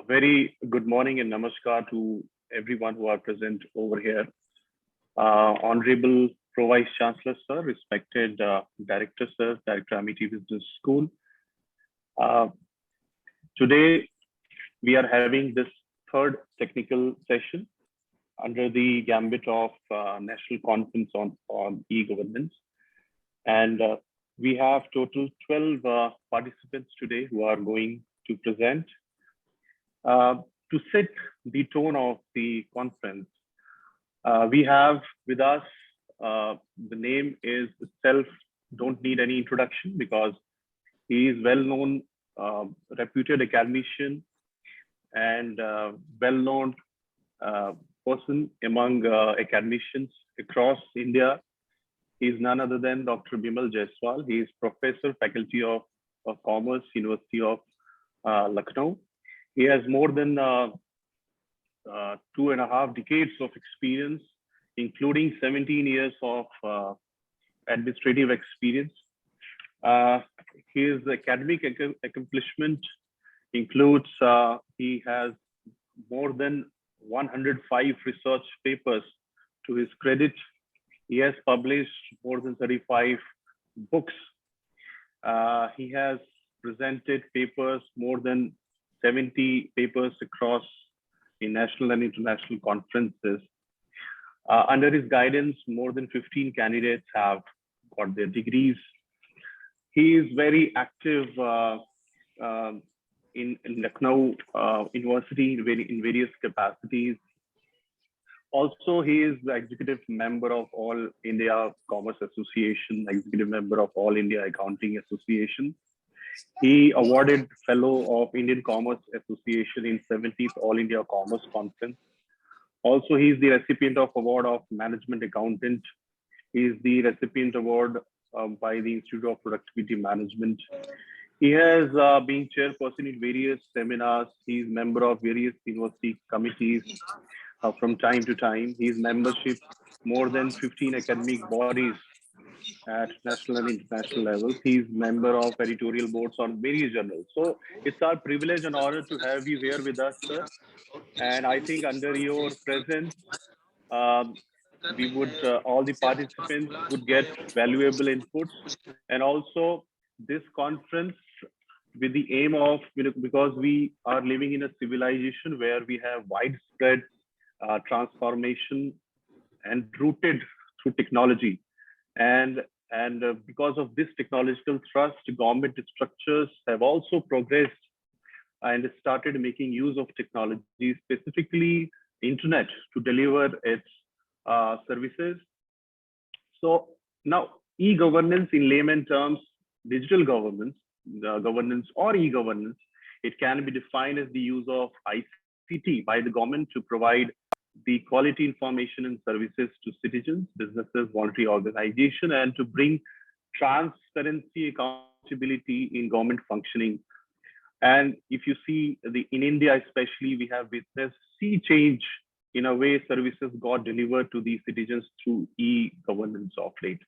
Very good morning and namaskar to everyone who are present over here. Honorable Pro Vice Chancellor, sir, respected Director, sir, Director Amity Business School. Today, we are having this third technical session under the gambit of National Conference on e-governance. And we have total 12 participants today who are going to present. To set the tone of the conference, we have with us, the name is itself, don't need any introduction because he is well-known, reputed academician and well-known person among academicians across India. He is none other than Dr. Bimal Jaiswal. He is Professor, Faculty of Commerce, University of Lucknow. He has more than 2.5 decades of experience, including 17 years of administrative experience. His academic accomplishment includes he has more than 105 research papers to his credit. He has published more than 35 books. He has presented papers, more than 70 papers across in national and international conferences. Under his guidance, more than 15 candidates have got their degrees. He is very active in Lucknow University in various capacities. Also, he is the executive member of All India Commerce Association, executive member of All India Accounting Association. He awarded Fellow of Indian Commerce Association in 70th All India Commerce Conference. Also, he is the recipient of Award of Management Accountant. He is the recipient award by the Institute of Productivity Management. He has been chairperson in various seminars. He is member of various university committees from time to time. He is membership more than 15 academic bodies at national and international levels. He is member of editorial boards on various journals. So it's our privilege and honor to have you here with us, sir. And I think under your presence, we would, all the participants would get valuable inputs. And also this conference with the aim of, because we are living in a civilization where we have widespread transformation and rooted through technology. And because of this technological thrust, government structures have also progressed and started making use of technology, specifically internet, to deliver its services. So now e-governance in layman terms, digital governance, governance or e-governance, it can be defined as the use of ICT by the government to provide the quality information and services to citizens, businesses, voluntary organization, and to bring transparency, accountability in government functioning. And if you see in India, especially, we have witnessed sea change in a way services got delivered to the citizens through e-governance of late.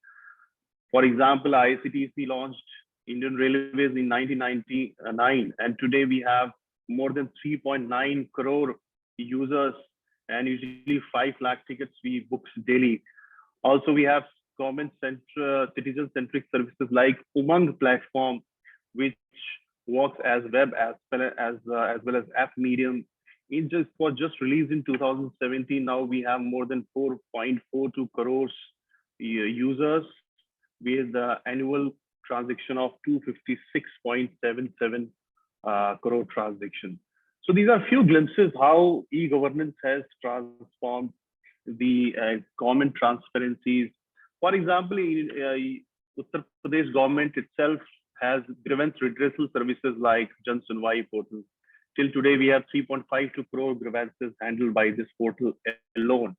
For example, ICTC launched Indian Railways in 1999, and today we have more than 3.9 crore users and usually 5 lakh tickets we book daily. Also, we have citizen-centric services like Umang platform, which works as web as well as app medium. For just released in 2017, now we have more than 4.42 crores users with the annual transaction of 256.77 crore transactions. So these are a few glimpses how e-governance has transformed the government transparencies. For example, Uttar Pradesh government itself has grievance redressal services like Jan Sunwai portal. Till today, we have 3.52 crore grievances handled by this portal alone.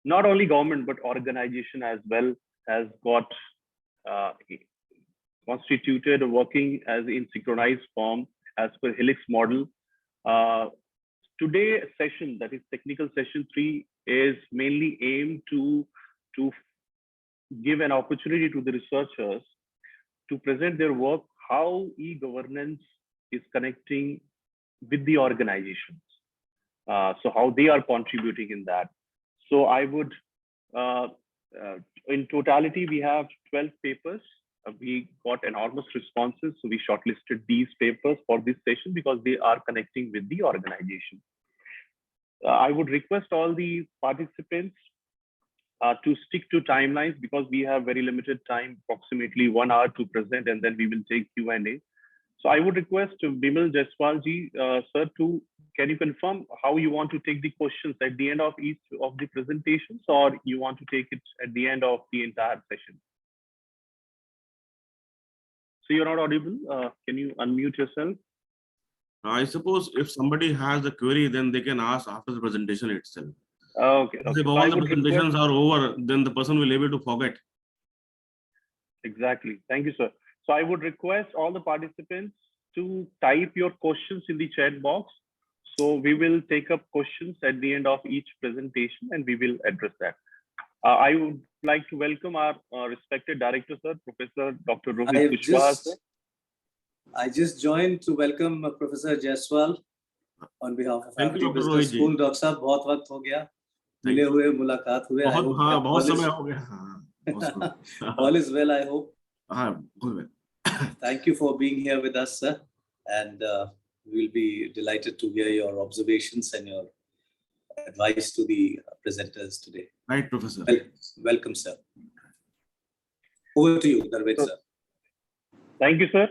Not only government, but organization as well has got constituted working as in synchronized form as per Helix model. Today's session, that is technical session 3, is mainly aimed to give an opportunity to the researchers to present their work, how e-governance is connecting with the organizations. So how they are contributing in that. So I would, uh, in totality, we have 12 papers. We got enormous responses. So we shortlisted these papers for this session because they are connecting with the organization. I would request all the participants to stick to timelines because we have very limited time, approximately 1 hour to present, and then we will take Q&A. So I would request Bimal Jaiswalji, sir, can you confirm how you want to take the questions at the end of each of the presentations, or you want to take it at the end of the entire session? So you're not audible. Can you unmute yourself? I suppose if somebody has a query, then they can ask after the presentation itself. Okay. If all the presentations are over, then the person will be able to forget. Exactly. Thank you, sir. So I would request all the participants to type your questions in the chat box. So we will take up questions at the end of each presentation and we will address that. I would like to welcome our respected director, sir, Professor Dr. Rohit Kushwaha. I just joined to welcome Professor Jaiswal on behalf of Thank you, Dr. Rohit ji. School. Dr. Sahab, बहुत वक्त हो गया, मिले हुए, मुलाकात हुए. बहुत समय हो गया. All is well, I hope. Well. Thank you for being here with us, sir, and we'll be delighted to hear your observations and your advice to the presenters today. Right, Professor. Welcome, sir. Over to you, Darved, sir. Thank you, sir.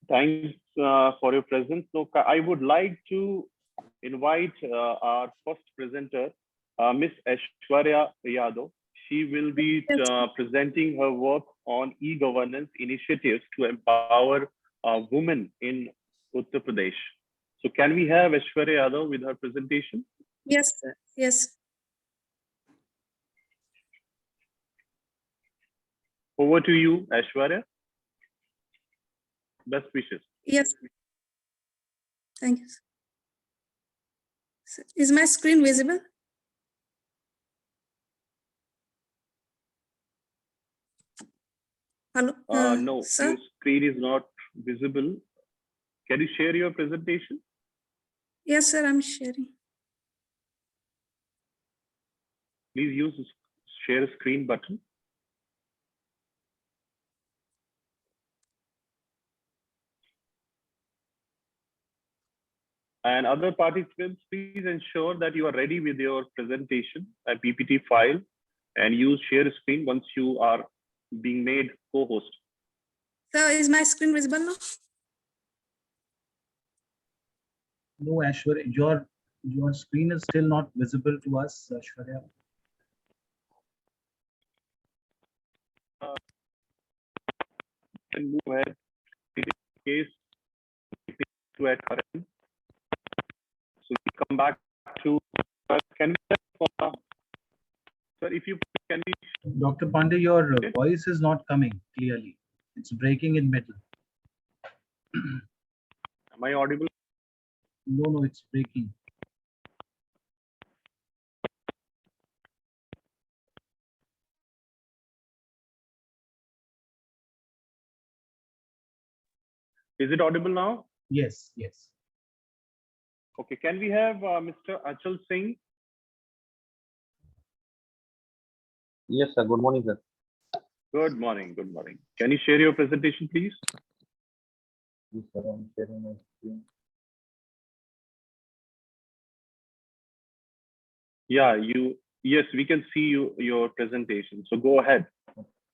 Thanks for your presence. So I would like to invite our first presenter, Miss Aishwarya Yadav. She will be presenting her work on e-governance initiatives to empower women in Uttar Pradesh. So can we have Aishwarya Yadav with her presentation? Yes, sir. Yes. Over to you, Aishwarya. Best wishes. Yes. Thank you. Is my screen visible? Hello. No, sir? your screen is not visible. Can you share your presentation? Yes, sir. I'm sharing. Please use the share screen button. And other participants, please ensure that you are ready with your presentation, a PPT file, and use share screen once you are being made co-host. So is my screen visible now? No, Aishwarya, your screen is still not visible to us, Aishwarya. And move ahead in case to at current. So we come back to can we sir, if you can we Dr. Pandey, your voice is not coming clearly. It's breaking in middle. am I audible? No, it's breaking. Is it audible now? Yes, yes. Okay, can we have Mr. Achal Singh? Yes, sir. Good morning, sir. Good morning. Good morning. Can you share your presentation, please? Yes, sir. I'm sharing my screen. Yeah, yes, we can see your presentation. So go ahead.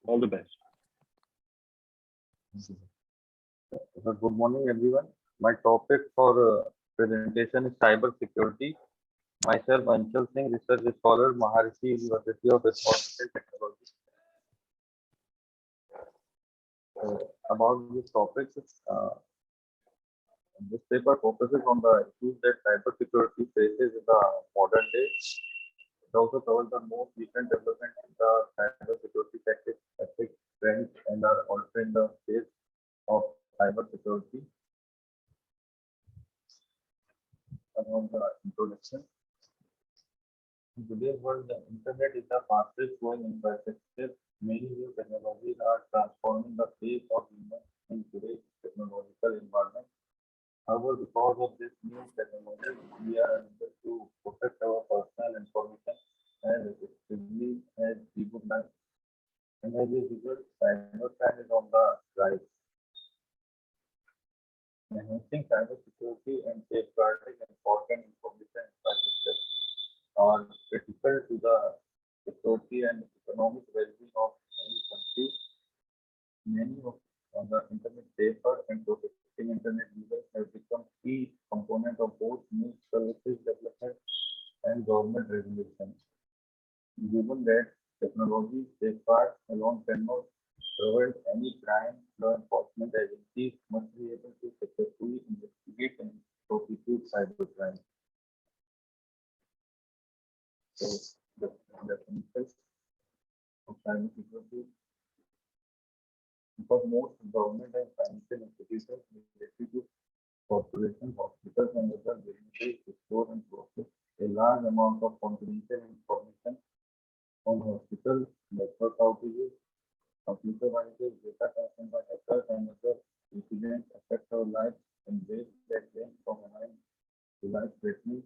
All the best. Sir, good morning, everyone. My topic for presentation is cyber security. Myself, Anshul Singh, research scholar, Maharishi University of Information Technology. About this topic, this paper focuses on the issues that cybersecurity faces in the modern day. It also covers the most recent developments in the cybersecurity tactics, trends, and are also in the phase of cybersecurity. About the introduction. In today's world, the internet is the fastest growing infrastructure. Many new technologies are transforming the face of human in today's technological environment. However, because of this new technology, we are able to protect our personal information as effectively as we would like. And as a result, cybercrime is on the rise. Enhancing cybersecurity and safeguarding important information infrastructure are critical to the security and economic well-being of any country. Many of the internet safer and protecting internet users have become key component of both new services development and government regulation. Given that technology safeguards alone cannot prevent any crime, law enforcement agencies must be able to successfully investigate and prosecute cybercrime. So the principles of cybersecurity, because most government and financial institutions related to corporations, hospitals, and other businesses store and process a large amount of confidential information on hospital network outages, computer viruses, data taken by hackers, and other incidents affect our lives in ways that range from benign to life-threatening.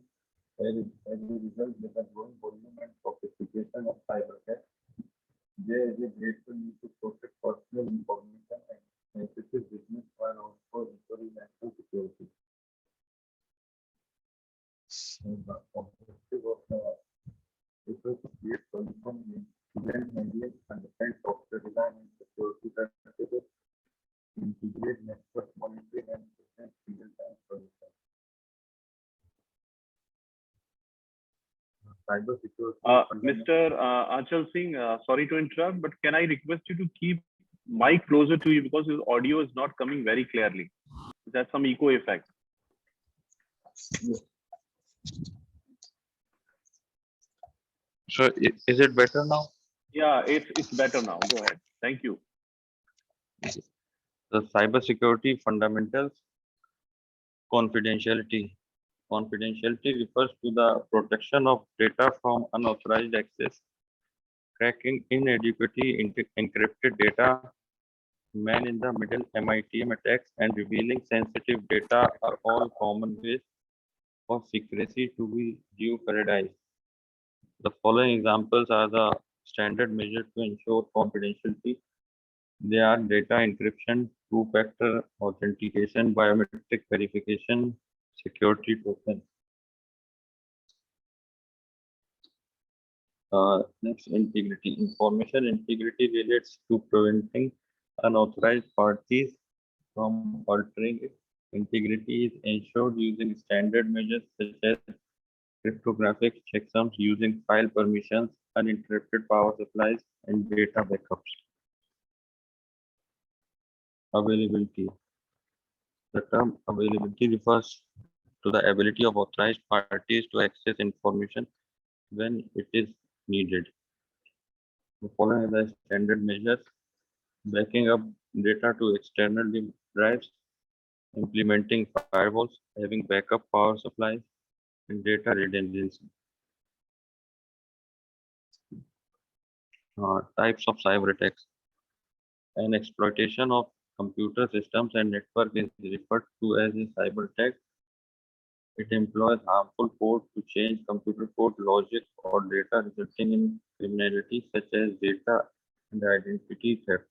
As a result, with a growing volume and sophistication of cyber attacks, there is a greater need to protect personal information and sensitive business while also ensuring national security. And the objective of the research is to create solutions in event handling, understand software design and security practices, integrate network monitoring and present real-time solutions. Cybersecurity. Mr. Achal Singh, sorry to interrupt, but can I request you to keep mic closer to you because his audio is not coming very clearly. There's some echo effect. So is it better now? Yeah, it's better now. Go ahead. Thank you. The cybersecurity fundamentals. Confidentiality. Confidentiality refers to the protection of data from unauthorized access. Cracking inadequately encrypted data, man-in-the-middle MITM attacks, and revealing sensitive data are all common ways for secrecy to be jeopardized. The following examples are the standard measures to ensure confidentiality. They are data encryption, two-factor authentication, biometric verification, security token. Next, integrity. Information integrity relates to preventing unauthorized parties from altering it. Integrity is ensured using standard measures such as cryptographic checksums, using file permissions, uninterrupted power supplies, and data backups. Availability. The term availability refers to the ability of authorized parties to access information when it is needed. The following are the standard measures: backing up data to external drives, implementing firewalls, having backup power supplies, and data redundancy. Types of cyber attacks. An exploitation of computer systems and network is referred to as a cyber attack. It employs harmful code to change computer code logic or data, resulting in criminality such as data and identity theft.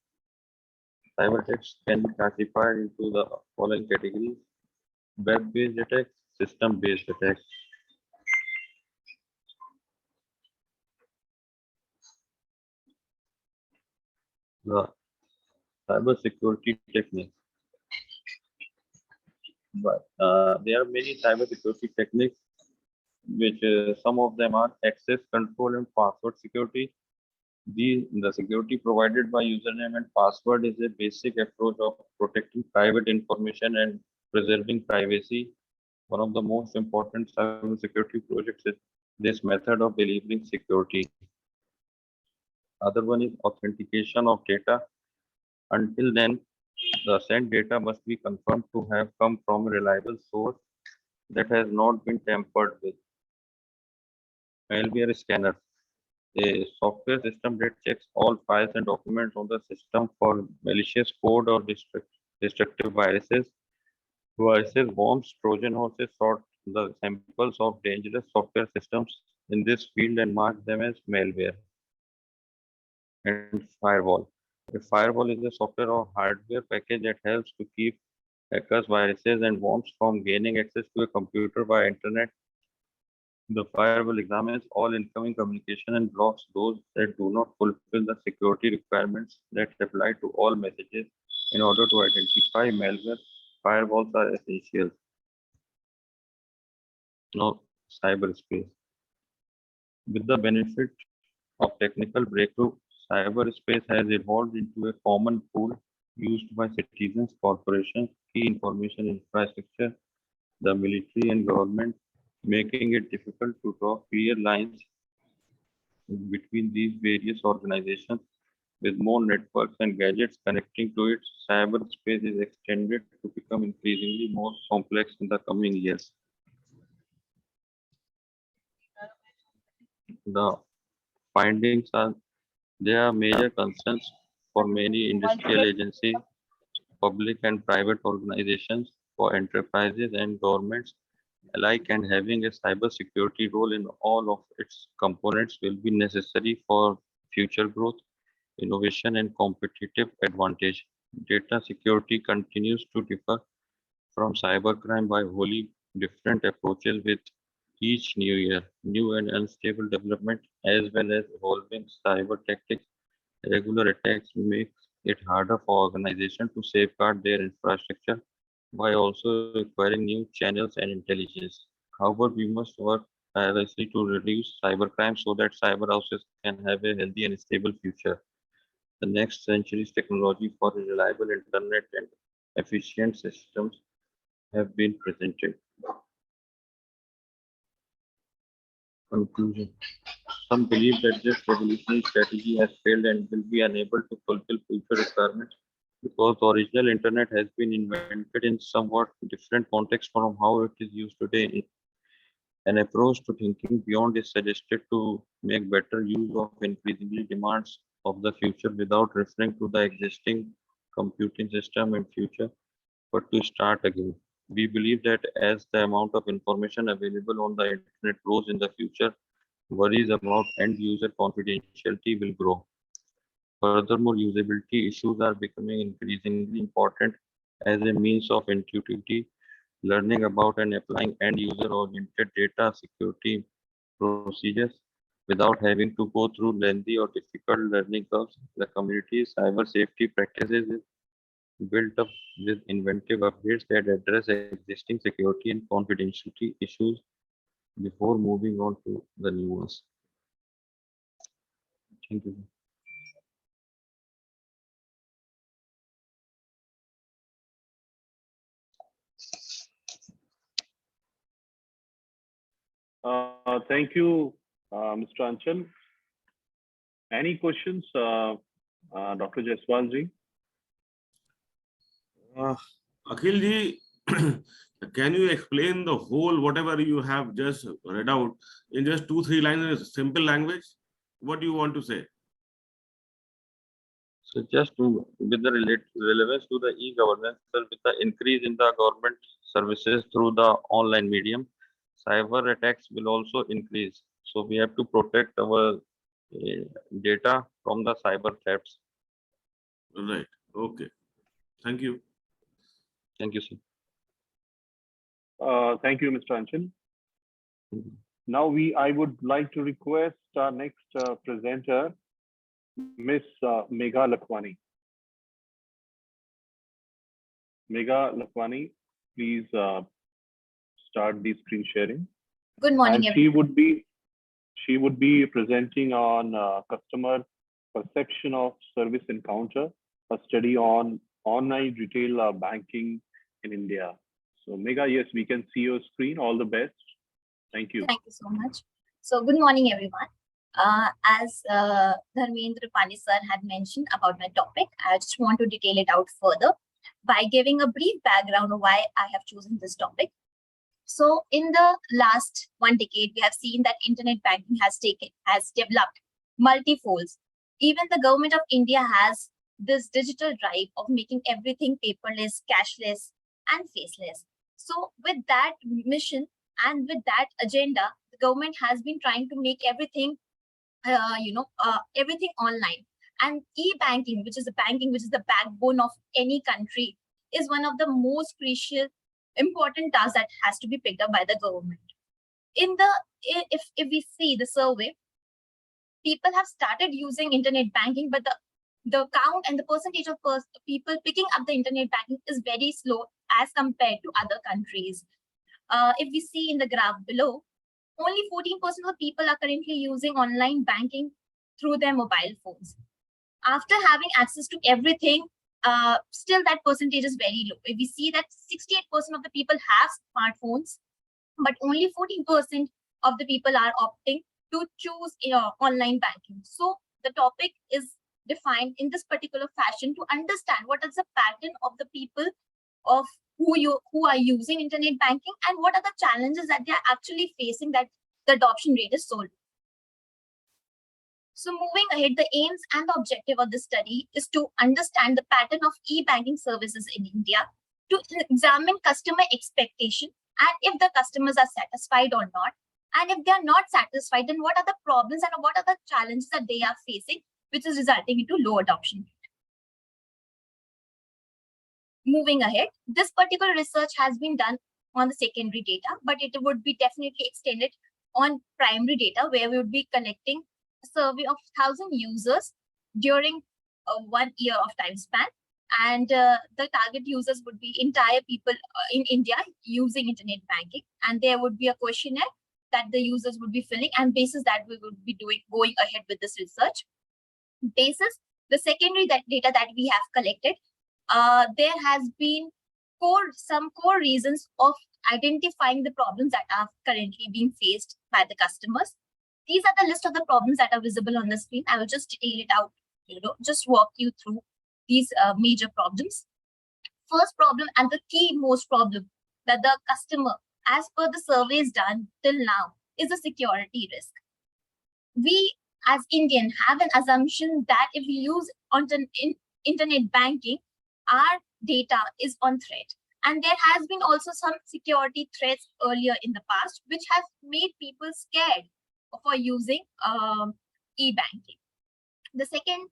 Cyber attacks can be classified into the following categories: web-based attacks, system-based attacks. The cybersecurity techniques. But there are many cybersecurity techniques, which some of them are access control and password security. The security provided by username and password is a basic approach of protecting private information and preserving privacy. One of the most important cybersecurity projects is this method of delivering security. Other one is authentication of data. Until then, the sent data must be confirmed to have come from a reliable source that has not been tampered with. Malware scanner. A software system that checks all files and documents on the system for malicious code or destructive viruses. Viruses, worms, Trojan horses sort the samples of dangerous software systems in this field and mark them as malware. And firewall. A firewall is a software or hardware package that helps to keep hackers, viruses, and worms from gaining access to a computer via internet. The firewall examines all incoming communication and blocks those that do not fulfill the security requirements that apply to all messages. In order to identify malware, firewalls are essential. Now, cyberspace. With the benefit of technical breakthrough, cyberspace has evolved into a common pool used by citizens, corporations, key information infrastructure, the military, and government, making it difficult to draw clear lines between these various organizations. With more networks and gadgets connecting to it, cyberspace is extended to become increasingly more complex in the coming years. The findings are there are major concerns for many industrial agencies, public and private organizations, for enterprises and governments alike, and having a cybersecurity role in all of its components will be necessary for future growth, innovation, and competitive advantage. Data security continues to differ from cybercrime by wholly different approaches with each new year. New and unstable development as well as evolving cyber tactics, regular attacks makes it harder for organizations to safeguard their infrastructure by also requiring new channels and intelligence. However, we must work tirelessly to reduce cybercrime so that cyber houses can have a healthy and stable future. The next century's technology for a reliable internet and efficient systems have been presented. Conclusion. Some believe that this revolutionary strategy has failed and will be unable to fulfill future requirements because the original internet has been invented in somewhat different context from how it is used today. An approach to thinking beyond is suggested to make better use of increasingly demands of the future without referring to the existing computing system and future, but to start again. We believe that as the amount of information available on the internet grows in the future, worries about end user confidentiality will grow. Furthermore, usability issues are becoming increasingly important as a means of intuitively learning about and applying end user oriented data security procedures without having to go through lengthy or difficult learning curves. The community's cyber safety practices is built up with inventive upgrades that address existing security and confidentiality issues before moving on to the new ones. Thank you. Thank you, Mr. Anchal. Any questions, Dr. Jaiswal ji? Akhil ji, can you explain the whole whatever you have just read out in just 2-3 lines in simple language? What do you want to say? So just to, with the relevance to the e-governance, with the increase in the government services through the online medium, cyber attacks will also increase. So we have to protect our data from the cyber threats. Right. Okay. Thank you. Thank you, sir. Thank you, Mr. Anchal. Now I would like to request our next presenter, Miss Megha Lakhwani. Megha Lakhwani, please start the screen sharing. Good morning, And she would be presenting on customer perception of service encounter, a study on online retail banking in India. So Megha, yes, we can see your screen. All the best. Thank you. Thank you so much. So good morning, everyone. As Dharmendra Pani sir had mentioned about my topic, I just want to detail it out further by giving a brief background of why I have chosen this topic. So in the last 1 decade, we have seen that internet banking has developed multi-folds. Even the government of India has this digital drive of making everything paperless, cashless, and faceless. So with that mission and with that agenda, the government has been trying to make everything, everything online. And e-banking, which is the backbone of any country, is one of the most crucial, important tasks that has to be picked up by the government. If we see the survey, people have started using internet banking, but the count and the percentage of people picking up the internet banking is very slow as compared to other countries. If we see in the graph below, only 14% of people are currently using online banking through their mobile phones. After having access to everything, still that percentage is very low. If we see that 68% of the people have smartphones, but only 14% of the people are opting to choose online banking. So the topic is defined in this particular fashion to understand what is the pattern of the people of who are using internet banking and what are the challenges that they are actually facing that the adoption rate is so low. So moving ahead, the aims and the objective of this study is to understand the pattern of e-banking services in India, to examine customer expectation and if the customers are satisfied or not. And if they are not satisfied, then what are the problems and what are the challenges that they are facing, which is resulting into low adoption rate. Moving ahead, this particular research has been done on the secondary data, but it would be definitely extended on primary data, where we would be collecting a survey of 1,000 users during 1 year of time span. And the target users would be entire people in India using internet banking. And there would be a questionnaire that the users would be filling, and basis that we would be going ahead with this research. Basis the secondary data that we have collected, there has been some core reasons of identifying the problems that are currently being faced by the customers. These are the list of the problems that are visible on the screen. I will just detail it out, just walk you through these major problems. First problem, and the key most problem that the customer, as per the surveys done till now, is the security risk. We as Indian have an assumption that if we use internet banking, our data is on threat. And there has been also some security threats earlier in the past, which has made people scared for using e-banking. The second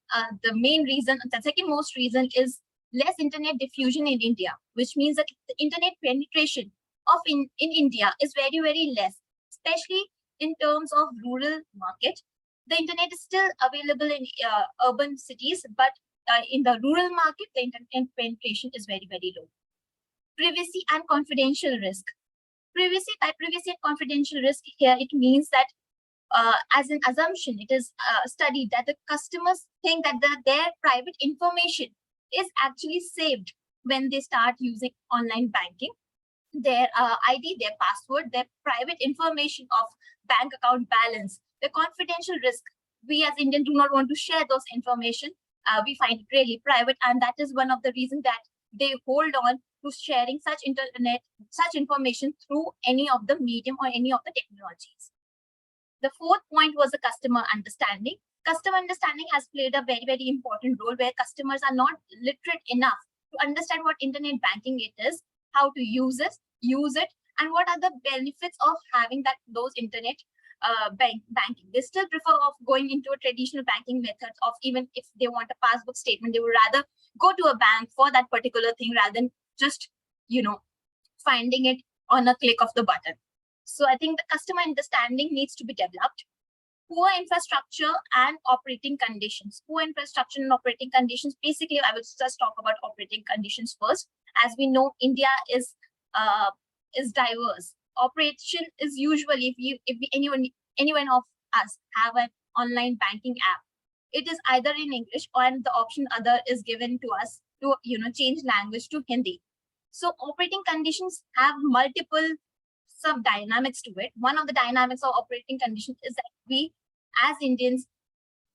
most reason is less internet diffusion in India, which means that the internet penetration in India is very, very less, especially in terms of rural market. The internet is still available in urban cities, but in the rural market, the internet penetration is very, very low. Privacy and confidential risk. Privacy and confidential risk here, it means that as an assumption, it is studied that the customers think that their private information is actually saved when they start using online banking. Their ID, their password, their private information of bank account balance, the confidential risk. We as Indians do not want to share those information. We find it really private, and that is one of the reasons that they hold on to sharing such information through any of the medium or any of the technologies. The fourth point was the customer understanding. Customer understanding has played a very, very important role, where customers are not literate enough to understand what internet banking it is, how to use it, and what are the benefits of having those internet banking. They still prefer of going into a traditional banking method of, even if they want a passbook statement, they would rather go to a bank for that particular thing rather than just, finding it on a click of the button. So I think the customer understanding needs to be developed. Poor infrastructure and operating conditions. Poor infrastructure and operating conditions. Basically, I will just talk about operating conditions first. As we know, India is diverse. Operation is usually, if anyone of us have an online banking app, it is either in English, or the option other is given to us to change language to Hindi. So operating conditions have multiple sub dynamics to it. One of the dynamics of operating conditions is that we as Indians,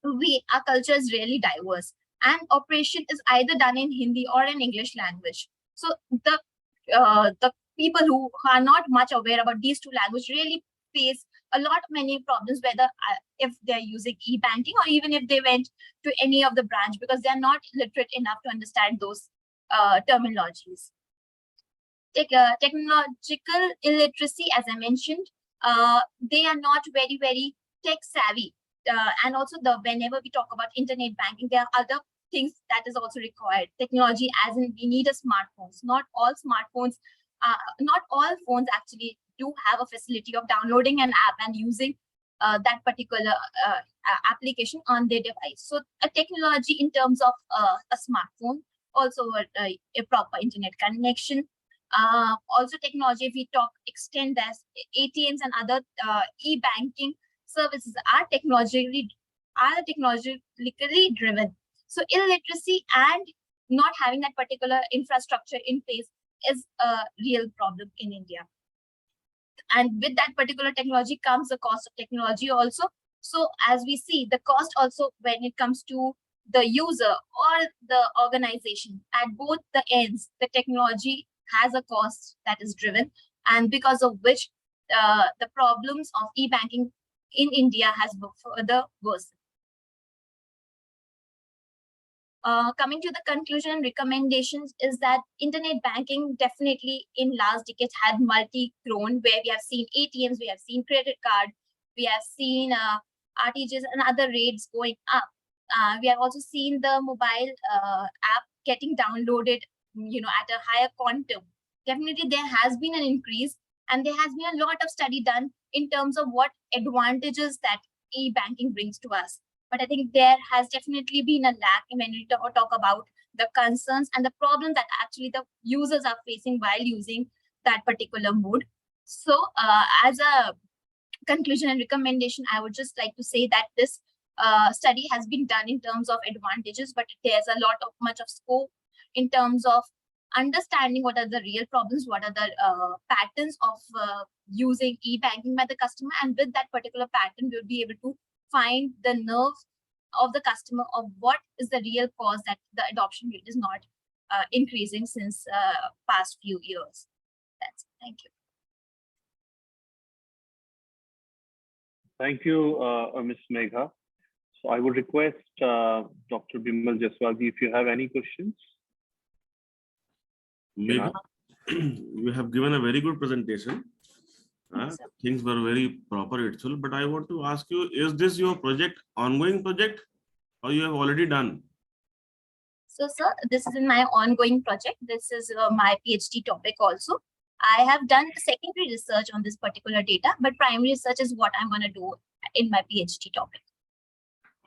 our culture is really diverse, and operation is either done in Hindi or in English language. So the people who are not much aware about these two languages really face many problems, whether if they're using e-banking or even if they went to any of the branch, because they're not literate enough to understand those terminologies. technological illiteracy, as I mentioned, they are not very, very tech savvy. And also whenever we talk about internet banking, there are other things that is also required. Technology, as in we need a smartphones. Not all smartphones, not all phones actually do have a facility of downloading an app and using that particular application on their device. So a technology in terms of a smartphone, also a proper internet connection, also technology, if we extend as ATMs and other e-banking services are technologically driven. So illiteracy and not having that particular infrastructure in place is a real problem in India. And with that particular technology comes the cost of technology also. So as we see, the cost also when it comes to the user or the organization, at both the ends, the technology has a cost that is driven, and because of which the problems of e-banking in India has further worsened. Coming to the conclusion and recommendations is that internet banking definitely in last decades had multi-grown, where we have seen ATMs, we have seen credit card, we have seen RTGs and other rates going up. We have also seen the mobile app getting downloaded, at a higher quantum. Definitely there has been an increase, and there has been a lot of study done in terms of what advantages that e-banking brings to us. But I think there has definitely been a lack when we talk about the concerns and the problems that actually the users are facing while using that particular mode. So as a conclusion and recommendation, I would just like to say that this study has been done in terms of advantages, but there's a lot of much of scope in terms of understanding what are the real problems, what are the patterns of using e-banking by the customer, and with that particular pattern, we'll be able to find the nerve of the customer of what is the real cause that the adoption rate is not increasing since past few years. That's it. Thank you. Thank you, Ms. Megha. So I would request Dr. Bimal Jaswalji, if you have any questions. Megha, you have given a very good presentation. Things were very proper itself, but I want to ask you, is this your ongoing project, or you have already done? So, sir, this is in my ongoing project. This is my PhD topic also. I have done secondary research on this particular data, but primary research is what I'm going to do in my PhD topic.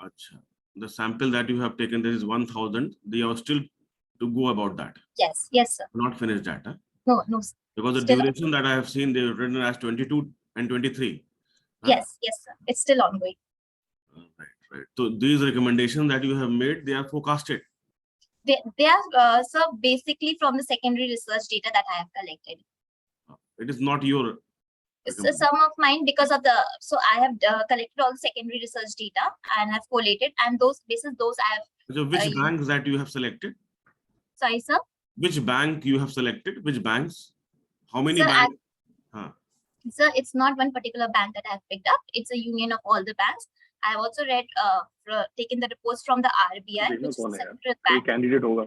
Achha. The sample that you have taken, this is 1,000. They are still to go about that. Yes, yes, sir. Not finished that. Huh? No, sir. Because the Still duration that I have seen, they have written as 22 and 23. Huh? Yes, sir. It's still ongoing. Right. So these recommendations that you have made, they are forecasted. They are, sir, basically from the secondary research data that I have collected. It is not your. So some of mine, because of so I have collected all the secondary research data and have collated, and those I have. So which banks that you have selected? Sorry, sir. Which bank you have selected? Which banks? How many Sir, banks? Sir, it's not one particular bank that I have picked up. It's a union of all the banks. I have also read, taken the reports from the RBI, which is a central bank. Candidate over.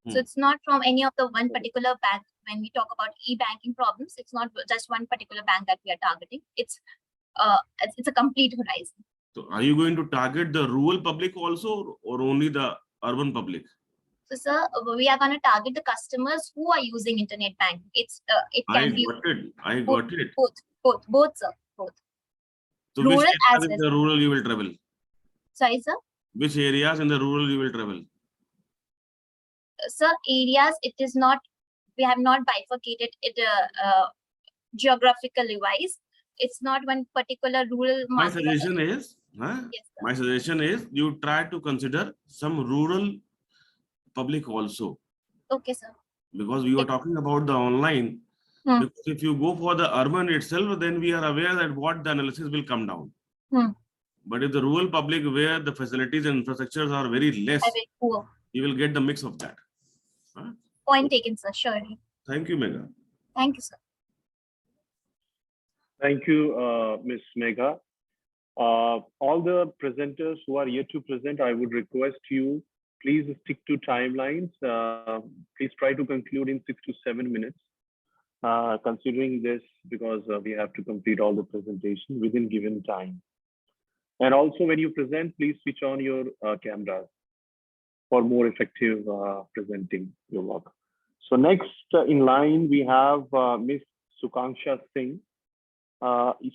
So it's not from any of the one particular bank. When we talk about e-banking problems, it's not just one particular bank that we are targeting. It's a complete horizon. So are you going to target the rural public also, or only the urban public? So, sir, we are going to target the customers who are using internet banking. It can be. I got it. Both, sir. Both. So Rural which as areas in the rural you will travel? Sorry, sir. Which areas in the rural you will travel? Sir, areas, it is not. We have not bifurcated it geographically wise. It's not one particular rural market. My suggestion is, Yes, my suggestion is you try to consider some rural public also. Okay, sir. Because we were talking about the online. Because if you go for the urban itself, then we are aware that what the analysis will come down. But if the rural public, where the facilities and infrastructures are very less, very poor, you will get the mix of that. Point taken, sir. Surely. Thank you, Megha. Thank you, sir. Thank you, Ms. Megha. All the presenters who are yet to present, I would request you, please stick to timelines. Please try to conclude in 6 to 7 minutes. considering this because we have to complete all the presentation within given time. And also when you present, please switch on your cameras for more effective presenting your work. So next in line, we have Ms. Sukansha Singh.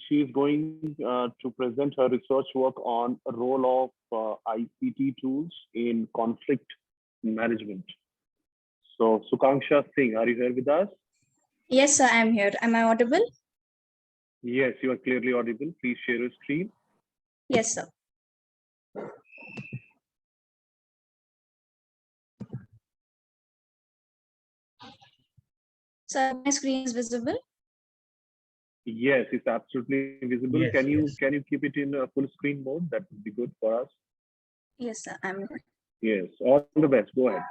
She is going to present her research work on a role of ICT tools in conflict management. So Sukansha Singh, are you here with us? Yes, sir, I'm here. Am I audible? Yes, you are clearly audible. Please share your screen. Yes, sir. So my screen is visible? Yes, it's absolutely visible. Yes, Can you yes. keep it in a full screen mode? That would be good for us. Yes, sir, I'm here. Yes, all the best. Go ahead.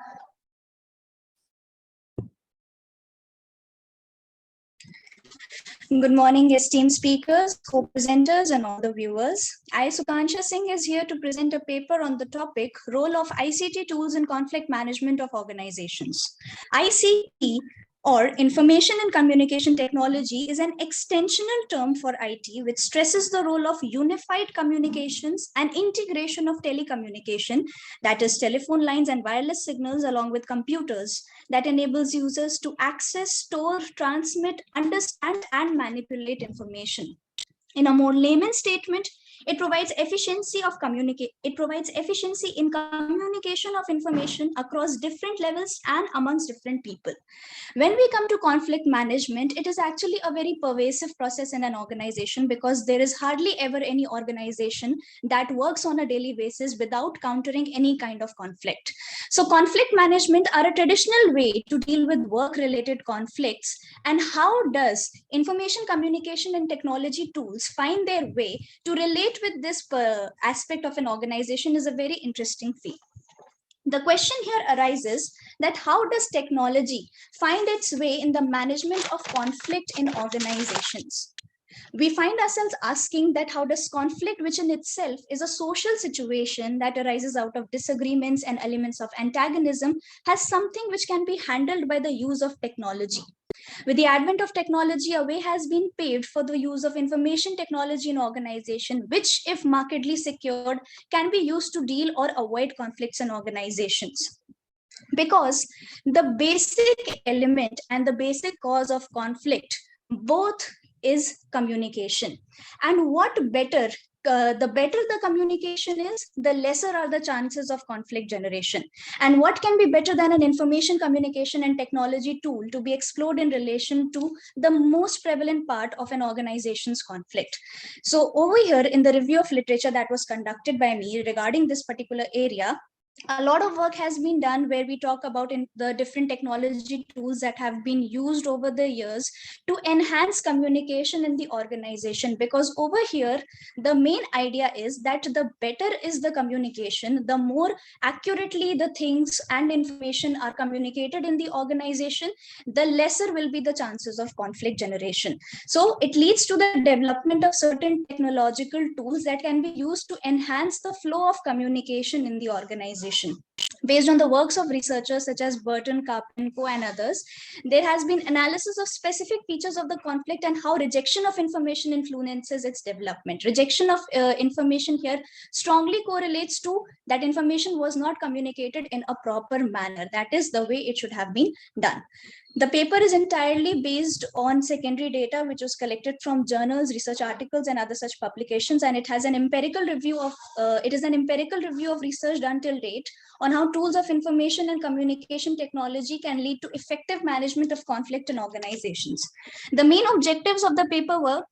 Good morning, esteemed speakers, co-presenters, and all the viewers. I, Sukansha Singh, is here to present a paper on the topic, Role of ICT Tools in Conflict Management of Organizations. ICT, or Information and Communication Technology, is an extensional term for IT, which stresses the role of unified communications and integration of telecommunication, that is telephone lines and wireless signals along with computers, that enables users to access, store, transmit, understand, and manipulate information. In a more layman statement, it provides efficiency in communication of information across different levels and amongst different people. When we come to conflict management, it is actually a very pervasive process in an organization because there is hardly ever any organization that works on a daily basis without countering any kind of conflict. So conflict management are a traditional way to deal with work-related conflicts, and how does information communication and technology tools find their way to relate with this aspect of an organization is a very interesting field. The question here arises that how does technology find its way in the management of conflict in organizations? We find ourselves asking that how does conflict, which in itself is a social situation that arises out of disagreements and elements of antagonism, has something which can be handled by the use of technology. With the advent of technology, a way has been paved for the use of information technology in organization, which, if markedly secured, can be used to deal or avoid conflicts in organizations. Because the basic element and the basic cause of conflict both is communication. And what better the better the communication is, the lesser are the chances of conflict generation. And what can be better than an information communication and technology tool to be explored in relation to the most prevalent part of an organization's conflict? So over here in the review of literature that was conducted by me regarding this particular area, a lot of work has been done where we talk about in the different technology tools that have been used over the years to enhance communication in the organization. Because over here, the main idea is that the better is the communication, the more accurately the things and information are communicated in the organization, the lesser will be the chances of conflict generation. So it leads to the development of certain technological tools that can be used to enhance the flow of communication in the organization. Based on the works of researchers such as Burton, Karpenko, and others, there has been analysis of specific features of the conflict and how rejection of information influences its development. Rejection of information here strongly correlates to that information was not communicated in a proper manner. That is the way it should have been done. The paper is entirely based on secondary data, which was collected from journals, research articles, and other such publications, and it has an empirical review of research done till date on how tools of information and communication technology can lead to effective management of conflict in organizations. The main objectives of the paper were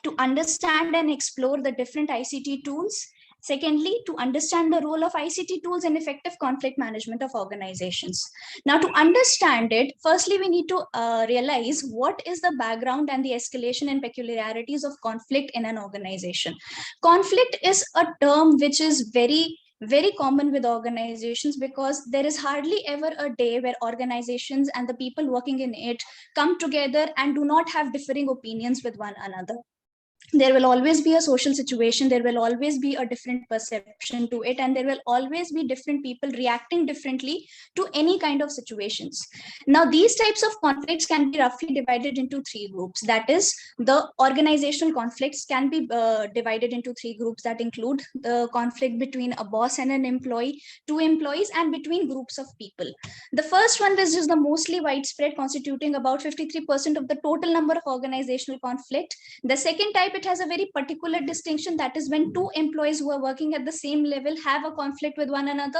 to understand and explore the different ICT tools. Secondly, to understand the role of ICT tools in effective conflict management of organizations. Now, to understand it, firstly, we need to realize what is the background and the escalation and peculiarities of conflict in an organization. Conflict is a term which is very common with organizations because there is hardly ever a day where organizations and the people working in it come together and do not have differing opinions with one another. there will always be a social situation, there will always be a different perception to it, and there will always be different people reacting differently to any kind of situations. Now, these types of conflicts can be roughly divided into three groups. That is, the organizational conflicts can be divided into three groups that include the conflict between a boss and an employee, two employees, and between groups of people. The first one is just the mostly widespread, constituting about 53% of the total number of organizational conflict. The second type, it has a very particular distinction, that is when two employees who are working at the same level have a conflict with one another.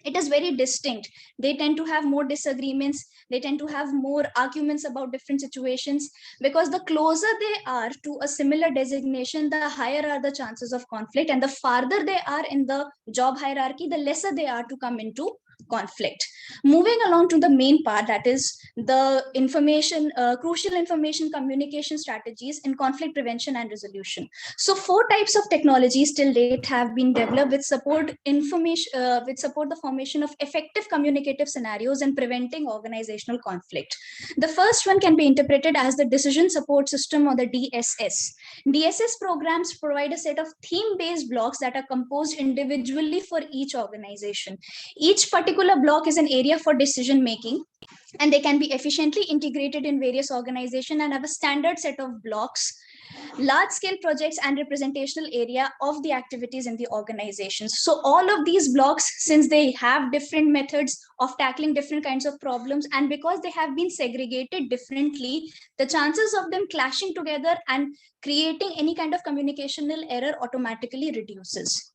It is very distinct. They tend to have more disagreements, they tend to have more arguments about different situations, because the closer they are to a similar designation, the higher are the chances of conflict, and the farther they are in the job hierarchy, the lesser they are to come into conflict. Moving along to the main part, that is the crucial information communication strategies in conflict prevention and resolution. So 4 types of technologies till date have been developed which support the formation of effective communicative scenarios and preventing organizational conflict. The first one can be interpreted as the decision support system, or the DSS. DSS programs provide a set of theme-based blocks that are composed individually for each organization. Each particular block is an area for decision making, and they can be efficiently integrated in various organizations and have a standard set of blocks, large-scale projects, and representational area of the activities in the organizations. So all of these blocks, since they have different methods of tackling different kinds of problems, and because they have been segregated differently, the chances of them clashing together and creating any kind of communicational error automatically reduces.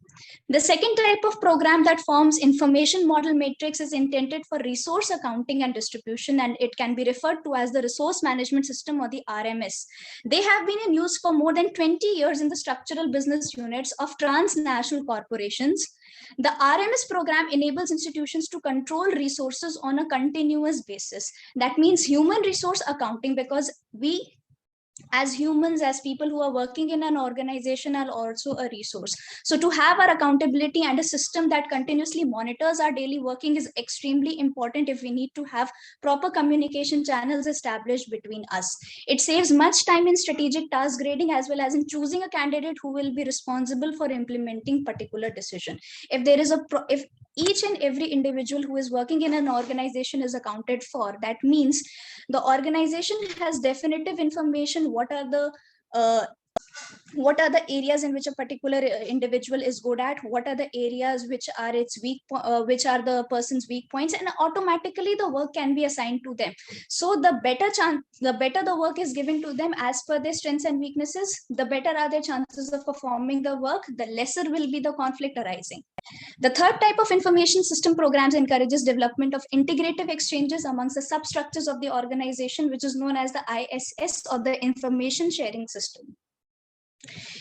The second type of program that forms information model matrix is intended for resource accounting and distribution, and it can be referred to as the resource management system, or the RMS. They have been in use for more than 20 years in the structural business units of transnational corporations. The RMS program enables institutions to control resources on a continuous basis. That means human resource accounting, because we as humans, as people who are working in an organization, are also a resource. So to have our accountability and a system that continuously monitors our daily working is extremely important if we need to have proper communication channels established between us. It saves much time in strategic task grading, as well as in choosing a candidate who will be responsible for implementing particular decision. If each and every individual who is working in an organization is accounted for, that means the organization has definitive information what are the areas in which a particular individual is good at, what are the areas which are which are the person's weak points, and automatically the work can be assigned to them. So the better the work is given to them as per their strengths and weaknesses, the better are their chances of performing the work, the lesser will be the conflict arising. The third type of information system programs encourages development of integrative exchanges amongst the substructures of the organization, which is known as the ISS, or the information sharing system.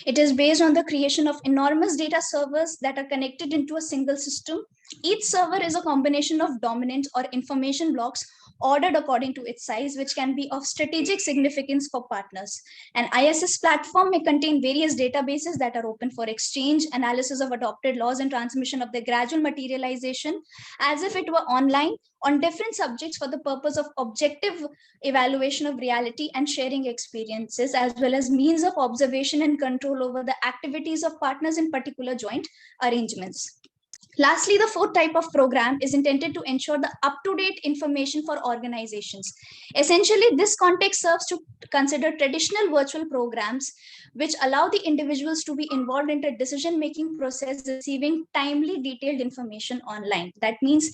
It is based on the creation of enormous data servers that are connected into a single system. Each server is a combination of dominant or information blocks ordered according to its size, which can be of strategic significance for partners. An ISS platform may contain various databases that are open for exchange, analysis of adopted laws, and transmission of the gradual materialization as if it were online on different subjects for the purpose of objective evaluation of reality and sharing experiences, as well as means of observation and control over the activities of partners in particular joint arrangements. Lastly, the fourth type of program is intended to ensure the up-to-date information for organizations. Essentially, this context serves to consider traditional virtual programs which allow the individuals to be involved in the decision-making process, receiving timely, detailed information online. That means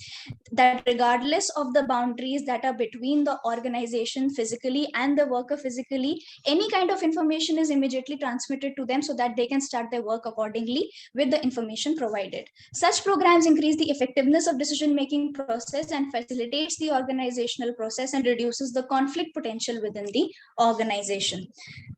that regardless of the boundaries that are between the organization physically and the worker physically, any kind of information is immediately transmitted to them so that they can start their work accordingly with the information provided. Such programs increase the effectiveness of decision-making process and facilitates the organizational process and reduces the conflict potential within the organization.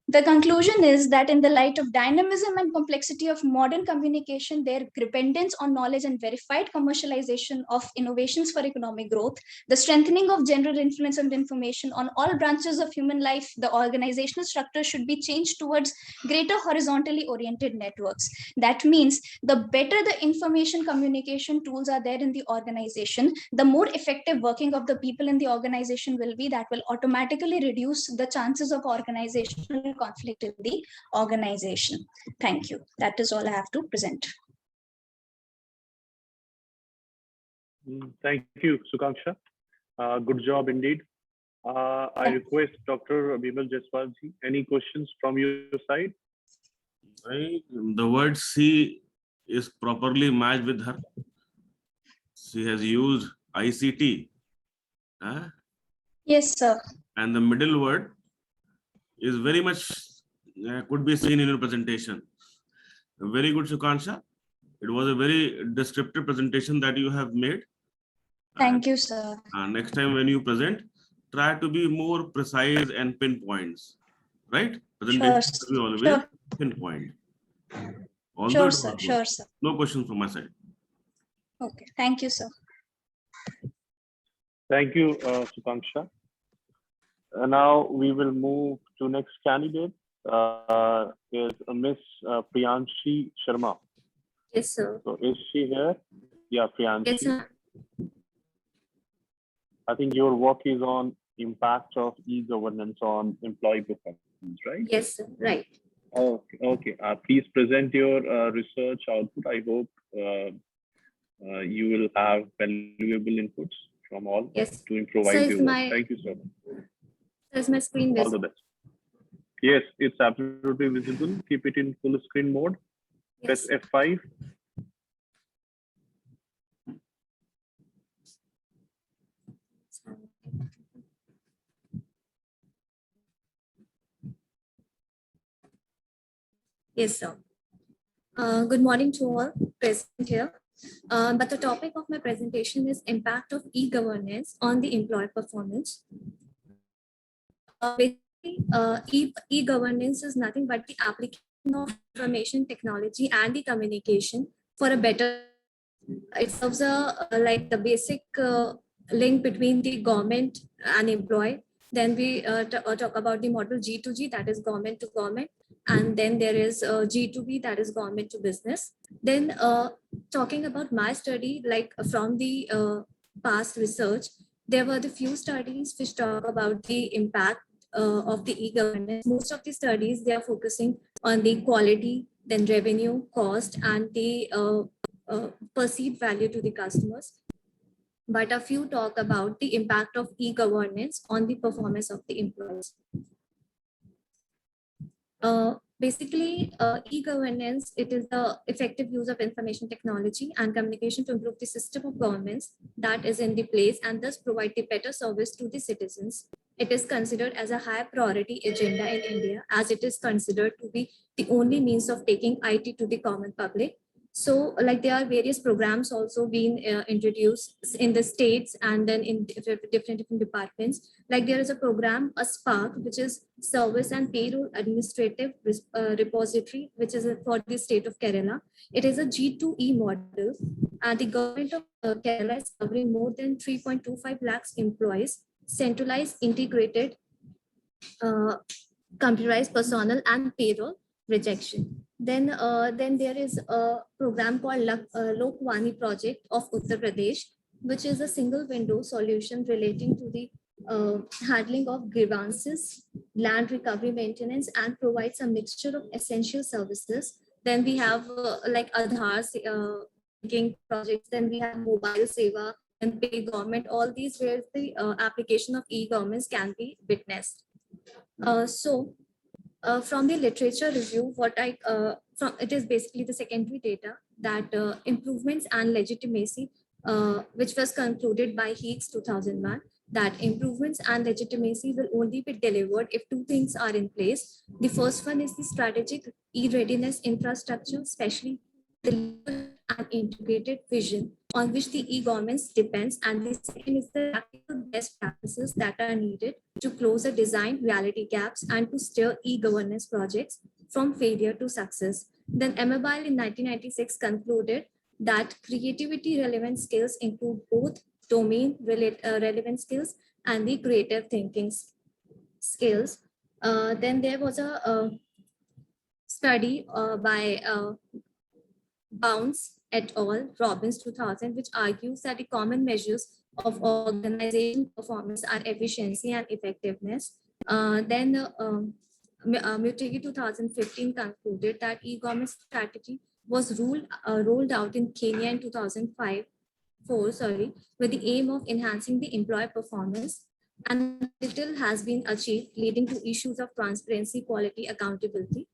The conclusion is that in the light of dynamism and complexity of modern communication, their dependence on knowledge and verified commercialization of innovations for economic growth, the strengthening of general influence of information on all branches of human life, the organizational structure should be changed towards greater horizontally oriented networks. That means the better the information communication tools are there in the organization, the more effective working of the people in the organization will be. That will automatically reduce the chances of organizational conflict in the organization. Thank you. That is all I have to present. Thank you, Sukansha. Good job indeed. I request Dr. Bimal Jaswalji, any questions from your side? Right. The word C is properly matched with her. She has used ICT. Yes, sir. And the middle word is very much could be seen in your presentation. Very good, Sukansha. It was a very descriptive presentation that you have made. Thank you, sir. Next time when you present, try to be more precise and pinpoints. Right? Presentation should be always pinpoint. Sure, sir. Sure, sir. No questions from my side. Okay. Thank you, sir. Thank you, Sukansha. Now we will move to next candidate. Is Miss Priyanshi Sharma. Yes, sir. So is she here? Yeah, Priyanshi. Yes, sir. I think your work is on impact of e-governance on employee performance, right? Yes, sir. Right. Okay. Okay. Please present your research output. I hope you will have valuable inputs from all to improvise your work. Thank you so much. Is my screen visible? All the best. Yes, it's absolutely visible. Keep it in full screen mode. Yes. Press F5. Yes, sir. Good morning to all present here. But the topic of my presentation is impact of e-governance on the employee performance. Basically, e-governance is nothing but the application of information technology and the communication for a better. It serves like the basic link between the government and employee. Then we talk about the model G2G, that is government to government. And then there is G2B, that is government to business. Then talking about my study, like from the past research, there were the few studies which talk about the impact of the e-governance. Most of the studies, they are focusing on the quality, then revenue, cost, and the perceived value to the customers. But a few talk about the impact of e-governance on the performance of the employees. Basically, e-governance, it is the effective use of information technology and communication to improve the system of governance that is in the place and thus provide the better service to the citizens. It is considered as a high priority agenda in India, as it is considered to be the only means of taking IT to the common public. So like there are various programs also being introduced in the states and then in different departments. Like there is a program, a SPARK, which is Service and Payroll Administrative Repository, which is for the state of Kerala. It is a G2E model, and the government of Kerala is covering more than 3.25 lakhs employees, centralized, integrated, computerized personnel and payroll rejection. Then there is a program called Lokwani project of Uttar Pradesh, which is a single window solution relating to the handling of grievances, land recovery maintenance, and provides a mixture of essential services. Then we have like Aadhaar banking projects, then we have mobile seva and pay government, all these where the application of e-governments can be witnessed. From the literature review, it is basically the secondary data that improvements and legitimacy, which was concluded by Heeks 2001, that improvements and legitimacy will only be delivered if two things are in place. The first one is the strategic e-readiness infrastructure, especially the and integrated vision on which the e-governments depends, and the second is the practical best practices that are needed to close the design reality gaps and to steer e-governance projects from failure to success. Then Amabile in 1996 concluded that creativity relevant skills include both domain relevant skills and the creative thinking skills. Then there was a study by Bounce et al., Robbins 2000, which argues that the common measures of organization performance are efficiency and effectiveness. Then Mutegi 2015 concluded that e-government strategy was rolled out in Kenya in 2004, with the aim of enhancing the employee performance, and little has been achieved, leading to issues of transparency, quality, accountability.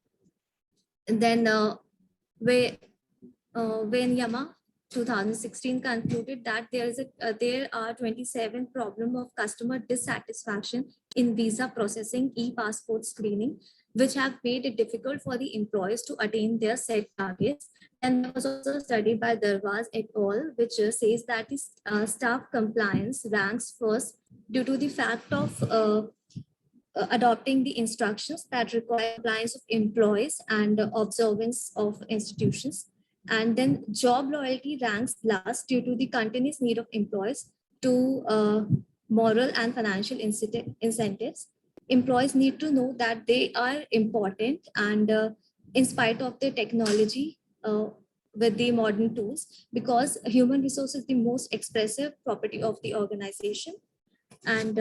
And then when Yama 2016 concluded that there are 27 problem of customer dissatisfaction in visa processing, e-passport screening, which have made it difficult for the employees to attain their set targets. And there was also a study by Darvaz et al., which says that the staff compliance ranks first due to the fact of adopting the instructions that require compliance of employees and observance of institutions. And then job loyalty ranks last due to the continuous need of employees to moral and financial incentives. Employees need to know that they are important, and in spite of the technology with the modern tools, because human resource is the most expressive property of the organization. And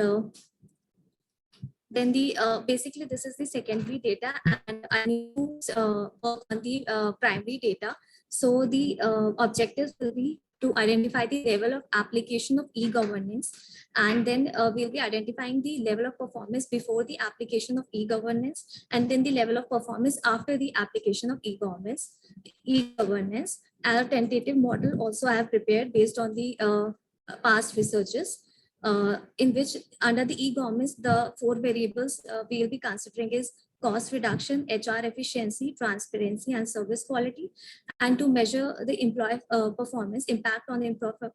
then the basically this is the secondary data, and I need to work on the primary data. So the objectives will be to identify the level of application of e-governance, and then we'll be identifying the level of performance before the application of e-governance, and then the level of performance after the application of e-governance. Our tentative model also I have prepared based on the past researches, in which under the e-governance, the 4 variables we will be considering is cost reduction, HR efficiency, transparency, and service quality. And to measure the employee performance, impact on the employee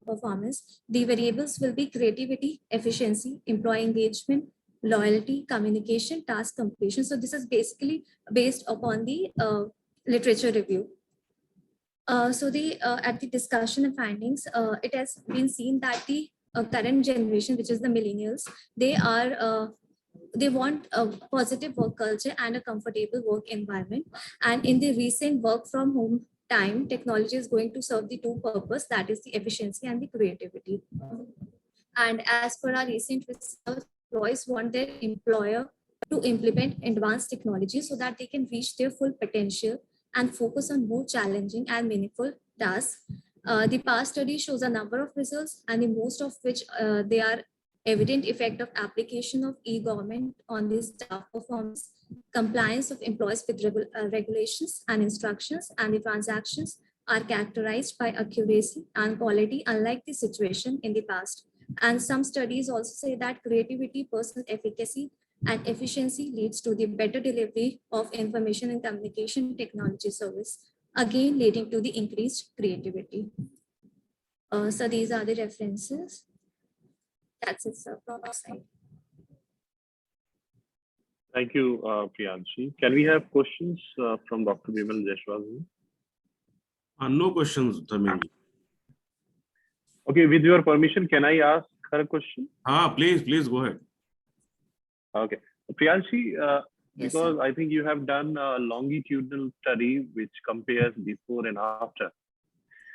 performance, the variables will be creativity, efficiency, employee engagement, loyalty, communication, task completion. So this is basically based upon the literature review. So the at the discussion and findings, it has been seen that the current generation, which is the millennials, they want a positive work culture and a comfortable work environment. And in the recent work from home time, technology is going to serve the 2 purposes, that is the efficiency and the creativity. And as per our recent research, employees want their employer to implement advanced technology so that they can reach their full potential and focus on more challenging and meaningful tasks. The past study shows a number of results, and the most of which they are evident effect of application of e-government on the staff performance, compliance of employees with regulations and instructions, and the transactions are characterized by accuracy and quality, unlike the situation in the past. And some studies also say that creativity, personal efficacy, and efficiency leads to the better delivery of information and communication technology service, again leading to the increased creativity. So these are the references. That's it, sir, from our side. Thank you, Priyanshi. Can we have questions from Dr. Bimal Jaiswal? No questions, Dharmendra. Okay, with your permission, can I ask her a question? Please go ahead. Okay, Priyanshi, Yes, because I think you have done a longitudinal study which compares before and after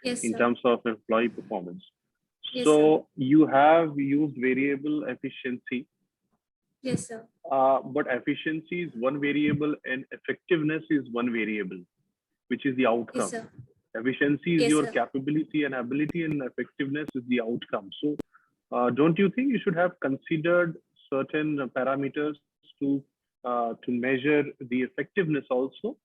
Yes, in sir. terms of employee performance. Yes, So you have used variable efficiency, Yes, sir. but efficiency is one variable and effectiveness is one variable, which is the outcome. Yes, sir. Efficiency is Yes, your sir. capability and ability, and effectiveness is the outcome. So don't you think you should have considered certain parameters to measure the effectiveness also?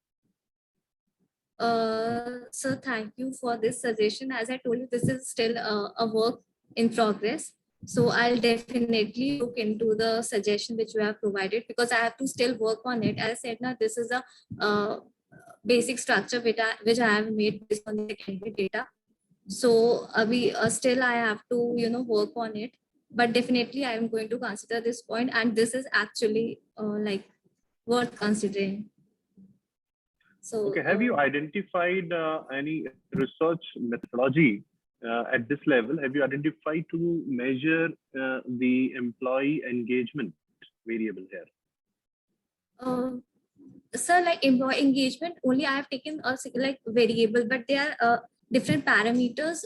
So thank you for this suggestion. As I told you, this is still a work in progress. So I'll definitely look into the suggestion which you have provided, because I have to still work on it. As I said, now this is a basic structure which I have made based on the secondary data. So we still I have to work on it. But definitely I am going to consider this point, and this is actually like worth considering. So Okay, have you identified any research methodology at this level? Have you identified to measure the employee engagement variable here? Sir, like employee engagement, only I have taken a like variable, but there are different parameters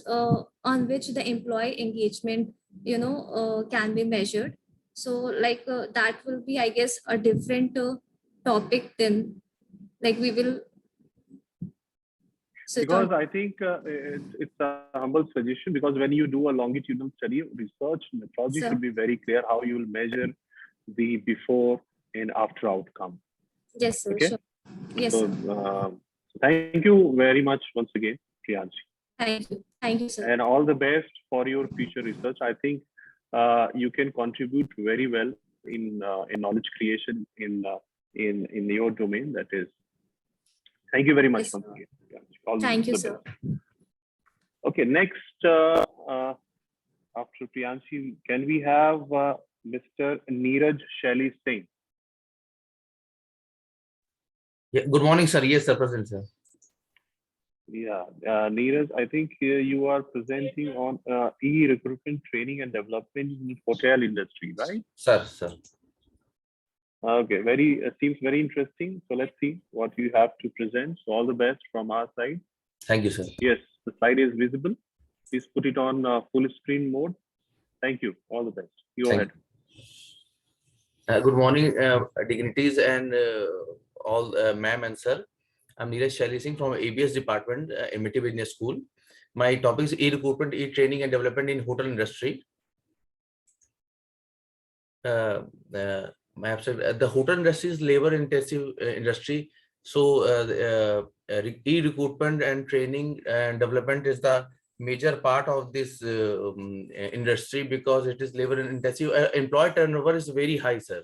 on which the employee engagement can be measured. So like that will be, I guess, a different topic, then like we will sit Because on. I think it's a humble suggestion, because when you do a longitudinal study, research methodology Sir. should be very clear how you will measure the before and after outcome. Yes, sir. Okay. Sure. Yes, So sir. thank you very much once again, Priyanshi. Thank you, sir. And all the best for your future research. I think you can contribute very well in knowledge creation in your domain. That is, thank you very much Yes, once sir. again. All Thank you, the sir. best. Okay, next after Priyanshi, can we have Mr. Neeraj Shaili Singh? Yeah, good morning, sir. Yes, sir, present, sir. Yeah, Neeraj, I think you are presenting on e-recruitment training and development in hotel industry, right? Sir, sir. Okay, seems very interesting. So let's see what you have to present. So all the best from our side. Thank you, sir. Yes, the slide is visible. Please put it on full screen mode. Thank you. All the best. Go ahead. Good morning, dignitaries and all ma'am and sir. I'm Neeraj Shaili Singh from ABS department in MIT Business School. My topic is e-recruitment, e-training and development in hotel industry. The hotel industry is labor-intensive industry. So e-recruitment and training and development is the major part of this industry, because it is labor-intensive. Employee turnover is very high, sir.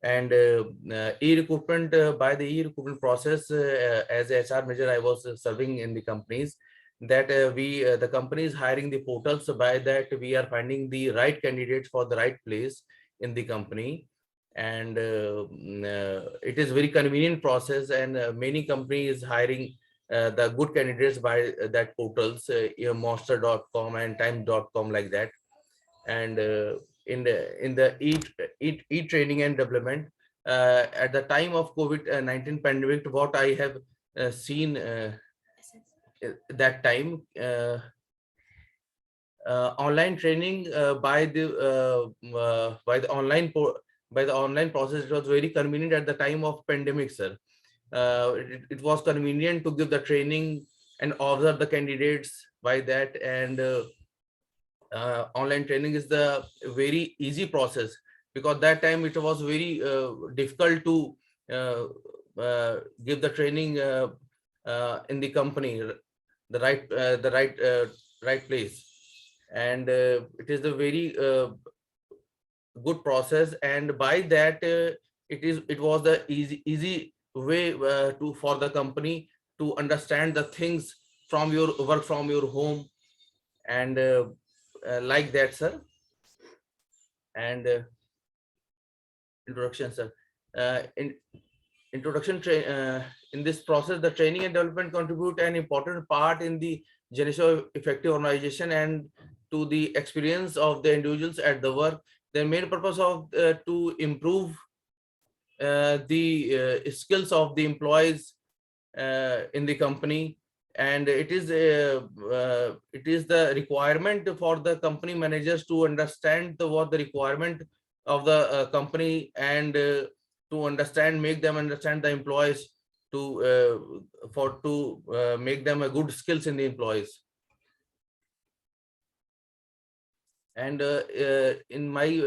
And e-recruitment, by the e-recruitment process, as a HR manager, I was serving in the companies that the company is hiring the portals. So by that, we are finding the right candidates for the right place in the company. And it is very convenient process, and many companies hiring the good candidates by that portals, monster.com and time.com, like that. And in the e-training and development, at the time of COVID-19 pandemic, what I have seen that time, online training by the online process, it was very convenient at the time of pandemic, sir. It was convenient to give the training and observe the candidates by that. And online training is the very easy process, because that time it was very difficult to give the training in the company, the right place. And it is a very good process, and by that it was the easy way for the company to understand the things from your work from your home. And like that, sir. And introduction, sir. In this process, the training and development contribute an important part in the generation of effective organization and to the experience of the individuals at the work. The main purpose of to improve the skills of the employees in the company. And it is the requirement for the company managers to understand what the requirement of the company, and to make them understand the employees, to make them a good skills in the employees. And in my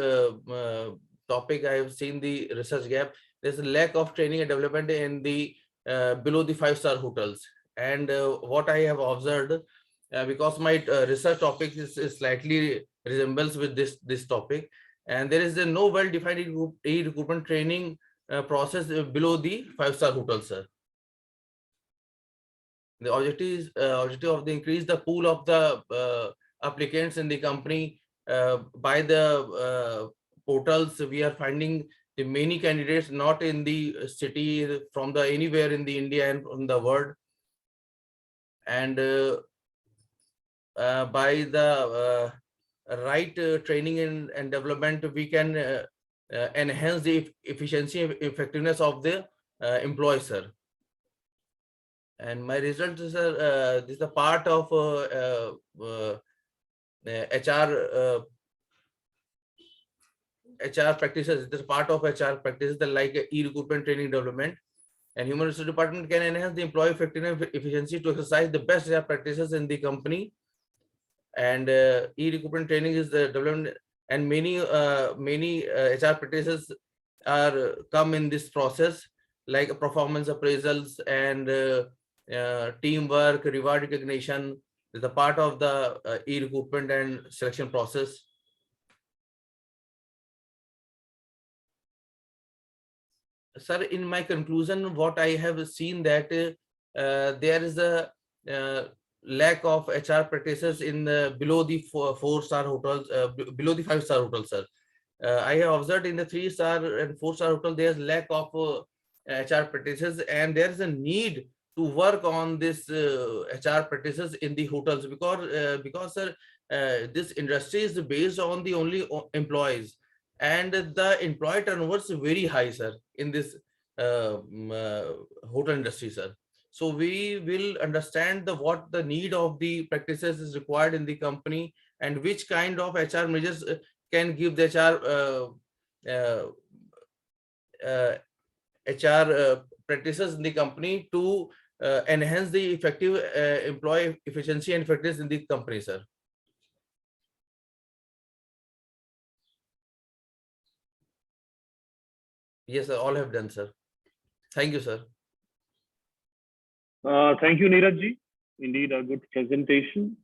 topic, I have seen the research gap. There's a lack of training and development in the below the 5-star hotels. And what I have observed, because my research topic is slightly resembles with this topic, and there is no well-defined e-recruitment training process below the 5-star hotels, sir. The objective of the increase the pool of the applicants in the company. By the portals, we are finding the many candidates not in the city, from the anywhere in the India and from the world. And by the right training and development, we can enhance the efficiency and effectiveness of the employees, sir. And my result is this is a part of HR HR practices. It is part of HR practices that like e-recruitment training development. And human resource department can enhance the employee effectiveness efficiency to exercise the best HR practices in the company. And e-recruitment training is the development, and many HR practices are come in this process, like performance appraisals and teamwork, reward recognition is a part of the e-recruitment and selection process. Sir, in my conclusion, what I have seen that there is a lack of HR practices in below the four-star hotels, below the five-star hotels, sir. I have observed in the 3-star and 4-star hotel, there's lack of HR practices, and there is a need to work on this HR practices in the hotels, because sir, this industry is based on the only employees, and the employee turnover is very high, sir, in this hotel industry, sir. So we will understand what the need of the practices is required in the company, and which kind of HR measures can give the HR practices in the company to enhance the effective employee efficiency and effectiveness in the company, sir. Yes, sir, all have done, sir. Thank you, sir. Thank you, Neeraj ji. Indeed, a good presentation.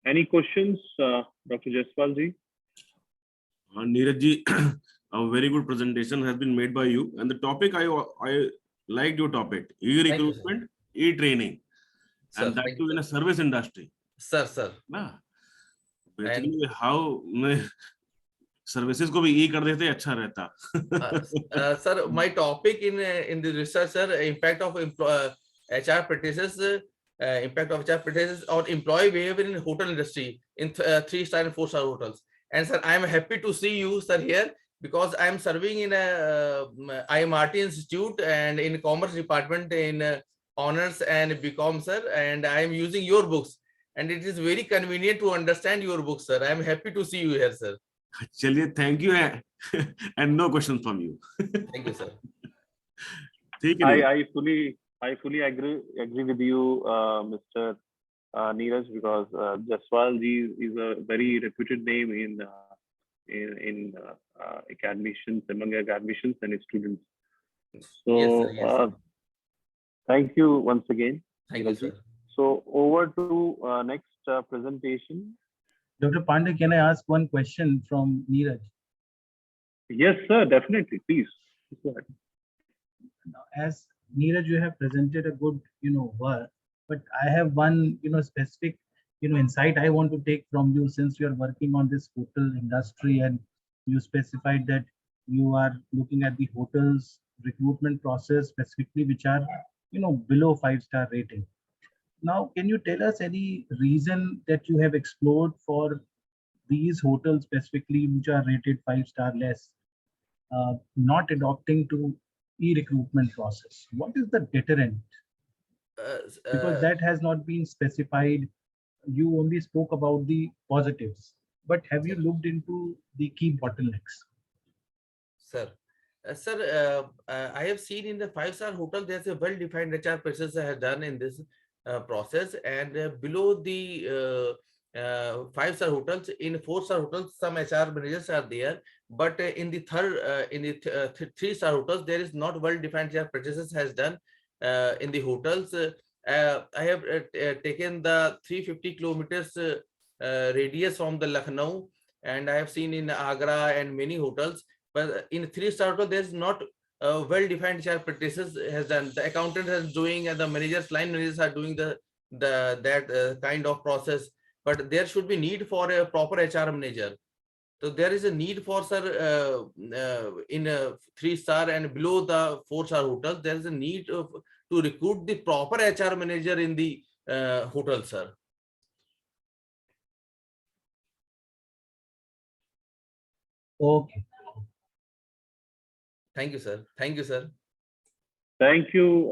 Any questions, Dr. Jaiswal ji? Neeraj ji, a very good presentation has been made by you, and the topic I liked your topic: e-recruitment, e-training, and that too in a service industry. Sir. Basically, how services को भी e कर देते अच्छा रहता. Sir, my topic in the research, sir, impact of HR practices, impact of HR practices on employee behavior in hotel industry in 3-star and 4-star hotels. And sir, I am happy to see you, sir, here, because I am serving in a IMRT Institute and in Commerce Department in honors and BCom, sir, and I am using your books, and it is very convenient to understand your books, sir. I am happy to see you here, sir. Chaliye, thank you, and no questions from you. Thank you, sir. I fully agree with you, Mr. Neeraj, because Jaiswal ji is a very reputed name in academicians, among academicians and students. So yes, sir. Yes, sir. Thank you once again. Thank you, sir. So over to next presentation. Dr. Pandey, can I ask one question from Neeraj? Yes, sir, definitely. Please go ahead. As Neeraj, you have presented a good, work, but I have one, specific, insight I want to take from you, since you are working on this hotel industry, and you specified that you are looking at the hotels recruitment process specifically, which are, below 5-star rating. Now, can you tell us any reason that you have explored for these hotels specifically, which are rated 5-star less, not adopting to e-recruitment process? What is the deterrent? Because that has not been specified. You only spoke about the positives, but have you looked into the key bottlenecks? Sir, I have seen in the 5-star hotel, there's a well-defined HR process I have done in this process, and below the 5-star hotels, in 4-star hotels, some HR managers are there, but in the 3-star hotels, there is not well-defined HR practices has done in the hotels. I have taken the 350 kilometers radius from the Lucknow, and I have seen in Agra and many hotels, but in 3-star hotel, there is not well-defined HR practices has done. The accountant is doing, and the managers, line managers are doing that kind of process. But there should be need for a proper HR manager. So there is a need for, sir, in a 3-star and below the 4-star hotels, there is a need to recruit the proper HR manager in the hotel, sir. Okay. Thank you, sir. Thank you, sir. Thank you,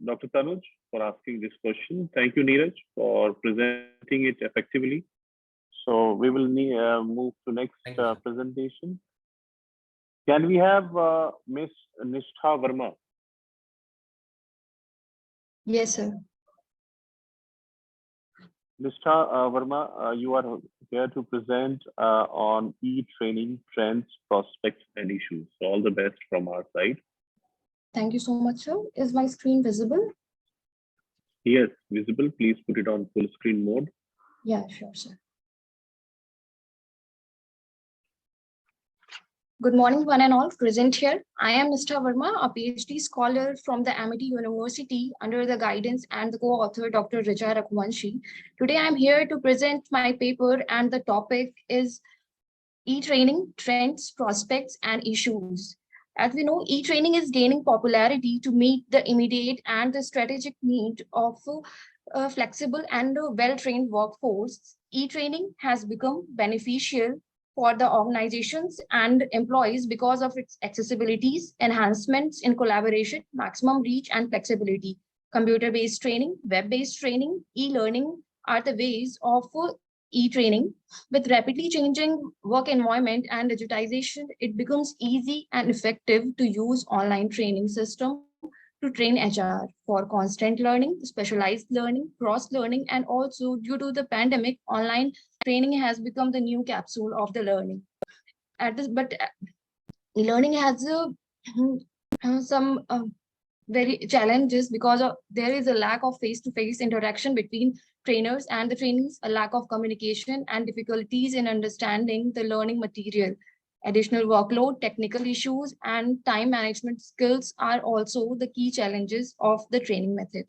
Dr. Tanuj, for asking this question. Thank you, Neeraj, for presenting it effectively. So we will move to next presentation. Can we have Miss Nishtha Verma? Yes, sir. Nishtha Verma, you are here to present on e-training trends, prospects, and issues. So all the best from our side. Thank you so much, sir. Is my screen visible? Yes, visible. Please put it on full screen mode. Yeah, sure, sir. Good morning, one and all present here. I am Nishtha Verma, a PhD scholar from the Amity University under the guidance and the co-author Dr. Richa Raghuvanshi. Today, I'm here to present my paper, and the topic is e-training, trends, prospects, and issues. As we know, e-training is gaining popularity to meet the immediate and the strategic need of a flexible and a well-trained workforce. E-training has become beneficial for the organizations and employees because of its accessibilities, enhancements in collaboration, maximum reach, and flexibility. Computer-based training, web-based training, e-learning are the ways of e-training. With rapidly changing work environment and digitization, it becomes easy and effective to use online training system to train HR for constant learning, specialized learning, cross-learning, and also due to the pandemic, online training has become the new capsule of the learning. But learning has some very challenges because there is a lack of face-to-face interaction between trainers and the trainees, a lack of communication, and difficulties in understanding the learning material. Additional workload, technical issues, and time management skills are also the key challenges of the training method.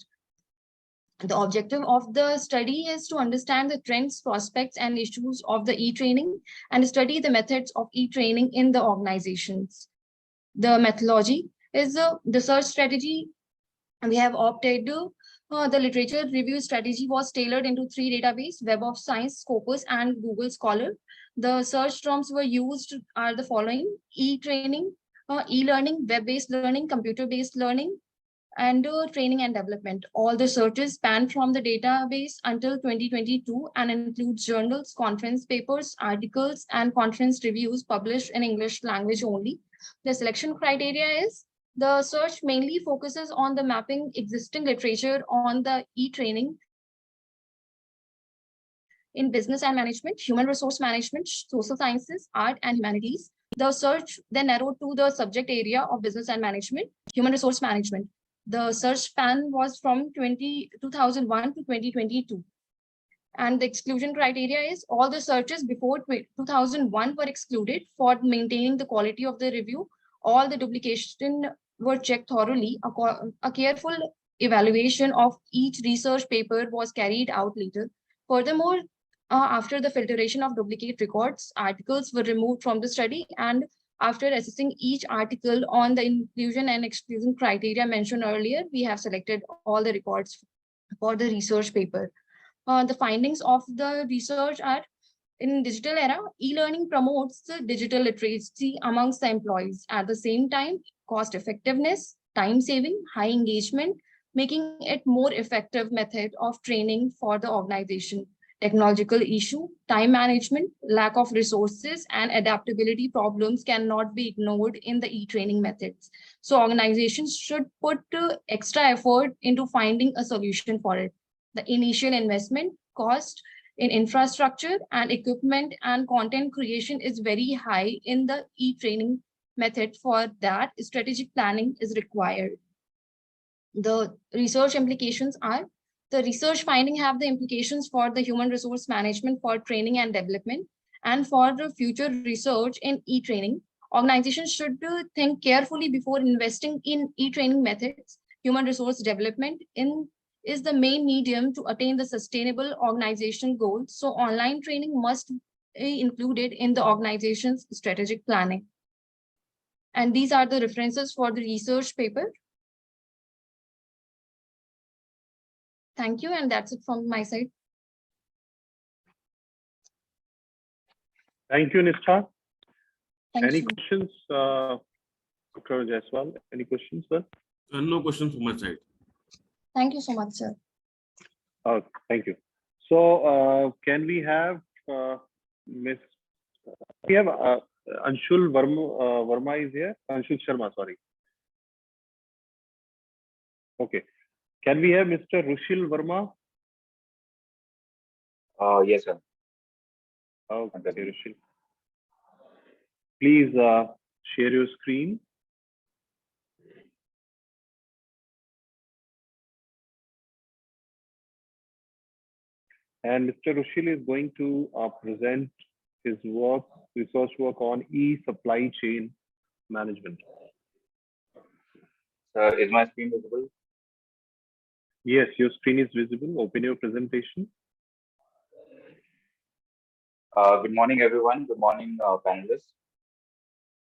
The objective of the study is to understand the trends, prospects, and issues of the e-training and study the methods of e-training in the organizations. The methodology is the search strategy. We have opted the literature review strategy was tailored into 3 databases: Web of Science, Scopus, and Google Scholar. The search terms were used are the following: e-training, e-learning, web-based learning, computer-based learning, and training and development. All the searches span from the database until 2022 and includes journals, conference papers, articles, and conference reviews published in English language only. The selection criteria is the search mainly focuses on the mapping existing literature on the e-training in business and management, human resource management, social sciences, art, and humanities. The search then narrowed to the subject area of business and management, human resource management. The search span was from 2001 to 2022. And the exclusion criteria is all the searches before 2001 were excluded for maintaining the quality of the review. All the duplication were checked thoroughly. A careful evaluation of each research paper was carried out later. Furthermore, after the filtration of duplicate records, articles were removed from the study, and after assessing each article on the inclusion and exclusion criteria mentioned earlier, we have selected all the records for the research paper. The findings of the research are: in digital era, e-learning promotes the digital literacy amongst the employees. At the same time, cost effectiveness, time saving, high engagement, making it more effective method of training for the organization. Technological issue, time management, lack of resources, and adaptability problems cannot be ignored in the e-training methods. So organizations should put extra effort into finding a solution for it. The initial investment cost in infrastructure and equipment and content creation is very high in the e-training method. For that, strategic planning is required. The research implications are: the research finding have the implications for the human resource management, for training and development, and for the future research in e-training. Organizations should think carefully before investing in e-training methods. Human resource development is the main medium to attain the sustainable organizational goals. So online training must be included in the organization's strategic planning. And these are the references for the research paper. Thank you, and that's it from my side. Thank you, Nishtha. Thank Any you. questions, Dr. Jaiswal? Any questions, sir? No questions from my side. Thank you so much, sir. Thank you. So can we have Miss? We have Anshul Verma is here. Anshul Sharma, sorry. Okay. Can we have Mr. Rushil Verma? Yes, sir. Okay, Rushil. Please share your screen. And Mr. Rushil is going to present his research work on e-supply chain management. Sir, is my screen visible? Yes, your screen is visible. Open your presentation. Good morning, everyone. Good morning, panelists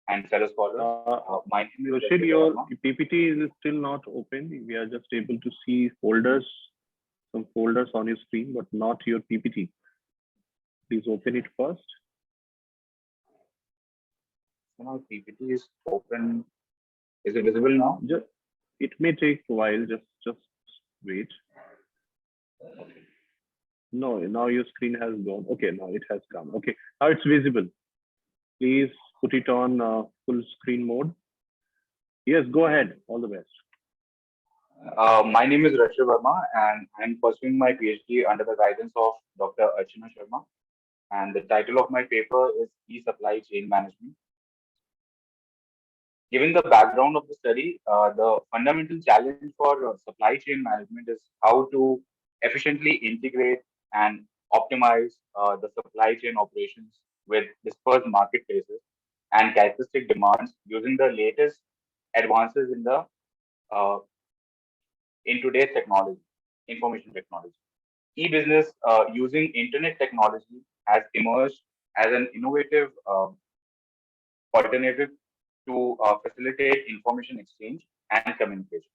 and fellow scholars. My name is Rushil, your PPT is still not open. We are just able to see folders, some folders on your screen, but not your PPT. Please open it first. So now PPT is open. Is it visible now? It may take a while. Just wait. No, now your screen has gone. Okay, now it has come. Okay, now it's visible. Please put it on full screen mode. Yes, go ahead. All the best. My name is Rashid Verma, and I'm pursuing my PhD under the guidance of Dr. Archana Sharma. And the title of my paper is E-Supply Chain Management. Given the background of the study, the fundamental challenge for supply chain management is how to efficiently integrate and optimize the supply chain operations with dispersed marketplaces and characteristic demands using the latest advances in today's technology, information technology. E-business using internet technology has emerged as an innovative alternative to facilitate information exchange and communication.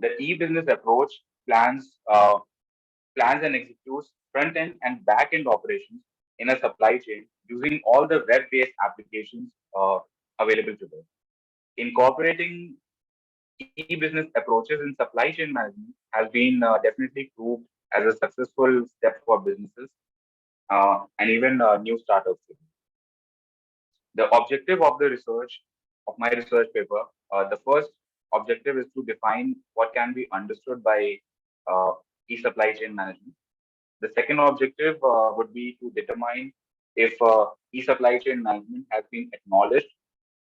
The e-business approach plans and executes front-end and back-end operations in a supply chain using all the web-based applications available today. Incorporating e-business approaches in supply chain management has been definitely proved as a successful step for businesses and even new startups. The objective of my research paper, the first objective is to define what can be understood by e-supply chain management. The second objective would be to determine if e-supply chain management has been acknowledged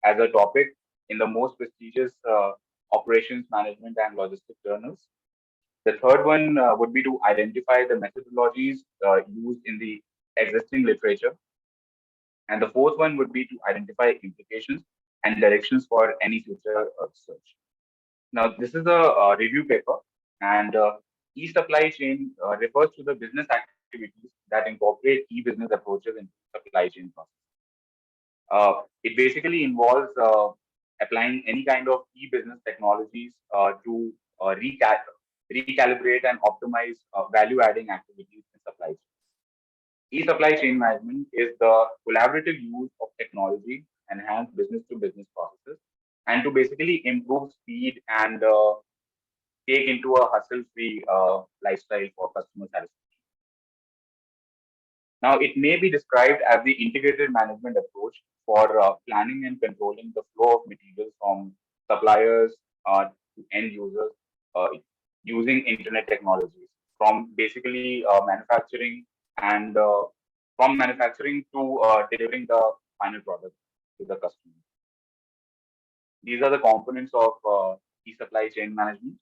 as a topic in the most prestigious operations management and logistics journals. The third one would be to identify the methodologies used in the existing literature. And the fourth one would be to identify implications and directions for any future research. Now, this is a review paper, and e-supply chain refers to the business activities that incorporate e-business approaches in supply chain process. It basically involves applying any kind of e-business technologies to recalibrate and optimize value-adding activities in supply chain. E-supply chain management is the collaborative use of technology, enhance business-to-business processes, and to basically improve speed and take into a hassle-free lifestyle for customer satisfaction. Now, it may be described as the integrated management approach for planning and controlling the flow of materials from suppliers to end users using internet technologies, from basically manufacturing and from manufacturing to delivering the final product to the customer. These are the components of e-supply chain management.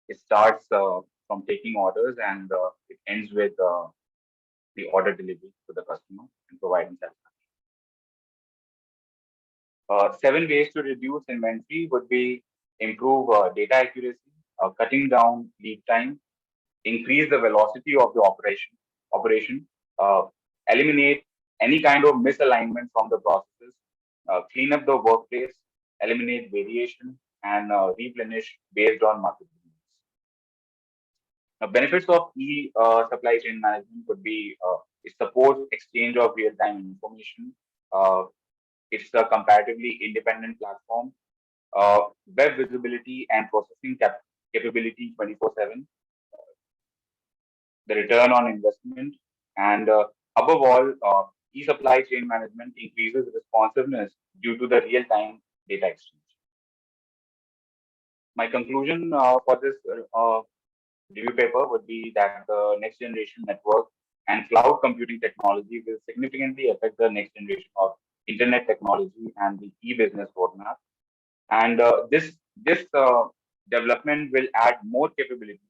It starts from taking orders and it ends with the order delivery to the customer and providing satisfaction. 7 ways to reduce inventory would be improve data accuracy, cutting down lead time, increase the velocity of the operation, eliminate any kind of misalignment from the processes, clean up the workplace, eliminate variation, and replenish based on market needs. Now, benefits of supply chain management would be it supports exchange of real-time information. It's a comparatively independent platform, web visibility and processing capability 24/7, the return on investment, and above all, e-supply chain management increases responsiveness due to the real-time data exchange. My conclusion for this review paper would be that the next generation network and cloud computing technology will significantly affect the next generation of internet technology and the e-business roadmap. And this development will add more capabilities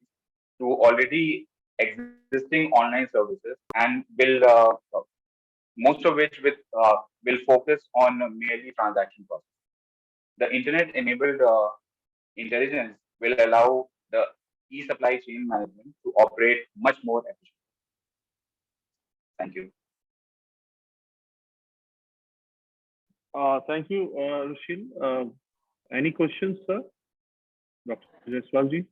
to already existing online services and will most of which will focus on merely transaction process. The internet-enabled intelligence will allow the e-supply chain management to operate much more efficiently. Thank you. Thank you, Rushil. Any questions, sir? Dr. Jaiswalji?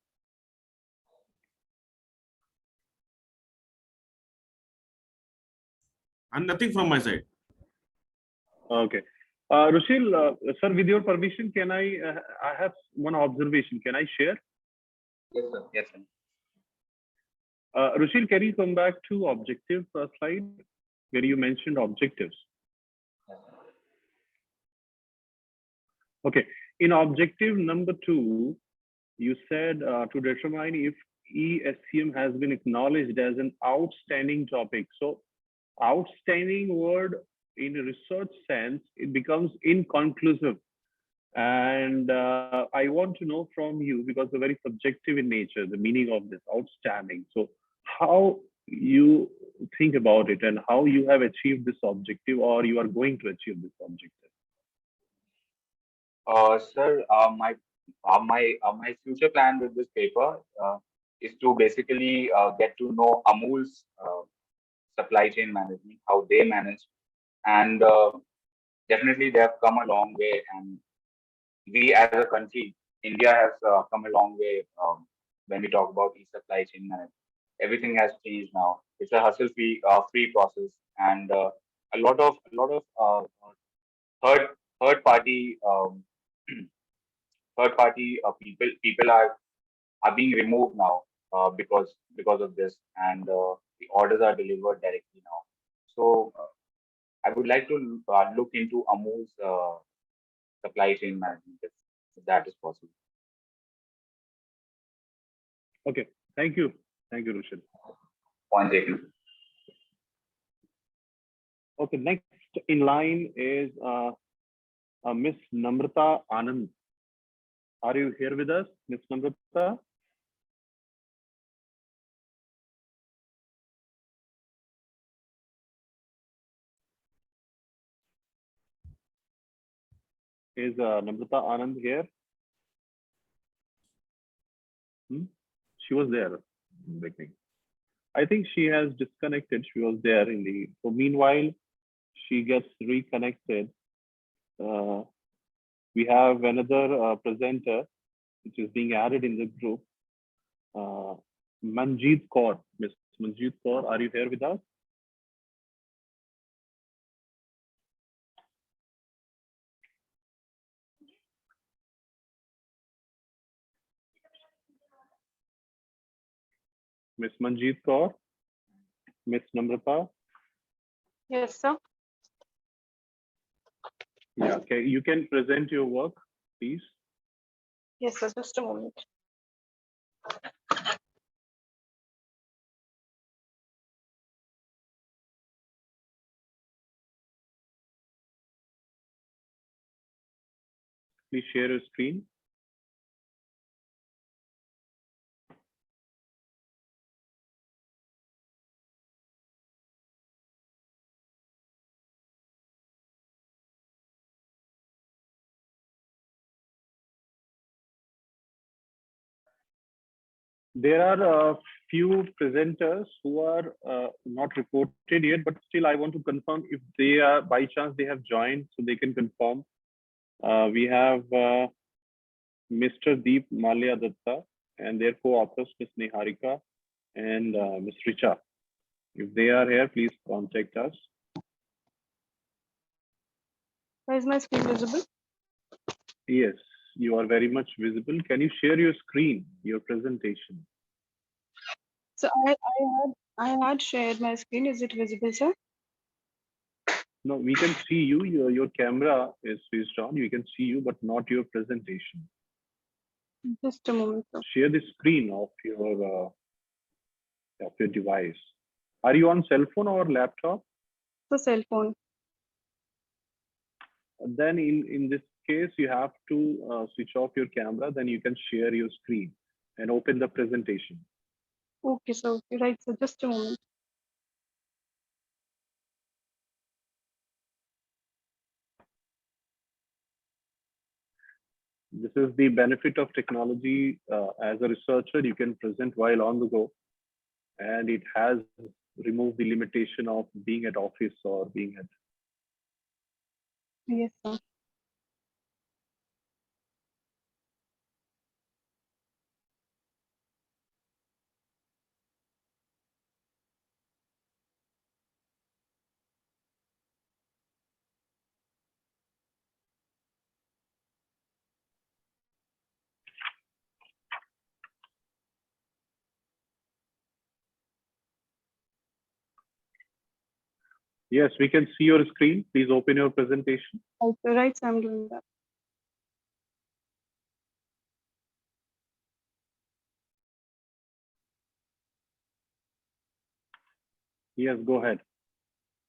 And nothing from my side. Okay. Rushil, sir, with your permission, can I have one observation. Can I share? Yes, sir. Yes, sir. Rushil, can you come back to objective slide where you mentioned objectives? Okay. In objective number 2, you said to determine if eSCM has been acknowledged as an outstanding topic. So outstanding word in a research sense, it becomes inconclusive. And I want to know from you, because they're very subjective in nature, the meaning of this outstanding. So how you think about it and how you have achieved this objective, or you are going to achieve this objective? Sir, my future plan with this paper is to basically get to know Amul's supply chain management, how they manage, and definitely they have come a long way. And we as a country, India has come a long way when we talk about e-supply chain management. Everything has changed now. It's a hassle-free free process, and a lot of third party people are being removed now because of this, and the orders are delivered directly now. So I would like to look into Amul's supply chain management if that is possible. Okay, thank you, Rushil. Point taken. Okay, next in line is Miss Namrata Anand. Are you here with us, Miss Namrata? Is Namrata Anand here? She was there in the beginning. I think she has disconnected. She was there in the. So meanwhile, she gets reconnected. We have another presenter which is being added in the group. Manjeet Kaur. Miss Manjeet Kaur, are you here with us? Miss Manjeet Kaur, Miss Namrata. Yes, sir. Yeah, okay. You can present your work, please. Yes, sir. Just a moment. Please share your screen. There are a few presenters who are not reported yet, but still I want to confirm if they are, by chance they have joined, so they can confirm. We have Mr. Deep Malia Datta and their co-authors, Ms. Niharika and Ms. Richa. If they are here, please contact us. Is my screen visible? Yes, you are very much visible. Can you share your screen, your presentation? So I had shared my screen. Is it visible, sir? No, we can see you. Your camera is switched on. We can see you, but not your presentation. Just a moment, sir. Share the screen of your device. Are you on cell phone or laptop? The cell phone. Then in this case, you have to switch off your camera. Then you can share your screen and open the presentation. Okay, sir. Okay, right, sir. Just a moment. This is the benefit of technology. As a researcher, you can present while on the go, and it has removed the limitation of being at office or being at. Yes, sir. Yes, we can see your screen. Please open your presentation. Okay, right, sir. I'm doing that. Yes, go ahead.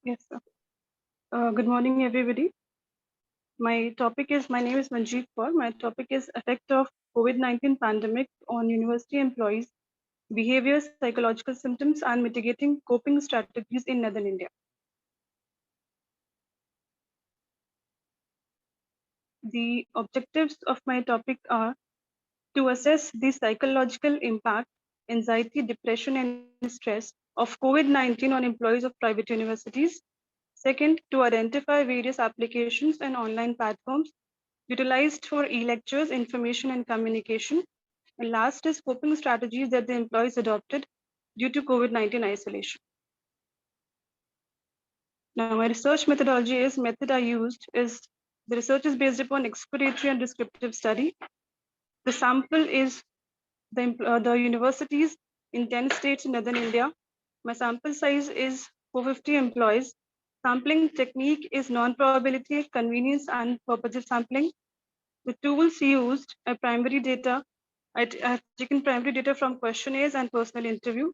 Yes, sir. Good morning, everybody. My name is Manjeet Kaur. My topic is effect of COVID-19 pandemic on university employees, behavior, psychological symptoms, and mitigating coping strategies in Northern India. The objectives of my topic are to assess the psychological impact, anxiety, depression, and stress of COVID-19 on employees of private universities. Second, to identify various applications and online platforms utilized for e-lectures, information, and communication. And last is coping strategies that the employees adopted due to COVID-19 isolation. Now, my research methodology method I used is the research is based upon exploratory and descriptive study. The sample is the universities in 10 states in Northern India. My sample size is 450 employees. Sampling technique is non-probability, convenience, and purposive sampling. The tools used are primary data. I've taken primary data from questionnaires and personal interview.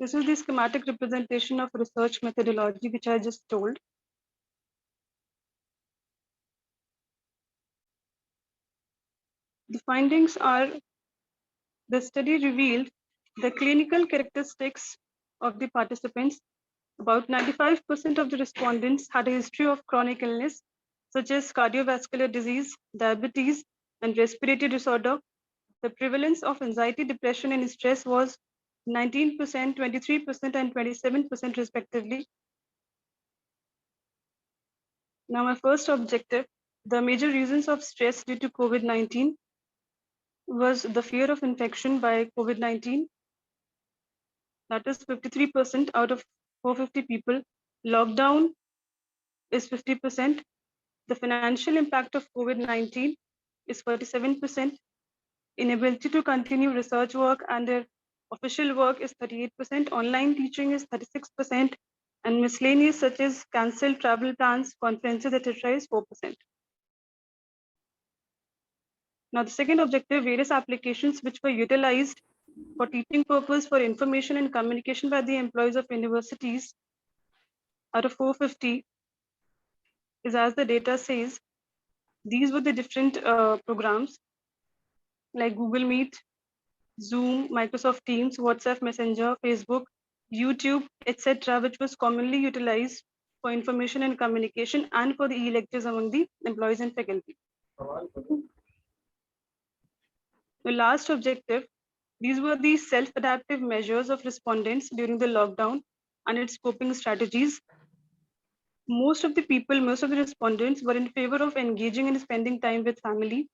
This is the schematic representation of research methodology, which I just told. The findings are, the study revealed the clinical characteristics of the participants. About 95% of the respondents had a history of chronic illness, such as cardiovascular disease, diabetes, and respiratory disorder. The prevalence of anxiety, depression, and stress was 19%, 23%, and 27% respectively. Now, my first objective, the major reasons of stress due to COVID-19 was the fear of infection by COVID-19. That is 53% out of 450 people. Lockdown is 50%. The financial impact of COVID-19 is 47%. Inability to continue research work and their official work is 38%. Online teaching is 36%. And miscellaneous such as cancelled travel plans, conferences, etc. is 4%. Now, the second objective, various applications which were utilized for teaching purpose for information and communication by the employees of universities out of 450 is, as the data says, these were the different programs like Google Meet, Zoom, Microsoft Teams, WhatsApp Messenger, Facebook, YouTube, etc., which was commonly utilized for information and communication and for the e-lectures among the employees and faculty. The last objective, these were the self-adaptive measures of respondents during the lockdown and its coping strategies. Most of the respondents were in favor of engaging and spending time with family,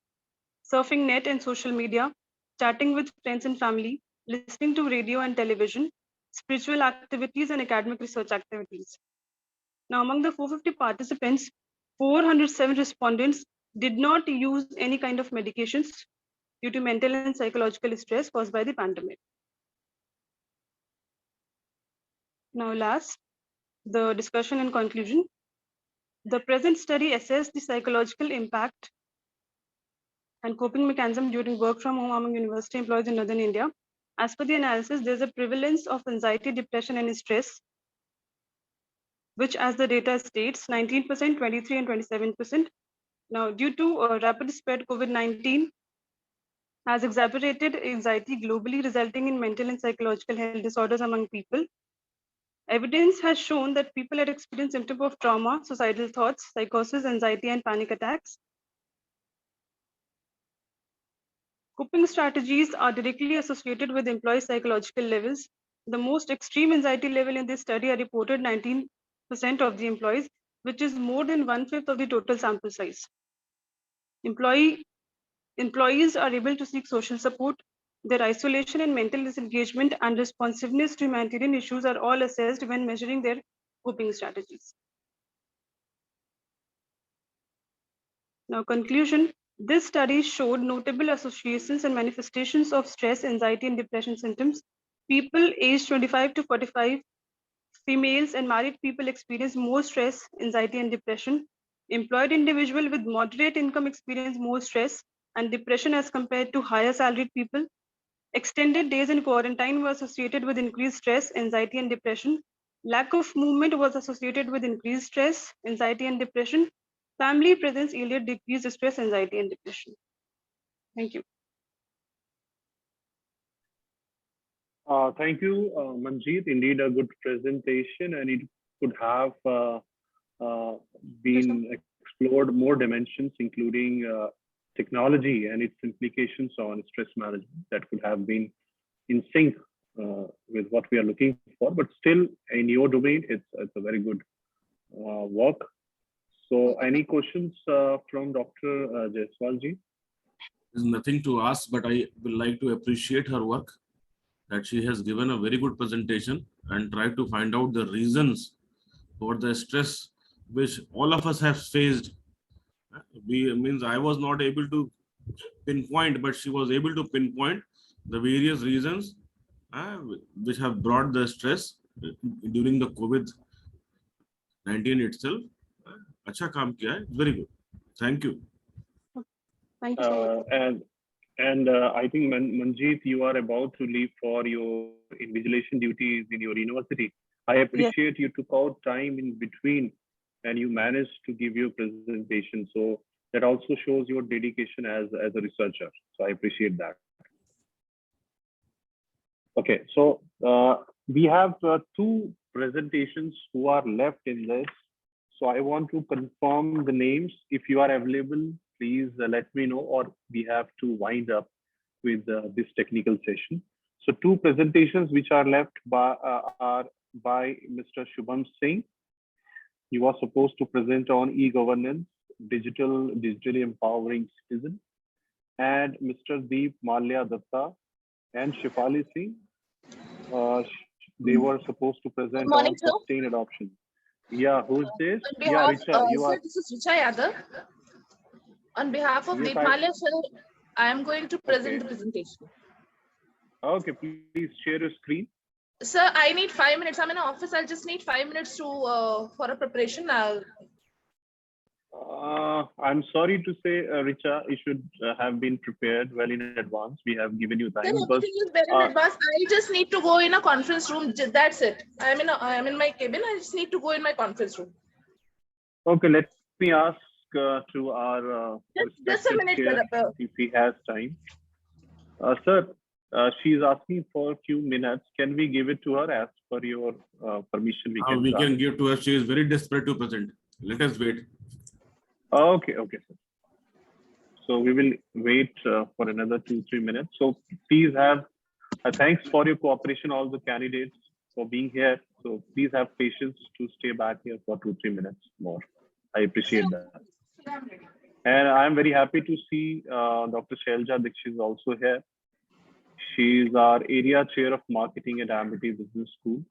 surfing net and social media, chatting with friends and family, listening to radio and television, spiritual activities and academic research activities. Now, among the 450 participants, 407 respondents did not use any kind of medications due to mental and psychological stress caused by the pandemic. Now last, the discussion and conclusion. The present study assessed the psychological impact and coping mechanism during work from home among university employees in Northern India. As per the analysis, there's a prevalence of anxiety, depression, and stress, which as the data states, 19%, 23%, and 27%. Now, due to rapid spread, COVID-19 has exacerbated anxiety globally, resulting in mental and psychological health disorders among people. Evidence has shown that people had experienced symptoms of trauma, suicidal thoughts, psychosis, anxiety, and panic attacks. Coping strategies are directly associated with employee psychological levels. The most extreme anxiety level in this study are reported 19% of the employees, which is more than 1/5 of the total sample size. Employees are able to seek social support. Their isolation and mental disengagement and responsiveness to humanitarian issues are all assessed when measuring their coping strategies. Now, conclusion. This study showed notable associations and manifestations of stress, anxiety, and depression symptoms. People aged 25 to 45, females and married people experience more stress, anxiety, and depression. Employed individuals with moderate income experience more stress and depression as compared to higher salaried people. Extended days in quarantine were associated with increased stress, anxiety, and depression. Lack of movement was associated with increased stress, anxiety, and depression. Family presence yielded decreased stress, anxiety, and depression. Thank you. Thank you, Manjeet. Indeed, a good presentation, and it could have been explored more dimensions, including technology and its implications on stress management that could have been in sync with what we are looking for. But still, in your domain, it's a very good work. So, any questions from Dr. Jaiswalji? There's nothing to ask, but I would like to appreciate her work, that she has given a very good presentation and tried to find out the reasons for the stress which all of us have faced. I was not able to pinpoint, but she was able to pinpoint the various reasons which have brought the stress during the COVID-19 itself. अच्छा काम किया है, very good. Thank you. Thank you so much. And I think Manjeet, you are about to leave for your invigilation duties in your university. I appreciate you took out time in between and you managed to give your presentation. So that also shows your dedication as a researcher. So I appreciate that. Okay, so we have two presentations who are left in this. So I want to confirm the names. If you are available, please let me know, or we have to wind up with this technical session. So two presentations which are left are by Mr. Shubham Singh. He was supposed to present on e-governance, digitally empowering citizen, and Mr. Deep Malya Datta and Shifali Singh. They were supposed to present on sustained adoption. Yeah, who's this? Yeah, Richa, you are. This is Richa Yadav. On behalf of Deep Malya, sir, I am going to present the presentation. Okay, please share your screen. Sir, I need 5 minutes. I'm in office. I'll just need 5 minutes to for a preparation. I'm sorry to say, Richa, you should have been prepared well in advance. We have given you time. Everything is well in advance. I just need to go in a conference room. That's it. I'm in my cabin. I just need to go in my conference room. Okay, let me ask to our just a minute, chair, if he has time. Sir, she's asking for a few minutes. Can we give it to her as per your permission? We can give to her. She is very desperate to present. Let us wait. Okay, okay, sir. So we will wait for another 2-3 minutes. So please have thanks for your cooperation, all the candidates, for being here. So please have patience to stay back here for 2-3 minutes more. I appreciate that. And I'm very happy to see Dr. Shailja Dixit is also here. She's our area chair of marketing at Amity Business School.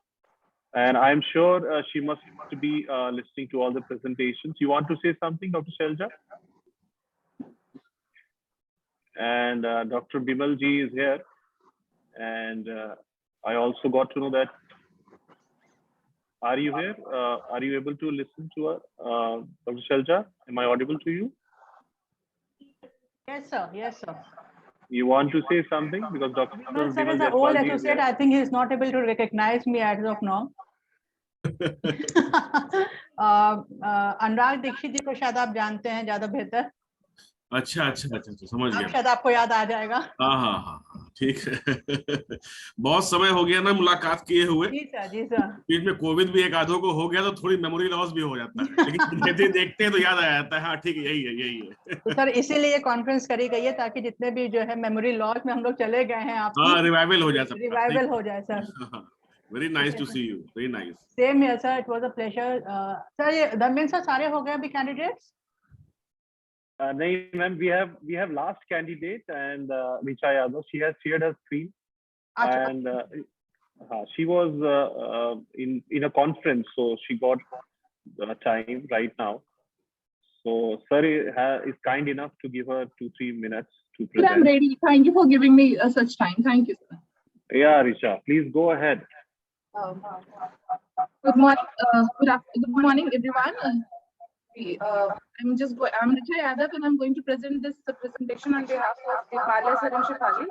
And I'm sure she must be listening to all the presentations. You want to say something, Dr. Shailja? And Dr. Bimal ji is here. And I also got to know that Are you here? Are you able to listen to her? Dr. Shelja, am I audible to you? Yes, sir. Yes, sir. You want to say something? Because Dr. Vimal sir is an old associate. I think he is not able to recognize me as of now. अनुराग दीक्षित जी को शायद आप जानते हैं ज्यादा बेहतर. अच्छा अच्छा अच्छा अच्छा समझ गया. शायद आपको याद आ जाएगा. हाँ हाँ हाँ ठीक है. बहुत समय हो गया ना मुलाकात किए हुए. जी सर, जी सर. बीच में कोविड भी एक आधों को हो गया तो थोड़ी मेमोरी लॉस भी हो जाता है, लेकिन देखते हैं तो याद आ जाता है. हाँ ठीक है, यही है यही है. तो सर इसीलिए ये कॉन्फ्रेंस करी गई है ताकि जितने भी जो है मेमोरी लॉस में हम लोग चले गए हैं आप. हाँ, रिवाइवल हो जाए सबका. रिवाइवल हो जाए sir. Very nice to see you. Very nice. Same here sir, it was a pleasure. Sir ये धर्मेंद्र सर सारे हो गए अभी कैंडिडेट्स? नहीं ma'am, we have last candidate and Richa Yadav. She has shared her screen and she was in a conference, so she got time right now. So sir is kind enough to give her 2-3 minutes to present. I'm ready. Thank you for giving me such time. Thank you, sir. Yeah, Richa, please go ahead. Good morning. Good morning, everyone. I'm Richa Yadav, and I'm going to present this presentation on behalf of the Pala sir and Shefali.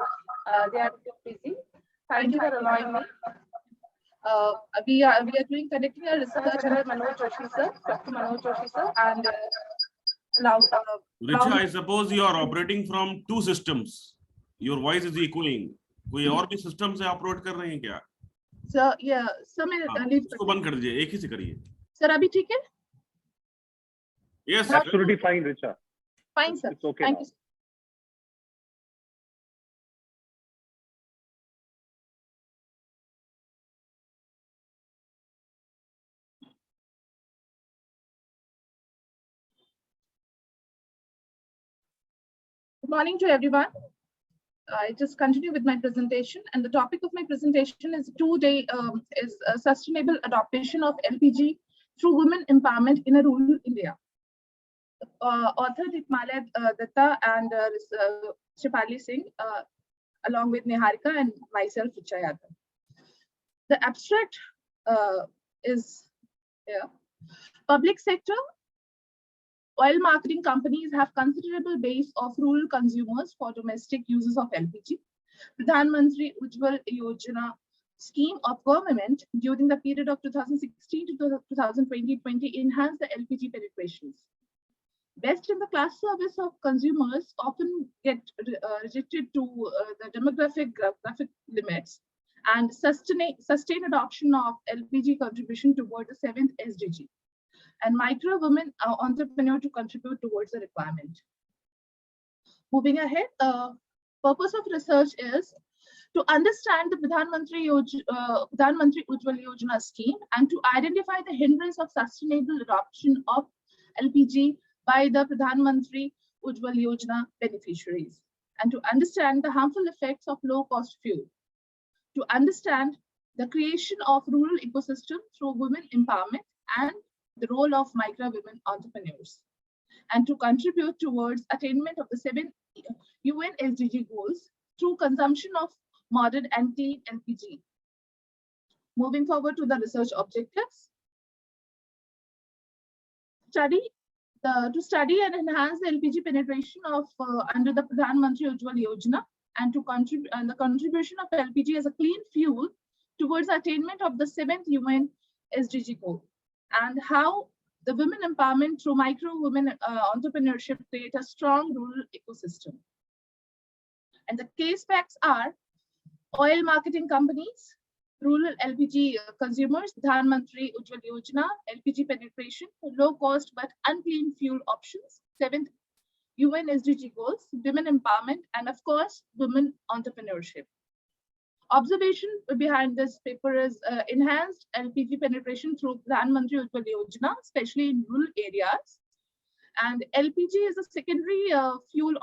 They are busy. Thank you for allowing me. We are conducting a research under Manoj Joshi sir, Dr. Manoj Joshi sir, and Richa, I suppose you are operating from 2 systems. Your voice is echoing. कोई और भी system से operate कर रहे हैं क्या? Sir, yeah, sir, मैं इसको बंद कर दीजिए, एक ही से करिए. Sir, अभी ठीक है? Yes, absolutely fine, Richa. Fine, sir. It's okay. Thank you. Good morning to everyone. I just continue with my presentation, and the topic of my presentation is sustainable adoption of LPG through women empowerment in a rural India. Author Deepmala Datta and Shefali Singh, along with Niharika and myself, Richa Yadav. The abstract is here. Public sector oil marketing companies have considerable base of rural consumers for domestic uses of LPG. Pradhan Mantri Ujjwal Yojana scheme of government during the period of 2016 to 2020 enhanced the LPG penetrations. Best in the class service of consumers often get rejected to the demographic limits and sustain adoption of LPG contribution toward the 7th SDG. And micro women entrepreneur to contribute towards the requirement. Moving ahead, the purpose of research is to understand the Pradhan Mantri Ujjwal Yojana scheme and to identify the hindrance of sustainable adoption of LPG by the Pradhan Mantri Ujjwal Yojana beneficiaries, and to understand the harmful effects of low-cost fuel, to understand the creation of rural ecosystem through women empowerment and the role of micro women entrepreneurs, and to contribute towards attainment of the 7 UN SDG goals through consumption of modern and clean LPG. Moving forward to the research objectives. To study and enhance the LPG penetration of under the Pradhan Mantri Ujjwal Yojana, and to contribute the contribution of LPG as a clean fuel towards attainment of the 7th UN SDG goal, and how the women empowerment through micro women entrepreneurship create a strong rural ecosystem. And the case facts are oil marketing companies, rural LPG consumers, Pradhan Mantri Ujjwal Yojana, LPG penetration, low cost but unclean fuel options, 7th UN SDG goals, women empowerment, and of course, women entrepreneurship. Observation behind this paper is enhanced LPG penetration through Pradhan Mantri Ujjwal Yojana, especially in rural areas. And LPG is a secondary fuel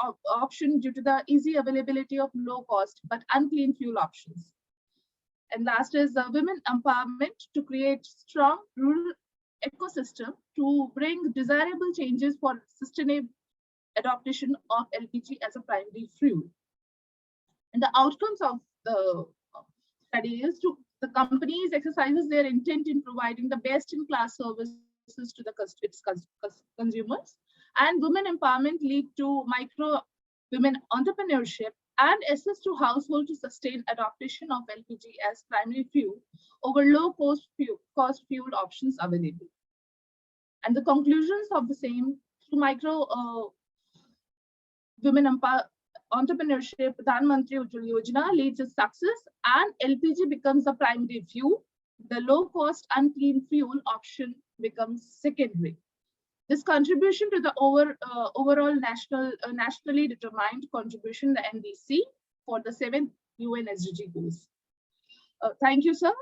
option due to the easy availability of low cost but unclean fuel options. And last is women empowerment to create strong rural ecosystem to bring desirable changes for sustainable adoption of LPG as a primary fuel. And the outcomes of the study is to The companies exercises their intent in providing the best-in-class services to its consumers, and women empowerment lead to micro women entrepreneurship and assist to households to sustain adaptation of LPG as primary fuel over low-cost fuel options available. And the conclusions of the same through micro women entrepreneurship, Pradhan Mantri Ujjwala Yojana leads to success, and LPG becomes the primary fuel. The low-cost unclean fuel option becomes secondary. This contribution to the overall nationally determined contribution, the NDC, for the 7th UN SDG goals. Thank you, sir.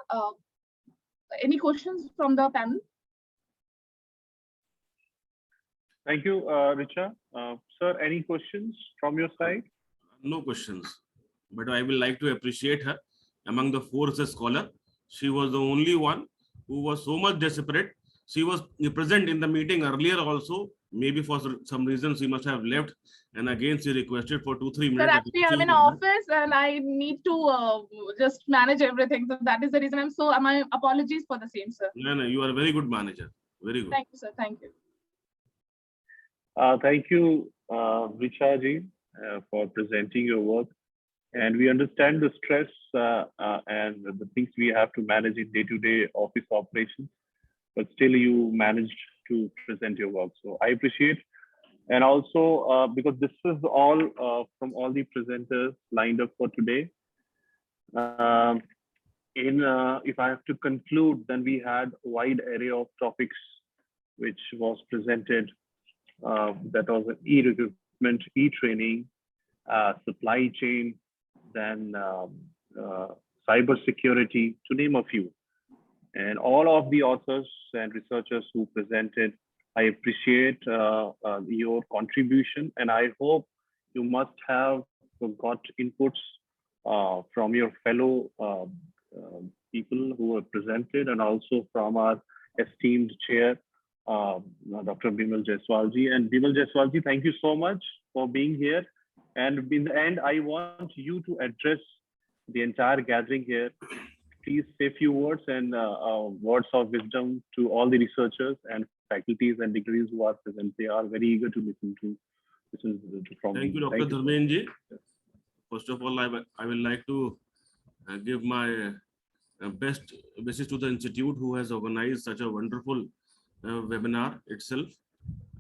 Any questions from the panel? Thank you, Richa. Sir, any questions from your side? No questions, but I will like to appreciate her. Among the 4 scholars, she was the only one who was so much desperate. She was present in the meeting earlier also. Maybe for some reason she must have left, and again she requested for 2-3 minutes. Sir, actually I'm in office and I need to just manage everything. So that is the reason my apologies for the same, sir. No, you are a very good manager. Very good. Thank you, sir. Thank you. Thank you, Richa ji, for presenting your work. And we understand the stress and the things we have to manage in day-to-day office operations, but still you managed to present your work. So I appreciate. And also, because this is all from all the presenters lined up for today. If I have to conclude, then we had a wide array of topics which was presented. That was e-recruitment, e-training, supply chain, then cyber security, to name a few. And all of the authors and researchers who presented, I appreciate your contribution, and I hope you must have got inputs from your fellow people who were presented, and also from our esteemed chair, Dr. Bimal Jaiswalji. And Bimal Jaiswalji, thank you so much for being here. And in the end, I want you to address the entire gathering here. Please say a few words and words of wisdom to all the researchers and faculties and degrees who are present. They are very eager to listen from you. Thank you, Dr. Dharmenji. First of all, I will like to give my best wishes to the institute who has organized such a wonderful webinar itself,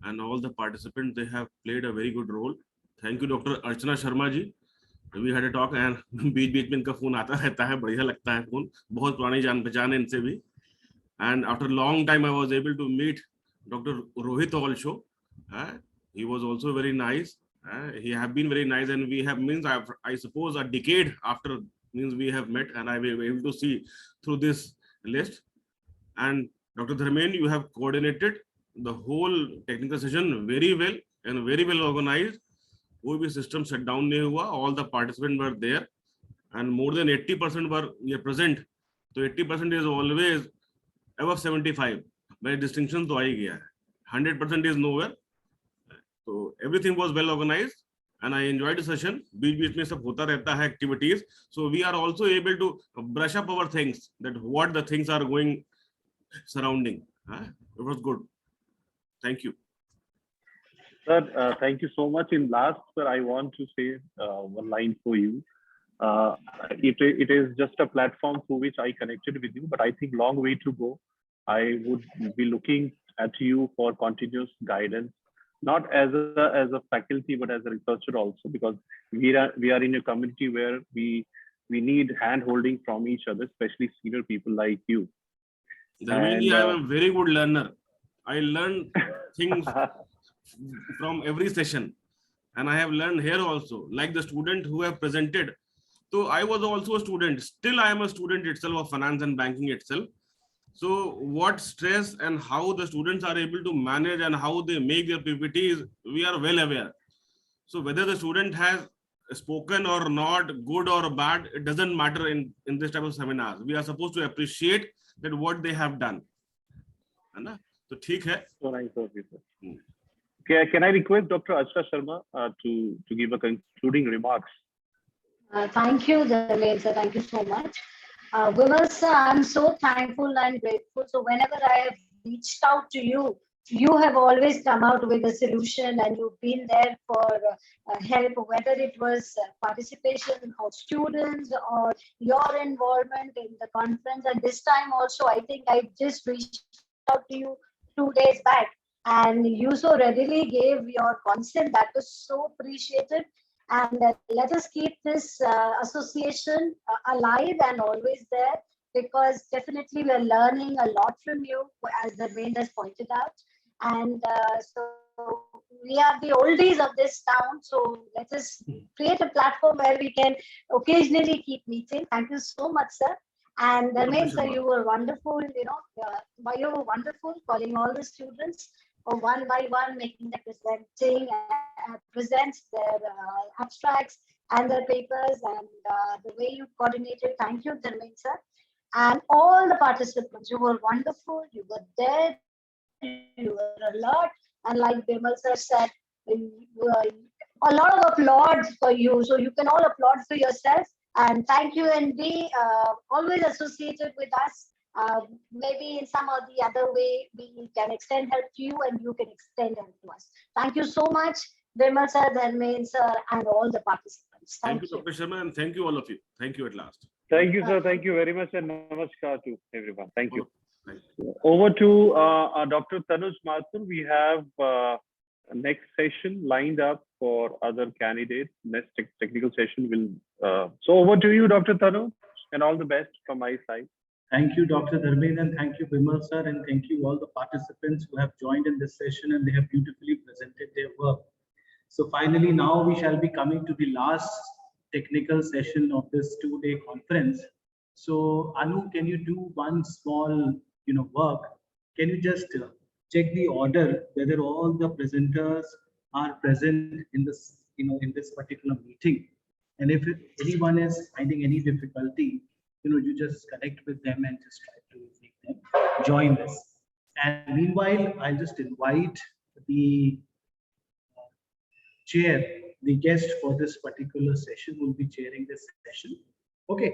and all the participants. They have played a very good role. Thank you, Dr. Archana Sharma ji. We had a talk and बीच में इनका phone आता रहता है, बढ़िया लगता है phone, बहुत पुरानी जान पहचान है इनसे भी. And after a long time I was able to meet Dr. Rohit also. He was also very nice. He have been very nice, and we have I suppose a decade after we have met, and I will be able to see through this list. And Dr. Dharmen, you have coordinated the whole technical session very well and very well organized. कोई भी system shut down नहीं हुआ. All the participants were there, and more than 80% were present. So 80% is always above 75. By distinction तो आ ही गया है. 100% is nowhere. So everything was well organized, and I enjoyed the session. बीच में सब होता रहता है activities. So we are also able to brush up our things, that what the things are going surrounding. It was good. Thank you. Sir, thank you so much. In last, sir, I want to say one line for you. It is just a platform through which I connected with you, but I think long way to go. I would be looking at you for continuous guidance, not as a faculty, but as a researcher also, because we are in a community where we need hand holding from each other, especially senior people like you. Dharmenji, I am a very good learner. I learn things from every session, and I have learned here also, like the student who have presented. So I was also a student. Still I am a student itself of finance and banking itself. So what stress and how the students are able to manage and how they make their PPTs, we are well aware. So whether the student has spoken or not, good or bad, it doesn't matter in this type of seminars. We are supposed to appreciate that what they have done. So ठीक है. So nice of you, sir. Can I request Dr. Archana Sharma to give a concluding remarks? Thank you, Dharmen sir. Thank you so much. Vimal sir, I'm so thankful and grateful. So whenever I have reached out to you, you have always come out with a solution and you've been there for help, whether it was participation of students or your involvement in the conference. And this time also, I think I just reached out to you 2 days back and you so readily gave your consent. That was so appreciated. And let us keep this association alive and always there, because definitely we're learning a lot from you, as the Dharmendra has pointed out. And so we are the oldies of this town. So let us create a platform where we can occasionally keep meeting. Thank you so much, sir. And Dharmendra, you were wonderful, you were wonderful calling all the students one by one, making them present their abstracts and their papers, and the way you coordinated. Thank you, Dharmendra sir. And all the participants, you were wonderful. You were there, you were alert, and like Vimal sir said, a lot of applause for you. So you can all applaud for yourself. And thank you, and be always associated with us. Maybe in some or the other way, we can extend help to you and you can extend help to us. Thank you so much, Vimal sir, Dharmendra sir, and all the participants. Thank you, Dr. Sharma, and thank you all of you. Thank you at last. Thank you, sir. Thank you very much, and namaskar to everyone. Thank you. Thank you. Over to Dr. Tanuj Mathur. We have next session lined up for other candidates. Next technical session will. So over to you, Dr. Tanuj, and all the best from my side. Thank you, Dr. Dharmendra, and thank you, Vimal sir, and thank you all the participants who have joined in this session, and they have beautifully presented their work. So finally, now we shall be coming to the last technical session of this 2-day conference. So Anu, can you do one small, work? Can you just check the order whether all the presenters are present in this, in this particular meeting? And if anyone is finding any difficulty, you just connect with them and just try to make them join this. And meanwhile, I'll just invite the chair, the guest for this particular session will be chairing this session. Okay.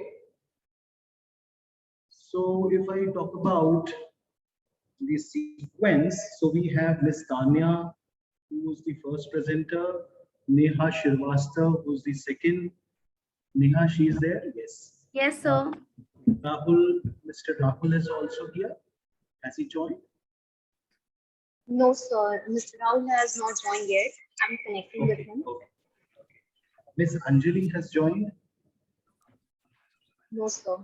So if I talk about the sequence, so we have Ms. Tanya, who's the first presenter, Neha Shirvastav, who's the second. Neha, she is there? Yes. Yes, sir. Rahul, Mr. Rahul is also here. Has he joined? No, sir. Mr. Rahul has not joined yet. I'm connecting with him. Okay. Ms. Anjali has joined. No, sir.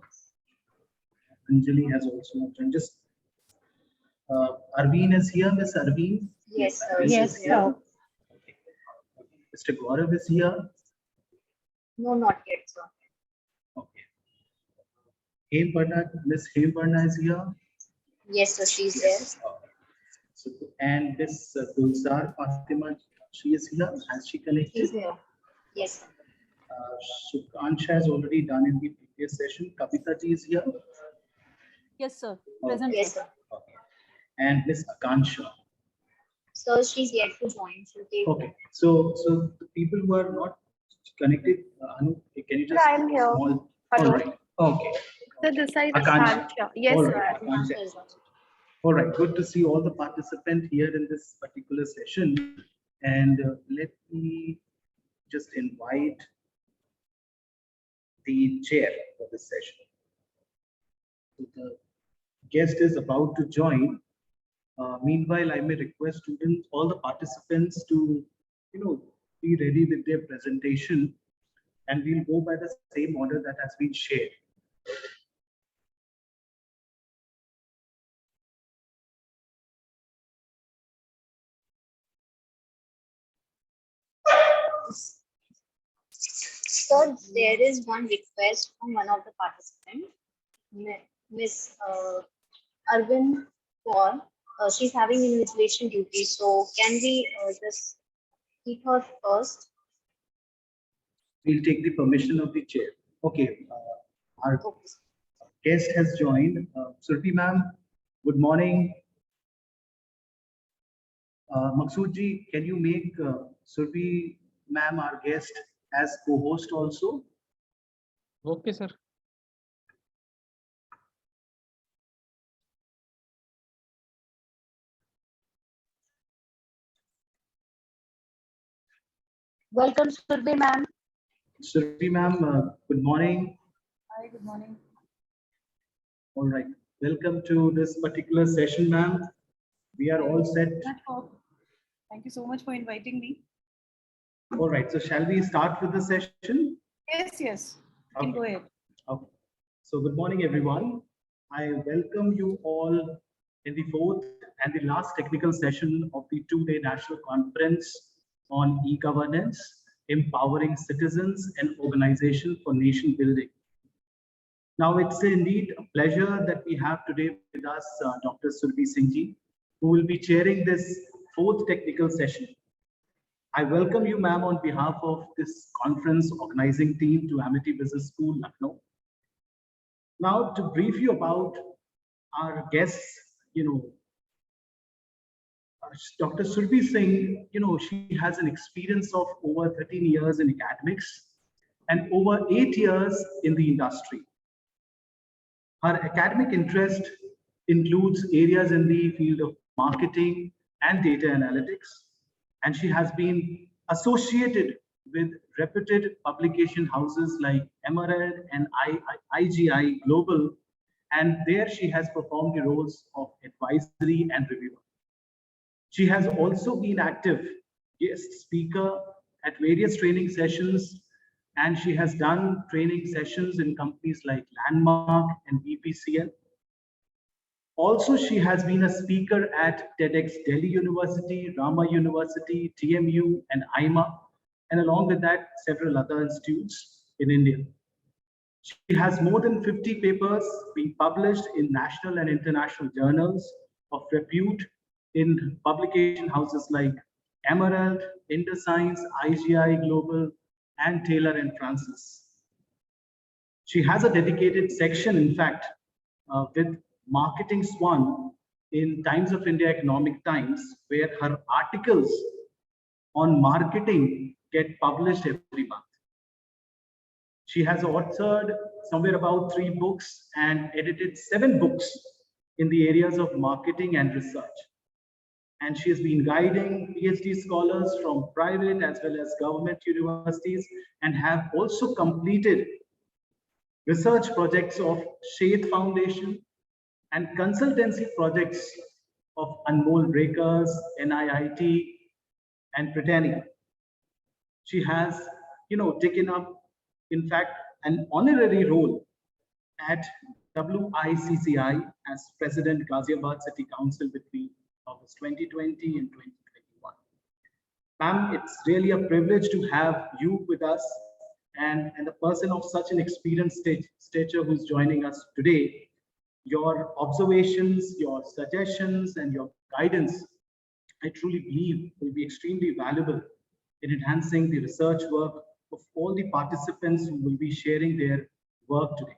Anjali has also not joined. Just Arvind is here. Miss Arvind. Yes, sir. Yes, sir. Okay. Mr. Gaurav is here. No, not yet, sir. Okay. Miss Hemparna is here. Yes, sir. She's there. So, and this Gulzar Fatima, she is here. Has she connected? She's here. Yes, sir. Shubhansha has already done in the previous session. Kavita ji is here. Yes, sir. Present. Yes, sir. Okay. And Miss Akansha. So she's yet to join. Okay. So the people who are not connected, Anu, can you just? I'm here. All Hello. right. Okay. So this side is Akansha. Akansha. Yes, All sir. right. Akansha. All right. Good to see all the participants here in this particular session. And let me just invite the chair for this session. So the guest is about to join. Meanwhile, I may request students, all the participants to, be ready with their presentation, and we'll go by the same order that has been shared. Sir, there is one request from one of the participants, Miss Arvind Kaur. She's having invigilation duty, so can we just keep her first? We'll take the permission of the chair. Okay. Our guest has joined. Surti ma'am, good morning. Maqsood ji, can you make Surti ma'am, our guest, as co-host also? Okay, sir. Welcome, Surbhi ma'am. Surbhi ma'am, good morning. Hi, good morning. All right, welcome to this particular session, ma'am. We are all set. Thank you so much for inviting me. All right, so shall we start with the session? Yes, yes, you can go ahead. Okay. So good morning, everyone. I welcome you all in the fourth and the last technical session of the two-day national conference on e-governance, empowering citizens and organization for nation building. Now, it's indeed a pleasure that we have today with us Dr. Surbhi Singh ji, who will be chairing this fourth technical session. I welcome you, ma'am, on behalf of this conference organizing team to Amity Business School, Lucknow. Now, to brief you about our guests, Dr. Surbhi Singh, she has an experience of over 13 years in academics and over 8 years in the industry. Her academic interest includes areas in the field of marketing and data analytics, and she has been associated with reputed publication houses like Emerald and IGI Global, and there she has performed the roles of advisory and reviewer. She has also been active guest speaker at various training sessions, and she has done training sessions in companies like Landmark and BPCL. Also, she has been a speaker at TEDx Delhi University, Rama University, TMU, and IMA, and along with that, several other institutes in India. She has more than 50 papers being published in national and international journals of repute in publication houses like Emerald, InterScience, IGI Global, and Taylor and Francis. She has a dedicated section, in fact, with Marketing Swan in Times of India Economic Times, where her articles on marketing get published every month. She has authored somewhere about 3 books and edited 7 books in the areas of marketing and research. And she has been guiding PhD scholars from private as well as government universities and have also completed research projects of Shade Foundation and consultancy projects of Anmol Breakers, NIIT, and Britannia. She has, taken up, in fact, an honorary role at WICCI as President Ghaziabad City Council between August 2020 and 2021. Ma'am, it's really a privilege to have you with us and a person of such an experienced stature who's joining us today. Your observations, your suggestions, and your guidance, I truly believe will be extremely valuable in enhancing the research work of all the participants who will be sharing their work today.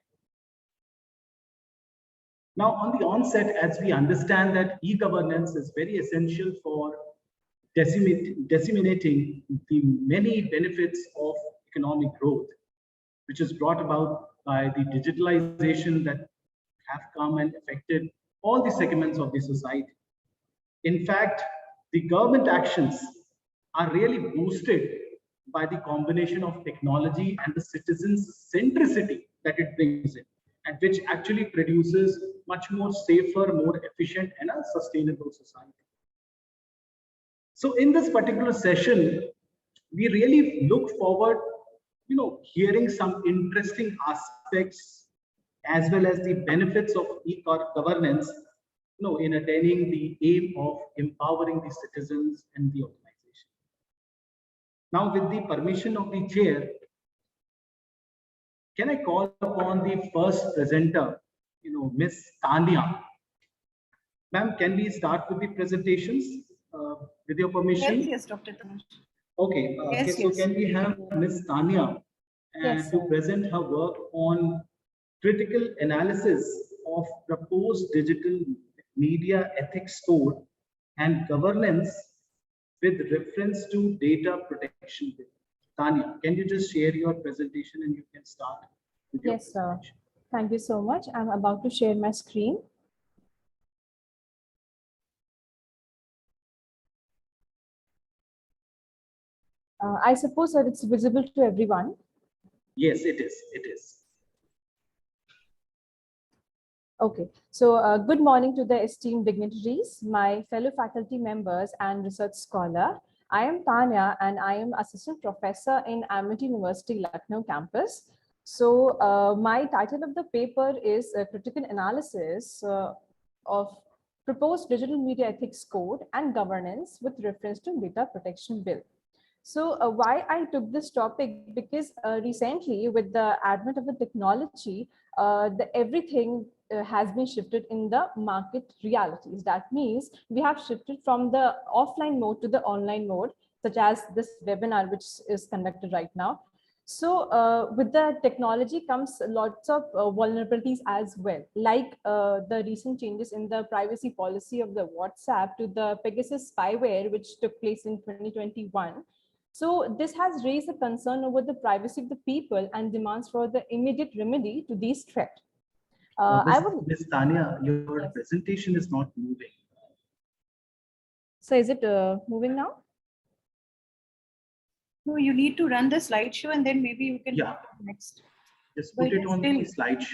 Now, on the onset, as we understand that e-governance is very essential for disseminating the many benefits of economic growth, which is brought about by the digitalization that have come and affected all the segments of the society. In fact, the government actions are really boosted by the combination of technology and the citizens' centricity that it brings in, and which actually produces much more safer, more efficient, and a sustainable society. So in this particular session, we really look forward, hearing some interesting aspects as well as the benefits of e-governance, in attaining the aim of empowering the citizens and the organization. Now, with the permission of the chair, can I call upon the first presenter, Miss Tanya? Ma'am, can we start with the presentations with your permission? Yes, Dr. Tanush. Okay, so can we have Miss Tanya to present her work on critical analysis of proposed digital media ethics code and governance with reference to data protection. Tanya, can you just share your presentation and you can start with your Yes, sir. Thank you so much. I'm about to share my screen. I suppose that it's visible to everyone. Yes, it is. It is. Okay, so good morning to the esteemed dignitaries, my fellow faculty members and research scholar. I am Tanya and I am assistant professor in Amity University Lucknow campus. So my title of the paper is a critical analysis of proposed digital media ethics code and governance with reference to data protection bill. So why I took this topic, because recently with the advent of the technology, everything has been shifted in the market realities. That means we have shifted from the offline mode to the online mode, such as this webinar, which is conducted right now. So with the technology comes lots of vulnerabilities as well, like the recent changes in the privacy policy of the WhatsApp to the Pegasus spyware, which took place in 2021. So this has raised a concern over the privacy of the people and demands for the immediate remedy to these threats. Ms. Tanya, your presentation is not moving. So is it moving now? No, you need to run the slideshow and then maybe you can go to the next. Just put it on the slideshow.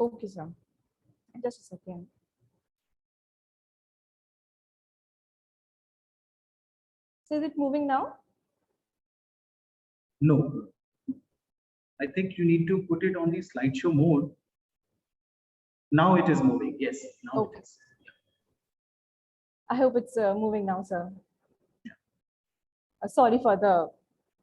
Okay, sir. Just a second. So is it moving now? No. I think you need to put it on the slideshow mode. Now it is moving. Yes. Now okay. It is. I hope it's moving now, sir. Sorry for the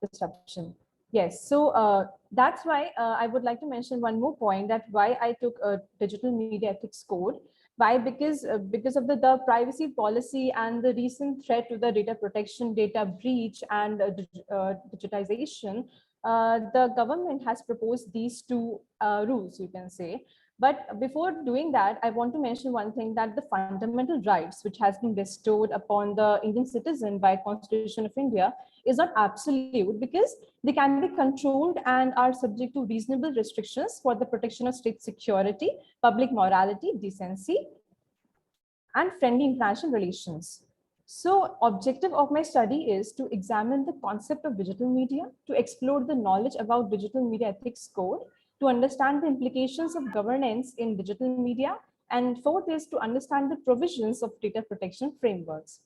disruption. Yes, so that's why I would like to mention one more point, that why I took a digital media ethics code. Why? Because of the privacy policy and the recent threat to the data protection, data breach, and digitization. The government has proposed these two rules, you can say. But before doing that, I want to mention one thing, that the fundamental rights which has been bestowed upon the Indian citizen by Constitution of India is not absolute, because they can be controlled and are subject to reasonable restrictions for the protection of state security, public morality, decency, and friendly international relations. So objective of my study is to examine the concept of digital media, to explore the knowledge about digital media ethics code, to understand the implications of governance in digital media, and fourth is to understand the provisions of data protection frameworks.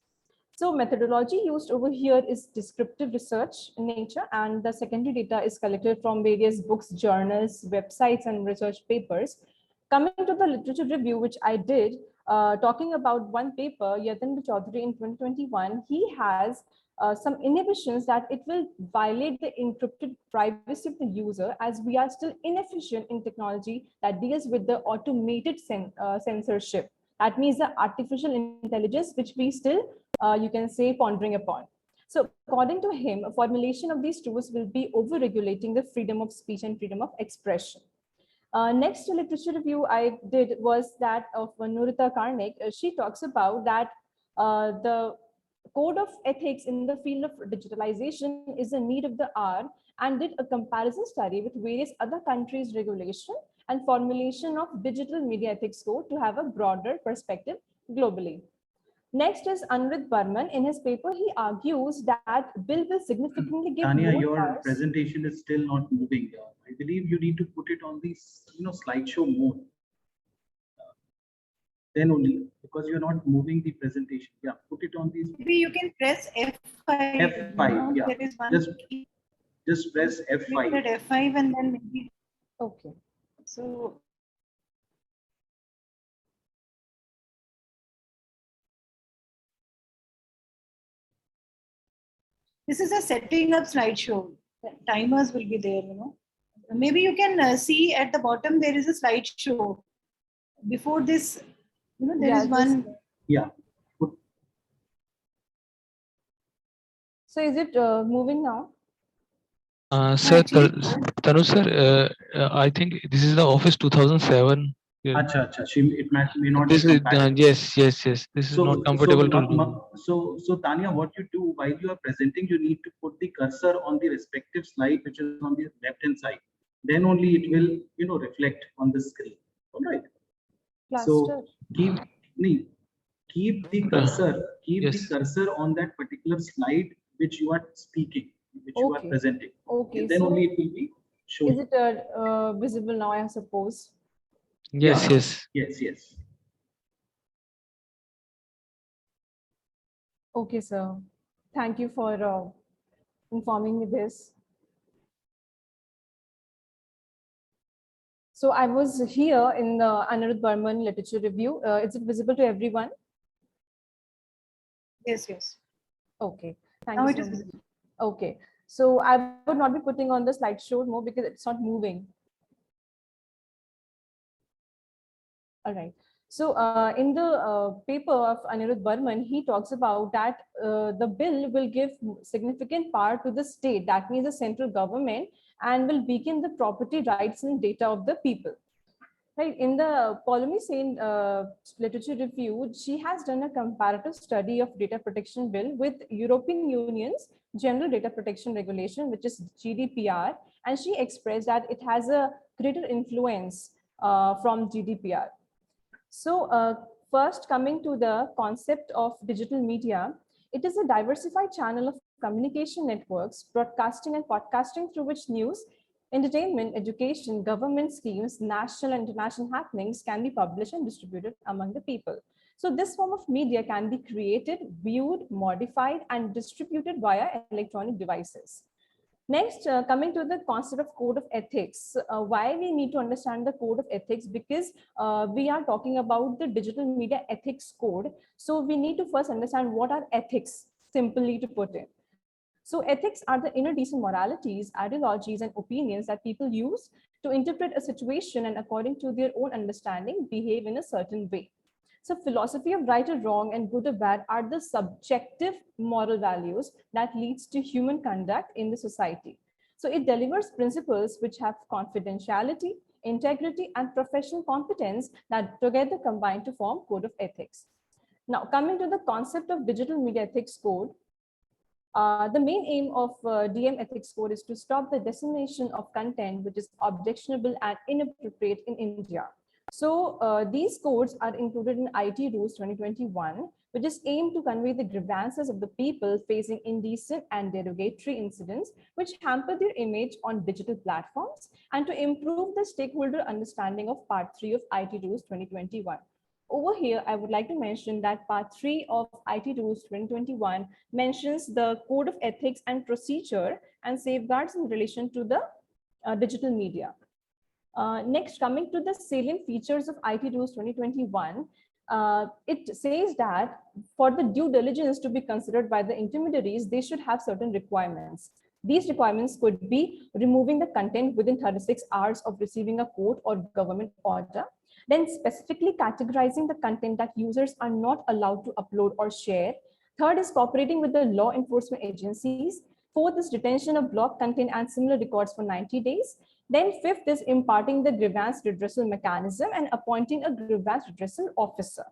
So methodology used over here is descriptive research in nature, and the secondary data is collected from various books, journals, websites, and research papers. Coming to the literature review, which I did, talking about one paper, Yatendra Chaudhary in 2021, he has some inhibitions that it will violate the encrypted privacy of the user, as we are still inefficient in technology that deals with the automated censorship. That means the artificial intelligence, which we still, you can say, pondering upon. So according to him, a formulation of these tools will be over-regulating the freedom of speech and freedom of expression. Next literature review I did was that of Nurita Karnik. She talks about that the code of ethics in the field of digitalization is a need of the hour, and did a comparison study with various other countries' regulation and formulation of digital media ethics code to have a broader perspective globally. Next is Anvit Burman. In his paper, he argues that bill will significantly give Tanya, more your powers. presentation is still not moving. I believe you need to put it on the slideshow mode. Then only, because you're not moving the presentation. Yeah, put it on the. Maybe you can press F5. F5. Yeah. There is one just press F5. Click at F5 and then maybe. Okay. So. This is a setting up slideshow. Timers will be there, Maybe you can see at the bottom there is a slideshow. Before this, there is one. Yeah. So is it moving now? Sir, Tanu sir, I think this is the Office 2007. Acha. It may not this be is, yes. This is not comfortable to do. So Tanya, what you do while you are presenting, you need to put the cursor on the respective slide, which is on the left-hand side. Then only it will, keep the cursor, Yes. on that particular slide which you are speaking, which you are presenting. Okay. Then so only it will be shown. is it visible now, I suppose? Yes, yes. Yes. Okay, sir. Thank you for informing me this. So I was here in the Anirudh Burman literature review. Is it visible to everyone? Yes. Okay. Thank Now you it so is much. visible. Okay. So I would not be putting on the slideshow more because it's not moving. All right. So in the paper of Anirudh Burman, he talks about that the bill will give significant power to the state, that means the central government, and will weaken the property rights and data of the people. Right. In the Polymerase literature review, she has done a comparative study of data protection bill with European Union's General Data Protection Regulation, which is GDPR, and she expressed that it has a greater influence from GDPR. So first, coming to the concept of digital media, it is a diversified channel of communication networks, broadcasting and podcasting through which news, entertainment, education, government schemes, national and international happenings can be published and distributed among the people. So this form of media can be created, viewed, modified, and distributed via electronic devices. Next, coming to the concept of code of ethics, why we need to understand the code of ethics, because we are talking about the digital media ethics code. So we need to first understand what are ethics, simply to put it. So ethics are the inner decent moralities, ideologies, and opinions that people use to interpret a situation and according to their own understanding, behave in a certain way. So philosophy of right or wrong and good or bad are the subjective moral values that leads to human conduct in the society. So it delivers principles which have confidentiality, integrity, and professional competence that together combine to form code of ethics. Now, coming to the concept of digital media ethics code, the main aim of DM ethics code is to stop the dissemination of content which is objectionable and inappropriate in India. So these codes are included in IT Rules 2021, which is aimed to convey the grievances of the people facing indecent and derogatory incidents which hamper their image on digital platforms, and to improve the stakeholder understanding of Part 3 of IT Rules 2021. Over here, I would like to mention that Part 3 of IT Rules 2021 mentions the code of ethics and procedure and safeguards in relation to the digital media. Next, coming to the salient features of IT Rules 2021, it says that for the due diligence to be considered by the intermediaries, they should have certain requirements. These requirements could be removing the content within 36 hours of receiving a court or government order, then specifically categorizing the content that users are not allowed to upload or share. Third is cooperating with the law enforcement agencies. Fourth is retention of blocked content and similar records for 90 days. Then fifth is imparting the grievance redressal mechanism and appointing a grievance redressal officer.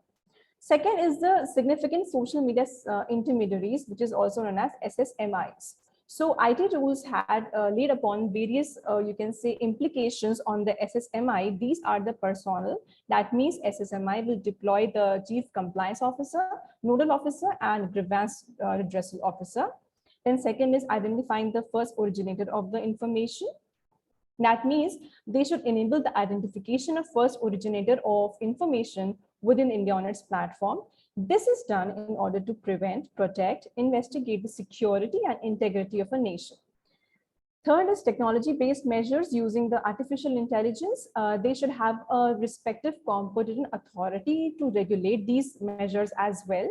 Second is the significant social media intermediaries, which is also known as SSMIs. So IT rules had laid upon various, you can say, implications on the SSMI. These are the personnel. That means SSMI will deploy the chief compliance officer, nodal officer, and grievance redressal officer. Then second is identifying the first originator of the information. That means they should enable the identification of first originator of information within India on its platform. This is done in order to prevent, protect, investigate the security and integrity of a nation. Third is technology-based measures using the artificial intelligence. They should have a respective competent authority to regulate these measures as well.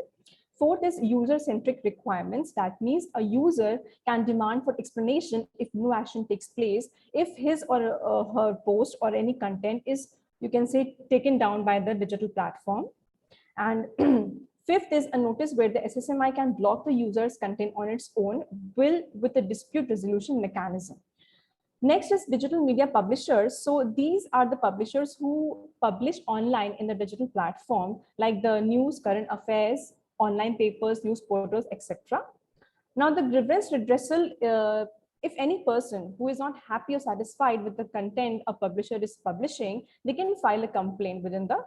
Fourth is user-centric requirements. That means a user can demand for explanation if no action takes place, if his or her post or any content is, you can say, taken down by the digital platform. And fifth is a notice where the SSMI can block the user's content on its own with a dispute resolution mechanism. Next is digital media publishers. So these are the publishers who publish online in the digital platform, like the news, current affairs, online papers, news portals, etc. Now the grievance redressal, if any person who is not happy or satisfied with the content a publisher is publishing, they can file a complaint within the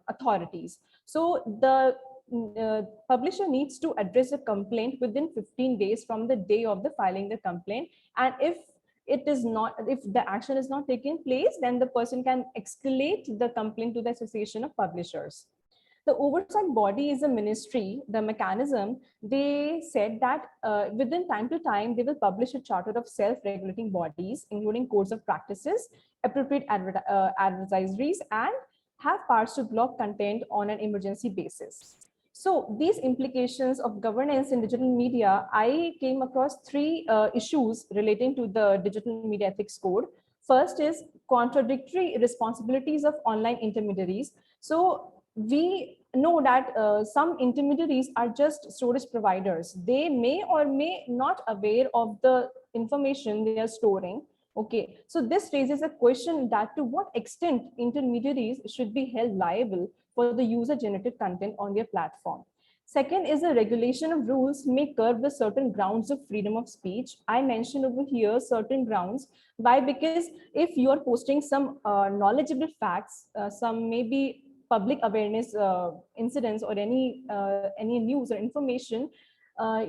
authorities. So the publisher needs to address a complaint within 15 days from the day of the filing the complaint. And if the action is not taking place, then the person can escalate the complaint to the Association of Publishers. The oversight body is a ministry. The mechanism, they said that within time to time, they will publish a charter of self-regulating bodies, including codes of practices, appropriate advisories, and have powers to block content on an emergency basis. So these implications of governance in digital media, I came across three issues relating to the Digital Media Ethics Code. First is contradictory responsibilities of online intermediaries. So we know that some intermediaries are just storage providers. They may or may not aware of the information they are storing. Okay, so this raises a question that to what extent intermediaries should be held liable for the user-generated content on their platform. Second is the regulation of rules may curb the certain grounds of freedom of speech. I mentioned over here certain grounds. Why? Because if you are posting some knowledgeable facts, some maybe public awareness incidents or any news or information,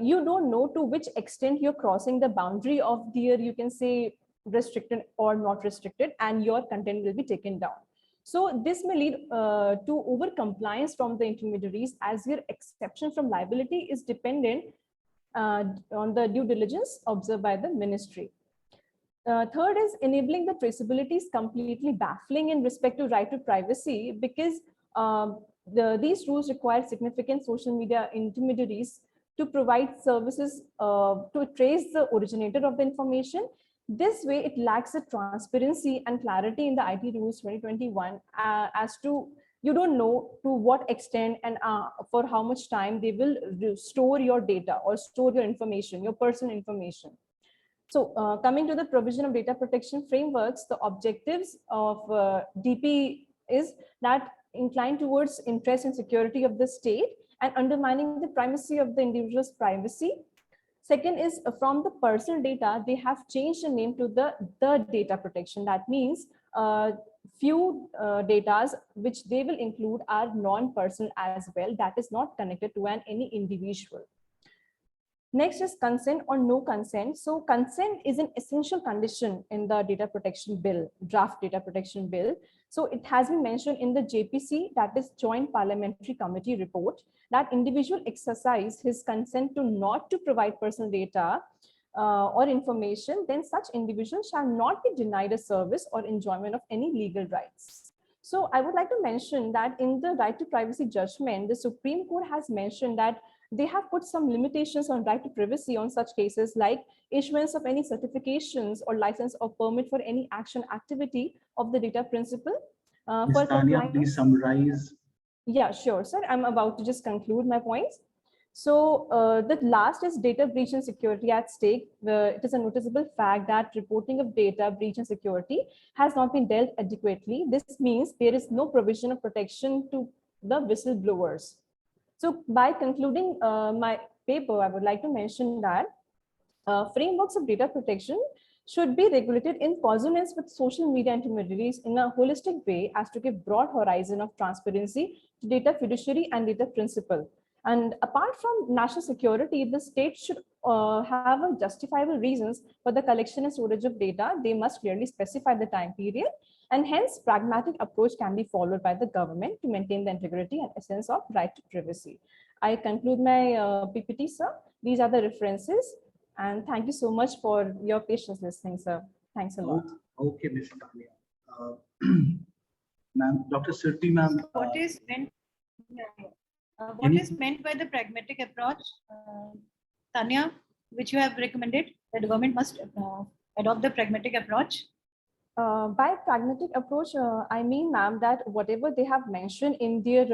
you don't know to which extent you're crossing the boundary of their, you can say, restricted or not restricted, and your content will be taken down. So this may lead to over compliance from the intermediaries, as your exception from liability is dependent on the due diligence observed by the ministry. Third is enabling the traceability is completely baffling in respect to right to privacy, because these rules require significant social media intermediaries to provide services to trace the originator of the information. This way, it lacks the transparency and clarity in the IT rules 2021 as to you don't know to what extent and for how much time they will store your data or store your information, your personal information. So coming to the provision of data protection frameworks, the objectives of DP is that inclined towards interest and security of the state and undermining the primacy of the individual's privacy. Second is from the personal data, they have changed the name to the data protection. That means few datas which they will include are non-personal as well, that is not connected to any individual. Next is consent or no consent. So consent is an essential condition in the data protection bill, draft data protection bill. So it has been mentioned in the JPC, that is Joint Parliamentary Committee report, that individual exercise his consent to not to provide personal data or information, then such individual shall not be denied a service or enjoyment of any legal rights. So I would like to mention that in the right to privacy judgment, the Supreme Court has mentioned that they have put some limitations on right to privacy on such cases like issuance of any certifications or license or permit for any action activity of the data principle. Ms. Tanya, please summarize. Yeah, sure, sir. I'm about to just conclude my points. So the last is data breach and security at stake. It is a noticeable fact that reporting of data breach and security has not been dealt adequately. This means there is no provision of protection to the whistleblowers. So by concluding my paper, I would like to mention that frameworks of data protection should be regulated in consonance with social media intermediaries in a holistic way as to give broad horizon of transparency to data fiduciary and data principle. And apart from national security, the state should have a justifiable reasons for the collection and storage of data. They must clearly specify the time period, and hence pragmatic approach can be followed by the government to maintain the integrity and essence of right to privacy. I conclude my PPT, sir. These are the references, and thank you so much for your patience listening, sir. Thanks a lot. Okay, Ms. Tanya. Ma'am, Dr. Sirti, ma'am. What is meant? What is meant by the pragmatic approach, Tanya, which you have recommended? The government must adopt the pragmatic approach. By pragmatic approach, I mean, ma'am, that whatever they have mentioned in their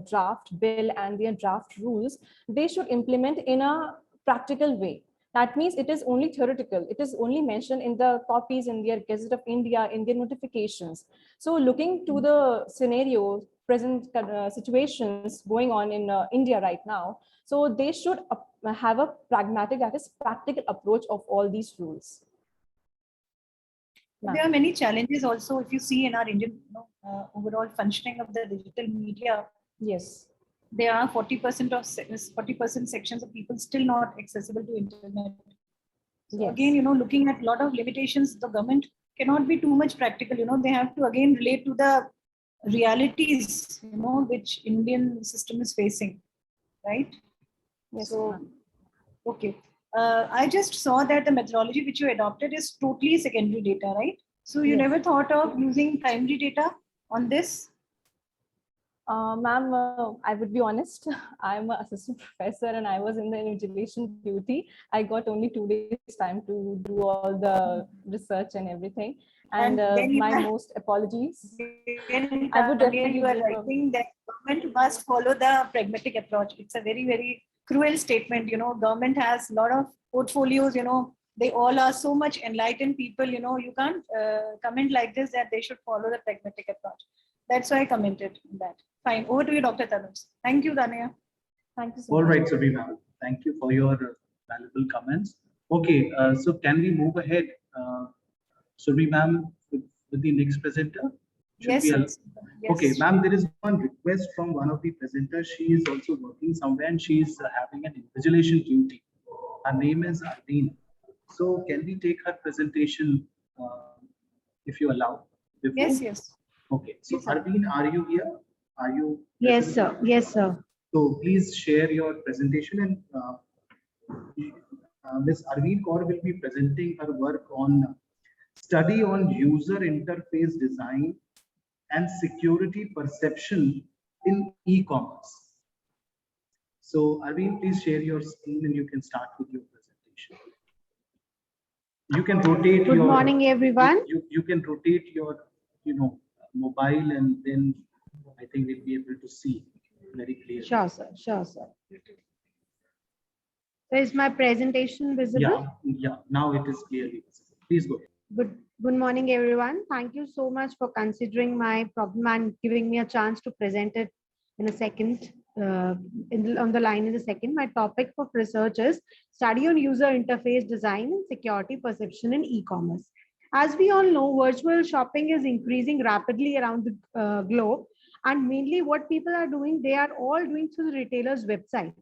draft bill and their draft rules, they should implement in a practical way. That means it is only theoretical. It is only mentioned in the copies in their Gazette of India, in their notifications. So looking to the scenario, present situations going on in India right now, so they should have a pragmatic, that is practical approach of all these rules. There are many challenges also if you see in our Indian overall functioning of the digital media. Yes. there are 40% of 40% sections of people still not accessible to internet. So again, looking at a lot of limitations, the government cannot be too much practical. They have to again relate to the realities, which Indian system is facing, right? Yes. So, okay. I just saw that the methodology which you adopted is totally secondary data, right? So you Yes. never thought of using primary data on this? Ma'am, I would be honest, I'm an assistant professor and I was in the invigilation duty. I got only 2 days time to do all the research and everything. And my most apologies. I would definitely you are writing that government must follow the pragmatic approach. It's a very, very cruel statement. Government has a lot of portfolios, they all are so much enlightened people, you can't comment like this that they should follow the pragmatic approach. That's why I commented on that. Fine. Over to you, Dr. Tanuj. Thank you, Dania. Thank you so All much. right, Surabhi ma'am. Thank you for your valuable comments. Okay, so can we move ahead, Surabhi ma'am, with the next presenter? Yes, yes. Okay, ma'am, there is one request from one of the presenters. She is also working somewhere and she is having an invigilation duty. Her name is Ardeen. So can we take her presentation if you allow? Before? Yes, yes. Okay, so Ardeen, are you here? Are you? Yes, sir. Yes, sir. So please share your presentation, and Ms. Arvind Kaur will be presenting her work on study on user interface design and security perception in e-commerce. So Arvind, please share your screen and you can start with your presentation. You can rotate Good morning, everyone. You can rotate your, mobile, and then I think we'll be able to see very clearly. Sure, sir. Sure, sir. So is my presentation visible? Yeah. Now it is clearly visible. Please go ahead. Good morning, everyone. Thank you so much for considering my problem and giving me a chance to present it in a second. On the line in a second. My topic for research is study on user interface design and security perception in e-commerce. As we all know, virtual shopping is increasing rapidly around the globe, and mainly what people are doing, they are all doing through the retailer's website.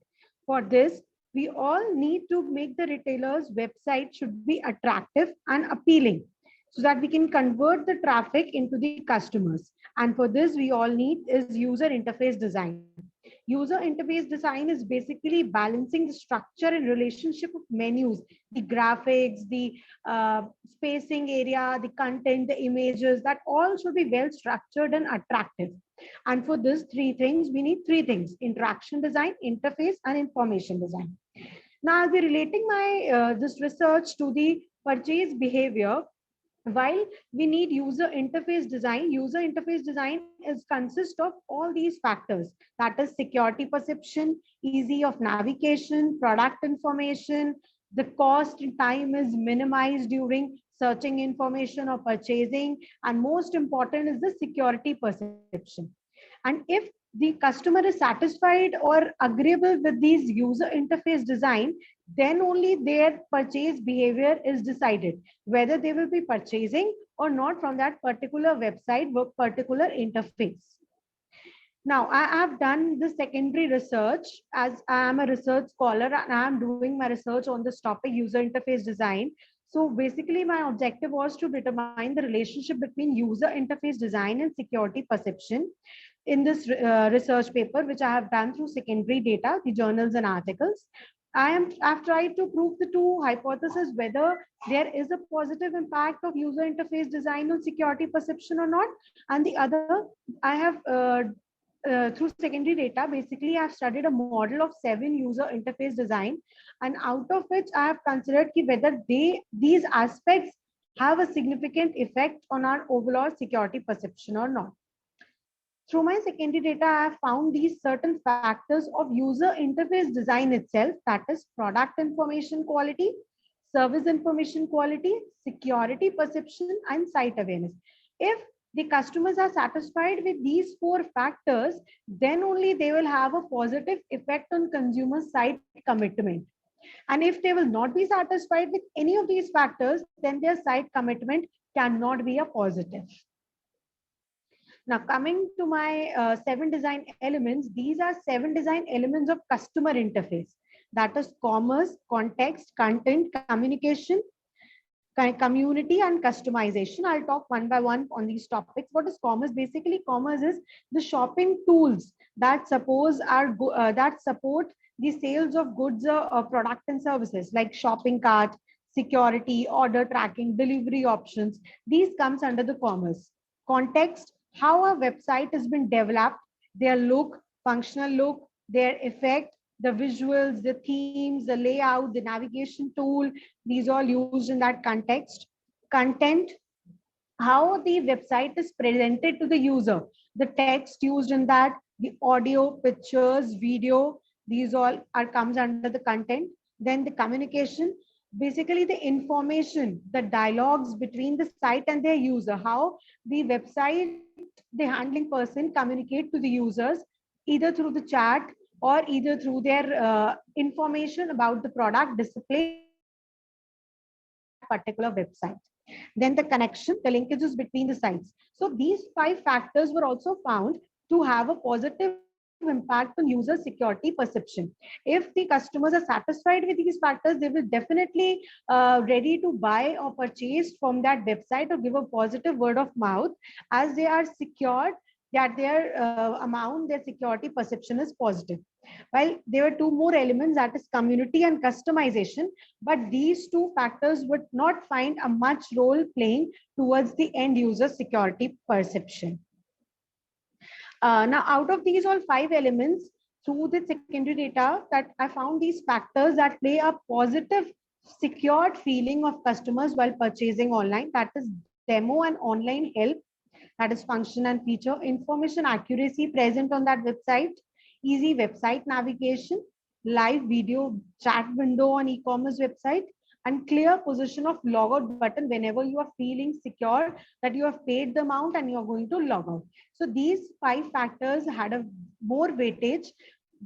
For this, we all need to make the retailer's website should be attractive and appealing so that we can convert the traffic into the customers. And for this, we all need is user interface design. User interface design is basically balancing the structure and relationship of menus, the graphics, the spacing area, the content, the images, that all should be well structured and attractive. And for these three things, we need three things: interaction design, interface, and information design. Now, I'll be relating my this research to the purchase behavior. While we need user interface design is consist of all these factors, that is security perception, easy of navigation, product information, the cost and time is minimized during searching information or purchasing, and most important is the security perception. And if the customer is satisfied or agreeable with these user interface design, then only their purchase behavior is decided, whether they will be purchasing or not from that particular website or particular interface. Now, I have done the secondary research as I am a research scholar and I am doing my research on this topic, user interface design. So basically, my objective was to determine the relationship between user interface design and security perception in this research paper, which I have done through secondary data, the journals and articles. I've tried to prove the two hypotheses, whether there is a positive impact of user interface design on security perception or not. And the other, I have through secondary data, basically I've studied a model of 7 user interface design, and out of which I have considered whether these aspects have a significant effect on our overall security perception or not. Through my secondary data, I have found these certain factors of user interface design itself, that is product information quality, service information quality, security perception, and site awareness. If the customers are satisfied with these 4 factors, then only they will have a positive effect on consumer site commitment. And if they will not be satisfied with any of these factors, then their site commitment cannot be a positive. Now, coming to my 7 design elements, these are 7 design elements of customer interface. That is commerce, context, content, communication, community, and customization. I'll talk one by one on these topics. What is commerce? Basically, commerce is the shopping tools that support the sales of goods or product and services like shopping cart, security, order tracking, delivery options. These comes under the commerce. Context, how a website has been developed, their look, functional look, their effect, the visuals, the themes, the layout, the navigation tool, these all used in that context. Content, how the website is presented to the user, the text used in that, the audio, pictures, video, these all comes under the content. Then the communication, basically the information, the dialogues between the site and their user, how the website, the handling person communicate to the users either through the chat or either through their information about the product displayed particular website. Then the connection, the linkages between the sites. So these 5 factors were also found to have a positive impact on user security perception. If the customers are satisfied with these factors, they will definitely ready to buy or purchase from that website or give a positive word of mouth, as they are secured that their amount, their security perception is positive. While there were 2 more elements, that is community and customization, but these 2 factors would not find a much role playing towards the end user security perception. Now, out of these all 5 elements, through the secondary data, that I found these factors that play a positive, secured feeling of customers while purchasing online. That is demo and online help, that is function and feature, information accuracy present on that website, easy website navigation, live video chat window on e-commerce website, and clear position of logout button whenever you are feeling secure that you have paid the amount and you are going to log out. So these 5 factors had a more weightage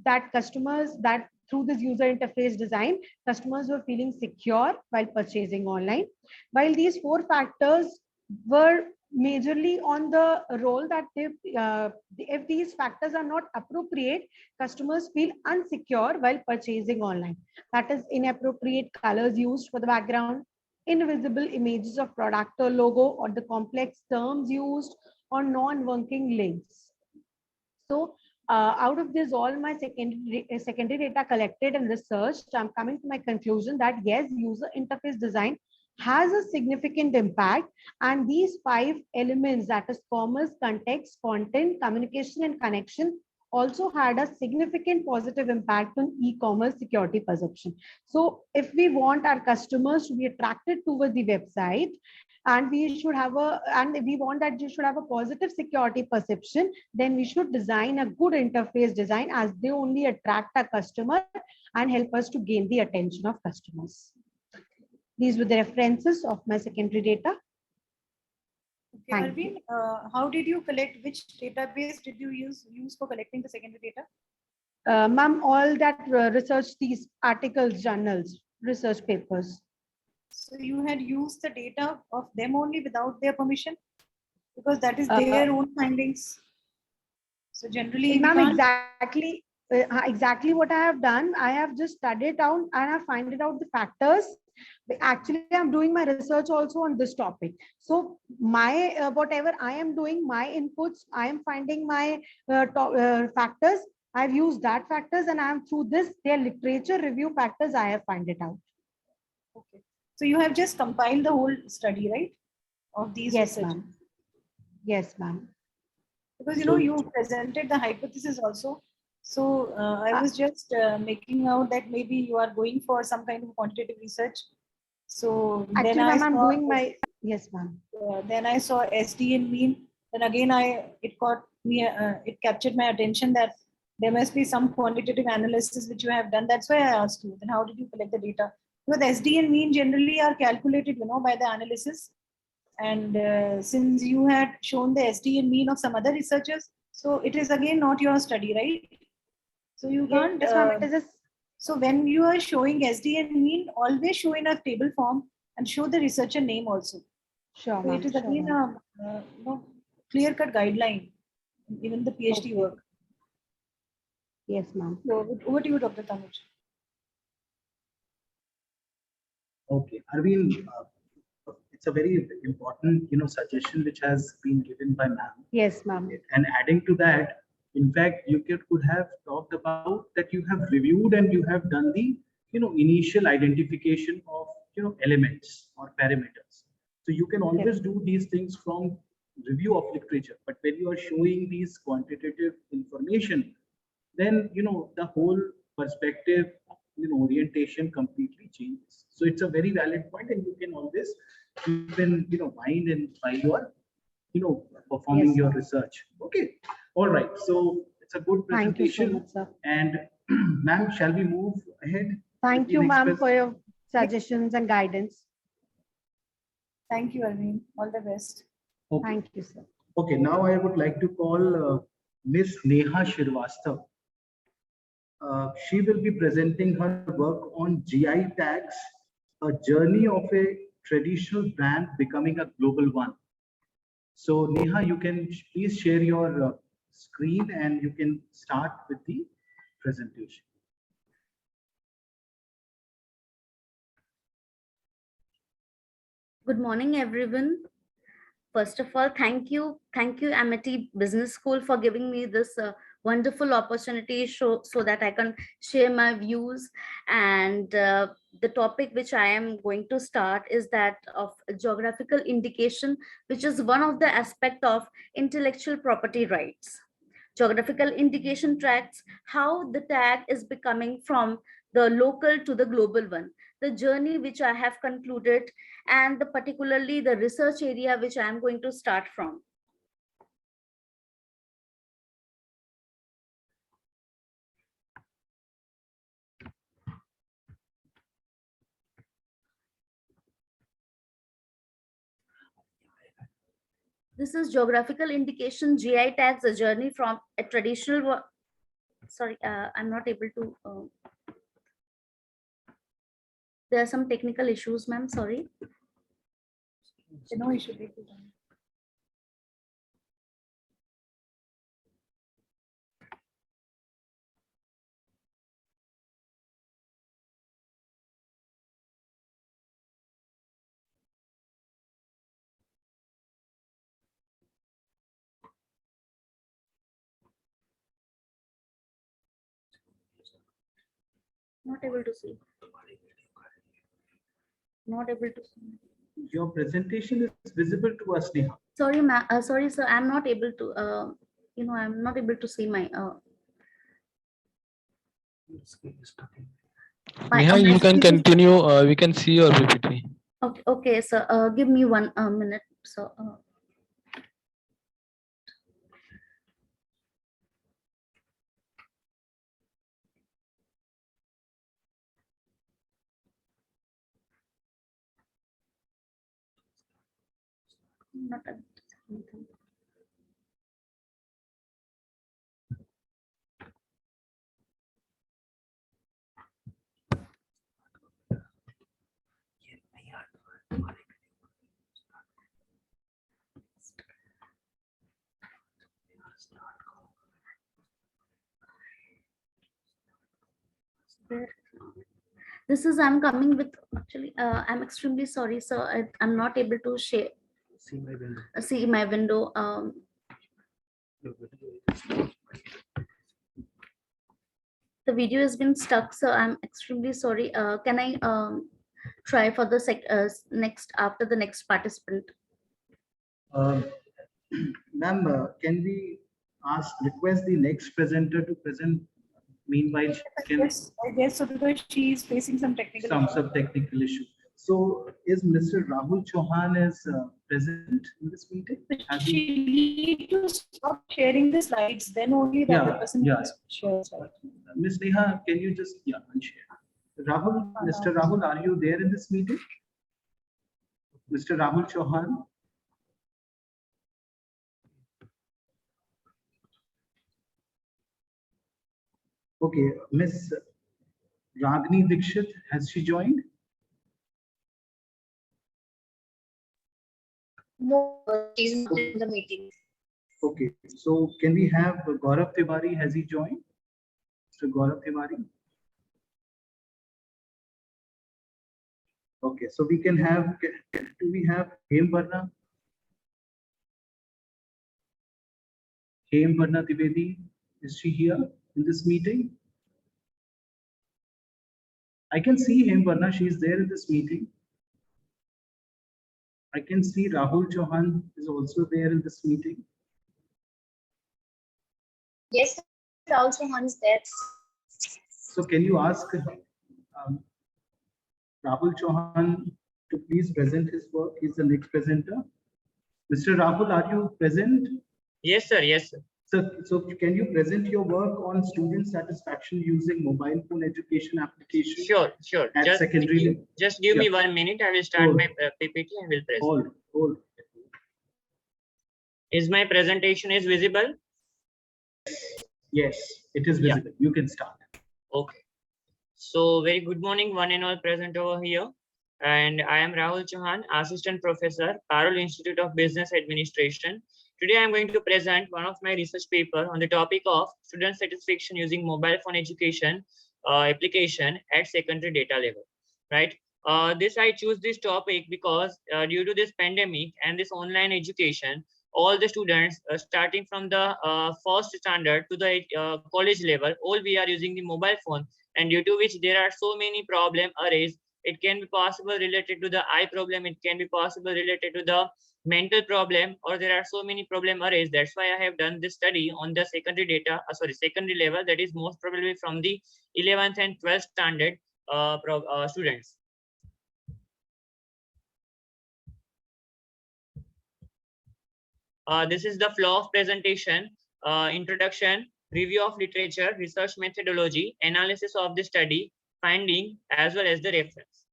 that customers, that through this user interface design, customers were feeling secure while purchasing online. While these 4 factors were majorly on the role that if these factors are not appropriate, customers feel unsecure while purchasing online. That is inappropriate colors used for the background, invisible images of product or logo, or the complex terms used, or non-working links. So out of this, all my secondary data collected and researched, I'm coming to my conclusion that yes, user interface design has a significant impact, and these 5 elements, that is commerce, context, content, communication, and connection, also had a significant positive impact on e-commerce security perception. So if we want our customers to be attracted towards the website, and we want that you should have a positive security perception, then we should design a good interface design, as they only attract our customer and help us to gain the attention of customers. These were the references of my secondary data. Okay, Arvind, how did you collect, which database did you use for collecting the secondary data? Ma'am, all that research, these articles, journals, research papers. So you had used the data of them only without their permission? Because that is their own findings. So generally, ma'am, exactly what I have done. I have just studied down and I find out the factors. Actually, I'm doing my research also on this topic. So my whatever I am doing, my inputs, I am finding my factors. I've used that factors, and I am through this their literature review factors, I have find it out. Okay. So you have just compiled the whole study, right? Of these researches. Yes, ma'am. Because you presented the hypothesis also. So I was just making out that maybe you are going for some kind of quantitative research. So actually, then I'm doing my yes, ma'am. Then I saw SD and mean. Then again, it caught me. It captured my attention that there must be some quantitative analysis which you have done. That's why I asked you. Then how did you collect the data? Because SD and mean generally are calculated, by the analysis. And since you had shown the SD and mean of some other researchers, so it is again not your study, right? So you can't. Yes, ma'am, it is so when you are showing SD and mean, always show in a table form and show the researcher name also. Sure, so it is again a clear-cut guideline even the PhD work. Yes, ma'am. So over to you, Dr. Tanuj. Okay, Arvind, it's a very important, suggestion which has been given by ma'am. Yes, ma'am. And adding to that, in fact, you could have talked about that you have reviewed and you have done the, initial identification of, elements or parameters. So you can always do these things from review of literature, but when you are showing these quantitative information, then, the whole perspective, orientation completely changes. So it's a very valid point, and you can always keep in, mind and while you are, performing Yes, your sir. research. Okay. All right. So it's a good Thank you so presentation. much, sir. And ma'am, shall we move ahead? Thank you, ma'am, for your suggestions and guidance. Thank you, Arvind. All the best. Okay. Thank you, sir. Okay, now I would like to call Miss Neha Shirvastav. She will be presenting her work on GI tags, a journey of a traditional brand becoming a global one. So Neha, you can please share your screen and you can start with the presentation. Good morning, everyone. First of all, thank you, Amity Business School, for giving me this wonderful opportunity so that I can share my views. And the topic which I am going to start is that of geographical indication, which is one of the aspect of intellectual property rights. Geographical indication tracks how the tag is becoming from the local to the global one, the journey which I have concluded, and particularly the research area which I am going to start from. This is geographical indication GI tags, a journey from a traditional. Sorry, I'm not able to. There are some technical issues, ma'am. Sorry. No issue. Take your time. Not able to see. Not able to see. Your presentation is visible to us, Neha. Sorry, ma'am. Sorry, sir. I'm not able to. I'm not able to see my. Neha, you can continue. We can see your PPT. Okay, okay, sir. Give me 1 minute. So. Not anything. This is I'm coming with actually I'm extremely sorry, sir. I'm not able to share see my window. The video has been stuck, so I'm extremely sorry. Can I try for the next after the next participant? Ma'am, can we request the next presenter to present? Meanwhile, Yes, I guess so, because she is facing some technical issue. So is Mr. Rahul Chauhan is present in this meeting? She need to stop sharing the slides, then only the other person can share slides. Ms. Neha, can you just unshare? Rahul, Mr. Rahul, are you there in this meeting? Mr. Rahul Chauhan? Okay, Ms. Ragini Dikshit, has she joined? No, she's not in the meeting. Okay, so can we have Gaurav Tiwari? Has he joined? Mr. Gaurav Tiwari? Okay, so we can have, do we have Hem Varna? Hem Varna Trivedi, is she here in this meeting? I can see Hem Varna, she is there in this meeting. I can see Rahul Chauhan is also there in this meeting. Yes, Rahul Chauhan is there. So can you ask Rahul Chauhan to please present his work? He's the next presenter. Mr. Rahul, are you present? Yes, sir. Yes, sir. So can you present your work on student satisfaction using mobile phone education application? Sure, sure. At secondary level? Just give me 1 minute. I will start my PPT and will present. Hold. Is my presentation is visible? Yes, it is visible. You can start. Okay. So very good morning, one and all present over here. And I am Rahul Chauhan, Assistant Professor, Parallel Institute of Business Administration. Today I am going to present one of my research paper on the topic of student satisfaction using mobile phone education application at secondary data level, right? I choose this topic because due to this pandemic and this online education, all the students starting from the first standard to the college level, all we are using the mobile phone, and due to which there are so many problems arise. It can be possible related to the eye problem, it can be possible related to the mental problem, or there are so many problems arise. That's why I have done this study on the secondary secondary level, that is most probably from the 11th and 12th standard students. This is the flow of presentation, introduction, review of literature, research methodology, analysis of the study, finding, as well as the reference.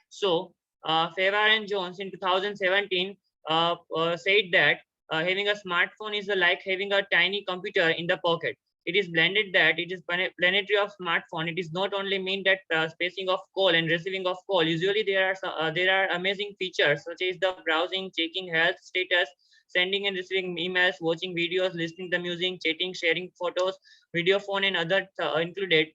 So, Feva and Jones in 2017 said that having a smartphone is like having a tiny computer in the pocket. It is blended that it is planetary of smartphone. It is not only mean that spacing of call and receiving of call. Usually there are amazing features such as the browsing, checking health status, sending and receiving emails, watching videos, listening to music, chatting, sharing photos, video phone, and other included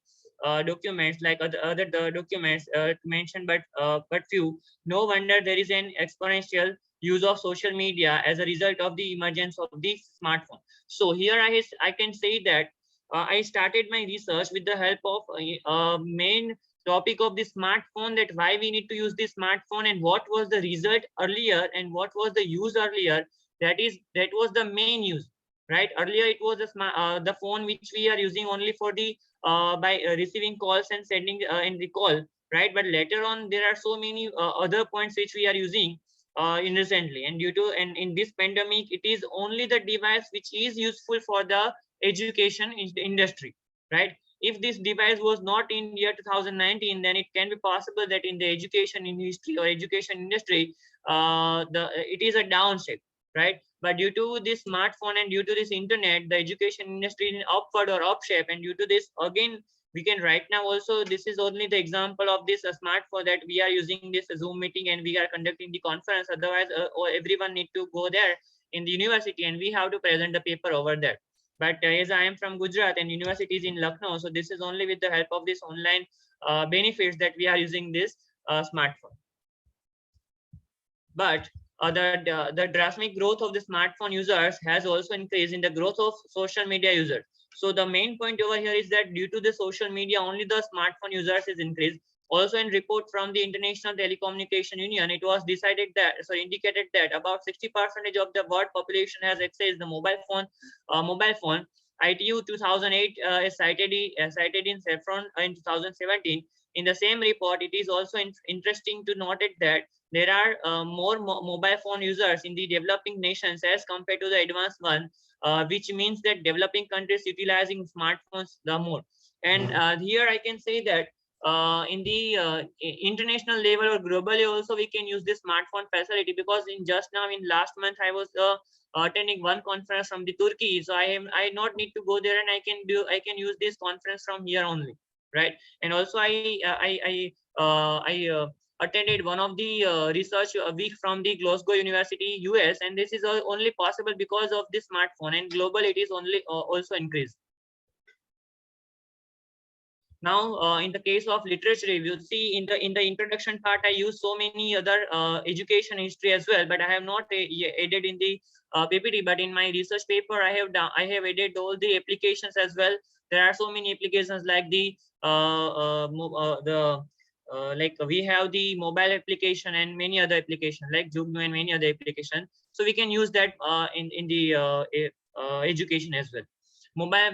documents like other documents mentioned, but few. No wonder there is an exponential use of social media as a result of the emergence of the smartphone. So here I can say that I started my research with the help of main topic of the smartphone, that why we need to use the smartphone and what was the result earlier and what was the use earlier. That was the main use, right? Earlier it was the phone which we are using only for the by receiving calls and sending and recall, right? But later on there are so many other points which we are using in recently, and in this pandemic it is only the device which is useful for the education industry, right? If this device was not in year 2019, then it can be possible that in the education industry or education industry it is a downshift, right? But due to this smartphone and due to this internet, the education industry is upward or upshape, and due to this again we can right now also, this is only the example of this smartphone that we are using this Zoom meeting and we are conducting the conference. Otherwise everyone need to go there in the university and we have to present the paper over there. But as I am from Gujarat and university is in Lucknow, so this is only with the help of this online benefits that we are using this smartphone. But the drastic growth of the smartphone users has also increased in the growth of social media users. So the main point over here is that due to the social media, only the smartphone users is increased. Also in report from the International Telecommunication Union, it was decided that, indicated that about 60% of the world population has access the mobile phone. ITU 2008 is cited in Saffron in 2017. In the same report, it is also interesting to note that there are more mobile phone users in the developing nations as compared to the advanced one, which means that developing countries utilizing smartphones the more. And here I can say that in the international level or globally also we can use this smartphone facility, because in just now in last month I was attending one conference from the Turkey, so I not need to go there and I can use this conference from here only, right? And also attended one of the research week from the Glasgow University, US, and this is only possible because of the smartphone, and global it is only also increased. Now, in the case of literature review, see in the introduction part, I use so many other education history as well, but I have not added in the PPT. But in my research paper, I have added all the applications as well. There are so many applications like like we have the mobile application and many other applications like Jugnu and many other applications. So we can use that in the education as well. Mobile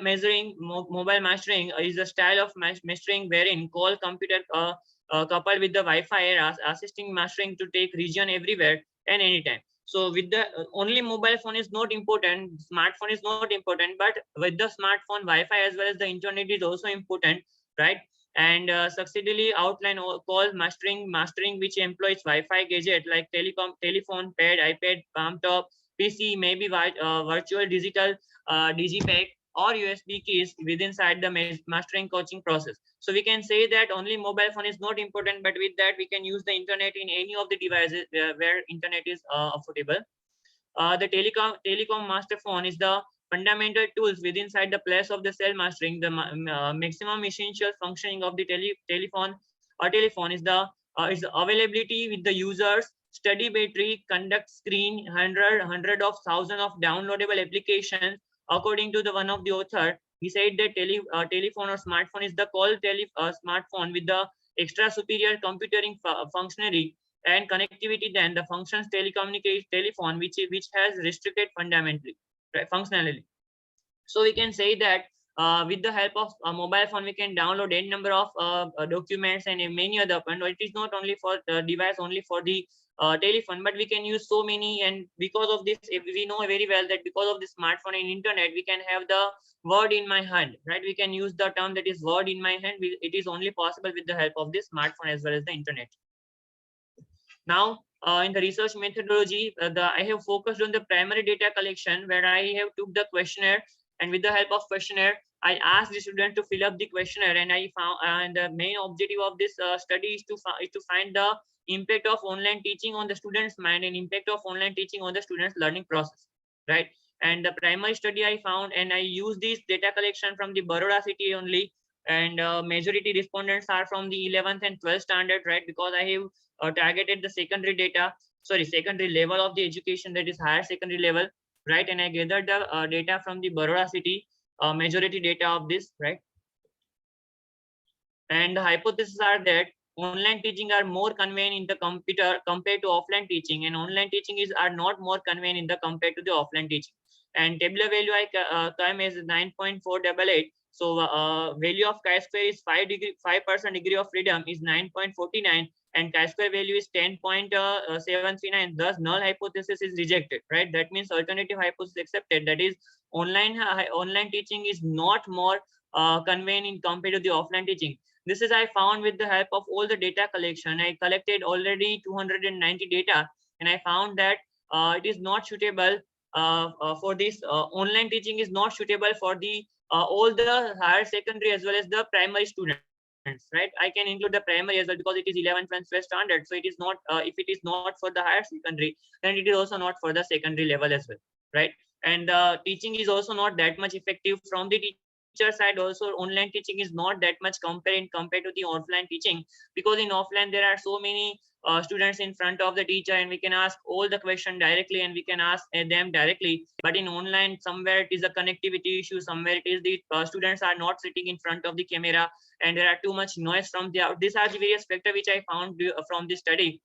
mastering is a style of mastering wherein call computer coupled with the Wi-Fi assisting mastering to take region everywhere and anytime. So with the only mobile phone is not important, smartphone is not important, but with the smartphone, Wi-Fi as well as the internet is also important, right? And succeedingly outline call mastering which employs Wi-Fi gadget like telephone, pad, iPad, palm top, PC, maybe virtual digital digipack or USB keys within inside the mastering coaching process. So we can say that only mobile phone is not important, but with that we can use the internet in any of the devices where internet is affordable. The telecom master phone is the fundamental tools within inside the place of the cell mastering. The maximum essential functioning of the telephone is the availability with the users, steady battery, conduct screen, hundred of thousands of downloadable applications. According to the one of the author, he said that telephone or smartphone is the smartphone with the extra superior computing functionality and connectivity than the functions telecommunication telephone, which has restricted fundamentally, right, functionality. So we can say that with the help of a mobile phone, we can download any number of documents and many other. And it is not only for the device, only for the telephone, but we can use so many. And because of this, we know very well that because of the smartphone and internet, we can have the word in my hand, right? We can use the term that is word in my hand. It is only possible with the help of the smartphone as well as the internet. Now, in the research methodology, I have focused on the primary data collection, where I have took the questionnaire, and with the help of questionnaire, I asked the student to fill up the questionnaire, and I found, and the main objective of this study is to find the impact of online teaching on the student's mind and impact of online teaching on the student's learning process, right? And the primary study I found, and I use this data collection from the Baroda city only, and majority respondents are from the 11th and 12th standard, right? Because I have targeted the secondary level of the education, that is higher secondary level, right? And I gathered the data from the Baroda city, majority data of this, right? And the hypotheses are that online teaching are more convenient in the computer compared to offline teaching, and online teaching are not more convenient in the compared to the offline teaching. And tabular value I come as 9.488. So value of chi-square is 5% degree of freedom is 9.49, and chi-square value is 10.739. Thus, null hypothesis is rejected, right? That means alternative hypothesis accepted. That is, online teaching is not more convenient compared to the offline teaching. This is I found with the help of all the data collection. I collected already 290 data, and I found that it is not suitable for this online teaching is not suitable for the all the higher secondary as well as the primary students, right? I can include the primary as well because it is 11th and 12th standard. So it is not, if it is not for the higher secondary, then it is also not for the secondary level as well, right? And teaching is also not that much effective from the teacher side. Also, online teaching is not that much compared to the offline teaching, because in offline there are so many students in front of the teacher, and we can ask all the question directly, and we can ask them directly. But in online, somewhere it is a connectivity issue, somewhere it is the students are not sitting in front of the camera, and there are too much noise from the out. These are the various factors which I found from this study.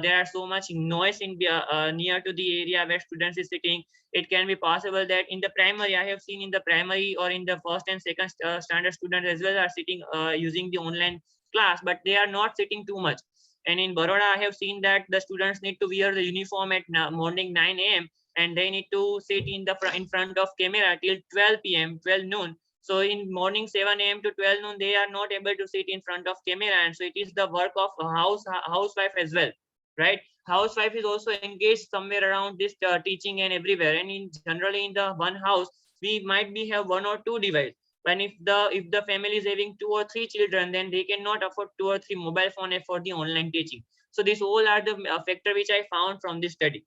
There are so much noise in near to the area where students is sitting. It can be possible that in the primary, I have seen in the primary or in the first and second standard students as well are sitting using the online class, but they are not sitting too much. And in Baroda, I have seen that the students need to wear the uniform at morning 9 a.m. and they need to sit in front of camera till 12 p.m., 12 noon. So in morning 7 a.m. to 12 noon, they are not able to sit in front of camera. And so it is the work of a housewife as well, right? Housewife is also engaged somewhere around this teaching and everywhere. And generally in the one house, we might have one or two devices. When if the family is having 2 or 3 children, then they cannot afford 2 or 3 mobile phone for the online teaching. So these all are the factor which I found from this study.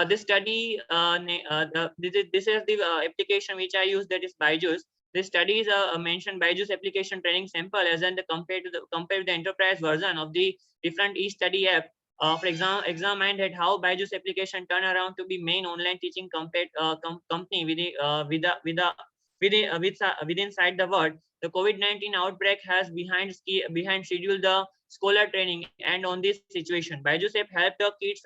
This study, this is the application which I use, that is Byju's. This study is mentioned Byju's application training sample as in the compared with the enterprise version of the different e-study app. For example, examined at how Byju's application turn around to be main online teaching company within inside the world. The COVID-19 outbreak has behind schedule the scholar training, and on this situation, Byju's app helped the kids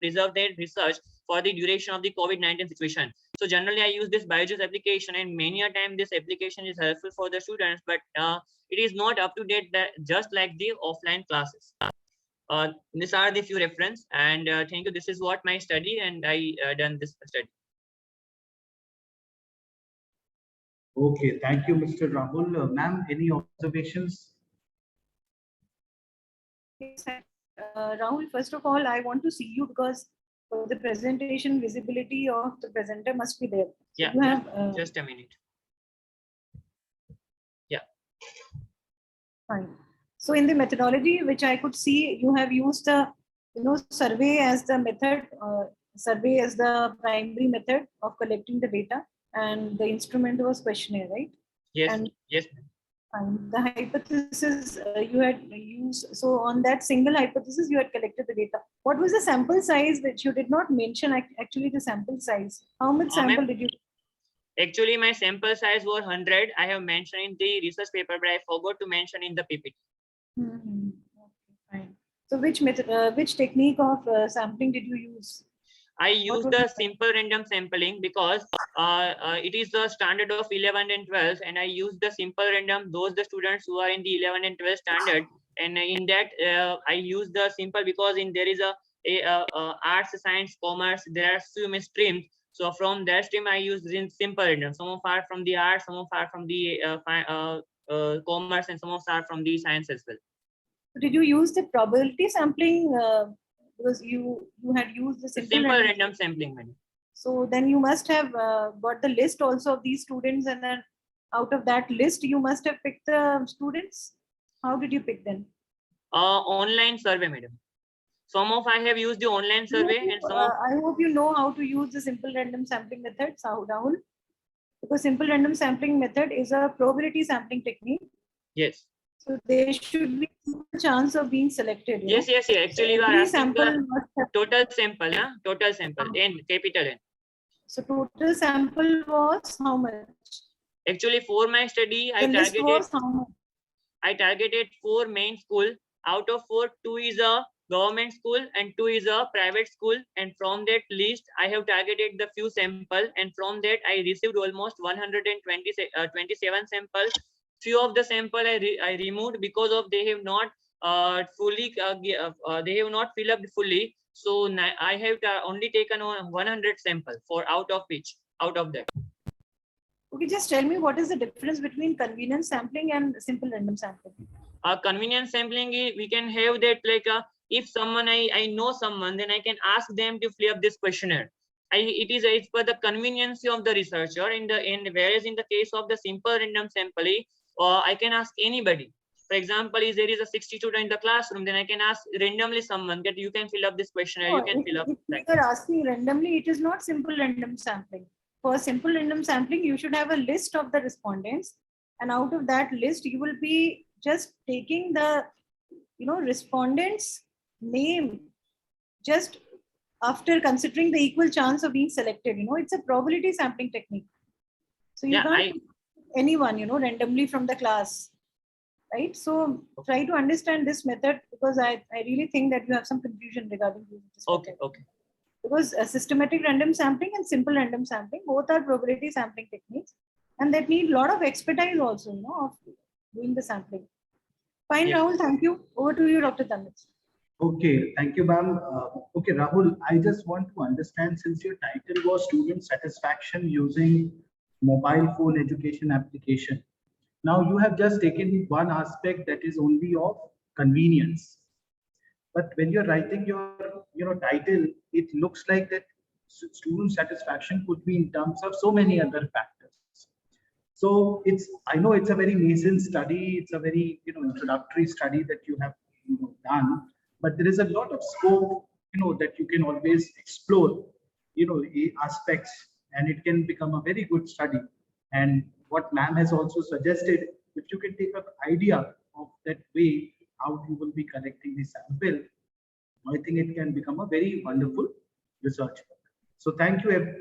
preserve their research for the duration of the COVID-19 situation. So generally, I use this Byju's application, and many a time this application is helpful for the students, but it is not up to date just like the offline classes. These are the few reference, and thank you. This is what my study, and I done this study. Okay, thank you, Mr. Rahul. Ma'am, any observations? Yes, Rahul, first of all, I want to see you because for the presentation, visibility of the presenter must be there. Yeah, you have, just a minute. Yeah. Fine. So in the methodology, which I could see, you have used the survey as the method, survey as the primary method of collecting the data, and the instrument was questionnaire, right? Yes. And yes. The hypothesis you had used, so on that single hypothesis, you had collected the data. What was the sample size, which you did not mention? Actually, the sample size. How much sample did you? Actually, my sample size was 100. I have mentioned in the research paper, but I forgot to mention in the PPT. Okay, fine. So which method, which technique of sampling did you use? I use the simple random sampling because it is the standard of 11 and 12, and I use the simple random, those the students who are in the 11 and 12 standard, and in that I use the simple because in there is a arts, science, commerce, there are so many streams. So from that stream I use in simple random. Some of are from the arts, some of are from the commerce, and some of are from the science as well. Did you use the probability sampling? Because you had used the simple random sampling method. So then you must have got the list also of these students, and then out of that list you must have picked the students. How did you pick them? Online survey, madam. Some of I have used the online survey, and some of I hope you know how to use the simple random sampling method, Rahul. Because simple random sampling method is a probability sampling technique. Yes. So there should be a chance of being selected. Yes. Actually, you are asking total sample, total sample, N, capital N. So total sample was how much? Actually, for my study, I targeted 4 main school. Out of 4, 2 is a government school and 2 is a private school. And from that list, I have targeted the few sample, and from that I received almost 127 samples. Few of the sample I removed because of they have not fully they have not filled up fully. So I have only taken 100 sample for out of that. Okay, just tell me what is the difference between convenience sampling and simple random sampling? Convenience sampling, we can have that like if someone I know someone, then I can ask them to fill up this questionnaire. It's for the convenience of the researcher. Whereas in the case of the simple random sampling, I can ask anybody. For example, if there is a 60 student in the classroom, then I can ask randomly someone that you can fill up this questionnaire. You can fill up. If you are asking randomly, it is not simple random sampling. For simple random sampling, you should have a list of the respondents, and out of that list, you will be just taking the respondents' name just after considering the equal chance of being selected. It's a probability sampling technique. So you can't pick anyone, randomly from the class, right? So try to understand this method, because I really think that you have some confusion regarding this. Okay. Because systematic random sampling and simple random sampling, both are probability sampling techniques, and that need a lot of expertise also, of doing the sampling. Fine, Rahul, thank you. Over to you, Dr. Tanvir. Okay, thank you, ma'am. Okay, Rahul, I just want to understand, since your title was student satisfaction using mobile phone education application. Now you have just taken one aspect that is only of convenience. But when you're writing your title, it looks like that student satisfaction could be in terms of so many other factors. So I know it's a very nascent study. It's a very, introductory study that you have, done, but there is a lot of scope, that you can always explore, aspects, and it can become a very good study. And what ma'am has also suggested, if you can take an idea of that way, how you will be collecting the sample, I think it can become a very wonderful research work. So thank you,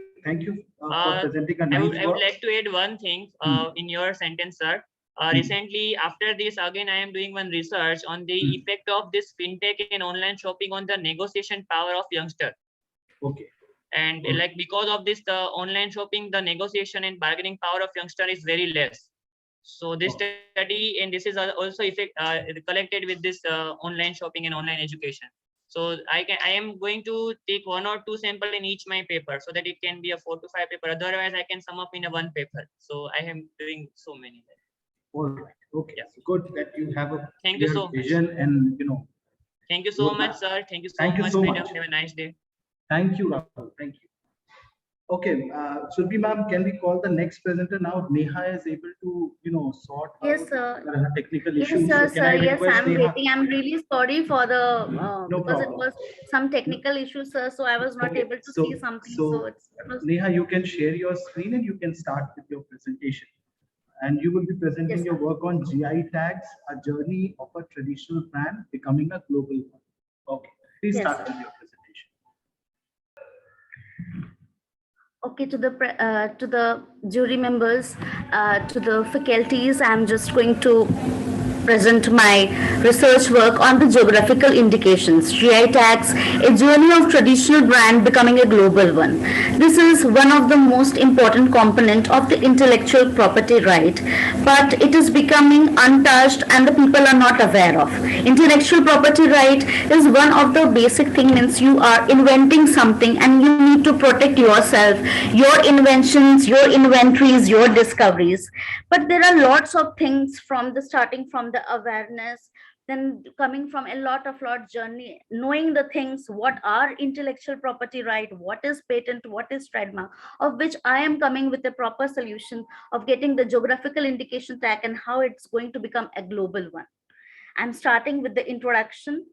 for presenting a nice I would work. like to add one thing in your sentence, sir. Recently, after this, again, I am doing one research on the effect of this fintech and online shopping on the negotiation power of youngster. Okay. And like because of this, the online shopping, the negotiation and bargaining power of youngster is very less. So this study, and this is also effect collected with this online shopping and online education. So I am going to take 1 or 2 sample in each my paper, so that it can be a 4 to 5 paper. Otherwise, I can sum up in a 1 paper. So I am doing so many. All right. Okay. Yeah. So good that you have a Thank you so vision much. And Thank you so much, sir. Thank you so much, madam. Have a nice day. Thank you, Rahul. Thank you. Okay, Surbi ma'am, can we call the next presenter now? Neha is able to, sort Yes, sir. out technical Yes, issues. sir, So can I Yes, request I'm Neha? waiting. I'm really sorry for the No because it problem. was some technical issues, sir. So I was not Okay, able to see something. So it was Neha, you can share your screen and you can start with your presentation. And you will be presenting your work on GI tags, a journey of a traditional brand becoming a global one. Okay, please start with your presentation. Okay, to the jury members, to the faculties, I'm just going to present my research work on the geographical indications, GI tags, a journey of traditional brand becoming a global one. This is one of the most important component of the intellectual property right, but it is becoming untouched and the people are not aware of. Intellectual property right is one of the basic things, means you are inventing something and you need to protect yourself, your inventions, your inventories, your discoveries. But there are lots of things from the starting from the awareness, then coming from a lot journey, knowing the things, what are intellectual property right, what is patent, what is trademark, of which I am coming with a proper solution of getting the geographical indication tag and how it's going to become a global one. I'm starting with the introduction,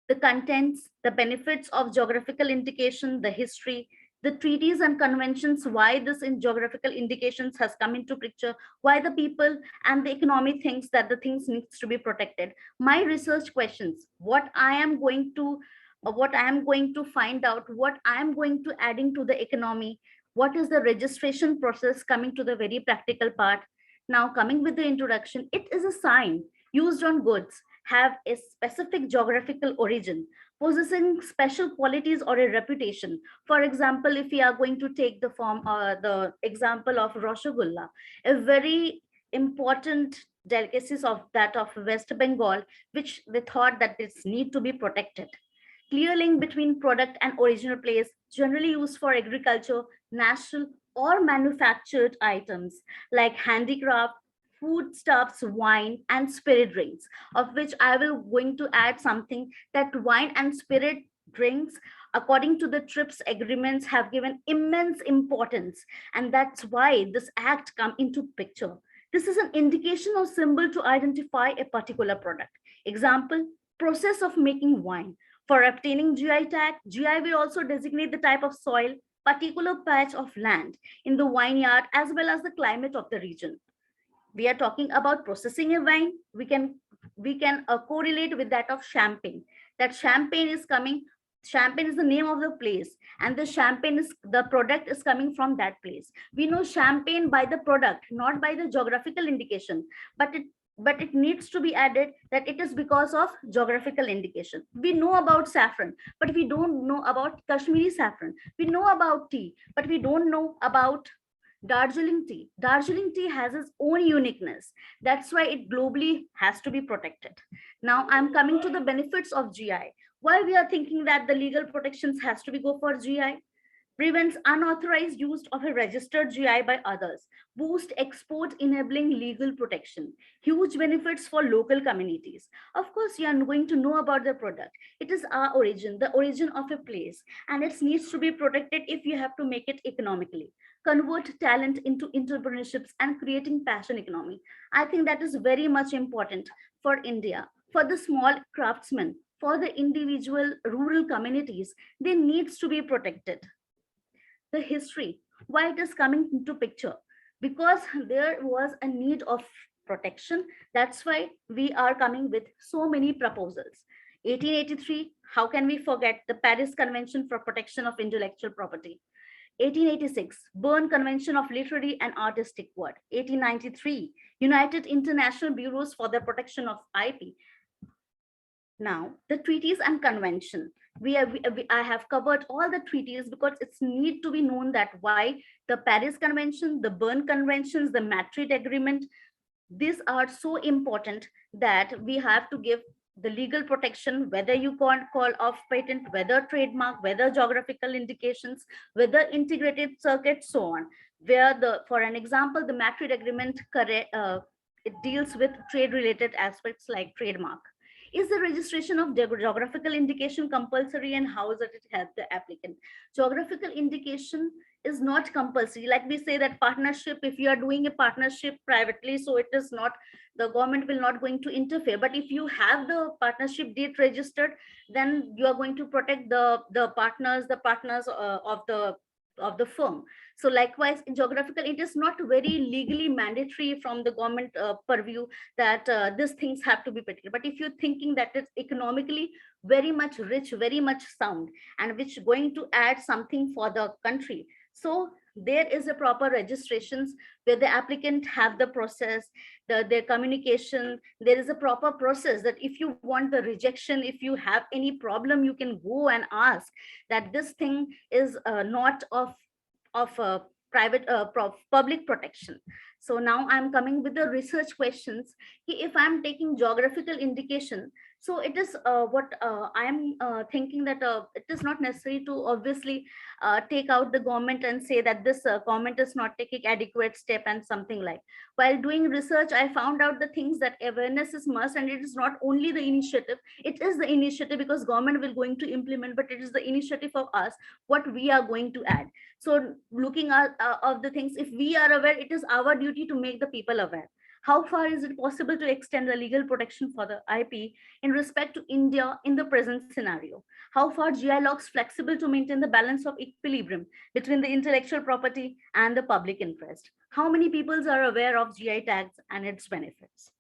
the contents, the benefits of geographical indication, the history, the treaties and conventions, why this in geographical indications has come into picture, why the people and the economy thinks that the things needs to be protected. My research questions, what I am going to find out, what I am going to adding to the economy, what is the registration process, coming to the very practical part. Now coming with the introduction, it is a sign used on goods, have a specific geographical origin, possessing special qualities or a reputation. For example, if we are going to take the example of Rasgulla, a very important delicacies of that of West Bengal, which they thought that this need to be protected. Clear link between product and original place, generally used for agriculture, natural or manufactured items like handicraft, foodstuffs, wine, and spirit drinks, of which I will going to add something that wine and spirit drinks, according to the TRIPS agreements, have given immense importance, and that's why this act come into picture. This is an indication or symbol to identify a particular product. Example, process of making wine. For obtaining GI tag, GI will also designate the type of soil, particular patch of land in the vineyard, as well as the climate of the region. We are talking about processing a wine, we can correlate with that of champagne. That champagne is the name of the place, and the product is coming from that place. We know champagne by the product, not by the geographical indication, but it needs to be added that it is because of geographical indication. We know about saffron, but we don't know about Kashmiri saffron. We know about tea, but we don't know about Darjeeling tea. Darjeeling tea has its own uniqueness. That's why it globally has to be protected. Now I'm coming to the benefits of GI. Why we are thinking that the legal protections has to be go for GI? Prevents unauthorized use of a registered GI by others, boost export enabling legal protection, huge benefits for local communities. Of course, you are going to know about the product. It is our origin, the origin of a place, and it needs to be protected if you have to make it economically. convert talent into entrepreneurships and creating passion economy. I think that is very much important for India, for the small craftsmen, for the individual rural communities. They needs to be protected. The history, why it is coming into picture, because there was a need of protection. That's why we are coming with so many proposals. 1883, how can we forget the Paris Convention for Protection of Intellectual Property? 1886, Berne Convention of Literary and Artistic Work. 1893, United International Bureaus for the Protection of IP. Now, the treaties and convention. I have covered all the treaties because it's need to be known that why the Paris Convention, the Berne Conventions, the Madrid Agreement, these are so important that we have to give the legal protection, whether you call off patent, whether trademark, whether geographical indications, whether integrated circuit, so on. Where for an example, the Madrid Agreement, it deals with trade related aspects like trademark. Is the registration of geographical indication compulsory, and how does it help the applicant? Geographical indication is not compulsory. Like we say that partnership, if you are doing a partnership privately, so it is not, the government will not going to interfere. But if you have the partnership deed registered, then you are going to protect the partners of the firm. So likewise, in geographical, it is not very legally mandatory from the government purview that these things have to be protected. But if you're thinking that it's economically very much rich, very much sound, and which going to add something for the country, so there is a proper registrations where the applicant have the process, their communication. There is a proper process that if you want the rejection, if you have any problem, you can go and ask that this thing is not of private public protection. So now I'm coming with the research questions. If I'm taking geographical indication, so it is what I'm thinking that it is not necessary to obviously take out the government and say that this government is not taking adequate step and something like. While doing research, I found out the things that awareness is must, and it is not only the initiative. It is the initiative because government will going to implement, but it is the initiative of us what we are going to add. So looking at of the things, if we are aware, it is our duty to make the people aware. How far is it possible to extend the legal protection for the IP in respect to India in the present scenario? How far GI laws flexible to maintain the balance of equilibrium between the intellectual property and the public interest? How many people are aware of GI tags and its benefits?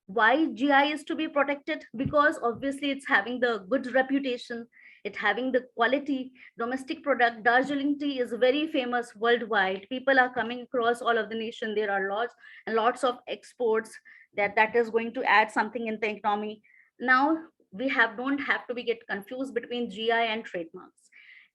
Why GI is to be protected? Because obviously it's having the good reputation, it having the quality domestic product. Darjeeling tea is very famous worldwide. People are coming across all of the nation. There are lots and lots of exports that is going to add something in the economy. Now we don't have to be get confused between GI and trademarks.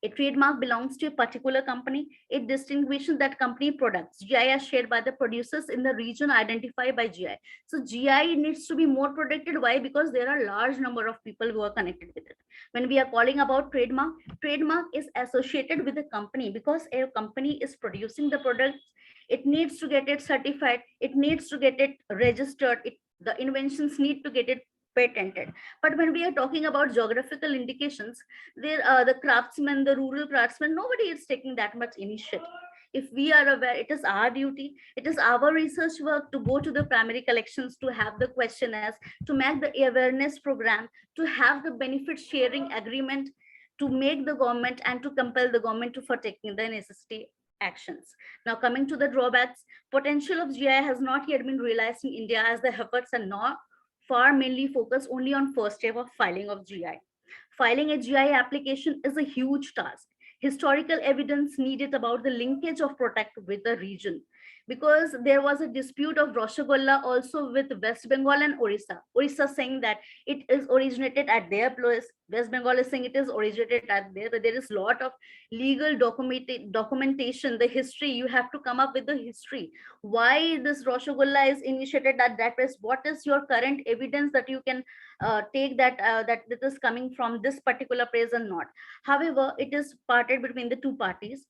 A trademark belongs to a particular company. It distinguishes that company products. GI are shared by the producers in the region identified by GI. So GI needs to be more protected. Why? Because there are large number of people who are connected with it. When we are calling about trademark, trademark is associated with the company because a company is producing the products. It needs to get it certified. It needs to get it registered. The inventions need to get it patented. But when we are talking about geographical indications, there are the craftsmen, the rural craftsmen, nobody is taking that much initiative. If we are aware, it is our duty, it is our research work to go to the primary collections, to have the questionnaires, to make the awareness program, to have the benefit sharing agreement, to make the government and to compel the government for taking the necessary actions. Now coming to the drawbacks, potential of GI has not yet been realized in India as the efforts are not far mainly focus only on first step of filing of GI. Filing a GI application is a huge task. Historical evidence needed about the linkage of product with the region, because there was a dispute of Rasgulla also with West Bengal and Orissa. Orissa saying that it is originated at their place. West Bengal is saying it is originated at there. There is a lot of legal documentation, the history. You have to come up with the history. Why this Rasgulla is initiated at that place? What is your current evidence that you can take that that this is coming from this particular place and not? However, it is parted between the two parties.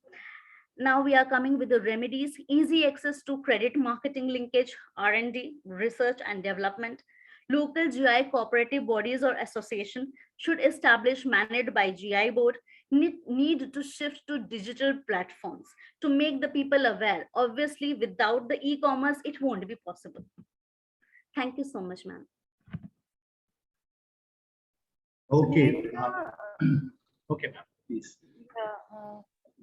Now we are coming with the remedies: easy access to credit marketing linkage, R&D, research and development. Local GI cooperative bodies or association should establish managed by GI board. need to shift to digital platforms to make the people aware. Obviously, without the e-commerce, it won't be possible. Thank you so much, ma'am. Okay. Okay, ma'am, please.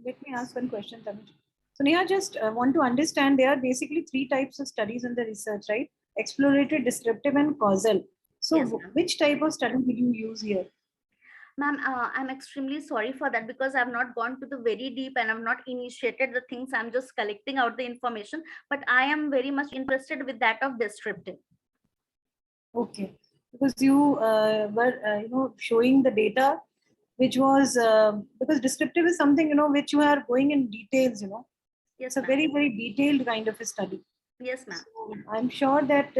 Let me ask one question, Tanuj. So Neha, just want to understand, there are basically 3 types of studies in the research, right? Exploratory, descriptive, and causal. So Yes, which type of study did you use here? Ma'am, I'm extremely sorry for that because I've not gone to the very deep and I've not initiated the things. I'm just collecting out the information, but I am very much interested with that of descriptive. Okay, because you were showing the data, which was because descriptive is something which you are going in details. Yes, it's a very detailed kind of a study. Yes, ma'am. So I'm sure that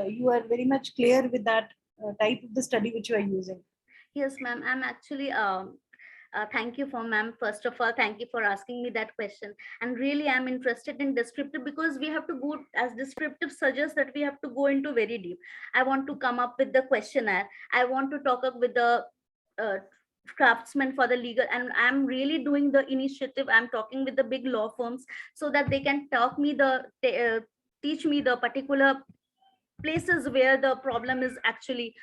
you are very much clear with that type of the study which you are using. Yes, ma'am. I'm actually thank you for ma'am. First of all, thank you for asking me that question. And really, I'm interested in descriptive because we have to go, as descriptive suggests that we have to go into very deep. I want to come up with the questionnaire. I want to talk up with the craftsmen for the legal, and I'm really doing the initiative. I'm talking with the big law firms so that they can talk me teach me the particular places where the problem is actually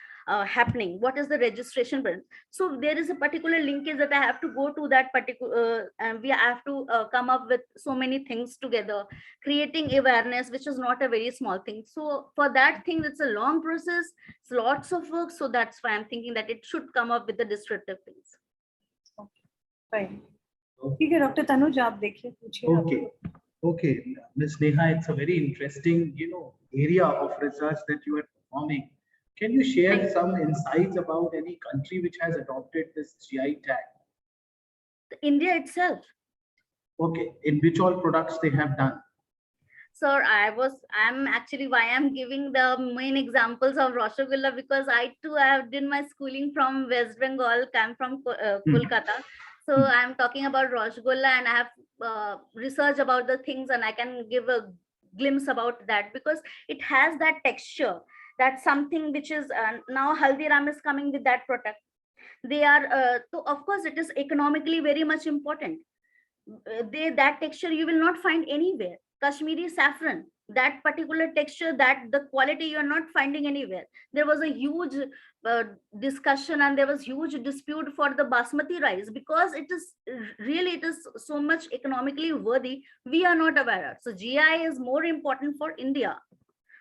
happening. What is the registration button? So there is a particular linkage that I have to go to that particular, and we have to come up with so many things together, creating awareness, which is not a very small thing. So for that thing, it's a long process, it's lots of work. So that's why I'm thinking that it should come up with the descriptive things. Fine. ठीक है, Dr. Tanuj, आप देखिए, पूछिए. Okay. Okay, Ms. Neha, it's a very interesting, area of research that you are performing. Can you share some insights about any country which has adopted this GI tag? India itself. Okay, in which all products they have done? Sir, I'm actually why I'm giving the main examples of Rasgulla, because I too have done my schooling from West Bengal, I'm from Kolkata. So I'm talking about Rasgulla, and I have researched about the things, and I can give a glimpse about that because it has that texture. That's something which is now Haldiram is coming with that product. They are, so of course it is economically very much important. That texture you will not find anywhere. Kashmiri saffron, that particular texture, that the quality you're not finding anywhere. There was a huge discussion and there was huge dispute for the basmati rice because it is so much economically worthy. We are not aware of. So GI is more important for India.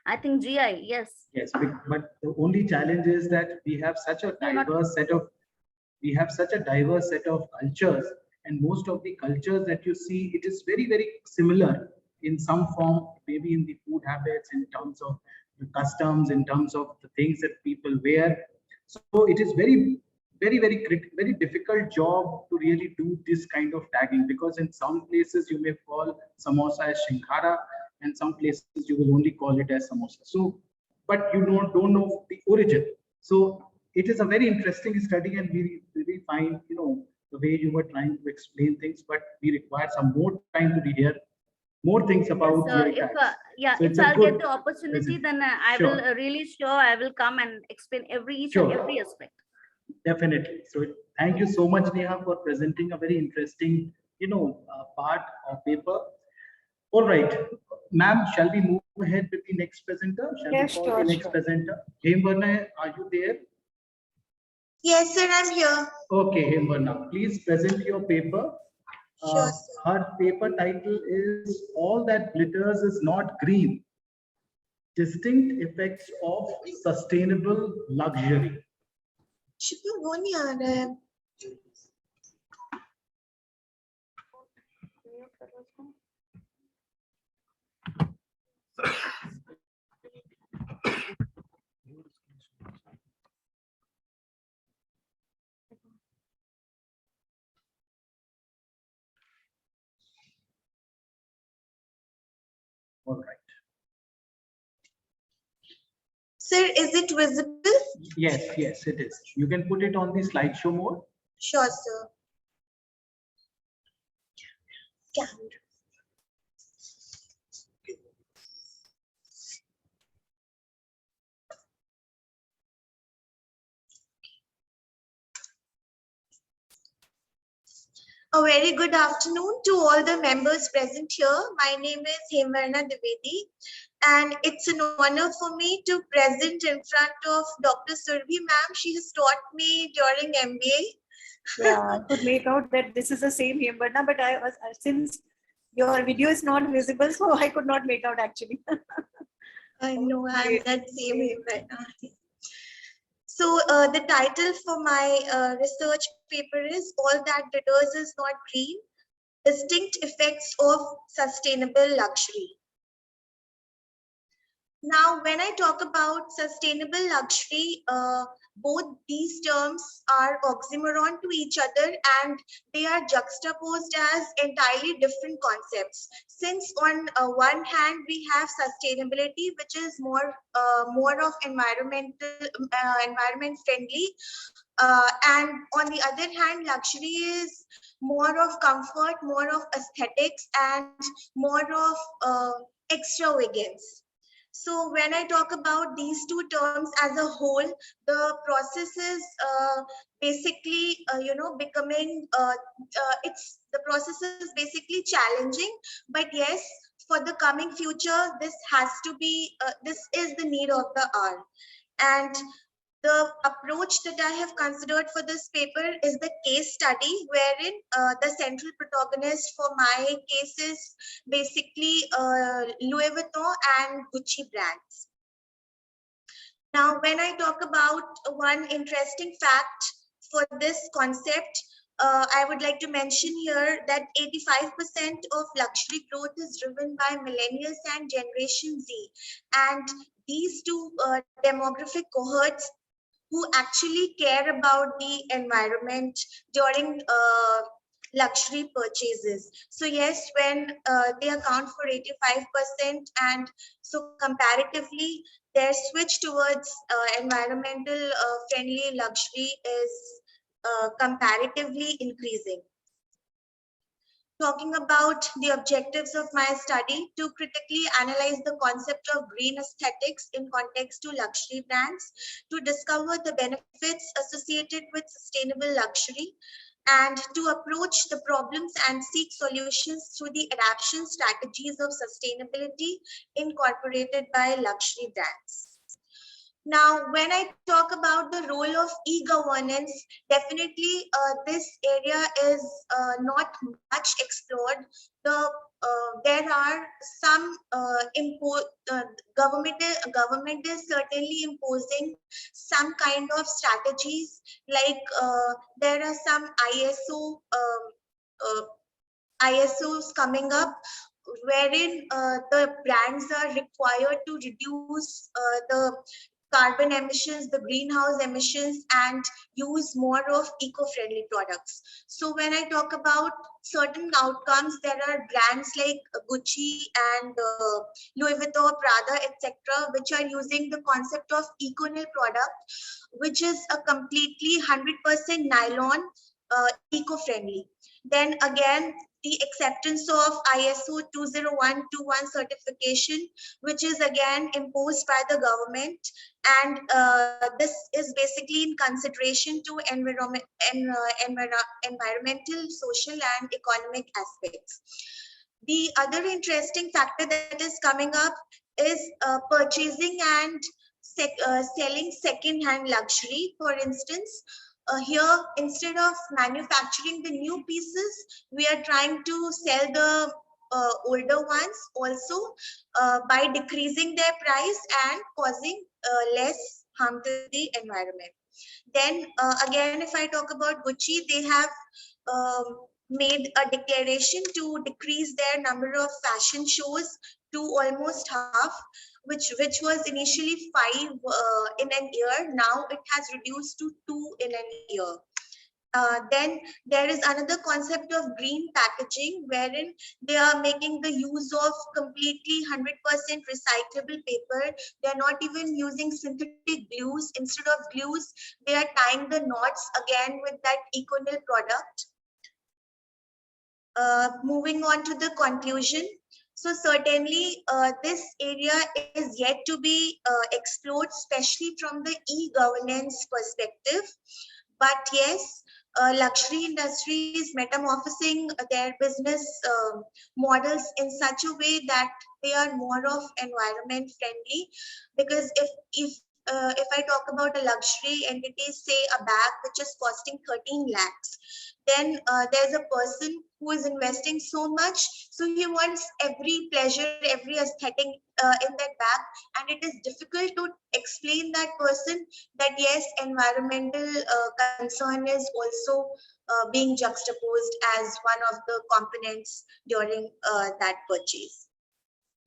I think GI, yes. Yes, but the only challenge is that we have such a diverse set of cultures, and most of the cultures that you see, it is very, very similar in some form, maybe in the food habits, in terms of the customs, in terms of the things that people wear. So it is very difficult job to really do this kind of tagging, because in some places you may call samosa as Shinkara, and some places you will only call it as samosa. So, but you don't know the origin. So it is a very interesting study, and we really find, the way you were trying to explain things, but we require some more time to be here. More things about GI tags. If I'll get the opportunity, then I Sure. will really sure I will come and explain each and every aspect. Definitely. So thank you so much, Neha, for presenting a very interesting, part of paper. All right, ma'am, shall we move ahead with the next presenter? Shall we call the next presenter? Hemvarna, are you there? Yes, sir, I'm here. Okay, Hemvarna, please present your paper. Sure, Her paper title is "All That Glitters Is Not Green: Distinct Effects of Sustainable Luxury." वो नहीं आ रहा है. All right. Sir, is it visible? Yes, it is. You can put it on the slideshow mode. Sure, sir. Camera. A very good afternoon to all the members present here. My name is Hemarna Dwivedi, and it's an honor for me to present in front of Dr. Surabhi ma'am. She has taught me during MBA. Yeah, I could make out that this is the same Hemarna, but I was since your video is not visible, so I could not make out actually. I know I'm that same Hemarna. So the title for my research paper is All That Glitters Is Not Green, Distinct Effects of Sustainable Luxury. Now, when I talk about sustainable luxury, both these terms are oxymoron to each other and they are juxtaposed as entirely different concepts. Since on one hand, we have sustainability, which is more of environment friendly. And on the other hand, luxury is more of comfort, more of aesthetics, and more of extravagance. So when I talk about these two terms as a whole, the process is basically, becoming, the process is basically challenging, but yes, for the coming future, this has to be, this is the need of the hour. And the approach that I have considered for this paper is the case study, wherein the central protagonist for my case is basically Louis Vuitton and Gucci brands. Now, when I talk about one interesting fact for this concept, I would like to mention here that 85% of luxury growth is driven by millennials and Generation Z. And these two demographic cohorts who actually care about the environment during luxury purchases. So yes, when they account for 85%, and so comparatively, their switch towards environmental friendly luxury is comparatively increasing. Talking about the objectives of my study, to critically analyze the concept of green aesthetics in context to luxury brands, to discover the benefits associated with sustainable luxury, and to approach the problems and seek solutions through the adaptation strategies of sustainability incorporated by luxury brands. Now, when I talk about the role of e-governance, definitely this area is not much explored. There are some government is certainly imposing some kind of strategies, like there are some ISOs coming up, wherein the brands are required to reduce the carbon emissions, the greenhouse emissions, and use more of eco-friendly products. So when I talk about certain outcomes, there are brands like Gucci and Louis Vuitton, Prada, etc., which are using the concept of EcoNil product, which is a completely 100% nylon, eco-friendly. Then again, the acceptance of ISO 20121 certification, which is again imposed by the government, and this is basically in consideration to environmental, social, and economic aspects. The other interesting factor that is coming up is purchasing and selling second-hand luxury. For instance, here, instead of manufacturing the new pieces, we are trying to sell the older ones also by decreasing their price and causing less harm to the environment. Then again, if I talk about Gucci, they have made a declaration to decrease their number of fashion shows to almost half, which was initially 5 in an year. Now it has reduced to 2 in an year. Then there is another concept of green packaging, wherein they are making the use of completely 100% recyclable paper. They are not even using synthetic glues. Instead of glues, they are tying the knots again with that EcoNil product. Moving on to the conclusion. So certainly this area is yet to be explored, especially from the e-governance perspective. But yes, luxury industry is metamorphosing their business models in such a way that they are more of environment friendly. Because if I talk about a luxury entity, say a bag which is costing 13 lakhs, then there's a person who is investing so much, so he wants every pleasure, every aesthetic in that bag, and it is difficult to explain that person that yes, environmental concern is also being juxtaposed as one of the components during that purchase.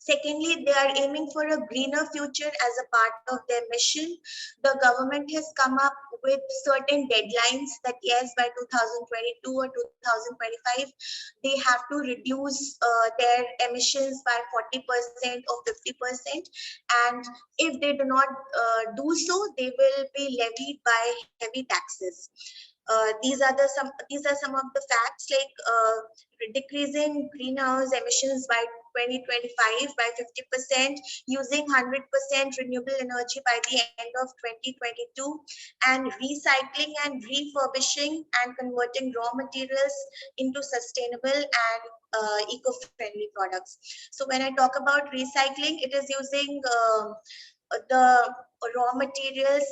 Secondly, they are aiming for a greener future as a part of their mission. The government has come up with certain deadlines that yes, by 2022 or 2025, they have to reduce their emissions by 40% or 50%. And if they do not do so, they will be levied by heavy taxes. These are some of the facts, like decreasing greenhouse emissions by 2025 by 50%, using 100% renewable energy by the end of 2022, and recycling and refurbishing and converting raw materials into sustainable and eco-friendly products. So when I talk about recycling, it is using the raw materials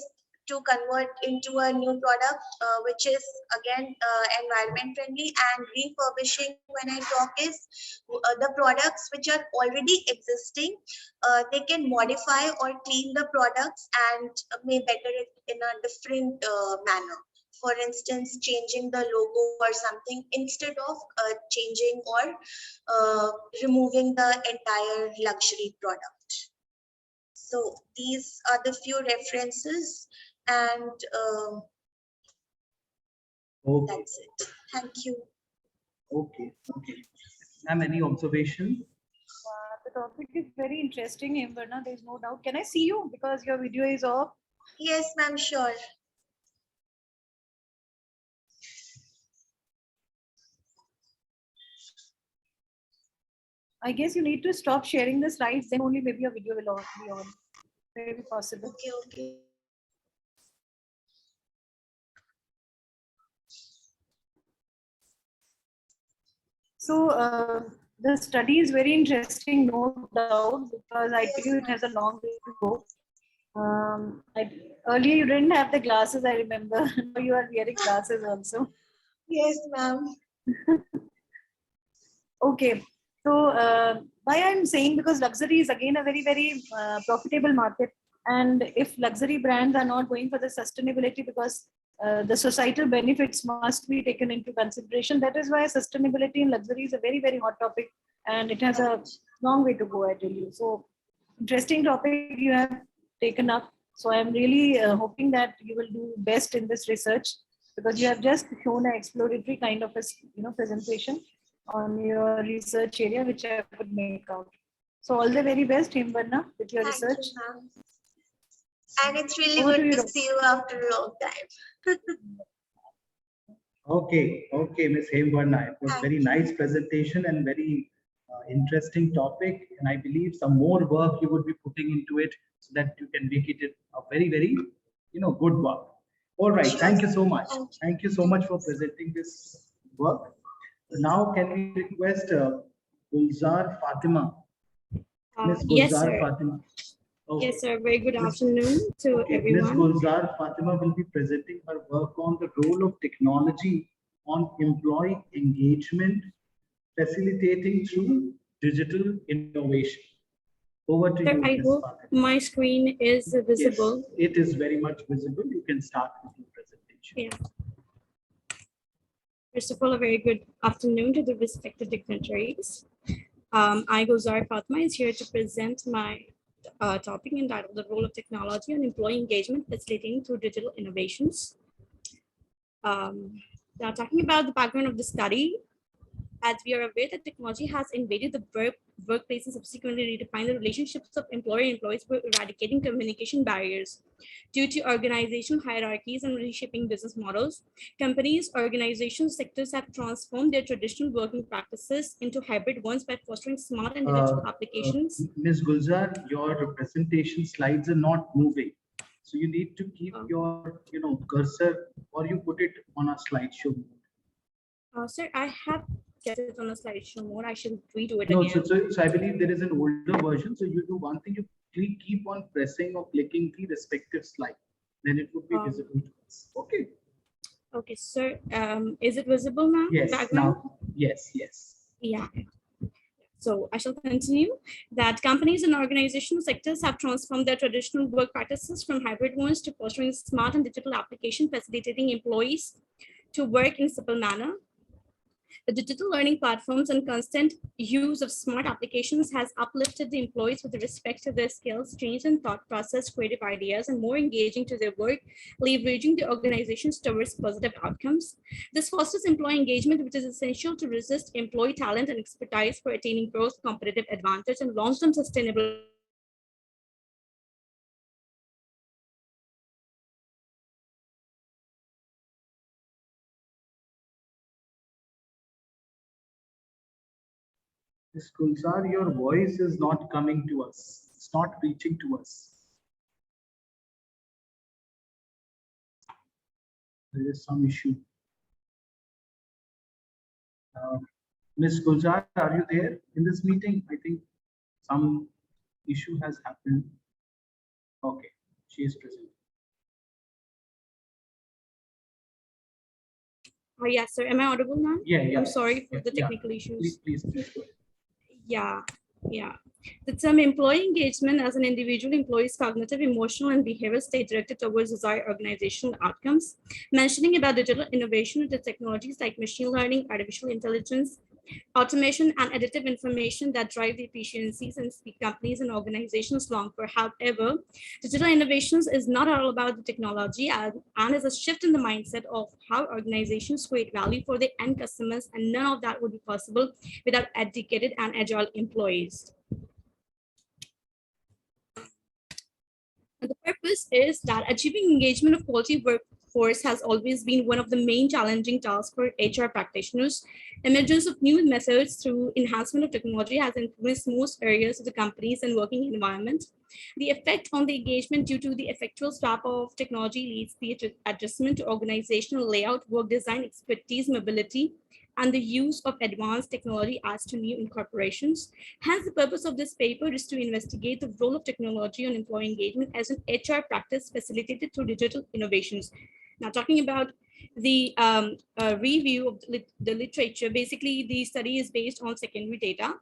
to convert into a new product, which is again environment friendly. And refurbishing, when I talk, is the products which are already existing, they can modify or clean the products and may better it in a different manner. For instance, changing the logo or something instead of changing or removing the entire luxury product. So these are the few references, and that's it. Thank you. Okay. Ma'am, any observation? The topic is very interesting, Himvarna. There is no doubt. Can I see you because your video is off? Yes, ma'am, sure. I guess you need to stop sharing the slides, then only maybe your video will be on. Very possible. Okay. So the study is very interesting, no doubt, because I tell you it has a long way to go. Earlier you didn't have the glasses, I remember. Now you are wearing glasses also. Yes, ma'am. Okay. So why I'm saying, because luxury is again a very, very profitable market. And if luxury brands are not going for the sustainability, because the societal benefits must be taken into consideration. That is why sustainability in luxury is a very, very hot topic, and it has a long way to go, I tell you. So interesting topic you have taken up. So I'm really hoping that you will do best in this research, because you have just shown an exploratory kind of a presentation on your research area, which I would make out. So all the very best, Himvarna, with your research. You, and it's really good to see you after a long time. Okay, Ms. Himvarna. It was very nice presentation and very interesting topic. And I believe some more work you would be putting into it so that you can make it a very, very, good work. All right. Thank you so much. Thank you so much for presenting this work. Now, can we request Gulzar Fatima? Ms. Gulzar Yes, sir. Fatima. Okay. Yes, sir. Very good afternoon to everyone. Ms. Gulzar Fatima will be presenting her work on the role of technology on employee engagement, facilitating through digital innovation. Over to Sir, you, I Ms. hope Fatima. my screen is visible. Yes, it is very much visible. You can start with your presentation. Yeah. First of all, a very good afternoon to the respected dignitaries. I, Gulzar Fatma, is here to present my topic entitled The Role of Technology on Employee Engagement Facilitating Through Digital Innovations. Now, talking about the background of the study, as we are aware that technology has invaded the workplace and subsequently redefined the relationships of employer and employees by eradicating communication barriers. Due to organizational hierarchies and reshaping business models, companies, organizations, sectors have transformed their traditional working practices into hybrid ones by fostering smart and digital applications. Ms. Gulzar, your presentation slides are not moving. So you need to keep your, cursor, or you put it on a slideshow mode. Sir, I have kept it on a slideshow mode. I should redo it No, again. so I believe there is an older version. So you do one thing, you keep on pressing or clicking the respective slide. Then it would be visible to us. Okay. Okay, sir. Is it visible now? Yes. Background? Now, yes. Yeah. So I shall continue that companies and organizational sectors have transformed their traditional work practices from hybrid ones to fostering smart and digital application, facilitating employees to work in a simple manner. The digital learning platforms and constant use of smart applications has uplifted the employees with respect to their skills, change in thought process, creative ideas, and more engaging to their work, leveraging the organizations towards positive outcomes. This fosters employee engagement, which is essential to resist employee talent and expertise for attaining growth, competitive advantage, and long-term sustainable. Ms. Kulsar, your voice is not coming to us. It's not reaching to us. There is some issue. Ms. Kulsar, are you there in this meeting? I think some issue has happened. Okay, she is present. Oh, yes, sir. Am I audible now? Yeah. I'm sorry for the technical issues. Please go ahead. Yeah. The term employee engagement as an individual employee's cognitive, emotional, and behavioral state directed towards desired organizational outcomes, mentioning about digital innovation with the technologies like machine learning, artificial intelligence, automation, and additive information that drive the efficiencies and speed companies and organizations long for. However, digital innovations is not all about the technology and is a shift in the mindset of how organizations create value for their end customers, and none of that would be possible without educated and agile employees. And the purpose is that achieving engagement of quality workforce has always been one of the main challenging tasks for HR practitioners. Emergence of new methods through enhancement of technology has influenced most areas of the companies and working environment. The effect on the engagement due to the effectual swap of technology leads the adjustment to organizational layout, work design, expertise, mobility, and the use of advanced technology adds to new incorporations. Hence, the purpose of this paper is to investigate the role of technology on employee engagement as an HR practice facilitated through digital innovations. Now, talking about the review of the literature, basically the study is based on secondary data.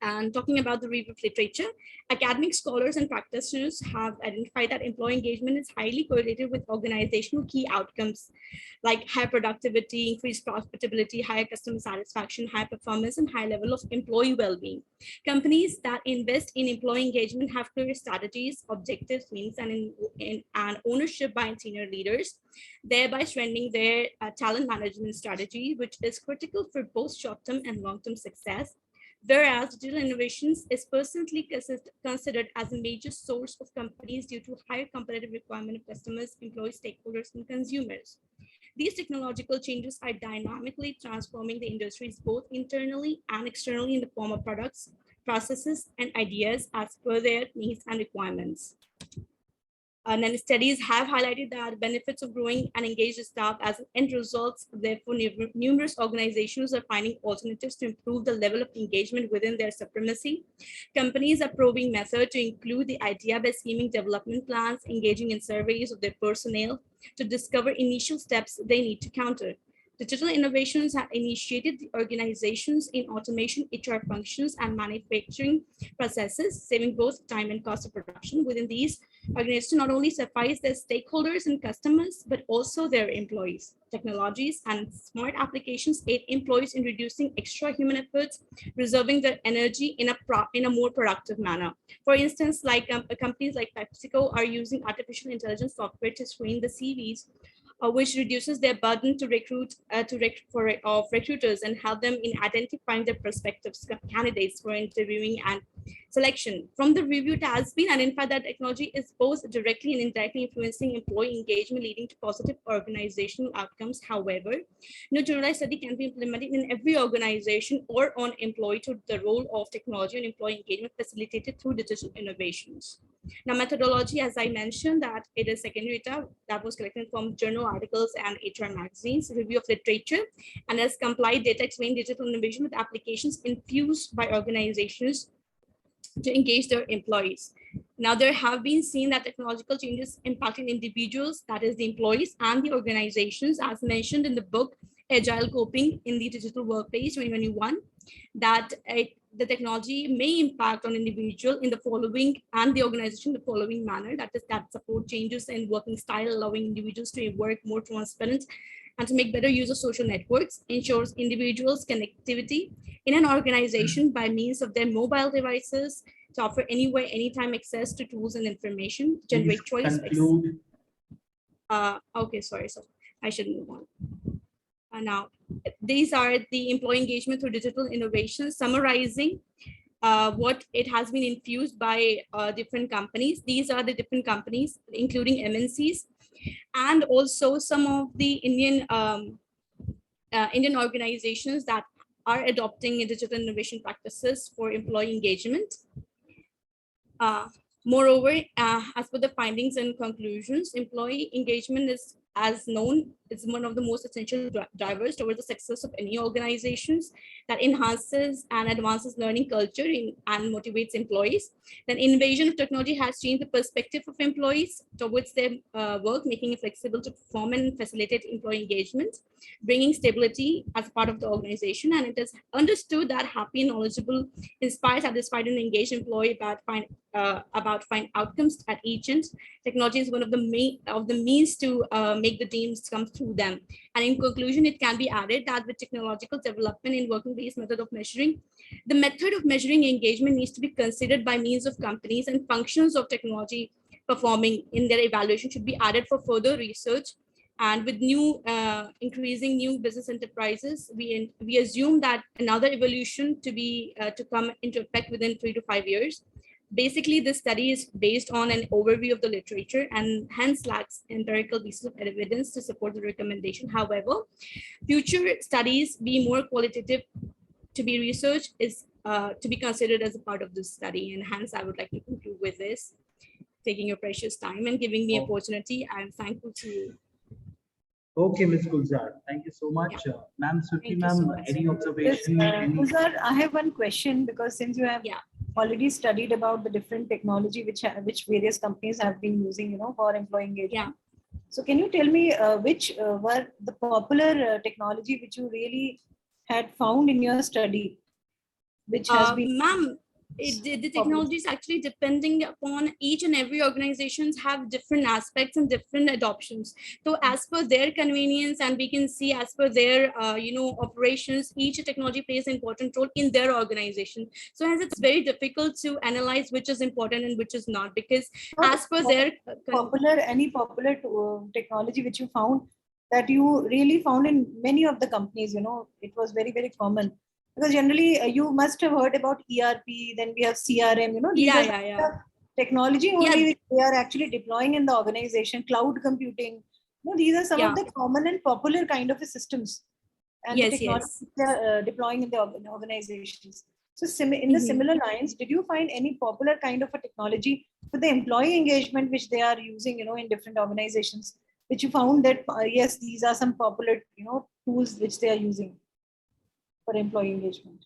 And talking about the review of literature, academic scholars and practitioners have identified that employee engagement is highly correlated with organizational key outcomes like high productivity, increased profitability, higher customer satisfaction, high performance, and high level of employee well-being. Companies that invest in employee engagement have clear strategies, objectives, means, and ownership by senior leaders, thereby strengthening their talent management strategy, which is critical for both short-term and long-term success. Whereas digital innovations is personally considered as a major source of companies due to higher competitive requirement of customers, employees, stakeholders, and consumers. These technological changes are dynamically transforming the industries both internally and externally in the form of products, processes, and ideas as per their needs and requirements. And then studies have highlighted the benefits of growing and engaged staff as end results. Therefore, numerous organizations are finding alternatives to improve the level of engagement within their supremacy. Companies are probing methods to include the idea-based scheming development plans, engaging in surveys of their personnel to discover initial steps they need to counter. Digital innovations have initiated the organizations in automation, HR functions, and manufacturing processes, saving both time and cost of production. Within these, organizations not only suffice their stakeholders and customers, but also their employees. Technologies and smart applications aid employees in reducing extra human efforts, reserving their energy in a more productive manner. For instance, like companies like PepsiCo are using artificial intelligence software to screen the CVs, which reduces their burden to recruiters and help them in identifying their prospective candidates for interviewing and selection. From the review, it has been identified that technology is both directly and indirectly influencing employee engagement, leading to positive organizational outcomes. However, no generalized study can be implemented in every organization or on employee to the role of technology and employee engagement facilitated through digital innovations. Now, methodology, as I mentioned, that it is secondary data that was collected from journal articles and HR magazines, review of literature, and as complied data explain digital innovation with applications infused by organizations to engage their employees. Now, there have been seen that technological changes impacting individuals, that is the employees and the organizations, as mentioned in the book, Agile Coping in the Digital Workplace 2021, that the technology may impact on individual in the following and the organization in the following manner, that is that support changes in working style, allowing individuals to work more transparent and to make better use of social networks, ensures individuals connectivity in an organization by means of their mobile devices, to offer anywhere, anytime access to tools and information, generate choice. Okay, sorry, I should move on. Now, these are the employee engagement through digital innovation, summarizing what it has been infused by different companies. These are the different companies, including MNCs, and also some of the Indian organizations that are adopting digital innovation practices for employee engagement. Moreover, as per the findings and conclusions, employee engagement is, as known, is one of the most essential drivers towards the success of any organizations, that enhances and advances learning culture and motivates employees. Then invasion of technology has changed the perspective of employees towards their work, making it flexible to perform and facilitate employee engagement, bringing stability as part of the organization. And it is understood that happy, knowledgeable, inspired, satisfied, and engaged employee about find outcomes at each end. Technology is one of the means to make the teams come through them. And in conclusion, it can be added that with technological development in working-based method of measuring, the method of measuring engagement needs to be considered by means of companies, and functions of technology performing in their evaluation should be added for further research. And with increasing new business enterprises, we assume that another evolution to come into effect within 3 to 5 years. Basically, this study is based on an overview of the literature and hence lacks empirical pieces of evidence to support the recommendation. However, future studies be more qualitative to be researched is to be considered as a part of this study. And hence, I would like to conclude with this, taking your precious time and giving me opportunity. I'm thankful to you. Okay, Ms. Gulzar, thank you so much. Ma'am, Suti ma'am, any observation? Gulzar, I have one question, because since you have already studied about the different technology which various companies have been using, for employee engagement. So can you tell me which were the popular technology which you really had found in your study, which has been? Ma'am, the technology is actually depending upon each and every organizations have different aspects and different adoptions. So as per their convenience, and we can see as per their operations, each technology plays an important role in their organization. So hence it's very difficult to analyze which is important and which is not, because as per their any popular technology which you found that you really found in many of the companies, it was very, very common. Because generally you must have heard about ERP, then we have CRM, these are technology only which they are actually deploying in the organization, cloud computing. These are some of the common and popular kind of systems and the technology they are deploying in the organizations. So in the similar lines, did you find any popular kind of a technology for the employee engagement which they are using, in different organizations, which you found that, yes, these are some popular, tools which they are using for employee engagement?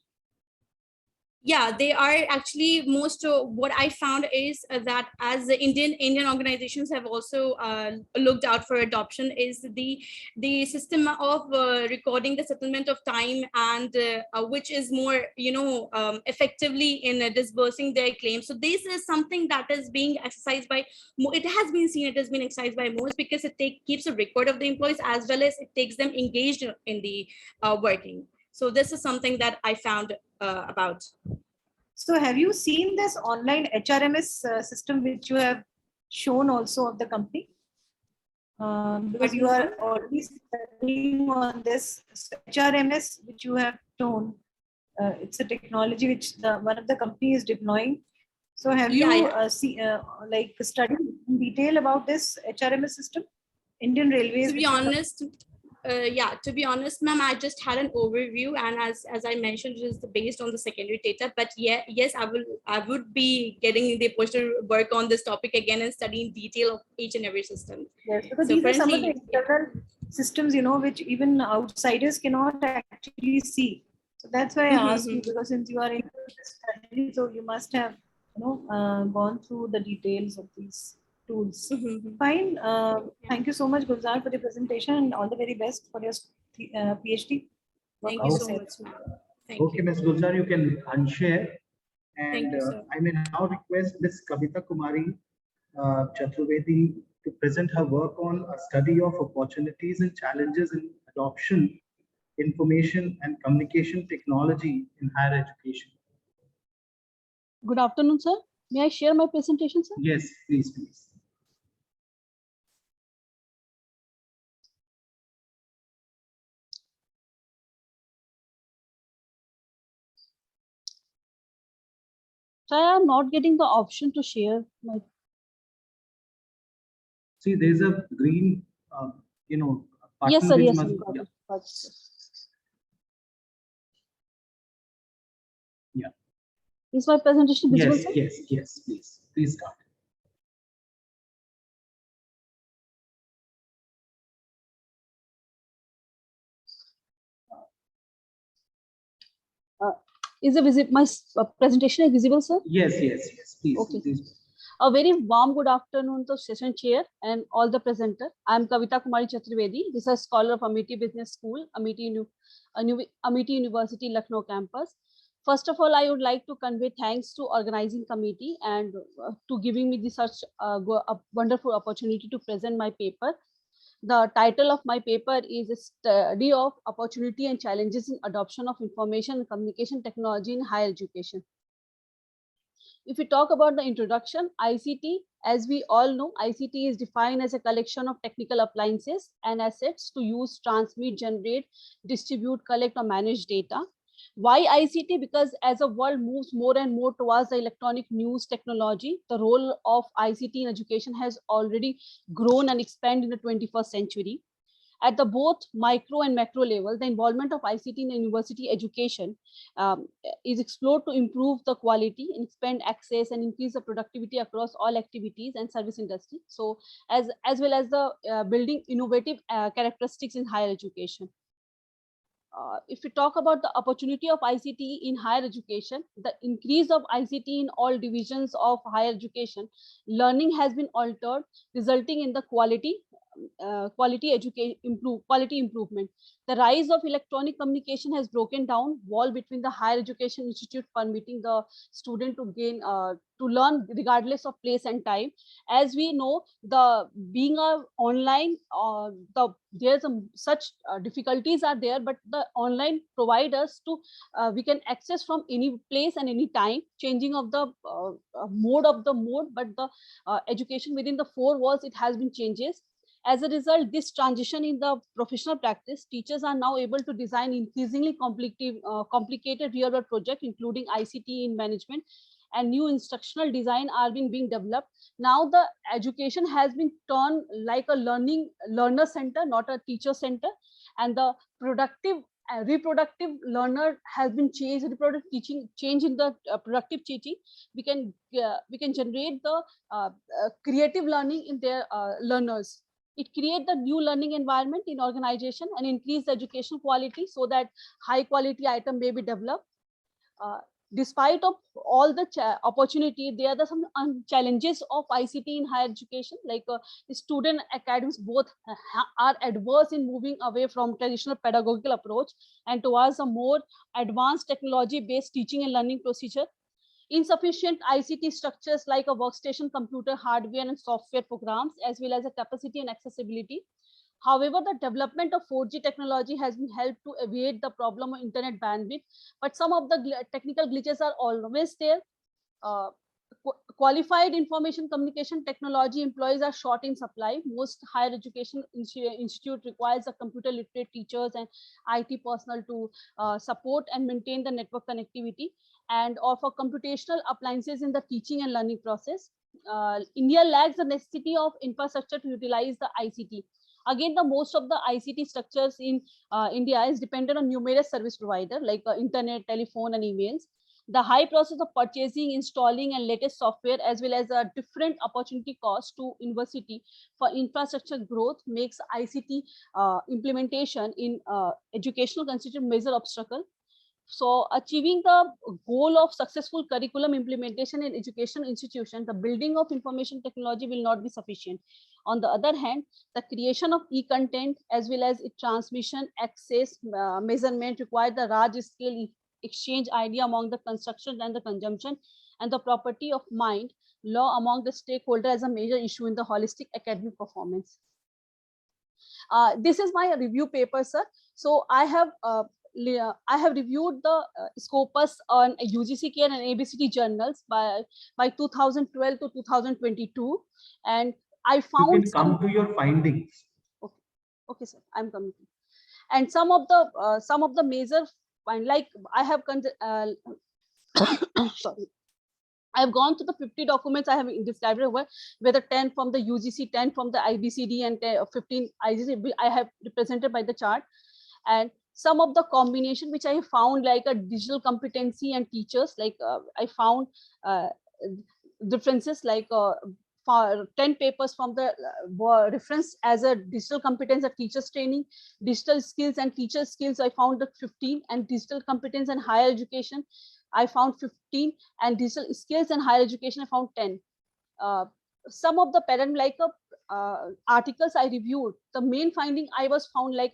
Yeah, they are actually most what I found is that as the Indian organizations have also looked out for adoption is the system of recording the settlement of time, and which is more effectively in disbursing their claims. So this is something that is being exercised by it has been exercised by most, because it keeps a record of the employees as well as it takes them engaged in the working. So this is something that I found about. So have you seen this online HRMS system which you have shown also of the company? Because you are already studying on this HRMS which you have shown. It's a technology which one of the company is deploying. So have you studied in detail about this HRMS system? Indian Railways. To be honest, Yeah, to be honest, ma'am, I just had an overview, and as I mentioned, it is based on the secondary data. But yeah, yes, I would be getting the push to work on this topic again and study in detail of each and every system. Yes, because so these are some of the currently, internal systems, you know, which even outsiders cannot actually see. So that's why I asked you, because since you are in this study, so you must have, you know, gone through the details of these tools. Fine. Thank you so much, Gulzar, for the presentation, and all the very best for your PhD. Thank you so much, ma'am. Thank Okay, you. Ms. Gulzar, you can unshare. Thank And you, sir. I may now request Ms. Kavita Kumari Chaturvedi to present her work on a study of opportunities and challenges in adoption, information and communication technology in higher education. Good afternoon, sir. May I share my presentation, sir? Yes, please, please. So I am not getting the option to share my. See, there's a green, you know, button Yes, sir. which Yes, must, sir. Got yeah. it. Got it, sir. Yeah. Is my presentation visible, Yes, sir? yes, please. Please start. Is my presentation visible, sir? Yes, please. Okay. Please. A very warm good afternoon to session chair and all the presenter. I am Kavita Kumari Chaturvedi. This is a scholar of Amity Business School, Amity University, Lucknow campus. First of all, I would like to convey thanks to organizing committee and to giving me this such a wonderful opportunity to present my paper. The title of my paper is a study of opportunity and challenges in adoption of information and communication technology in higher education. If we talk about the introduction, ICT, as we all know, ICT is defined as a collection of technical appliances and assets to use, transmit, generate, distribute, collect, or manage data. Why ICT? Because as the world moves more and more towards the electronic news technology, the role of ICT in education has already grown and expanded in the 21st century. At the both micro and macro level, the involvement of ICT in university education is explored to improve the quality, expand access, and increase the productivity across all activities and service industry. So as well as the building innovative characteristics in higher education. If we talk about the opportunity of ICT in higher education, the increase of ICT in all divisions of higher education, learning has been altered, resulting in the quality improvement. The rise of electronic communication has broken down wall between the higher education institute, permitting the student to gain to learn regardless of place and time. As we know, the being a online, there's such difficulties are there, but the online provide us to we can access from any place and any time, changing of the mode, but the education within the four walls, it has been changes. As a result, this transition in the professional practice, teachers are now able to design increasingly complicated real-world projects, including ICT in management, and new instructional design are being developed. Now the education has been turned like a learner center, not a teacher center, and the reproductive learner has been changed. Reproductive teaching change in the productive teaching. We can generate the creative learning in their learners. It creates the new learning environment in organization and increase the education quality so that high quality item may be developed. Despite of all the opportunity, there are some challenges of ICT in higher education, like student academics both are adverse in moving away from traditional pedagogical approach and towards a more advanced technology based teaching and learning procedure. Insufficient ICT structures like a workstation, computer, hardware and software programs, as well as a capacity and accessibility. However, the development of 4G technology has been helped to evade the problem of internet bandwidth, but some of the technical glitches are always there. Qualified information communication technology employees are short in supply. Most higher education institute requires a computer literate teachers and IT personnel to support and maintain the network connectivity and offer computational appliances in the teaching and learning process. India lacks the necessity of infrastructure to utilize the ICT. Again, the most of the ICT structures in India is dependent on numerous service providers like internet, telephone, and emails. The high process of purchasing, installing, and latest software, as well as a different opportunity cost to university for infrastructure growth, makes ICT implementation in educational constitute major obstacle. So achieving the goal of successful curriculum implementation in educational institutions, the building of information technology will not be sufficient. On the other hand, the creation of e-content as well as its transmission, access, measurement require the large-scale exchange idea among the construction and the consumption, and the property of mind law among the stakeholders as a major issue in the holistic academic performance. This is my review paper, sir. So I have reviewed the scopus on UGC care and ABCD journals by 2012 to 2022, and I found you can come to your findings. Okay, sir, I'm coming to. And some of the major find, like I have sorry, I have gone through the 50 documents I have described over, whether 10 from the UGC, 10 from the IBCD, and 15 IGC I have represented by the chart. And some of the combination which I found, like a digital competency and teachers, like I found differences, like 10 papers from the reference as a digital competence of teachers training, digital skills and teacher skills, I found the 15, and digital competence and higher education, I found 15, and digital skills and higher education, I found 10. Some of the parent like articles I reviewed, the main finding I was found like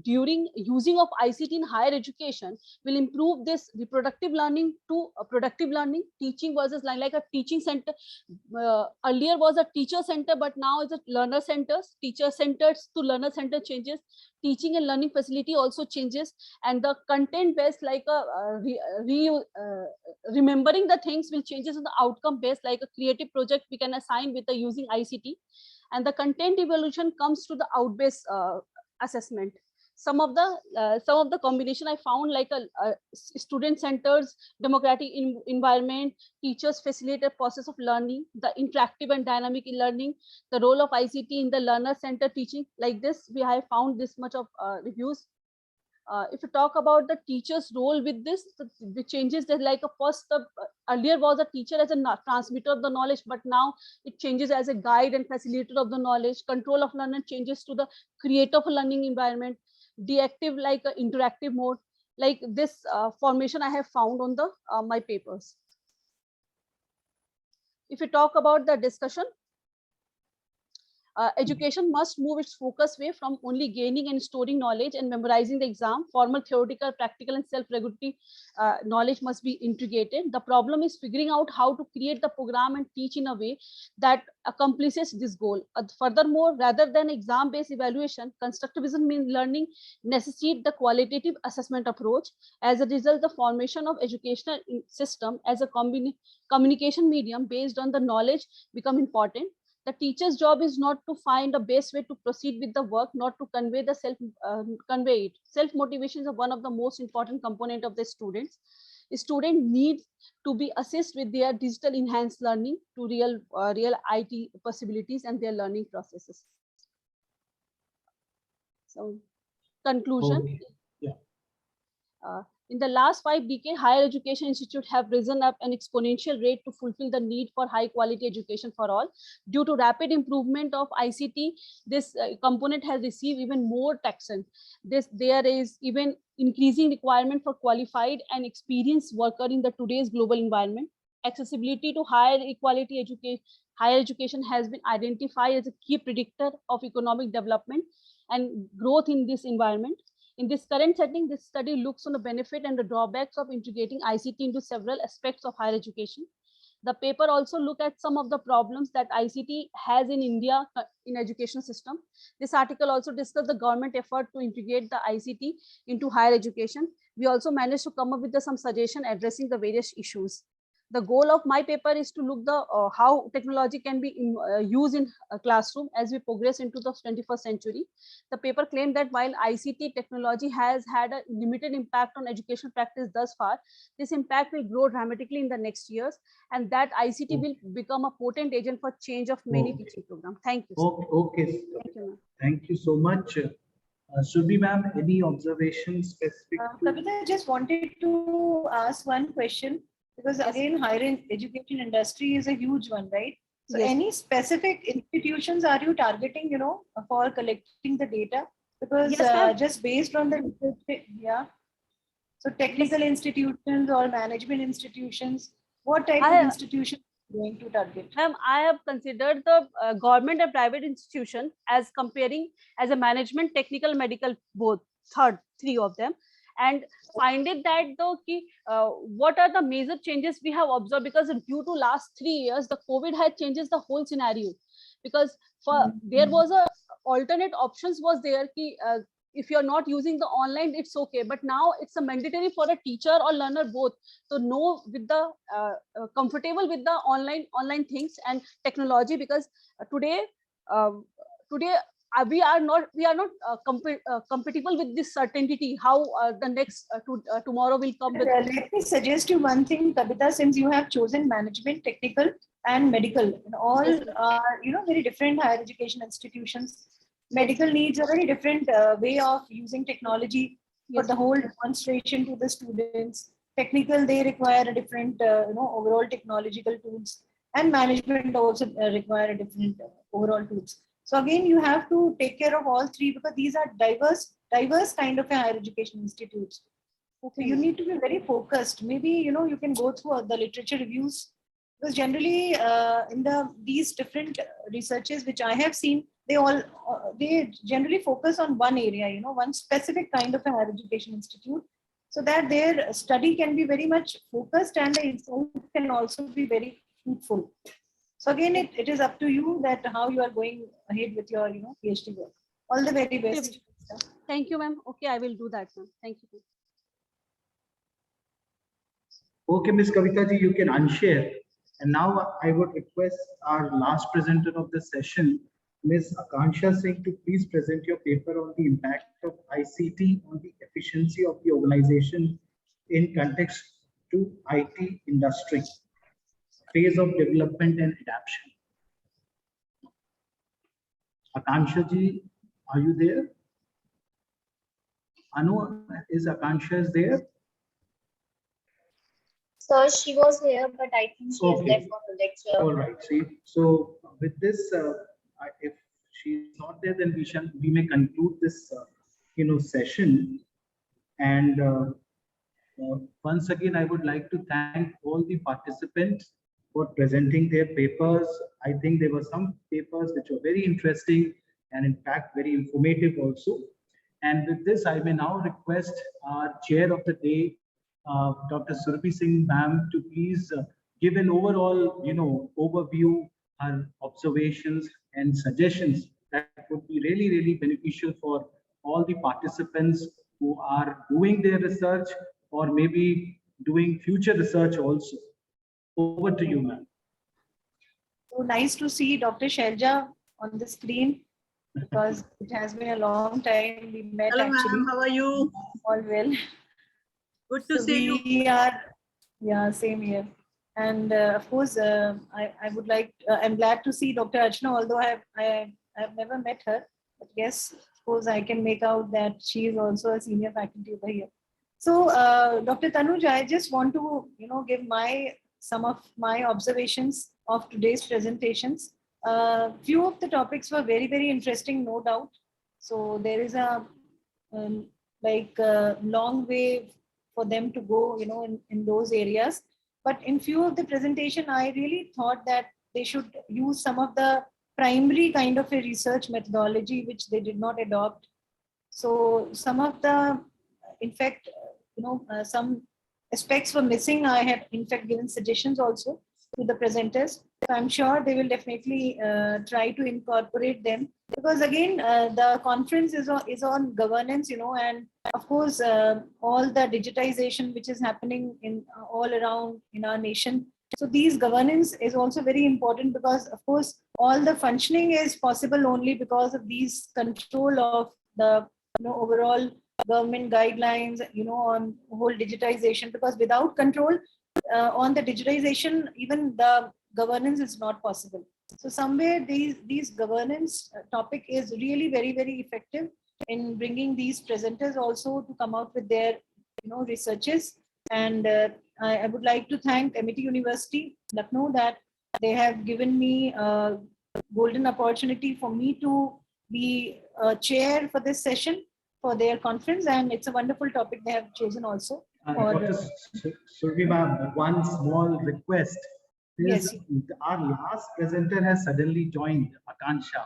during using of ICT in higher education will improve this reproductive learning to productive learning. Teaching versus like a teaching center, earlier was a teacher center, but now is a learner centers. Teacher centers to learner center changes. Teaching and learning facility also changes, and the content based like remembering the things will changes in the outcome based, like a creative project we can assign with the using ICT, and the content evolution comes to the out based assessment. Some of the combination I found, like a student centers, democratic environment, teachers facilitate process of learning, the interactive and dynamic learning, the role of ICT in the learner center teaching. Like this, we have found this much of reviews. If you talk about the teacher's role with this, the changes that like earlier was a teacher as a transmitter of the knowledge, but now it changes as a guide and facilitator of the knowledge. Control of learner changes to the creator of a learning environment. Deactive, like interactive mode, like this formation I have found on the my papers. If you talk about the discussion, education must move its focus away from only gaining and storing knowledge and memorizing the exam. Formal, theoretical, practical, and self-regulatory knowledge must be integrated. The problem is figuring out how to create the program and teach in a way that accomplishes this goal. Furthermore, rather than exam-based evaluation, constructivism means learning necessitates the qualitative assessment approach. As a result, the formation of educational system as a communication medium based on the knowledge become important. The teacher's job is not to find the best way to proceed with the work, not to convey the convey it. Self-motivation is one of the most important component of the students. A student needs to be assessed with their digital enhanced learning to real IT possibilities and their learning processes. So, conclusion. Okay. Yeah. In the last 5 decades, higher education institutes have risen up an exponential rate to fulfill the need for high quality education for all. Due to rapid improvement of ICT, this component has received even more traction. There is even increasing requirement for qualified and experienced worker in the today's global environment. Accessibility to higher education has been identified as a key predictor of economic development and growth in this environment. In this current setting, this study looks on the benefit and the drawbacks of integrating ICT into several aspects of higher education. The paper also look at some of the problems that ICT has in India in education system. This article also discussed the government effort to integrate the ICT into higher education. We also managed to come up with some suggestion addressing the various issues. The goal of my paper is to look the how technology can be used in a classroom as we progress into the 21st century. The paper claimed that while ICT technology has had a limited impact on education practice thus far, this impact will grow dramatically in the next years, and that ICT will become a potent agent for change of many teaching programs. Thank you. Okay. Thank you, ma'am. Thank you so much. Shubhi ma'am, any observations specific? Kavita, I just wanted to ask one question, because again, higher education industry is a huge one, right? So Yes. any specific institutions are you targeting, you know, for collecting the data? Because Yes, just based on the research, yeah. So technical institutions or management institutions, what type of institutions are you going to target? Ma'am, I have considered the government and private institution as comparing as a management, technical, medical, both, three of them, and find it that though what are the major changes we have observed, because due to last 3 years the COVID had changes the whole scenario, because for there was a alternate options was there ki, if you're not using the online it's okay, but now it's a mandatory for a teacher or learner both to know with the comfortable with the online things and technology, because today we are not compatible with this certainty how the next tomorrow will come with. Let me suggest you one thing, Kavita, since you have chosen management, technical and medical, and all are, you know, very different higher education institutions. Medical needs a very different way of using technology for the whole demonstration to the students. Technical, they require a different, overall technological tools, and management also require a different overall tools. So again, you have to take care of all three, because these are diverse kind of a higher education institutes. So you need to be very focused. Maybe, you know, you can go through the literature reviews, because generally in these different researches which I have seen, they generally focus on one area, you know, one specific kind of a higher education institute, so that their study can be very much focused and the insight can also be very fruitful. So again, it is up to you that how you are going ahead with your, you know, PhD work. All the very best. Thank you, ma'am. Okay, I will do that, ma'am. Thank you. Okay, Ms. Kavita ji, you can unshare. And now I would request our last presenter of the session, Ms. Akansha Singh, to please present your paper on the impact of ICT on the efficiency of the organization in context to IT industry, phase of development and adaptation. Akansha ji, are you there? Anu, is Akansha is there? So she was here, but I think she is left for the lecture. All right. See, so with this, if she's not there, then we may conclude this, session. And once again, I would like to thank all the participants for presenting their papers. I think there were some papers which were very interesting and in fact very informative also. And with this, I may now request our chair of the day, Dr. Surabhi Singh ma'am, to please give an overall, overview, her observations and suggestions that would be really, really beneficial for all the participants who are doing their research or maybe doing future research also. Over to you, ma'am. So nice to see Dr. Shelja on the screen, because it has been a long time we met. Hello, actually. ma'am. How are you? All well. Good to see you. We are, yeah, same here. And of course, I would like, I'm glad to see Dr. Archana, although I've never met her, but yes, of course, I can make out that she is also a senior faculty over here. So, Dr. Tanuj, I just want to, give some of my observations of today's presentations. Few of the topics were very, very interesting, no doubt. So there is a long way for them to go, in those areas. But in few of the presentation, I really thought that they should use some of the primary kind of a research methodology, which they did not adopt. So some of the, in fact, some aspects were missing. I have in fact given suggestions also to the presenters. So I'm sure they will definitely try to incorporate them, because again, the conference is on governance, and of course, all the digitization which is happening in all around in our nation So these governance is also very important because, of course, all the functioning is possible only because of these control of the overall government guidelines, on whole digitization. Because without control on the digitization, even the governance is not possible. So somewhere these governance topic is really very, very effective in bringing these presenters also to come out with their researches. And I would like to thank MIT University, Lucknow, that they have given me a golden opportunity for me to be a chair for this session for their conference, and it's a wonderful topic they have chosen also. Dr. Survi ma'am, one small request is, Yes. our last presenter has suddenly joined, Akansha.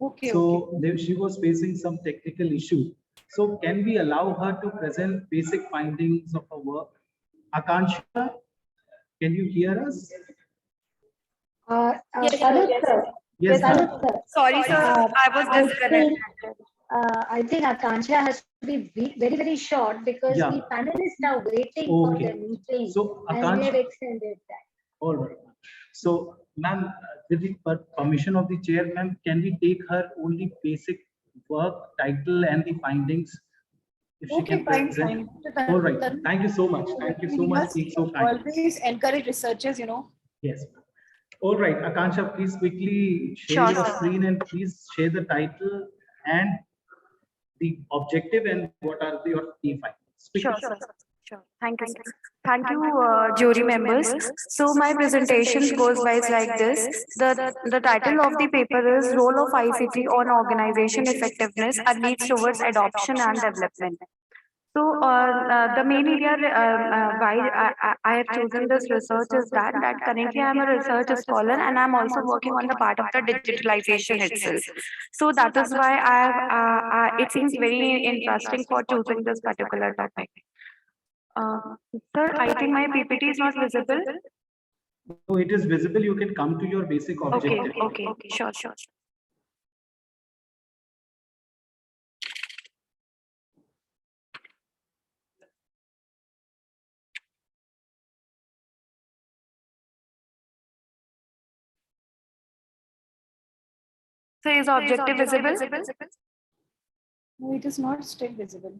Okay. So she was facing some technical issue. So can we allow her to present basic findings of her work? Akansha, can you hear us? Yes, sir. Yes, Salud, sir. Sorry, sir, I was disconnected. I think Akansha has to be very, very short because Yeah. the panelists are waiting for Okay. the meeting, So, and we have Akansha- extended that. All right. So, ma'am, with the permission of the chair, ma'am, can we take her only basic work title and the findings? If she Okay, can fine, present. fine. All right. Thank you so much. Thank you so much. Being so kind. Always encourage researchers, Yes. All right, Akansha, please quickly share Sure, your sir. screen and please share the title and the objective and what are your key findings. Quickly. Sure, sir. Sure. Thank you, sir. Thank you, jury members. So my presentation goes like this. The title of the paper is Role of ICT on Organization Effectiveness and Leads Towards Adoption and Development. So the main area why I have chosen this research is that currently I am a research scholar and I am also working on the part of the digitalization itself. So that is why it seems very interesting for choosing this particular topic. Sir, I think my PPT is not visible. So it is visible. You can come to your basic objective. Okay, sure. So is the objective visible? No, it is not still visible.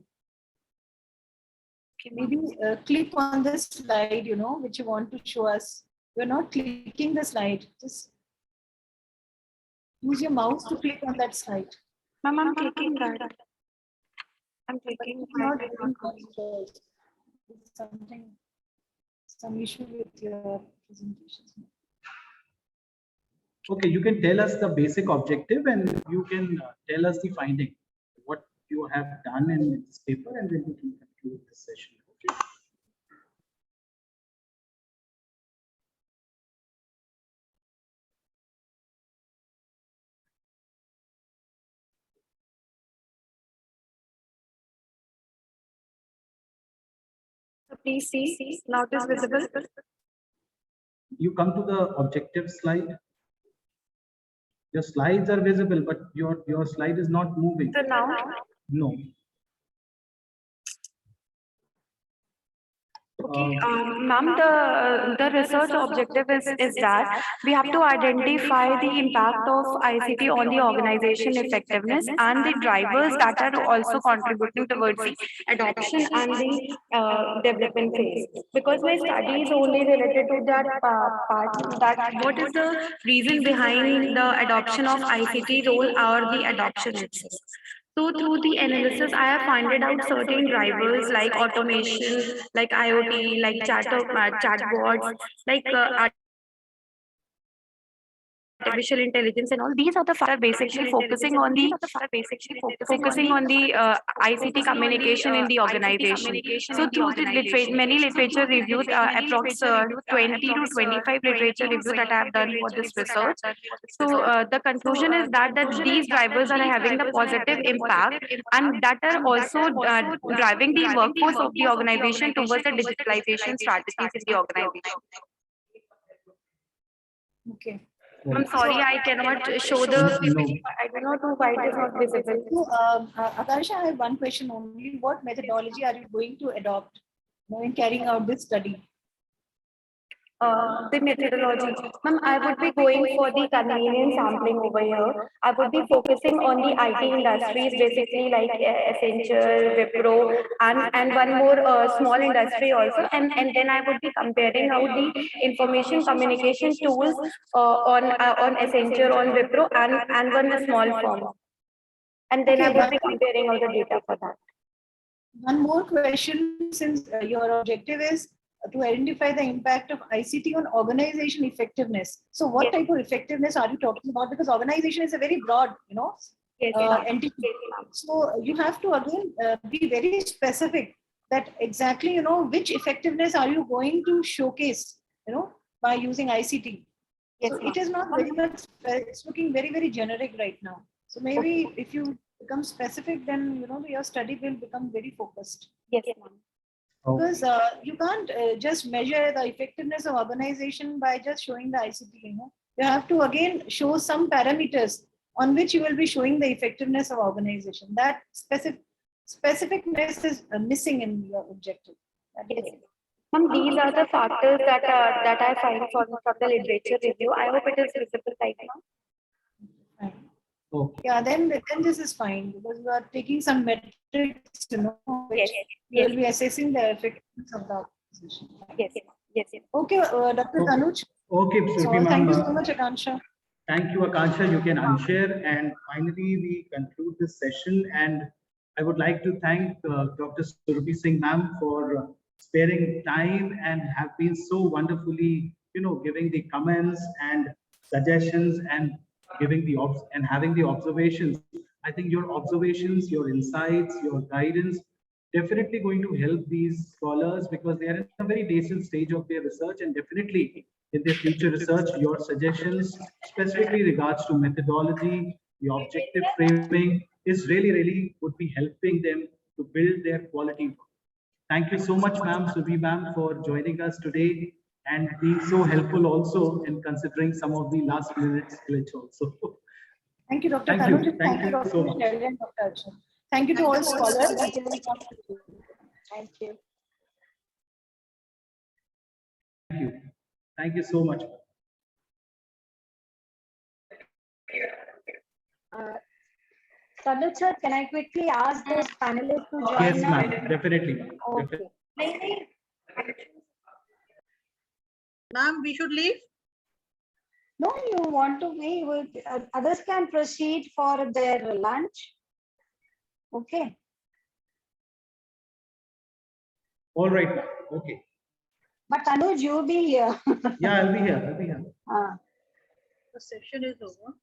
Maybe click on this slide, which you want to show us. You're not clicking the slide. Just use your mouse to click on that slide. Ma'am, I'm clicking that. I'm clicking. Not doing that. Some issue with your presentations. Okay, you can tell us the basic objective and you can tell us the finding, what you have done in this paper, and then we can conclude this session. Okay. So please see, now it is visible. You come to the objective slide. Your slides are visible, but your slide is not moving. So now? No. Okay, ma'am, the research objective is that we have to identify the impact of ICT on the organization effectiveness and the drivers that are also contributing towards the adoption and the development phase. Because my study is only related to that part, that what is the reason behind the adoption of ICT role or the adoption itself. So through the analysis, I have found out certain drivers like automation, like IoT, like chatbots, like artificial intelligence and all. These are the factors basically focusing on the ICT communication in the organization. So through the many literature reviews, approx 20 to 25 literature reviews that I have done for this research. So the conclusion is that these drivers are having the positive impact and that are also driving the workforce of the organization towards the digitalization strategies in the organization. Okay. I'm sorry, I cannot show the PPT. I do not know why it is not visible. So, Akansha, I have one question only. What methodology are you going to adopt in carrying out this study? The methodology. Ma'am, I would be going for the convenience sampling over here. I would be focusing on the IT industries, basically like Accenture, Wipro, and one more small industry also. And then I would be comparing out the information communication tools on Accenture, on Wipro, and one small firm. And then I would be comparing out the data for that. One more question, since your objective is to identify the impact of ICT on organization effectiveness. So what type of effectiveness are you talking about? Because organization is a very broad, entity. So you have to again be very specific that exactly, which effectiveness are you going to showcase, by using ICT. So it is not very much, it's looking very, very generic right now. So maybe if you become specific, then, your study will become very focused. Yes, ma'am. Because you can't just measure the effectiveness of organization by just showing the ICT, You have to again show some parameters on which you will be showing the effectiveness of organization. That specificness is missing in your objective. Yes. Ma'am, these are the factors that I find from the literature review. I hope it is visible right now. Okay. Yeah, then this is fine because you are taking some metrics, which you will be assessing the effectiveness of the organization. Yes. Okay, Dr. Tanuj. Okay, So thank you so much, Akansha. Thank you, Akansha. You can unshare. And finally, we conclude this session. And I would like to thank Dr. Surabhi Singh ma'am for sparing time and have been so wonderfully, giving the comments and suggestions and giving the and having the observations. I think your observations, your insights, your guidance definitely going to help these scholars because they are in a very nascent stage of their research, and definitely in their future research, your suggestions, specifically regards to methodology, the objective framing, is really would be helping them to build their quality work. Thank you so much, ma'am, Subhi ma'am, for joining us today and being so helpful also in considering some of the last minute glitch also. Thank you, Dr. Thank you. Tanuj. Thank you Dr. so much. Shelley and Dr. Arjun. Thank you to all scholars. Thank you. Thank you. Thank you so much. Tanuj sir, can I quickly ask those panelists to join Yes, now? ma'am. Definitely. Okay. Ma'am, we should leave? No, you want to be with others can proceed for their lunch. Okay. All right, ma'am. Okay. But Tanuj, you'll be here. Yeah, I'll be here. The session is over.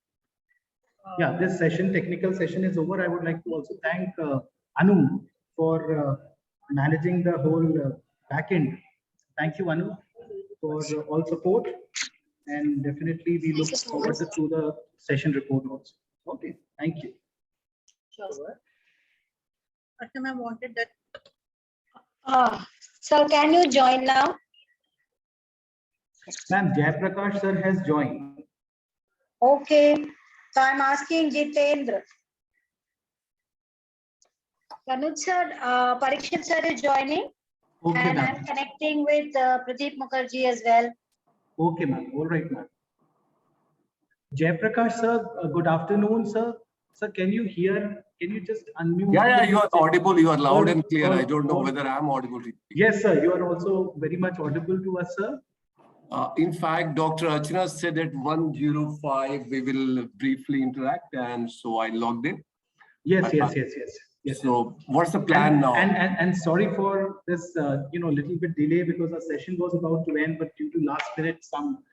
Yeah, this session, technical session is over. I would like to also thank Anu for managing the whole back end. Thank you, Anu, for all support. And definitely we look forward to the session report also. Okay, thank you. Sure. Asha ma'am wanted that. So can you join now? Ma'am, Jayaprakash sir has joined. Okay. So I'm asking Jitendra. Tanuj sir, Parikshit sir is joining. Okay, and ma'am. I'm connecting with Pradeep Mukherjee as well. Okay, ma'am. All right, ma'am. Jayaprakash sir, good afternoon, sir. Sir, can you hear? Can you just unmute? Yeah, you are audible. You are loud and clear. I don't know whether I am audible to you. Yes, sir. You are also very much audible to us, sir. In fact, Dr. Archana said at 1:05 we will briefly interact, and so I logged in. Yes. So what's the plan now? And sorry for this, little bit delay because our session was about to end, but due to last minute some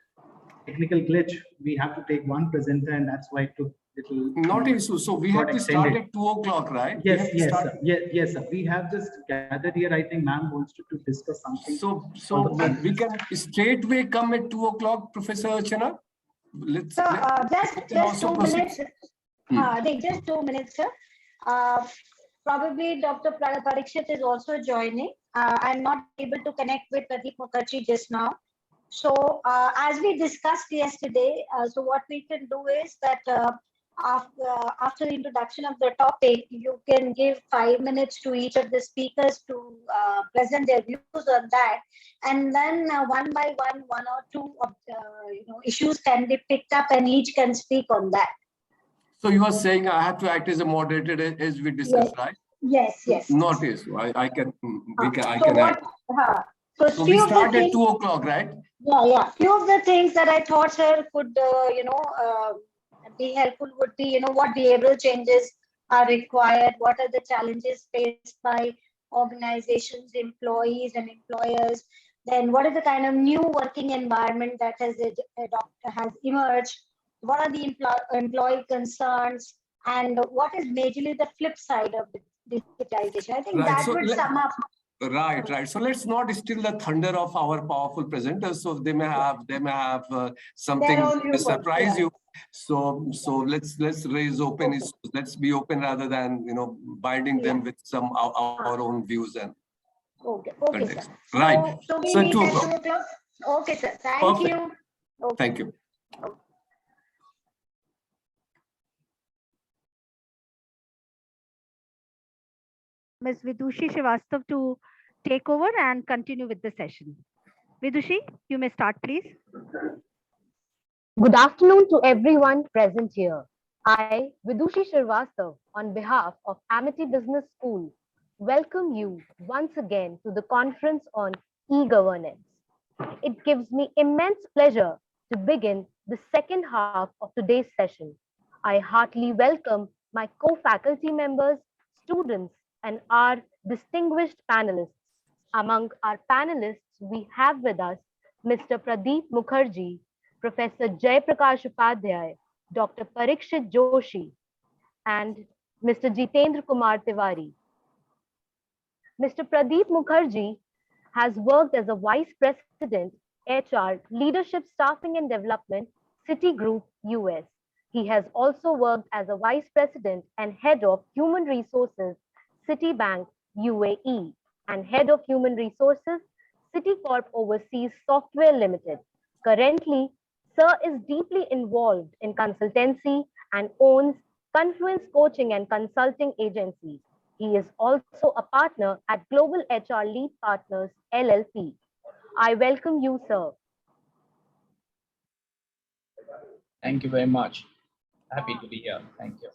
technical glitch, we have to take one presenter, and that's why it took little. Not issue. So we have to start at 2 o'clock, right? Yes, sir. Yes, sir. We have just gathered here. I think ma'am wants to discuss something. So we can straightway come at 2 o'clock, Professor Archana. Just 2 minutes. Just 2 minutes, sir. Probably Dr. Parikshit is also joining. I'm not able to connect with Pradeep Mukherjee just now. So as we discussed yesterday, so what we can do is that after the introduction of the topic, you can give 5 minutes to each of the speakers to present their views on that, and then one by one or two of issues can be picked up, and each can speak on that. So you are saying I have to act as a moderator as we discussed, Yes. right? Yes. Not is. I can. I So can what? act. So we few of the start at things, 2 o'clock, right? Yeah. Few of the things that I thought, sir, could be helpful would be, what behavioral changes are required, what are the challenges faced by organizations, employees, and employers. Then, what is the kind of new working environment that has emerged? What are the employee concerns, and what is majorly the flip side of digitization? I think Right. that So would sum up. Right. So let's not steal the thunder of our powerful presenters. So they may have something to surprise you. So let's raise open issues. Let's be open rather than binding them with some our own views and Okay, context. sir. Right. So we So meet 2 at 2 o'clock. o'clock. Okay, sir. Thank Perfect. you. Okay. Thank you. Ms. Vidushi Srivastav to take over and continue with the session. Vidushi, you may start, please. Good afternoon to everyone present here. I, Vidushi Srivastav, on behalf of Amity Business School, welcome you once again to the conference on e-governance. It gives me immense pleasure to begin the second half of today's session. I heartily welcome my co-faculty members, students, and our distinguished panelists. Among our panelists, we have with us Mr. Pradeep Mukherjee, Professor Jay Prakash Upadhyay, Dr. Parikshit Joshi, and Mr. Jitendra Kumar Tiwari. Mr. Pradeep Mukherjee has worked as a Vice President, HR, Leadership Staffing and Development, Citigroup, US. He has also worked as a Vice President and Head of Human Resources, Citibank, UAE, and Head of Human Resources, Citicorp Overseas Software Limited. Currently, Sir is deeply involved in consultancy and owns Confluence Coaching and Consulting Agency. He is also a partner at Global HR Lead Partners, LLP. I welcome you, sir. Thank you very much. Happy to be here. Thank you.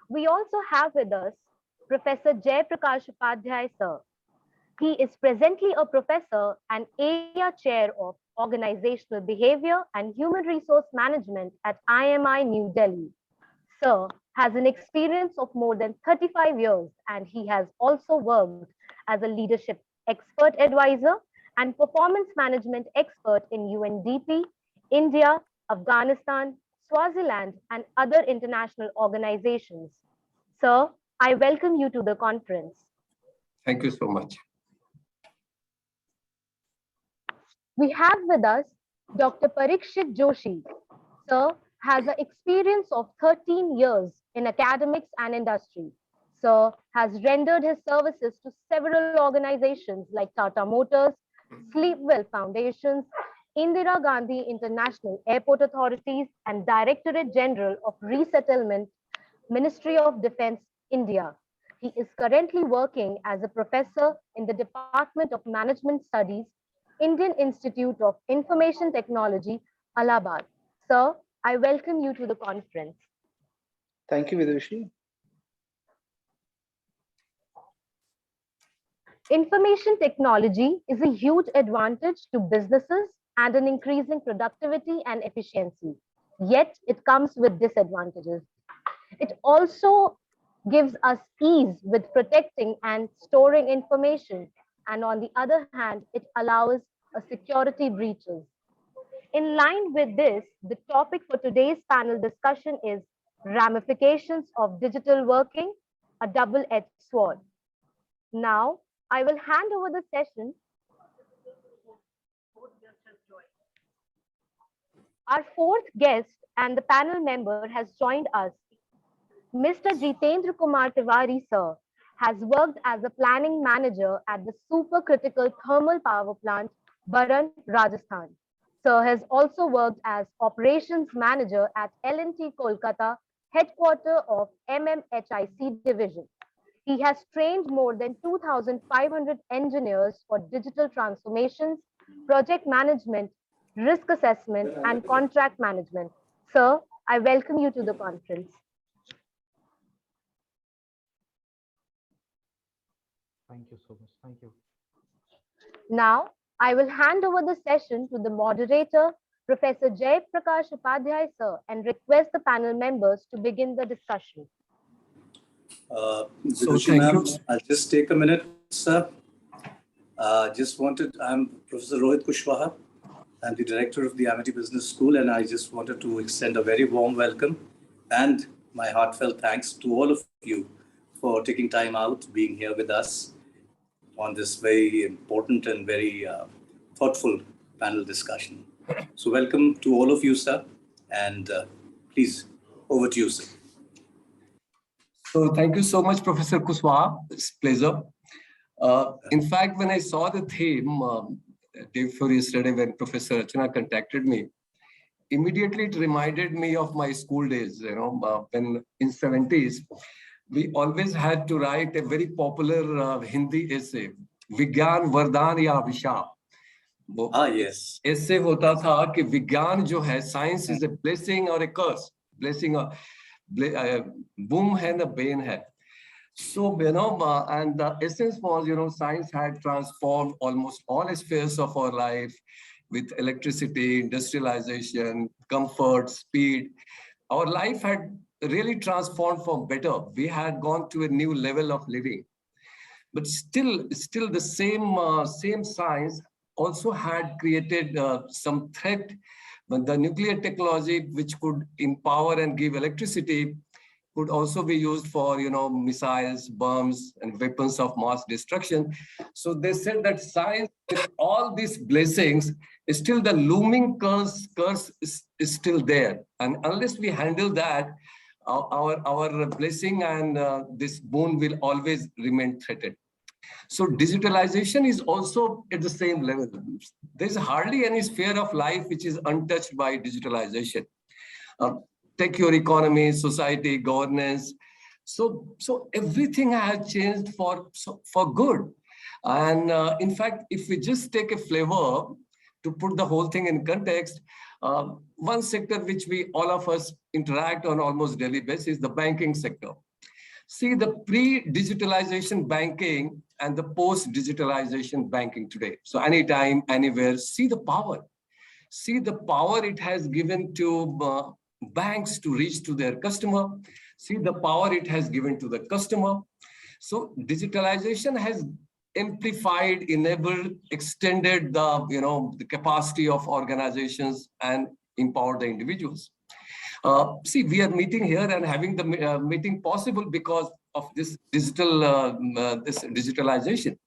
We also have with us Professor Jay Prakash Upadhyay, sir. He is presently a professor and area chair of Organizational Behavior and Human Resource Management at IMI New Delhi. Sir has an experience of more than 35 years, and he has also worked as a leadership expert advisor and performance management expert in UNDP, India, Afghanistan, Swaziland, and other international organizations. Sir, I welcome you to the conference. Thank you so much. We have with us Dr. Parikshit Joshi. Sir has an experience of 13 years in academics and industry. Sir has rendered his services to several organizations like Tata Motors, Sleepwell Foundations, Indira Gandhi International Airport Authorities, and Directorate General of Resettlement, Ministry of Defense, India. He is currently working as a professor in the Department of Management Studies, Indian Institute of Information Technology, Allahabad. Sir, I welcome you to the conference. Thank you, Vidushi. Information technology is a huge advantage to businesses and an increasing productivity and efficiency. Yet it comes with disadvantages. It also gives us ease with protecting and storing information. And on the other hand, it allows a security breaches. In line with this, the topic for today's panel discussion is ramifications of digital working, a double-edged sword. Now, I will hand over the session. Our fourth guest and the panel member has joined us. Mr. Jitendra Kumar Tiwari, sir, has worked as a planning manager at the supercritical thermal power plant, Baran, Rajasthan. Sir has also worked as operations manager at L&T Kolkata, headquarter of MMHIC division. He has trained more than 2,500 engineers for digital transformations, project management, risk assessment, and contract management. Sir, I welcome you to the conference. Thank you so much. Thank you. Now, I will hand over the session to the moderator, Professor Jay Prakash Upadhyay, sir, and request the panel members to begin the discussion. Vidushi ma'am, I'll just take a minute, sir. I'm Professor Rohit Kushwaha. I'm the director of the Amity Business School, and I just wanted to extend a very warm welcome and my heartfelt thanks to all of you for taking time out, being here with us on this very important and very thoughtful panel discussion. So welcome to all of you, sir, and please, over to you, sir. So thank you so much, Professor Kushwaha. It's a pleasure. In fact, when I saw the theme day before yesterday, when Professor Archana contacted me, immediately it reminded me of my school days. You know, when in 70s, we always had to write a very popular Hindi essay, Vigyan Vardhan Ya Abhishap. Yes. ऐसे होता था कि विज्ञान जो है, science is a blessing or a curse. Blessing or boom है na bane hai. So, you know, and the essence was, you know, science had transformed almost all spheres of our life with electricity, industrialization, comfort, speed. Our life had really transformed for better. We had gone to a new level of living. But still the same science also had created some threat. But the nuclear technology, which could empower and give electricity, could also be used for, you know, missiles, bombs, and weapons of mass destruction. So they said that science, with all these blessings, is still the looming curse is still there. And unless we handle that, our blessing and this boon will always remain threatened. So digitalization is also at the same level. There's hardly any sphere of life which is untouched by digitalization. Take your economy, society, governance. So everything has changed for good. And in fact, if we just take a flavor to put the whole thing in context, one sector which all of us interact on almost daily basis, the banking sector. See the pre-digitalization banking and the post-digitalization banking today. So anytime, anywhere, see the power. See the power it has given to banks to reach to their customer. See the power it has given to the customer. So digitalization has amplified, enabled, extended the capacity of organizations and empowered the individuals. See, we are meeting here and having the meeting possible because of this digitalization.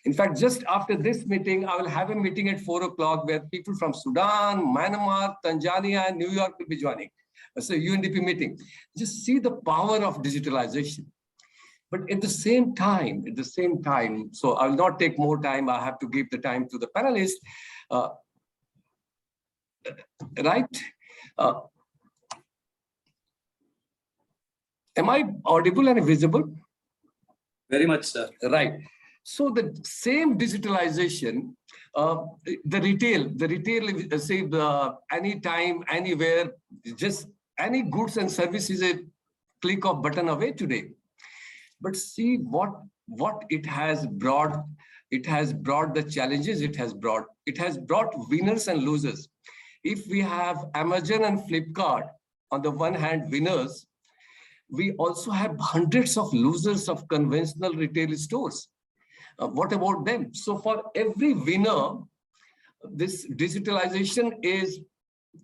In fact, just after this meeting, I will have a meeting at 4 o'clock where people from Sudan, Myanmar, Tanzania, and New York will be joining. It's a UNDP meeting. Just see the power of digitalization. But at the same time, so I will not take more time. I have to give the time to the panelists. Right? Am I audible and visible? Very much, sir. Right. So the same digitalization, the retail, say anytime, anywhere, just any goods and services a click of button away today. But see what it has brought. It has brought the challenges it has brought. It has brought winners and losers. If we have Amazon and Flipkart, on the one hand, winners, we also have hundreds of losers of conventional retail stores. What about them? So for every winner, this digitalization is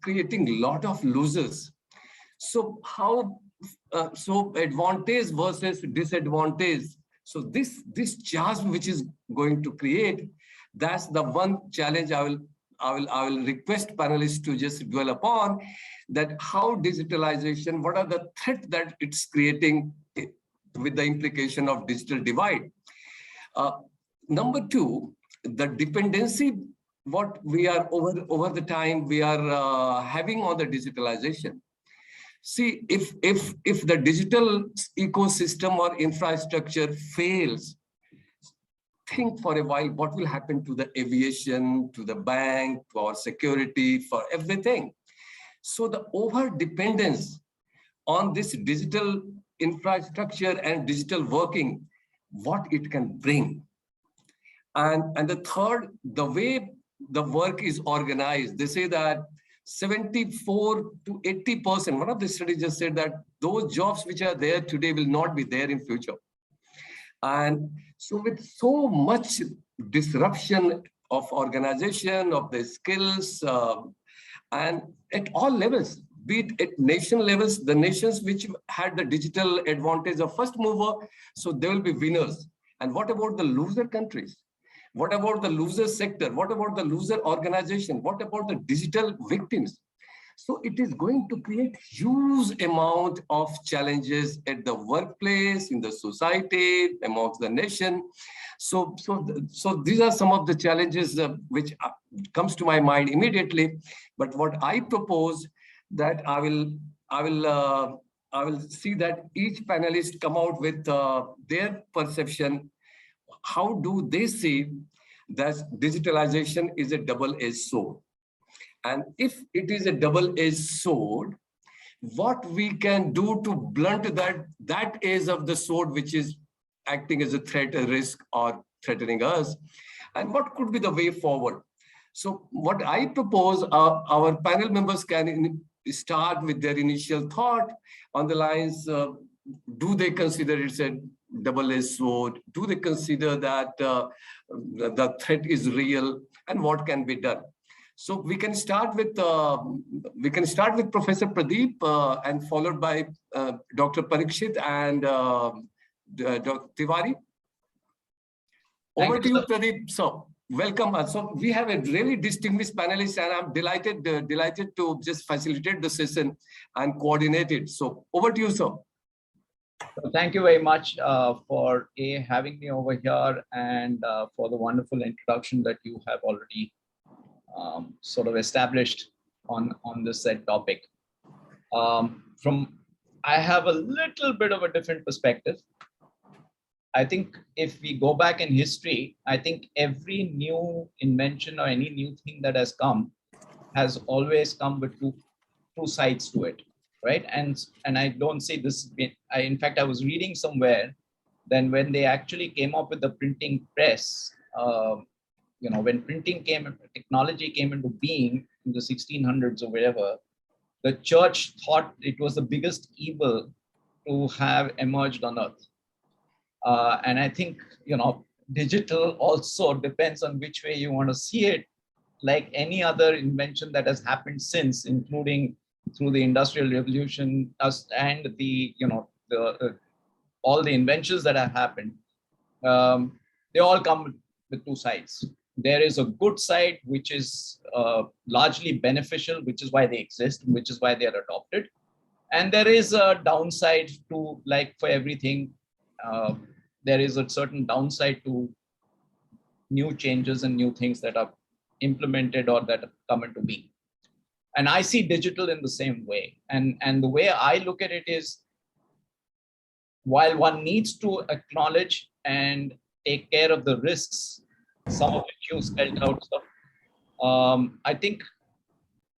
creating a lot of losers. So how, so advantage versus disadvantage. So this chasm which is going to create, that's the one challenge I will request panelists to just dwell upon, that how digitalization, what are the threats that it's creating with the implication of digital divide. Number two, the dependency what we are over the time we are having on the digitalization. See, if the digital ecosystem or infrastructure fails, think for a while what will happen to the aviation, to the bank, to our security, for everything. So the over dependence on this digital infrastructure and digital working, what it can bring. And the third, the way the work is organized, they say that 74 to 80%, one of the studies just said that those jobs which are there today will not be there in future. And so with so much disruption of organization, of the skills, and at all levels, be it at nation levels, the nations which had the digital advantage of first mover, so they will be winners. And what about the loser countries? What about the loser sector? What about the loser organization? What about the digital victims? So it is going to create huge amount of challenges at the workplace, in the society, amongst the nation. So these are some of the challenges which comes to my mind immediately. But what I propose that I will see that each panelist come out with their perception. How do they see that digitalization is a double-edged sword? And if it is a double-edged sword, what we can do to blunt that edge of the sword, which is acting as a threat, a risk, or threatening us, and what could be the way forward? So what I propose, our panel members can start with their initial thought on the lines, do they consider it's a double-edged sword? Do they consider that the threat is real, and what can be done? So we can start with Professor Pradeep and followed by Dr. Parikshit and Dr. Tiwari. Over to you, Pradeep. So welcome. So we have a really distinguished panelist, and I'm delighted to just facilitate the session and coordinate it. So over to you, sir. So thank you very much for having me over here, and for the wonderful introduction that you have already sort of established on this said topic. I have a little bit of a different perspective. I think if we go back in history, I think every new invention or any new thing that has come has always come with two sides to it, right? And I don't say this. In fact, I was reading somewhere. Then when they actually came up with the printing press, when printing technology came into being in the 1600s or wherever, the church thought it was the biggest evil to have emerged on earth. And I think, digital also depends on which way you want to see it. Like any other invention that has happened since, including through the Industrial Revolution and the, all the inventions that have happened, they all come with two sides. There is a good side, which is largely beneficial, which is why they exist, which is why they are adopted. And there is a downside to, like for everything, there is a certain downside to new changes and new things that are implemented or that come into being. And I see digital in the same way. And the way I look at it is, while one needs to acknowledge and take care of the risks, some of which you spelled out, I think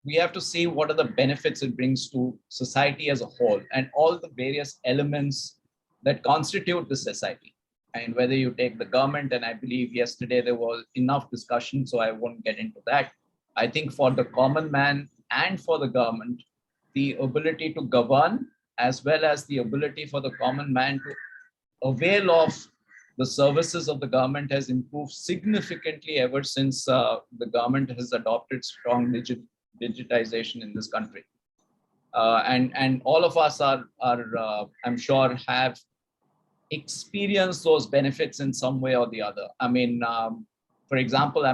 we have to see what are the benefits it brings to society as a whole and all the various elements that constitute the society. And whether you take the government, and I believe yesterday there was enough discussion, so I won't get into that. I think for the common man and for the government, the ability to govern, as well as the ability for the common man to avail of the services of the government, has improved significantly ever since the government has adopted strong digitization in this country. And all of us are I'm sure, have experienced those benefits in some way or the other. I mean, for example,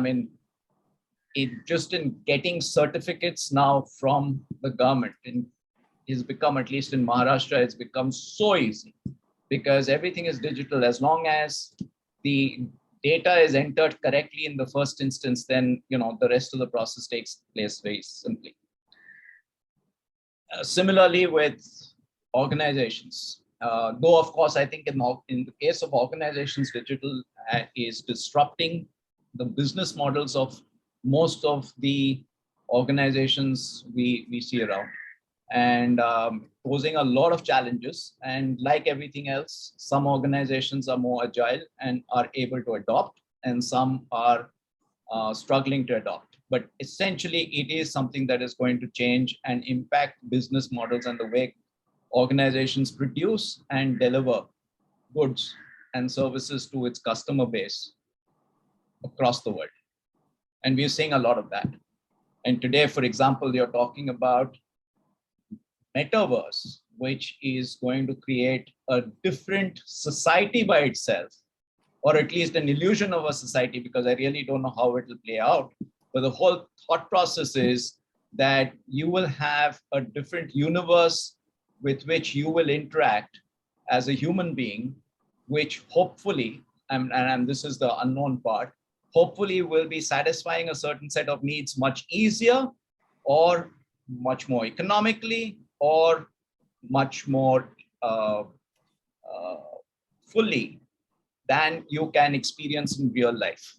just in getting certificates now from the government, it's become, at least in Maharashtra, it's become so easy because everything is digital. As long as the data is entered correctly in the first instance, then the rest of the process takes place very simply. Similarly with organizations, though of course I think in the case of organizations, digital is disrupting the business models of most of the organizations we see around, and posing a lot of challenges. And like everything else, some organizations are more agile and are able to adopt, and some are struggling to adopt. But essentially, it is something that is going to change and impact business models and the way organizations produce and deliver goods and services to its customer base across the world. And we're seeing a lot of that. And today, for example, you're talking about metaverse, which is going to create a different society by itself, or at least an illusion of a society, because I really don't know how it will play out. But the whole thought process is that you will have a different universe with which you will interact as a human being, which hopefully, and this is the unknown part, hopefully will be satisfying a certain set of needs much easier, or much more economically, or much more fully than you can experience in real life.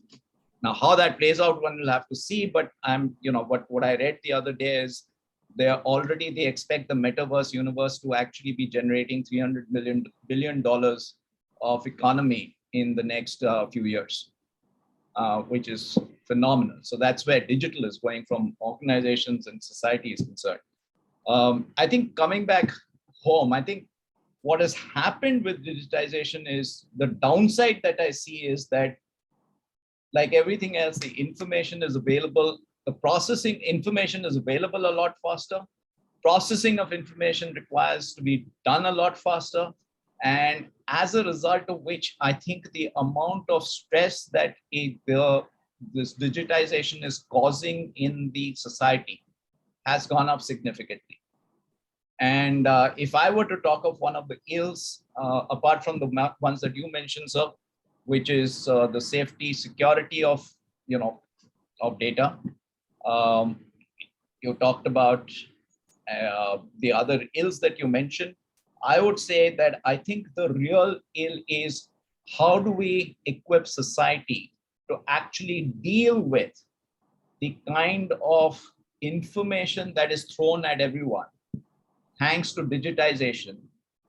Now, how that plays out, one will have to see, but what I read the other day is they expect the metaverse universe to actually be generating $300 billion of economy in the next few years, which is phenomenal. So that's where digital is going from organizations and society is concerned. I think coming back home, I think what has happened with digitization is the downside that I see is that, like everything else, the information is available. The processing information is available a lot faster. Processing of information requires to be done a lot faster. And as a result of which, I think the amount of stress that this digitization is causing in the society has gone up significantly. And if I were to talk of one of the ills, apart from the ones that you mentioned, sir, which is the safety, security of data. You talked about the other ills that you mentioned. I would say that I think the real ill is how do we equip society to actually deal with the kind of information that is thrown at everyone, thanks to digitization,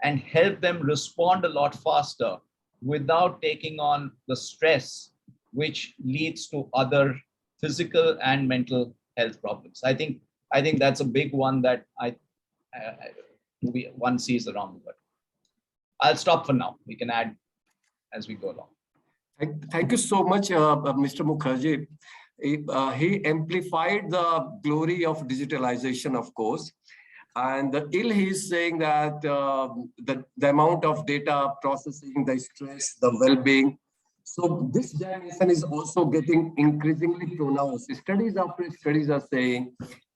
and help them respond a lot faster without taking on the stress which leads to other physical and mental health problems. I think that's a big one that one sees around the world. I'll stop for now. We can add as we go along. Thank you so much, Mr. Mukherjee. He amplified the glory of digitalization, of course. And the ill, he's saying that the amount of data processing, the stress, the well-being. So this generation is also getting increasingly pronounced. Studies after studies are saying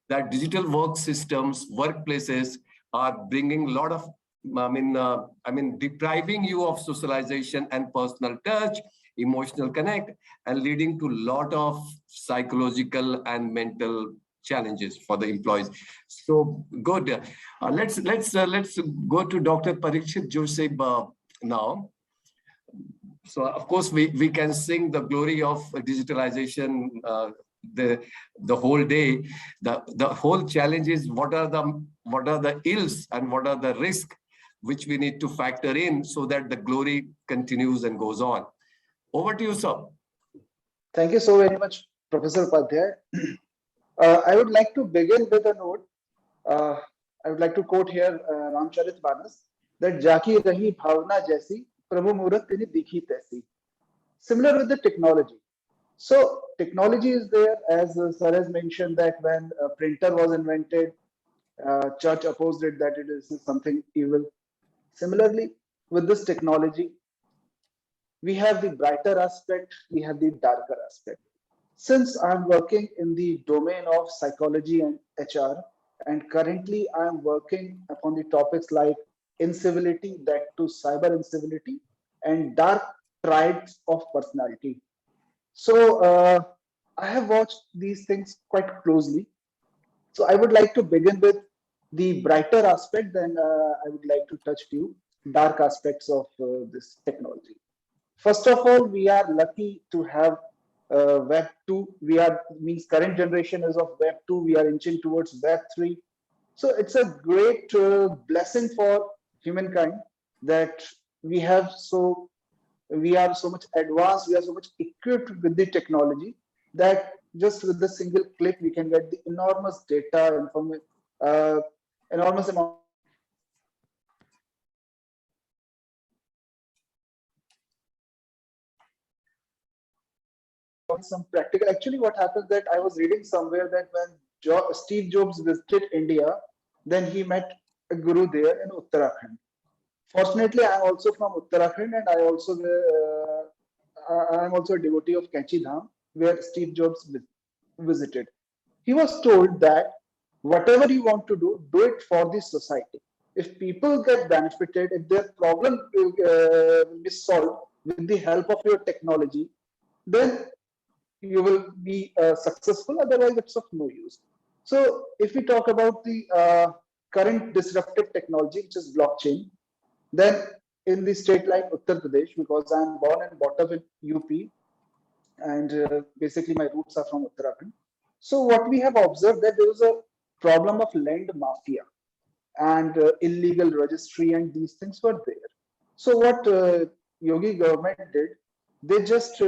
that digital work systems, workplaces are bringing a lot of, depriving you of socialization and personal touch, emotional connect, and leading to a lot of psychological and mental challenges for the employees. So good. Let's go to Dr. Parikshit Joshi now. So of course we can sing the glory of digitalization the whole day. The whole challenge is what are the ills and what are the risks which we need to factor in so that the glory continues and goes on. Over to you, sir. Thank you so very much, Professor Upadhyay. I would like to begin with a note. I would like to quote here Ramcharit Manas that Jaki Rahi Bhavna Jaisi Prabhu Murat Tini Dikhi Taisi. Similar with the technology. So technology is there, as Sir has mentioned that when a printer was invented, church opposed it that it is something evil. Similarly, with this technology, we have the brighter aspect, we have the darker aspect. Since I'm working in the domain of psychology and HR, and currently I'm working upon the topics like incivility, that to cyber incivility, and dark traits of personality. So I have watched these things quite closely. So I would like to begin with the brighter aspect, then I would like to touch few dark aspects of this technology. First of all, we are lucky to have Web 2. We are, means current generation is of Web 2. We are inching towards Web 3. So it's a great blessing for humankind that we have we are so much advanced, we are so much equipped with the technology that just with the single click we can get the enormous data, uh, enormous amount some practical. Actually, what happens that I was reading somewhere that when Steve Jobs visited India, then he met a guru there in Uttarakhand. Fortunately, I am also from Uttarakhand, and I am also a devotee of Kanchi Dham, where Steve Jobs visited. He was told that whatever you want to do it for the society. If people get benefited, if their problem will be solved with the help of your technology, then you will be successful. Otherwise, it's of no use. So, if we talk about the current disruptive technology, which is blockchain, then in the state like Uttar Pradesh, because I am born and brought up in UP, and basically my roots are from Uttarakhand. So what we have observed that there is a problem of land mafia and illegal registry, and these things were there. So what Yogi government did, they just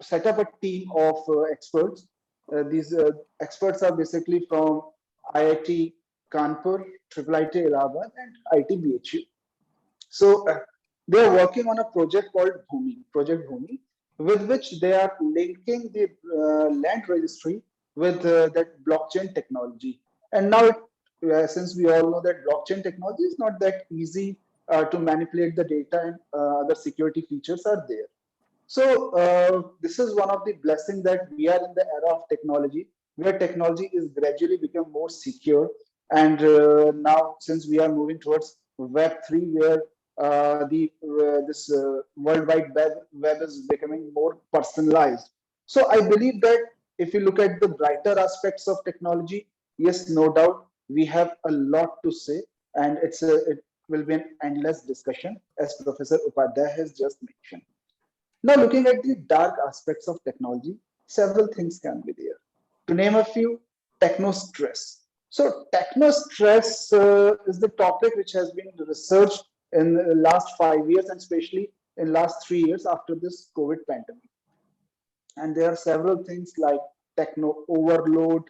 set up a team of experts. These experts are basically from IIT Kanpur, IIIT Allahabad, and IT BHU. So they are working on a project called Project Bhumi, with which they are linking the land registry with that blockchain technology. And now, since we all know that blockchain technology is not that easy to manipulate the data, and other security features are there. So this is one of the blessings that we are in the era of technology, where technology is gradually become more secure. And now, since we are moving towards Web 3, where this World Wide Web is becoming more personalized. So I believe that if you look at the brighter aspects of technology, yes, no doubt, we have a lot to say, and it will be an endless discussion, as Professor Upadhyay has just mentioned. Now, looking at the dark aspects of technology, several things can be there. To name a few, techno stress. So, techno stress is the topic which has been researched in the last 5 years, and especially in last 3 years after this COVID pandemic. And there are several things like techno overload,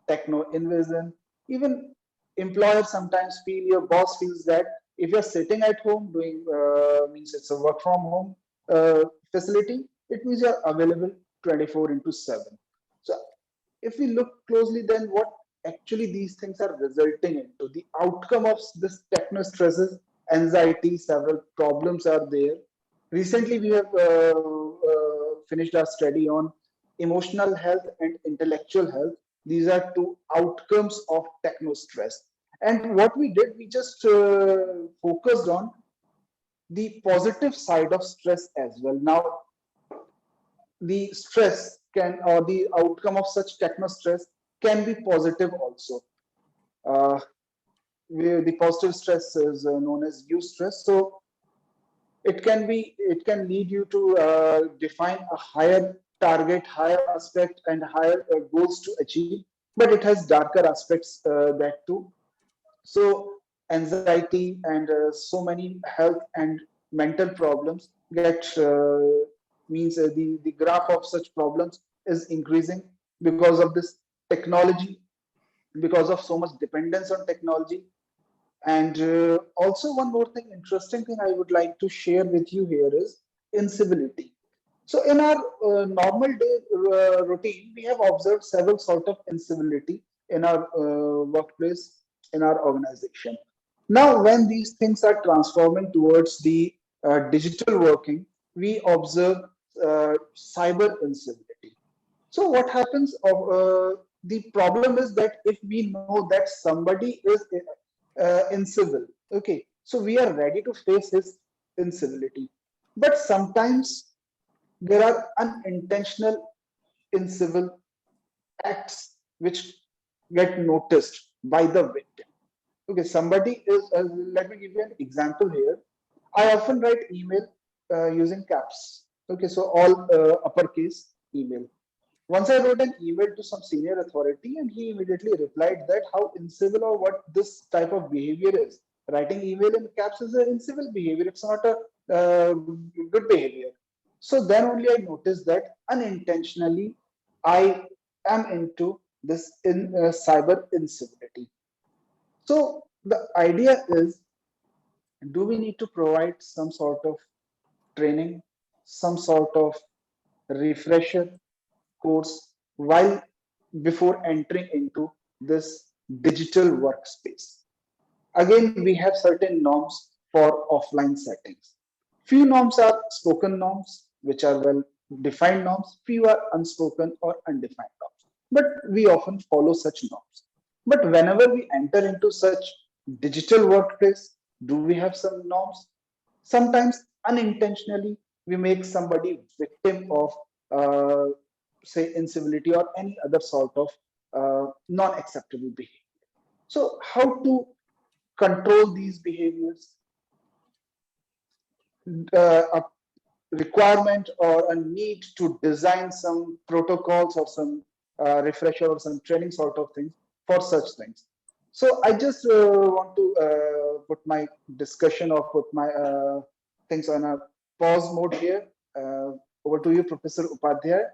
techno invasion. Even employers sometimes feel, your boss feels that if you're sitting at home doing, means it's a work from home facility, it means you're available 24 into 7. So if we look closely, then what actually these things are resulting into, the outcome of this techno stresses, anxiety, several problems are there. Recently, we have finished our study on emotional health and intellectual health. These are two outcomes of techno stress. And what we did, we just focused on the positive side of stress as well. Now, the stress can, or the outcome of such techno stress can be positive also. Uh, the positive stress is known as eustress. So it can lead you to define a higher target, higher aspect, and higher goals to achieve, but it has darker aspects that too. So anxiety and so many health and mental problems get means the graph of such problems is increasing because of this technology, because of so much dependence on technology. And also, one more thing, interesting thing I would like to share with you here is incivility. So, in our normal day routine, we have observed several sort of incivility in our workplace, in our organization. Now, when these things are transforming towards the digital working, we observe cyber incivility. So, what happens? The problem is that if we know that somebody is incivil. Okay, so we are ready to face his incivility. But sometimes there are unintentional incivil acts which get noticed by the victim. Okay, somebody is, let me give you an example here. I often write email using caps. Okay, so all uppercase email. Once I wrote an email to some senior authority and he immediately replied that how incivil or what this type of behavior is. Writing email in caps is an incivil behavior. It's not a good behavior. So then only I noticed that unintentionally I am into this cyber incivility. So the idea is, do we need to provide some sort of training, some sort of refresher course while before entering into this digital workspace? Again, we have certain norms for offline settings. Few norms are spoken norms, which are well defined norms. Few are unspoken or undefined norms. But we often follow such norms. But whenever we enter into such digital workplace, do we have some norms? Sometimes unintentionally, we make somebody victim of, say, incivility or any other sort of non-acceptable behavior. So, how to control these behaviors? A requirement or a need to design some protocols or some refresher or some training sort of things for such things. So I just want to put my discussion or put my things on a pause mode here. Over to you, Professor Upadhyay.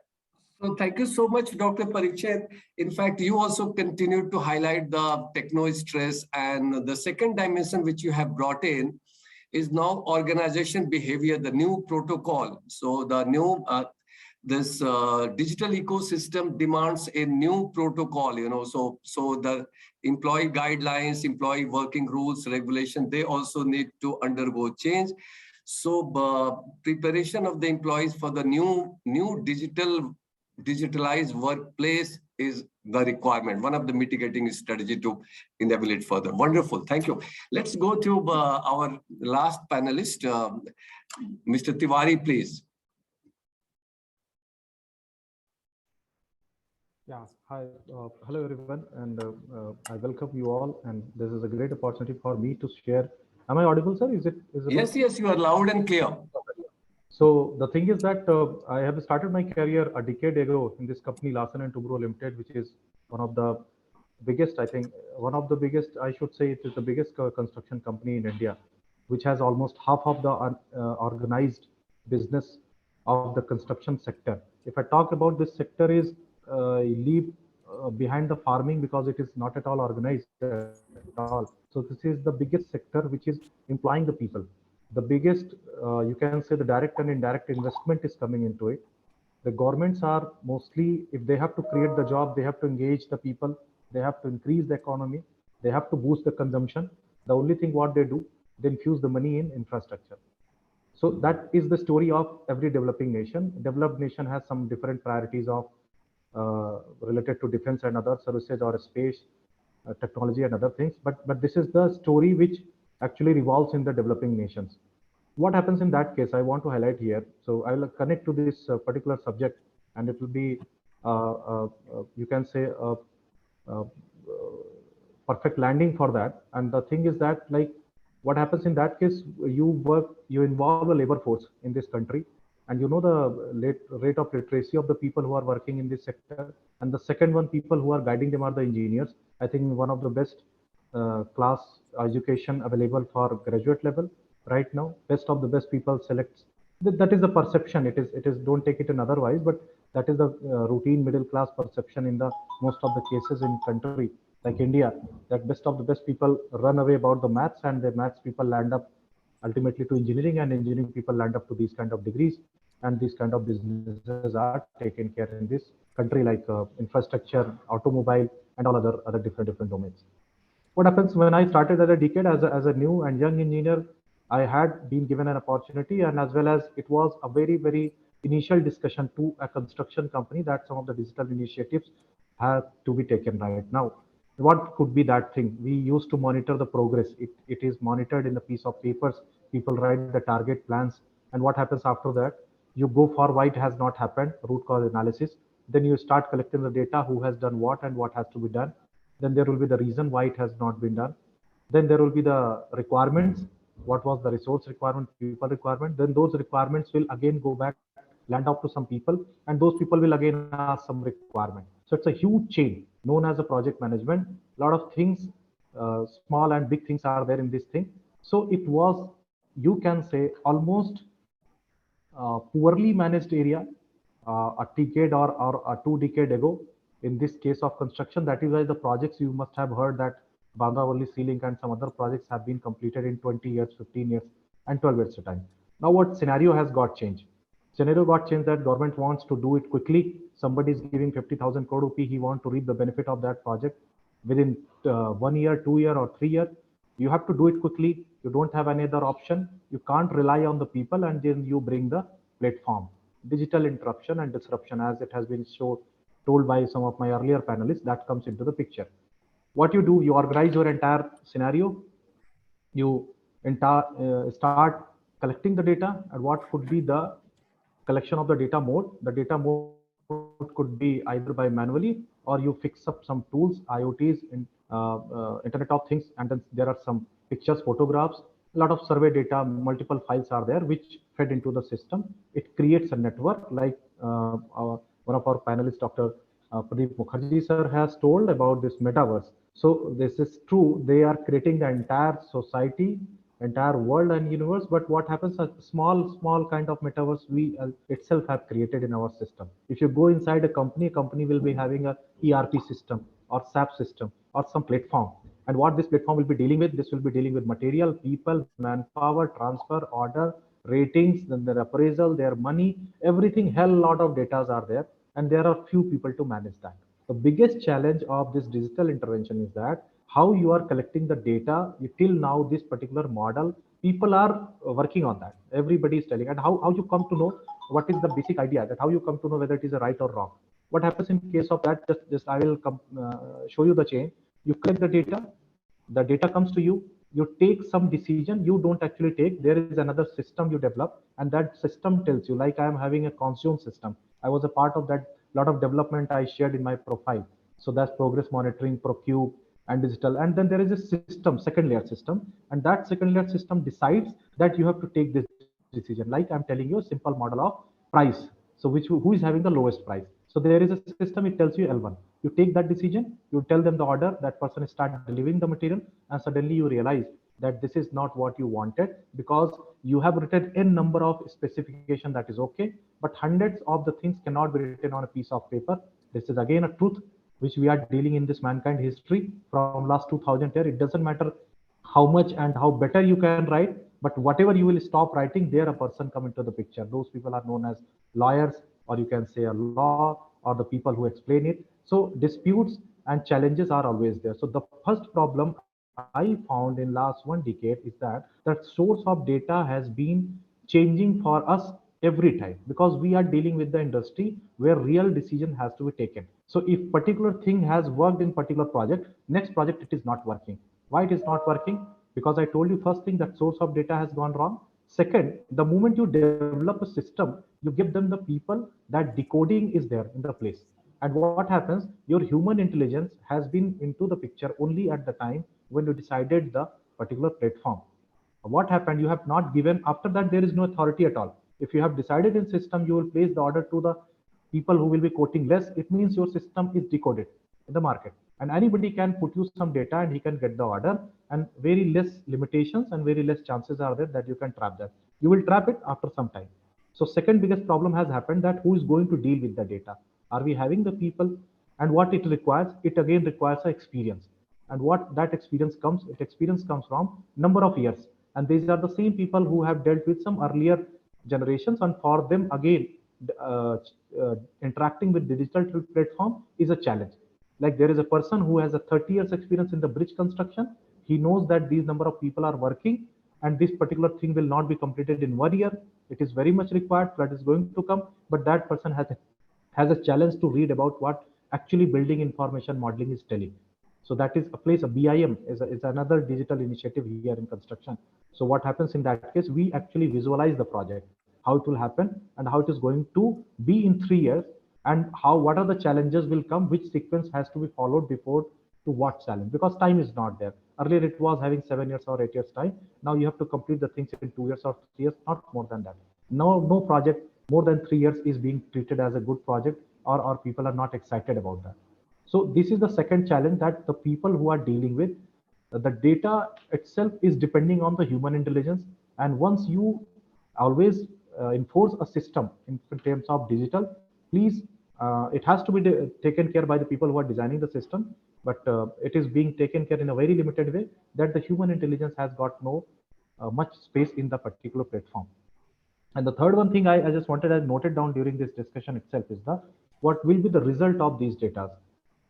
So thank you so much, Dr. Parikshit. In fact, you also continued to highlight the techno stress, and the second dimension which you have brought in is now organization behavior, the new protocol. So the new this digital ecosystem demands a new protocol, so the employee guidelines, employee working rules, regulation, they also need to undergo change. So preparation of the employees for the new digitalized workplace is the requirement, one of the mitigating strategy to enable it further. Wonderful, thank you. Let's go to our last panelist, Mr. Tiwari, please. Yeah, hi, hello everyone, and I welcome you all. And this is a great opportunity for me to share. Am I audible, sir? Is it? Yes, yes, you are loud and clear. So the thing is that I have started my career a decade ago in this company, Larsen and Toubro Limited, which is one of the biggest, I think, one of the biggest, I should say, it is the biggest construction company in India, which has almost half of the organized business of the construction sector. If I talk about this sector is leave behind the farming because it is not at all organized at all. So this is the biggest sector which is employing the people. The biggest, you can say, the direct and indirect investment is coming into it. The governments are mostly, if they have to create the job, they have to engage the people, they have to increase the economy, they have to boost the consumption. The only thing what they do, they infuse the money in infrastructure. So that is the story of every developing nation. Developed nation has some different priorities of related to defense and other services or space, technology and other things. But this is the story which actually revolves in the developing nations. What happens in that case, I want to highlight here. So I will connect to this particular subject, and it will be, you can say, perfect landing for that. And the thing is that, like, what happens in that case, you involve a labor force in this country, and you know the rate of literacy of the people who are working in this sector. And the second one, people who are guiding them are the engineers. I think one of the best class education available for graduate level right now. Best of the best people selects. That is the perception. It is. Don't take it in otherwise, but that is the routine middle class perception in the most of the cases in country like India. That best of the best people run away about the maths, and the maths people land up ultimately to engineering, and engineering people land up to these kind of degrees, and these kind of businesses are taken care in this country, like infrastructure, automobile, and all other different domains. What happens when I started as a decade as a new and young engineer, I had been given an opportunity, and as well as it was a very initial discussion to a construction company that some of the digital initiatives have to be taken right now. What could be that thing? We used to monitor the progress. It is monitored in a piece of papers. People write the target plans, and what happens after that? You go for why it has not happened, root cause analysis. Then you start collecting the data, who has done what and what has to be done. Then there will be the reason why it has not been done. Then there will be the requirements. What was the resource requirement, people requirement? Then those requirements will again go back, land out to some people, and those people will again ask some requirement. So it's a huge chain known as a project management. A lot of things, small and big things are there in this thing. So it was, you can say, almost poorly managed area a decade or a 2 decade ago. In this case of construction, that is why the projects, you must have heard that Bandravali Sea Link and some other projects have been completed in 20 years, 15 years, and 12 years at a time. Now what scenario has got changed? Scenario got changed that government wants to do it quickly. Somebody is giving 50,000 crore rupee. He wants to reap the benefit of that project within 1 year, 2 year, or 3 year. You have to do it quickly. You don't have any other option. You can't rely on the people, and then you bring the platform. Digital interruption and disruption, as it has been told by some of my earlier panelists, that comes into the picture. What you do, you organize your entire scenario. You start collecting the data, and what could be the collection of the data mode. The data mode could be either by manually, or you fix up some tools, IoTs, Internet of Things, and then there are some pictures, photographs, a lot of survey data, multiple files are there which fed into the system. It creates a network, like one of our panelists, Dr. Pradeep Mukherjee sir, has told about this metaverse. So this is true. They are creating the entire society, entire world and universe. But what happens, a small kind of metaverse we itself have created in our system. If you go inside a company will be having a ERP system or SAP system or some platform. And what this platform will be dealing with, this will be dealing with material, people, manpower, transfer, order, ratings, then their appraisal, their money, everything. Hell lot of data are there, and there are few people to manage that. The biggest challenge of this digital intervention is that how you are collecting the data. Till now, this particular model, people are working on that. Everybody is telling, and how you come to know what is the basic idea, that how you come to know whether it is a right or wrong. What happens in case of that, just I will show you the chain. You collect the data comes to you, you take some decision. You don't actually take, there is another system you develop, and that system tells you, like I am having a consume system. I was a part of that, lot of development I shared in my profile. So that's progress monitoring, procube, and digital. And then there is a system, second layer system, and that second layer system decides that you have to take this decision. Like I'm telling you a simple model of price. So who is having the lowest price? So there is a system, it tells you L1. You take that decision, you tell them the order, that person start delivering the material, and suddenly you realize that this is not what you wanted, because you have written n number of specification, that is okay, but hundreds of the things cannot be written on a piece of paper. This is again a truth which we are dealing in this mankind history from last 2000 years. It doesn't matter how much and how better you can write, but whatever you will stop writing, there a person come into the picture. Those people are known as lawyers, or you can say a law, or the people who explain it. So disputes and challenges are always there. So the first problem I found in last 1 decade is that source of data has been changing for us every time, because we are dealing with the industry where real decision has to be taken. So if particular thing has worked in particular project, next project it is not working. Why it is not working? Because I told you, first thing, that source of data has gone wrong. Second, the moment you develop a system, you give them the people, that decoding is there in the place. And what happens, your human intelligence has been into the picture only at the time when you decided the particular platform. What happened, you have not given, after that there is no authority at all. If you have decided in system you will place the order to the people who will be quoting less, it means your system is decoded in the market, and anybody can put you some data and he can get the order, and very less limitations and very less chances are there that you can trap that. You will trap it after some time. So second biggest problem has happened, that who is going to deal with the data? Are we having the people? And what it requires, it again requires a experience. And what that experience comes from number of years, and these are the same people who have dealt with some earlier generations, and for them again uh, interacting with digital platform is a challenge. Like there is a person who has a 30 years experience in the bridge construction. He knows that these number of people are working, and this particular thing will not be completed in 1 year. It is very much required, flood is going to come, but that person has a challenge to read about what actually building information modeling is telling. So that is a place, a BIM is another digital initiative here in construction. So what happens in that case, we actually visualize the project. how it will happen and how it is going to be in 3 years, and what are the challenges will come, which sequence has to be followed before to what challenge, because time is not there. Earlier it was having 7 years or 8 years time. Now you have to complete the things in 2 years or 3 years, not more than that. No project more than 3 years is being treated as a good project, or people are not excited about that. So this is the second challenge, that the people who are dealing with the data itself is depending on the human intelligence. And once you always enforce a system in terms of digital, please, it has to be taken care by the people who are designing the system, but it is being taken care in a very limited way, that the human intelligence has got no much space in the particular platform. And the third one thing I just wanted to note it down during this discussion itself is what will be the result of these data.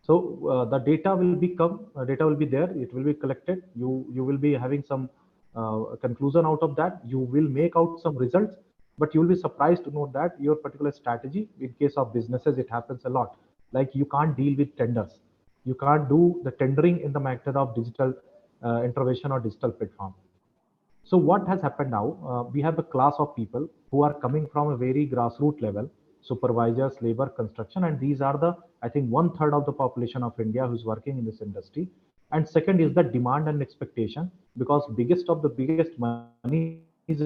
So the data will data will be there, it will be collected. You will be having some conclusion out of that. You will make out some results, but you will be surprised to know that your particular strategy, in case of businesses, it happens a lot. Like you can't deal with tenders. You can't do the tendering in the method of digital intervention or digital platform. So what has happened now, we have a class of people who are coming from a very grassroots level, supervisors, labor, construction, and these are the, I think, 1/3 of the population of India who's working in this industry. And second is the demand and expectation, because biggest of the biggest money is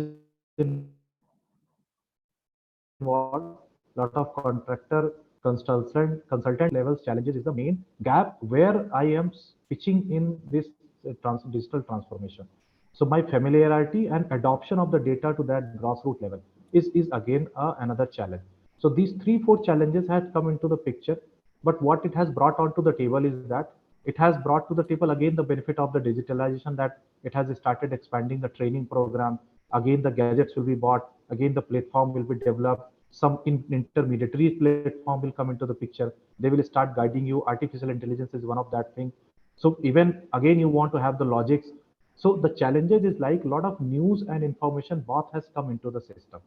involved. Lot of contractor, consultant levels challenges is the main gap where I am pitching in this digital transformation. So my familiarity and adoption of the data to that grassroots level is again another challenge. So these 3-4 challenges have come into the picture, but what it has brought onto the table is that it has brought to the table again the benefit of the digitalization, that it has started expanding the training program. Again, the gadgets will be bought. Again, the platform will be developed. Some intermediary platform will come into the picture. They will start guiding you. Artificial intelligence is one of that thing. So even again, you want to have the logics. So the challenges is like a lot of news and information both has come into the system.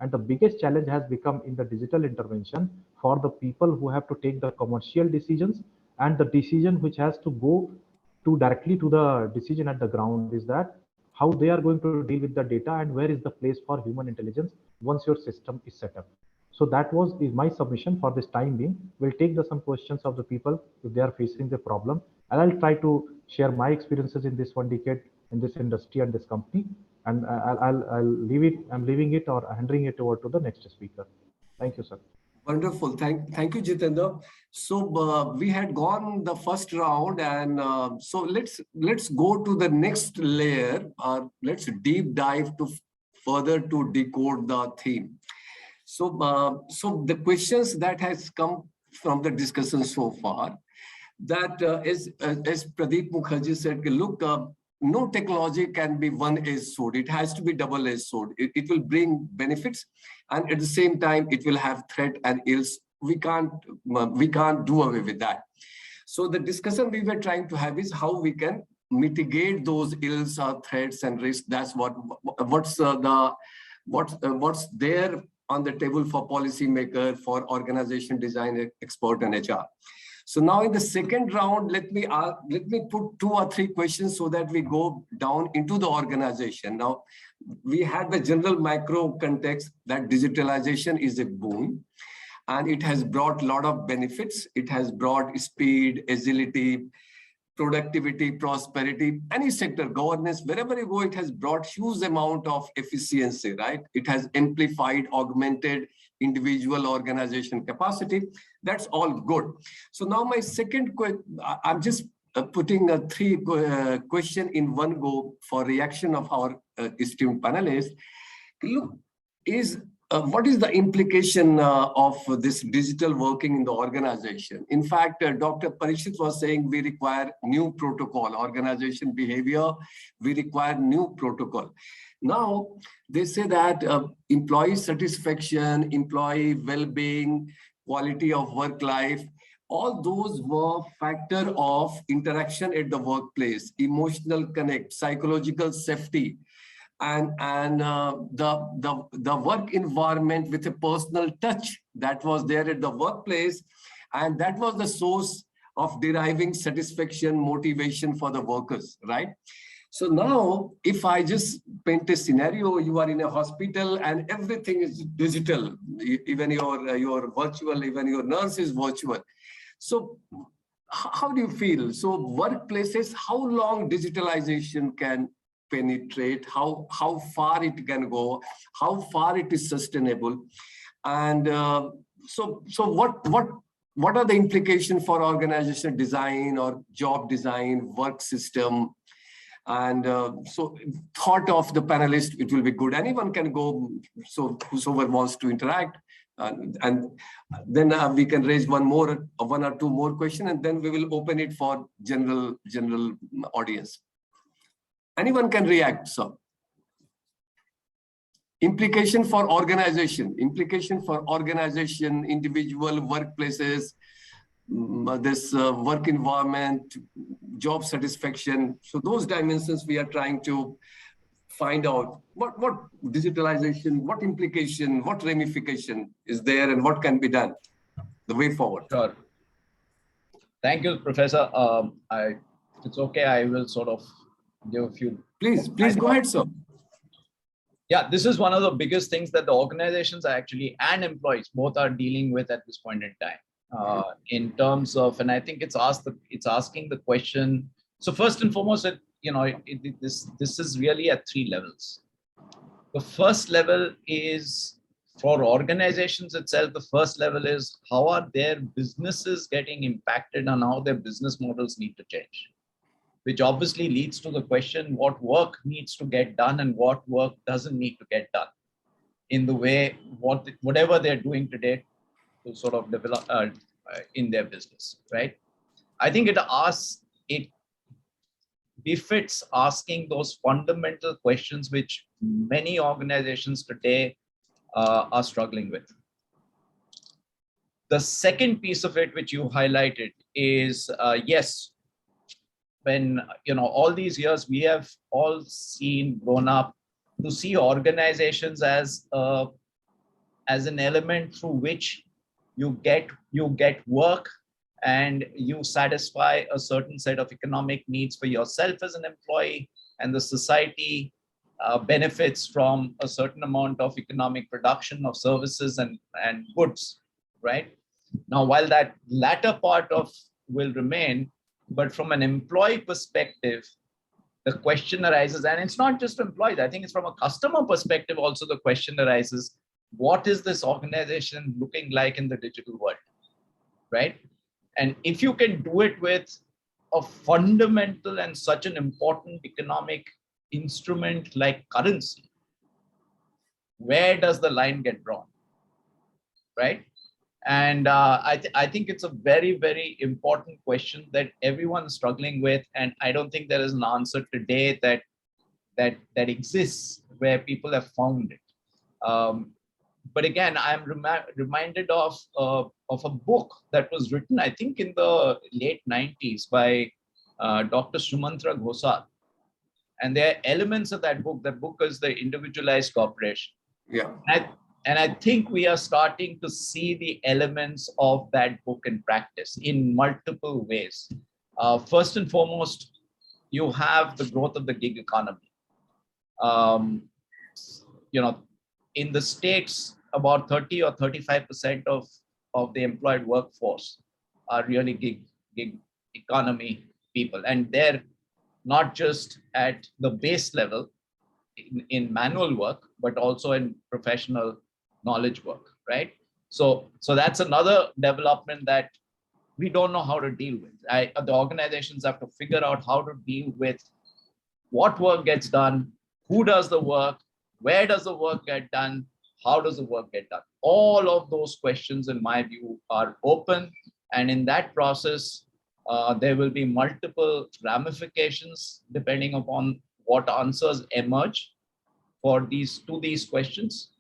And the biggest challenge has become in the digital intervention for the people who have to take the commercial decisions, and the decision which has to go to directly to the decision at the ground is that how they are going to deal with the data and where is the place for human intelligence once your system is set up. So that is my submission for this time being. We'll take some questions of the people if they are facing the problem, and I'll try to share my experiences in this 1 decade in this industry and this company. And I'll leave it. I'm leaving it or handing it over to the next speaker. Thank you, sir. Wonderful. Thank you, Jitendra. So we had gone the first round, and so let's go to the next layer. Let's deep dive to further to decode the theme. So so the questions that has come from the discussion so far, that as Pradeep Mukherjee said, look, no technology can be one-edged sword. It has to be double-edged sword. It will bring benefits, and at the same time, it will have threat and ills. We can't do away with that. So the discussion we were trying to have is how we can mitigate those ills or threats and risks. That's what's there on the table for policymaker, for organization design expert, and HR. So now in the second round, let me put 2 or 3 questions so that we go down into the organization. Now, we had the general macro context that digitalization is a boom, and it has brought a lot of benefits. It has brought speed, agility, productivity, prosperity, any sector, governance, wherever you go, it has brought huge amount of efficiency, right? It has amplified, augmented individual organization capacity. That's all good. So now my second question, I'm just putting 3 question in one go for reaction of our esteemed panelists. Look, what is the implication of this digital working in the organization? In fact, Dr. Parikshit was saying we require new protocol, organization behavior, we require new protocol. Now, they say that employee satisfaction, employee well-being, quality of work life, all those were factor of interaction at the workplace, emotional connect, psychological safety, and the work environment with a personal touch that was there at the workplace, and that was the source of deriving satisfaction, motivation for the workers, right? So now, if I just paint a scenario. You are in a hospital and everything is digital. Even your virtual, even your nurse is virtual. So how do you feel? So workplaces, how long digitalization can penetrate? How far it can go? How far it is sustainable? And so what are the implications for organizational design or job design, work system? And so thought of the panelists, it will be good. Anyone can go, so whosoever wants to interact. And then we can raise one or two more questions, and then we will open it for general audience. Anyone can react, so. Implication for organization, individual workplaces, this work environment, job satisfaction. So those dimensions we are trying to find out what digitalization, what implication, what ramification is there, and what can be done, the way forward. Sure. Thank you, Professor. It's okay. I will sort of give a few. Please go ahead, sir. Yeah, this is one of the biggest things that the organizations are actually, and employees both, are dealing with at this point in time. In terms of, and I think it's asking the question. So first and foremost, this is really at 3 levels. The first level is for organizations itself. The first level is how are their businesses getting impacted and how their business models need to change, which obviously leads to the question, what work needs to get done and what work doesn't need to get done in the way, whatever they're doing today to sort of develop in their business, right? I think it befits asking those fundamental questions which many organizations today are struggling with. The second piece of it, which you highlighted, is yes, when all these years we have all grown up to see organizations as an element through which you get work and you satisfy a certain set of economic needs for yourself as an employee, and the society benefits from a certain amount of economic production of services and goods, right? Now, while that latter part will remain, but from an employee perspective, the question arises, and it's not just employees, I think it's from a customer perspective also, the question arises, what is this organization looking like in the digital world, right? And if you can do it with a fundamental and such an important economic instrument like currency, where does the line get drawn, right? And I think it's a very, very important question that everyone's struggling with. And I don't think there is an answer today that exists where people have found it. But again, I'm reminded of a book that was written, I think, in the late 90s by Dr. Sumantra Ghosal. And there are elements of that book. That book is The Individualized Corporation. Yeah. And I think we are starting to see the elements of that book in practice in multiple ways. First and foremost, you have the growth of the gig economy. In the States, about 30 or 35% of the employed workforce are really gig economy people. And they're not just at the base level in manual work, but also in professional knowledge work, right? So that's another development that we don't know how to deal with. The organizations have to figure out how to deal with what work gets done, who does the work, where does the work get done, how does the work get done? All of those questions, in my view, are open. And in that process, there will be multiple ramifications depending upon what answers emerge to these questions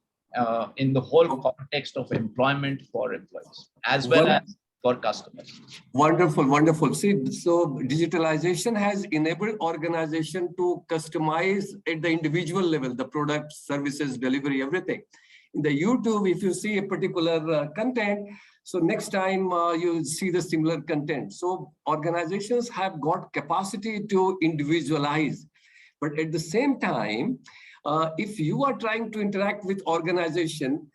in the whole context of employment for employees, as well as for customers. Wonderful, wonderful. See, so digitalization has enabled organization to customize at the individual level, the product, services, delivery, everything. In the YouTube, if you see a particular content, so next time you'll see the similar content. So organizations have got capacity to individualize, but at the same time, if you are trying to interact with organization,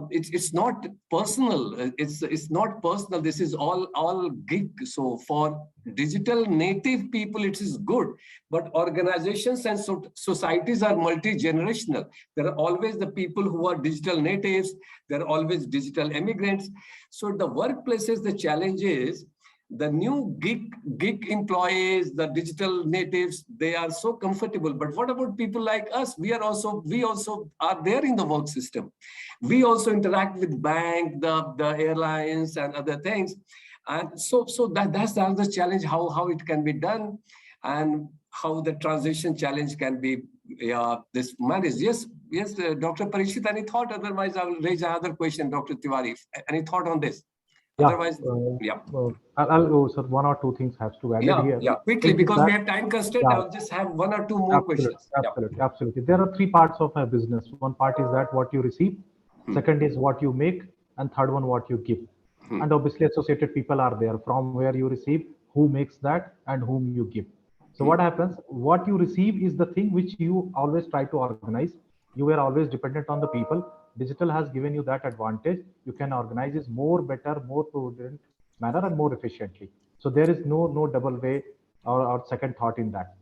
it's not personal. It's not personal. This is all gig. So for digital native people, it is good. But organizations and societies are multi-generational. There are always the people who are digital natives. There are always digital immigrants. So the workplaces, the challenge is the new gig employees, the digital natives, they are so comfortable. But what about people like us? We also are there in the work system. We also interact with bank, the airlines and other things. And so that's the other challenge, how it can be done and how the transition challenge can be this managed. Yes, Dr. Parikshit, any thought? Otherwise, I will raise another question, Dr. Tiwari. Any thought on this? Yeah. Otherwise, I'll go, sir. One or two things have to be added here. Yeah, quickly, because we have time constraint. I'll just have one or two more questions. Absolutely. There are three parts of my business. One part is that what you receive, second is what you make, and third one what you give. And obviously associated people are there from where you receive, who makes that, and whom you give. So what happens? What you receive is the thing which you always try to organize. You were always dependent on the people. Digital has given you that advantage. You can organize this more better, more prudent manner and more efficiently. So there is no double way or second thought in that.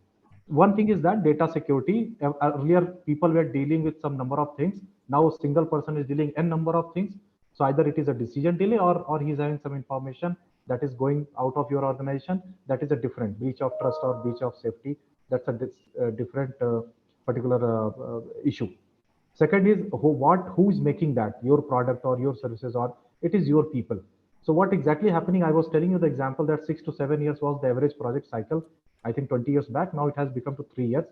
One thing is that data security. Earlier, people were dealing with some number of things. Now, a single person is dealing n number of things. So either it is a decision delay or he's having some information that is going out of your organization. That is a different breach of trust or breach of safety. That's a different particular issue. Second is who is making that, your product or your services, or it is your people. So what exactly happening? I was telling you the example that 6 to 7 years was the average project cycle. I think 20 years back, now it has become to 3 years.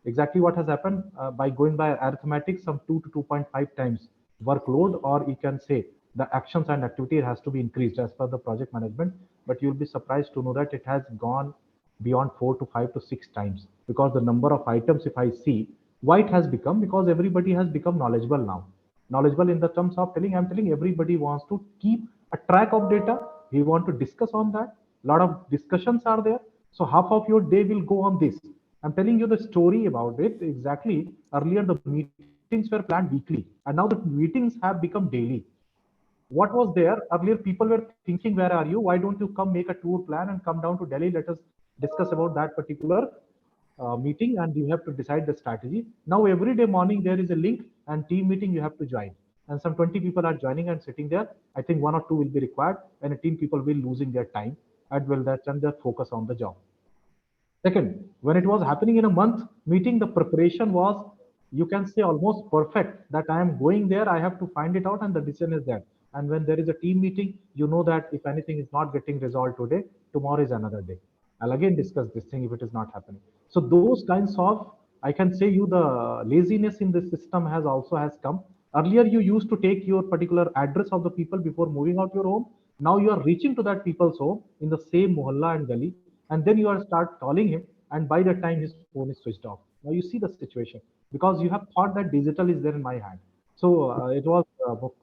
Exactly what has happened by going by arithmetic, some 2 to 2.5 times workload, or you can say the actions and activity has to be increased as per the project management. But you'll be surprised to know that it has gone beyond 4 to 5 to 6 times, because the number of items, if I see, why it has become, because everybody has become knowledgeable now. Knowledgeable in the terms of I'm telling everybody wants to keep a track of data. We want to discuss on that. A lot of discussions are there. So half of your day will go on this. I'm telling you the story about it exactly. Earlier, the meetings were planned weekly, and now the meetings have become daily. What was there earlier? People were thinking, where are you? Why don't you come make a tour plan and come down to Delhi? Let us discuss about that particular meeting, and you have to decide the strategy. Now, every day morning, there is a link and team meeting you have to join. And some 20 people are joining and sitting there. I think 1 or 2 will be required, and a team people will losing their time and will turn their focus on the job. Second, when it was happening in a month meeting, the preparation was, you can say, almost perfect, that I am going there, I have to find it out, and the decision is there. And when there is a team meeting, you know that if anything is not getting resolved today, tomorrow is another day. I'll again discuss this thing if it is not happening. So those kinds of, I can say you, the laziness in the system has come. Earlier, you used to take your particular address of the people before moving out your home. Now you are reaching to that people's home in the same mohalla and gully, and then you are start calling him, and by the time his phone is switched off. Now you see the situation, because you have thought that digital is there in my hand. So it was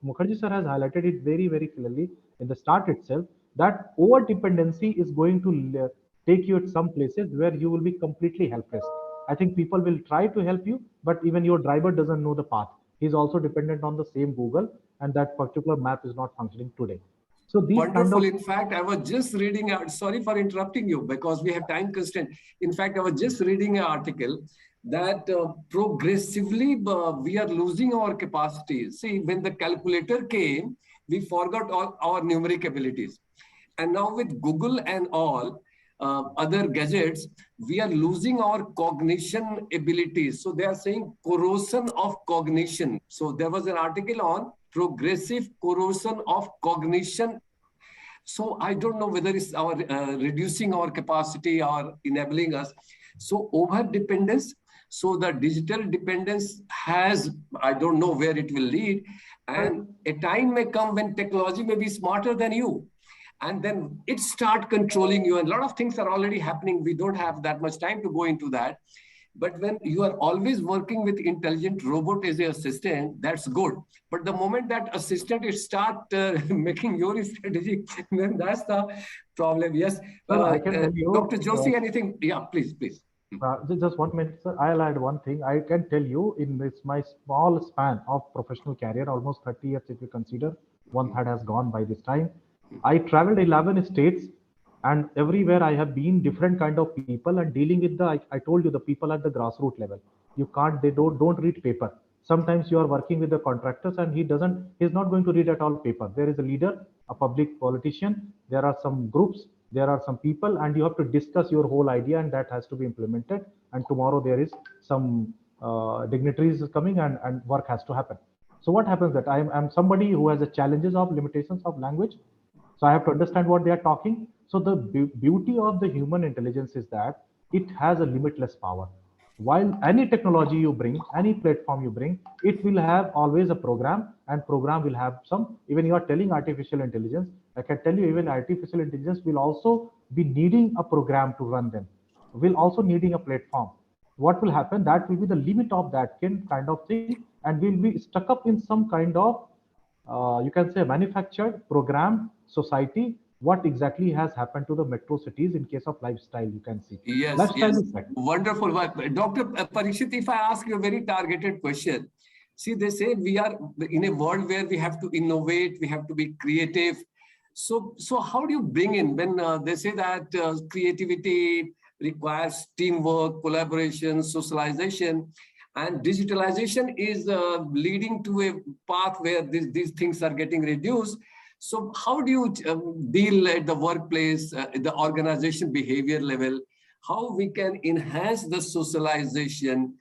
Mukherjee sir has highlighted it very, very clearly in the start itself, that over dependency is going to take you at some places where you will be completely helpless. I think people will try to help you, but even your driver doesn't know the path. He's also dependent on the same Google, and that particular map is not functioning today. So these wonderful. In fact, I was just reading out, sorry for interrupting you because we have time constraint. In fact, I was just reading an article that progressively we are losing our capacity. See, when the calculator came, we forgot all our numeric abilities. And now with Google and all other gadgets, we are losing our cognition abilities. So they are saying corrosion of cognition. So there was an article on progressive corrosion of cognition. So I don't know whether it's our reducing our capacity or enabling us. So over dependence. So the digital dependence has, I don't know where it will lead. And a time may come when technology may be smarter than you. And then it start controlling you. And a lot of things are already happening. We don't have that much time to go into that. But when you are always working with intelligent robot as your assistant, that's good. But the moment that assistant is start making your strategy, then that's the problem. Yes. Well, I can tell you, Dr. Joshi, anything? Yeah, please. Just 1 minute, sir. I'll add one thing. I can tell you in this my small span of professional career, almost 30 years, if you consider, one third has gone by this time. I traveled 11 states, and everywhere I have been different kind of people and dealing with the. I told you the people at the grassroots level. You can't. They don't read paper. Sometimes you are working with the contractors, and he's not going to read at all paper. There is a leader, a public politician. There are some groups, there are some people, and you have to discuss your whole idea, and that has to be implemented. And tomorrow there is some dignitaries coming, and work has to happen. So what happens that I'm somebody who has the challenges of limitations of language, so I have to understand what they are talking. So the beauty of the human intelligence is that it has a limitless power. While any technology you bring, any platform you bring, it will have always a program, and program will have some. Even you are telling artificial intelligence, I can tell you even artificial intelligence will also be needing a program to run them, will also needing a platform. What will happen? That will be the limit of that kind of thing, and will be stuck up in some kind of you can say manufactured program society. What exactly has happened to the metro cities in case of lifestyle? You can see Yes, lifestyle yes, is set. wonderful. Dr. Parikshit, if I ask you a very targeted question, see, they say we are in a world where we have to innovate, we have to be creative. So how do you bring in when they say that creativity requires teamwork, collaboration, socialization, and digitalization is leading to a path where these things are getting reduced. So how do you deal at the workplace, the organization behavior level, how we can enhance the socialization,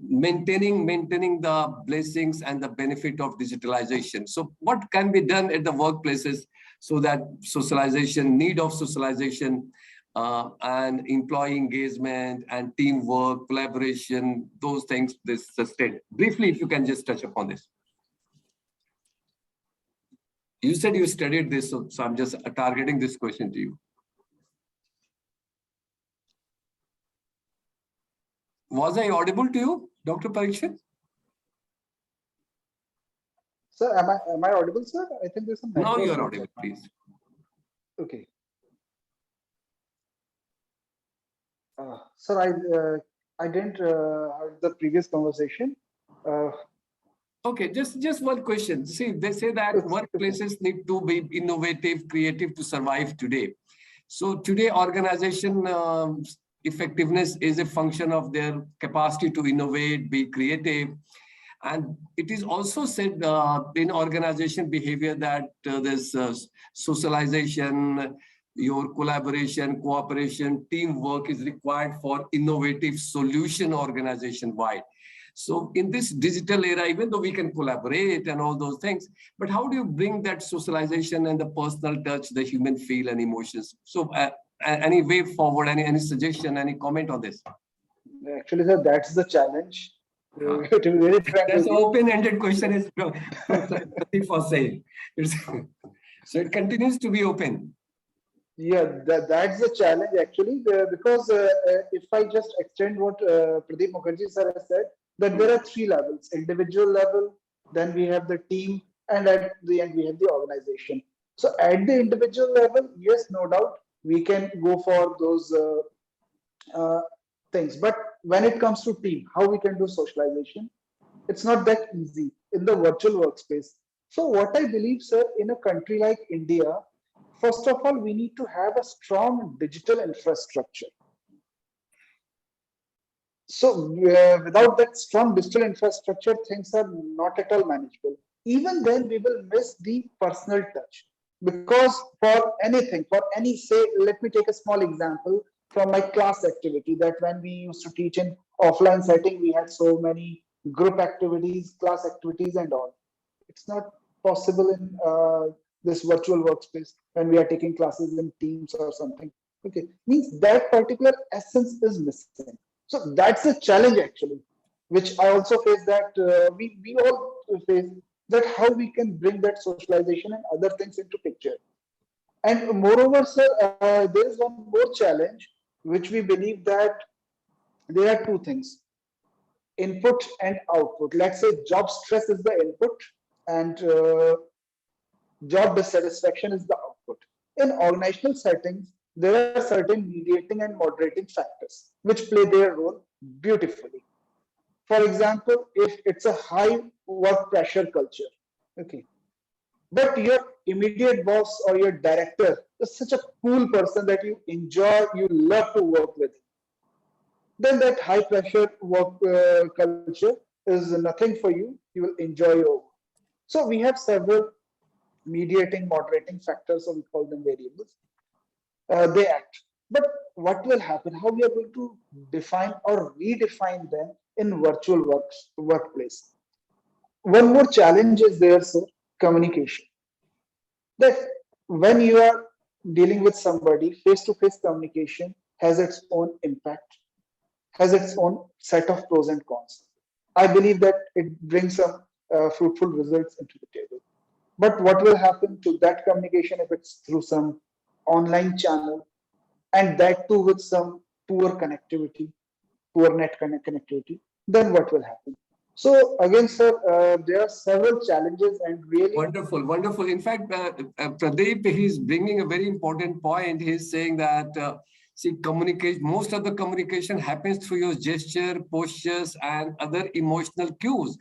maintaining the blessings and the benefit of digitalization? So what can be done at the workplaces so that socialization, need of socialization, and employee engagement and teamwork, collaboration, those things, this sustain? Briefly, if you can just touch upon this. You said you studied this, so I'm just targeting this question to you. Was I audible to you, Dr. Parikshit? Sir, am I audible, sir? I think there's some Now network you are glitch. audible, please. Okay. Sir, I didn't heard the previous conversation. Okay, just one question. See, they say that workplaces need to be innovative, creative to survive today. So today, organization effectiveness is a function of their capacity to innovate, be creative. And it is also said in organization behavior that there's socialization, your collaboration, cooperation, teamwork is required for innovative solution organization-wide. So in this digital era, even though we can collaborate and all those things, but how do you bring that socialization and the personal touch, the human feel and emotions? So any way forward, any suggestion, any comment on this? Actually, sir, that's the challenge. To be very frank That's with an you. open-ended question is for saying. So it continues to be open. Yeah, that's the challenge actually, because if I just extend what Pradeep Mukherjee sir has said, that there are three levels: individual level, then we have the team, and at the end we have the organization. So at the individual level, yes, no doubt, we can go for those things. But when it comes to team, how we can do socialization, it's not that easy in the virtual workspace. So what I believe, sir, in a country like India, first of all, we need to have a strong digital infrastructure. So without that strong digital infrastructure, things are not at all manageable. Even then, we will miss the personal touch. Because for anything, for any, say, let me take a small example from my class activity, that when we used to teach in offline setting, we had so many group activities, class activities and all. It's not possible in this virtual workspace when we are taking classes in Teams or something. Okay, means that particular essence is missing. So that's a challenge actually, which I also face, that we all face, that how we can bring that socialization and other things into picture. And moreover, sir, there is one more challenge, which we believe that there are two things: input and output. Let's say job stress is the input, and job dissatisfaction is the output. In organizational settings, there are certain mediating and moderating factors. which play their role beautifully. For example, if it's a high work pressure culture, okay, but your immediate boss or your director is such a cool person that you enjoy, you love to work with, then that high pressure work culture is nothing for you. You will enjoy your work. So we have several mediating, moderating factors, or we call them variables. They act. But what will happen? How we are going to define or redefine them in virtual workplace? One more challenge is there, sir, communication. That when you are dealing with somebody, face-to-face communication has its own impact, has its own set of pros and cons. I believe that it brings some fruitful results into the table. But what will happen to that communication if it's through some online channel, and that too with some poor connectivity, poor net connectivity? Then what will happen? So again, sir, there are several challenges and really wonderful, wonderful. In fact, Pradeep, he's bringing a very important point. He's saying that see, communication. Most of the communication happens through your gesture, postures, and other emotional cues.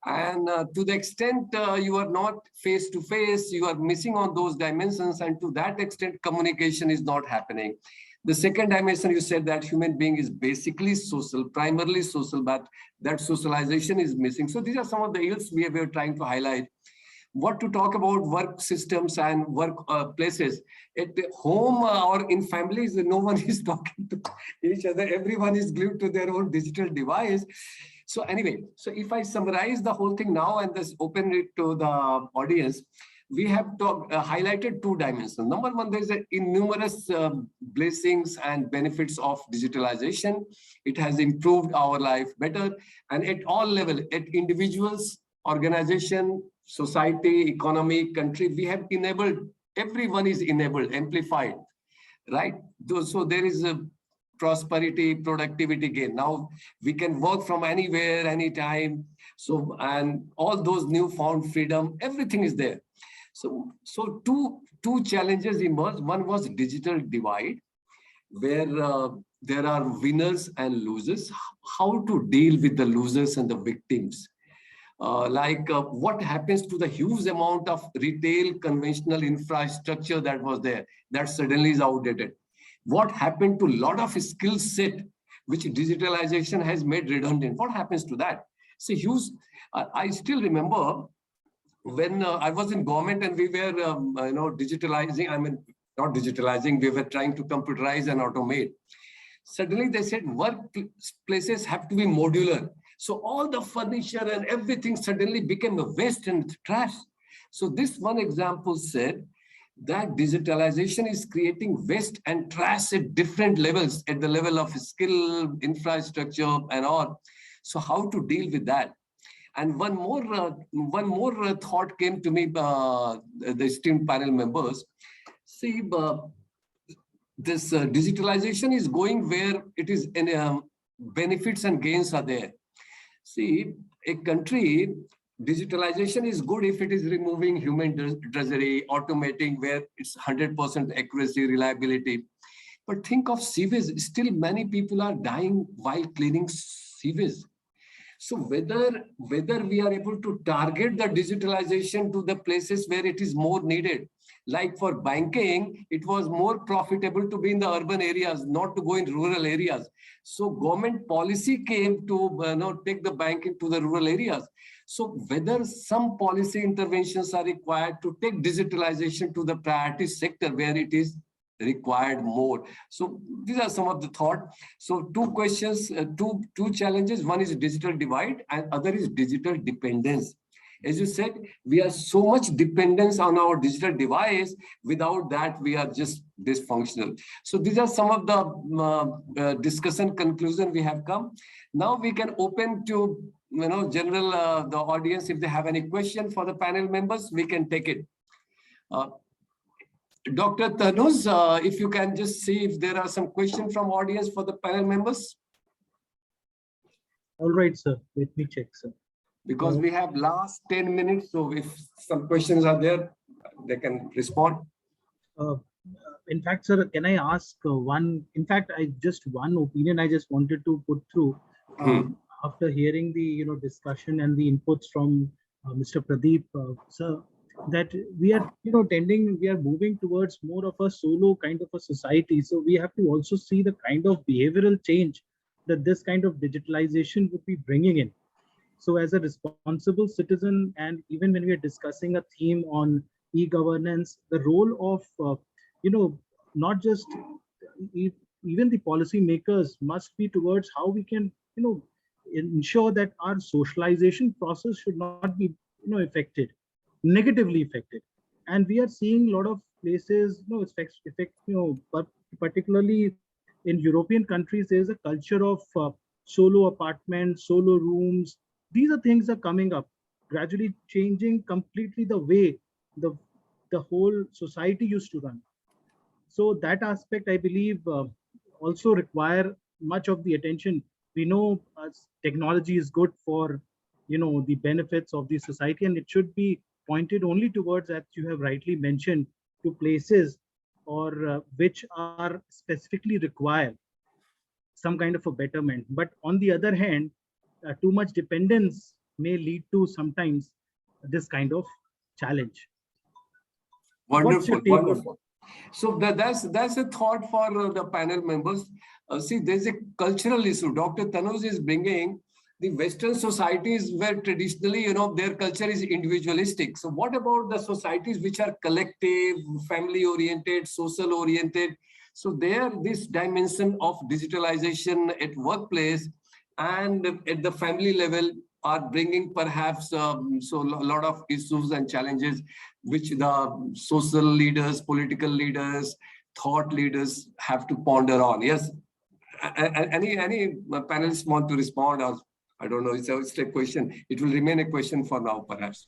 And to the extent you are not face to face, you are missing on those dimensions, and to that extent, communication is not happening. The second dimension, you said that human being is basically social, primarily social, but that socialization is missing. So these are some of the ills we are trying to highlight. What to talk about work systems and work places. At home or in families, no one is talking to each other. Everyone is glued to their own digital device. So anyway, so if I summarize the whole thing now and just open it to the audience, we have highlighted two dimensions. Number one, there's numerous blessings and benefits of digitalization. It has improved our life better, and at all levels, at individuals, organization, society, economy, country, we have enabled, everyone is enabled, amplified, right? So there is a prosperity, productivity gain. Now we can work from anywhere, anytime. So, and all those newfound freedom, everything is there. So two challenges emerged. One was digital divide, where there are winners and losers. How to deal with the losers and the victims? What happens to the huge amount of retail conventional infrastructure that was there, that suddenly is outdated? What happened to a lot of skill set which digitalization has made redundant? What happens to that? It's a huge, I still remember when I was in government and we were digitalizing, I mean, not digitalizing, we were trying to computerize and automate. Suddenly they said workplaces have to be modular. So all the furniture and everything suddenly became a waste and trash. So this one example said that digitalization is creating waste and trash at different levels, at the level of skill, infrastructure, and all. So how to deal with that? And one more thought came to me, the esteemed panel members. See, this digitalization is going where it is in benefits and gains are there. See, a country, digitalization is good if it is removing human drudgery, automating where it's 100% accuracy, reliability. But think of sewage. Still, many people are dying while cleaning sewage. So whether we are able to target the digitalization to the places where it is more needed, like for banking, it was more profitable to be in the urban areas, not to go in rural areas. So government policy came to take the banking to the rural areas. So whether some policy interventions are required to take digitalization to the priority sector where it is required more. So these are some of the thought. So two questions, two challenges. One is digital divide and other is digital dependence. As you said, we are so much dependence on our digital device. Without that, we are just dysfunctional. So these are some of the discussion conclusion we have come. Now we can open to general the audience. If they have any question for the panel members, we can take it. Dr. Tanus, if you can just see if there are some questions from audience for the panel members. All right, sir. Let me check, sir. Because we have last 10 minutes, so if some questions are there, they can respond. In fact, sir, can I ask one? In fact, one opinion I just wanted to put through after hearing the discussion and the inputs from Mr. Pradeep, sir, that we are we are moving towards more of a solo kind of a society. So we have to also see the kind of behavioral change that this kind of digitalization would be bringing in. So as a responsible citizen, and even when we are discussing a theme on e-governance, the role of, not just even the policy makers must be towards how we can, ensure that our socialization process should not be, affected, negatively affected. And we are seeing a lot of places, but particularly in European countries, there's a culture of solo apartments, solo rooms. These are things are coming up, gradually changing completely the way the whole society used to run. So that aspect, I believe, also require much of the attention. We know technology is good for, the benefits of the society, and it should be pointed only towards, as you have rightly mentioned, to places or which are specifically require some kind of a betterment. But on the other hand, too much dependence may lead to sometimes this kind of challenge. Wonderful, wonderful. So that's a thought for the panel members. See, there's a cultural issue. Dr. Tanuj is bringing the Western societies where traditionally, their culture is individualistic. So what about the societies which are collective, family-oriented, social-oriented? So there, this dimension of digitalization at workplace and at the family level are bringing perhaps so a lot of issues and challenges which the social leaders, political leaders, thought leaders have to ponder on. Yes, any panelists want to respond? Or I don't know. It's a question. It will remain a question for now, perhaps.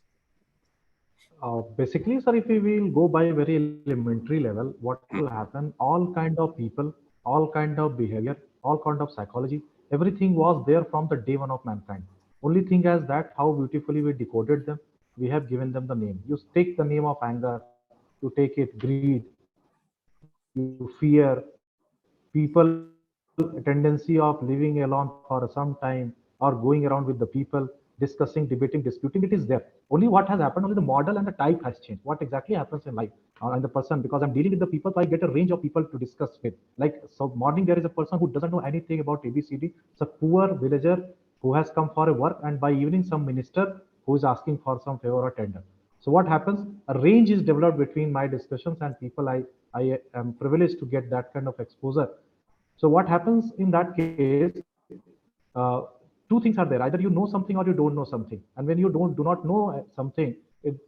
Basically, sir, if we will go by very elementary level, what will happen? All kind of people, all kind of behavior, all kind of psychology, everything was there from the day one of mankind. Only thing is that how beautifully we decoded them. We have given them the name. You take the name of anger, you take it greed, you fear, people tendency of living alone for some time or going around with the people, discussing, debating, disputing. It is there. Only what has happened, only the model and the type has changed. What exactly happens in life in the person, because I'm dealing with the people, so I get a range of people to discuss with. Like, so morning there is a person who doesn't know anything about ABCD. It's a poor villager who has come for a work, and by evening some minister who is asking for some favor or tender. So what happens? A range is developed between my discussions and people. I am privileged to get that kind of exposure. So what happens in that case? Two things are there. Either you know something or you don't know something. And when you do not know something,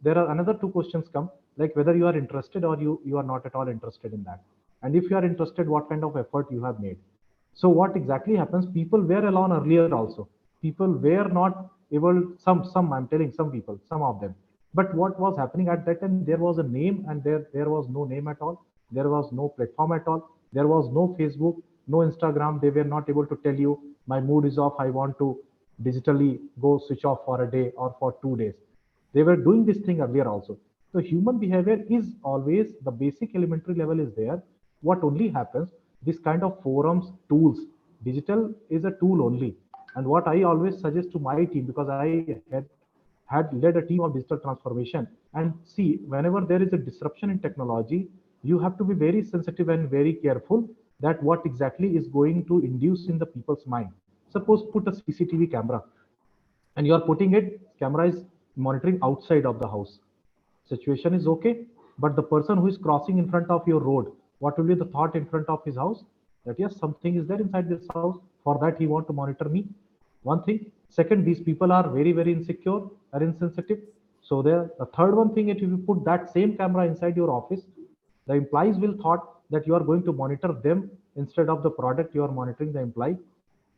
there are another two questions come, like whether you are interested or you are not at all interested in that. And if you are interested, what kind of effort you have made. So what exactly happens? People were alone earlier also. People were not able, some I'm telling some people, some of them. But what was happening at that time, there was a name and there was no name at all. There was no platform at all. There was no Facebook, no Instagram. They were not able to tell you, my mood is off, I want to digitally go switch off for a day or for 2 days. They were doing this thing earlier also. So human behavior is always, the basic elementary level is there. What only happens, this kind of forums, tools, digital is a tool only. And what I always suggest to my team, because I had led a team of digital transformation, and see, whenever there is a disruption in technology, you have to be very sensitive and very careful that what exactly is going to induce in the people's mind. Suppose put a CCTV camera, and you are putting it, camera is monitoring outside of the house. Situation is okay, but the person who is crossing in front of your road, what will be the thought in front of his house? That yes, something is there inside this house. For that, he want to monitor me. One thing. Second, these people are very insecure or insensitive. So the third one thing, if you put that same camera inside your office, the employees will thought that you are going to monitor them instead of the product. You are monitoring the employee.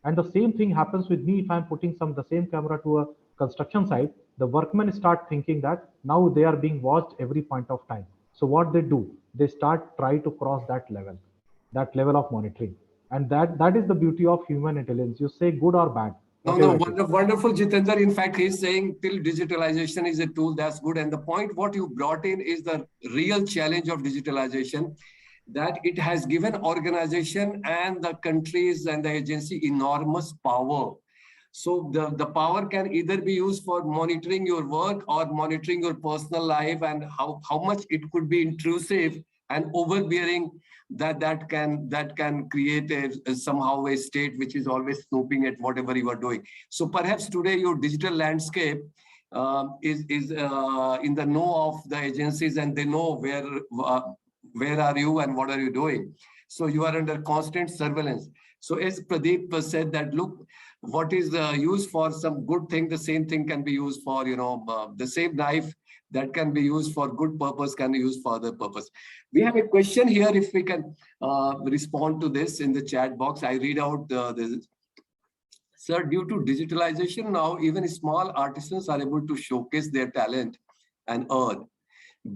And the same thing happens with me if I'm putting the same camera to a construction site. The workmen start thinking that now they are being watched every point of time. So what they do, they try to cross that level of monitoring. And that is the beauty of human intelligence. You say good or bad. No, wonderful, Jitendra. In fact, he's saying till digitalization is a tool, that's good. And the point what you brought in is the real challenge of digitalization. that it has given organization and the countries and the agency enormous power. So the power can either be used for monitoring your work or monitoring your personal life, and how much it could be intrusive and overbearing, that can create somehow a state which is always snooping at whatever you are doing. So perhaps today your digital landscape is in the know of the agencies, and they know where are you and what are you doing. So you are under constant surveillance. So as Pradeep said that, look, what is used for some good thing, the same thing can be used for, the same knife that can be used for good purpose can be used for other purpose. We have a question here, if we can respond to this in the chat box. I read out this. Sir, due to digitalization now, even small artisans are able to showcase their talent and earn.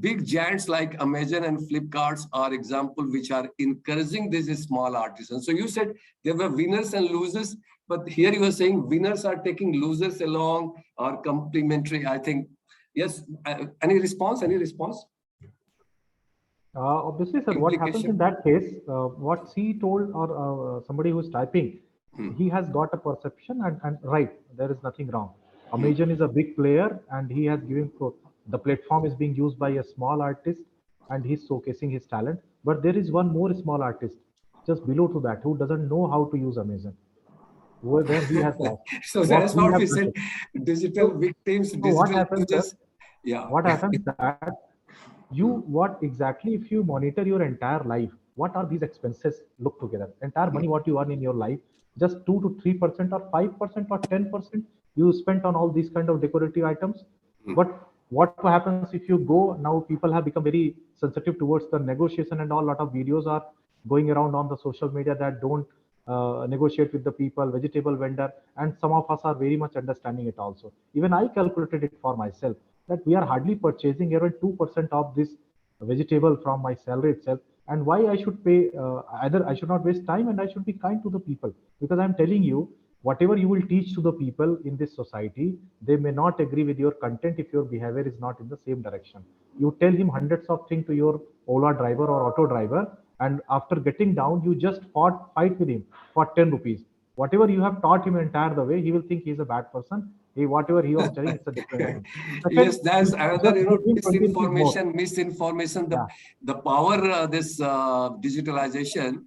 Big giants like Amazon and Flipkarts are examples which are encouraging these small artisans. So you said there were winners and losers, but here you are saying winners are taking losers along or complementary. I think, yes. Any response? Any response? Obviously, sir, what happens in that case, what C told, or somebody who's typing, he has got a perception, and right, there is nothing wrong. Amazon is a big player, and he has given, the platform is being used by a small artist, and he's showcasing his talent. But there is one more small artist just below to that who doesn't know how to use Amazon, where he has lost. So that's what we said, digital victims, digital what happens, users. sir? Yeah. What happens that what exactly, if you monitor your entire life, what are these expenses look together? Entire money what you earn in your life, just 2 to 3% or 5% or 10% you spent on all these kind of decorative items. But what happens if you go now? People have become very sensitive towards the negotiation, and all lot of videos are going around on the social media that don't negotiate with the people, vegetable vendor, and some of us are very much understanding it also. Even I calculated it for myself that we are hardly purchasing even 2% of this vegetable from my salary itself. And why I should pay, either I should not waste time and I should be kind to the people, because I'm telling you, whatever you will teach to the people in this society, they may not agree with your content if your behavior is not in the same direction. You tell him hundreds of things to your Ola driver or auto driver, and after getting down, you just fight with him for 10 rupees. Whatever you have taught him entire the way, he will think he's a bad person. Whatever he was telling, it's a different thing. Yes, that's another, misinformation. Misinformation. The power this digitalization.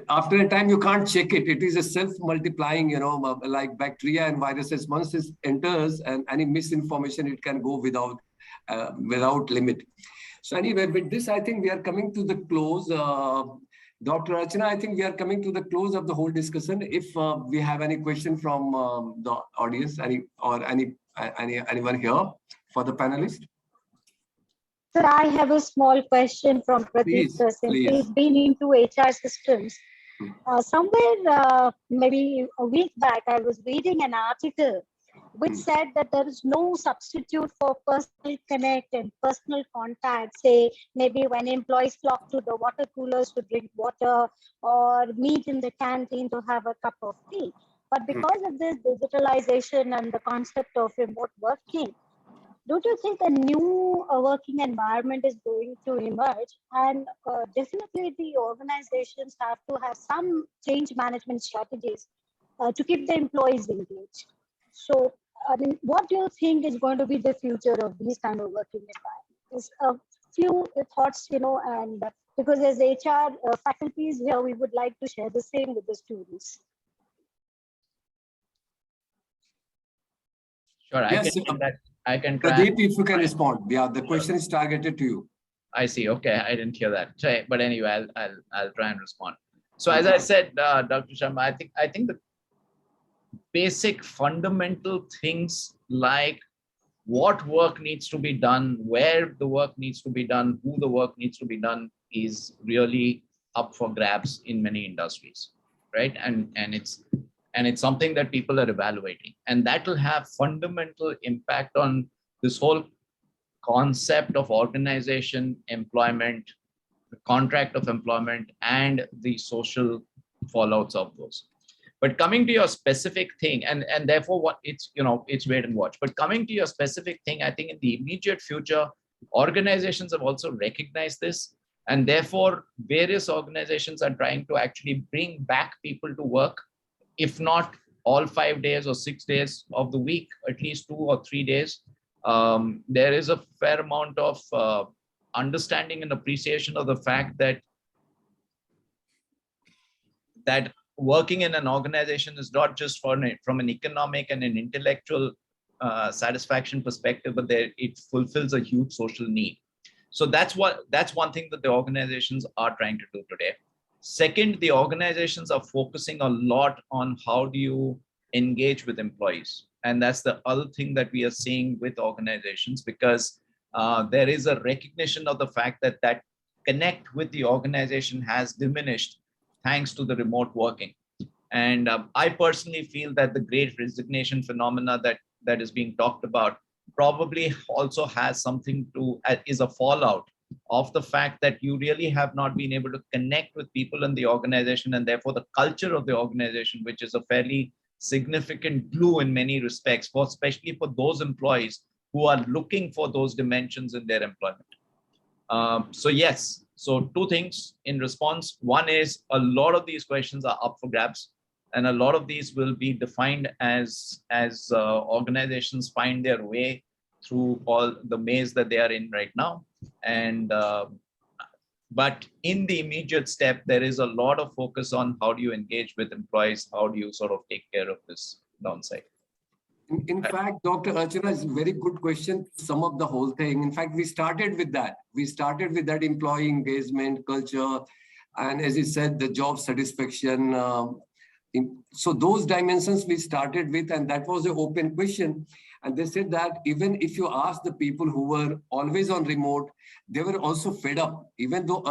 After a time, you can't check it. It is a self-multiplying, like bacteria and viruses. Once it enters, and any misinformation, it can go without limit. So anyway, with this, I think we are coming to the close. Dr. Archana, I think we are coming to the close of the whole discussion. If we have any question from the audience, anyone here for the panelists? Sir, I have a small question from Pradeep, sir, since he's been into HR systems. Somewhere, maybe a week back, I was reading an article which said that there is no substitute for personal connect and personal contact, say maybe when employees flock to the water coolers to drink water or meet in the canteen to have a cup of tea. But because of this digitalization and the concept of remote working, don't you think a new working environment is going to emerge? And definitely the organizations have to have some change management strategies to keep the employees engaged. So, I mean, what do you think is going to be the future of these kind of working environments? A few thoughts, and because as HR faculties here, we would like to share the same with the students. Sure, Yes, I can try. Pradeep, if you can respond. Yeah, the question is targeted to you. I see. Okay, I didn't hear that. But anyway, I'll try and respond. So as I said, Dr. Sharma, I think the basic fundamental things like what work needs to be done, where the work needs to be done, who the work needs to be done is really up for grabs in many industries, right? And it's something that people are evaluating, and that will have fundamental impact on this whole concept of organization, employment, the contract of employment, and the social fallouts of those. But coming to your specific thing, and therefore what it's wait and watch. But coming to your specific thing, I think in the immediate future, organizations have also recognized this. And therefore, various organizations are trying to actually bring back people to work, if not all 5 days or 6 days of the week, at least 2 or 3 days. There is a fair amount of understanding and appreciation of the fact that working in an organization is not just from an economic and an intellectual satisfaction perspective, but it fulfills a huge social need. So that's one thing that the organizations are trying to do today. Second, the organizations are focusing a lot on how do you engage with employees. And that's the other thing that we are seeing with organizations, because there is a recognition of the fact that connect with the organization has diminished thanks to the remote working. And I personally feel that the great resignation phenomena that is being talked about probably also has something to, is a fallout of the fact that you really have not been able to connect with people in the organization, and therefore the culture of the organization, which is a fairly significant glue in many respects, especially for those employees who are looking for those dimensions in their employment. So yes, so two things in response. One is a lot of these questions are up for grabs, and a lot of these will be defined as organizations find their way through all the maze that they are in right now. And but in the immediate step, there is a lot of focus on how do you engage with employees, how do you sort of take care of this downside. In fact, Dr. Archana, is a very good question to sum up the whole thing. In fact, we started with that. We started with that employee engagement culture, and as you said, the job satisfaction. So those dimensions we started with, and that was an open question. And they said that even if you ask the people who were always on remote, they were also fed up. Even though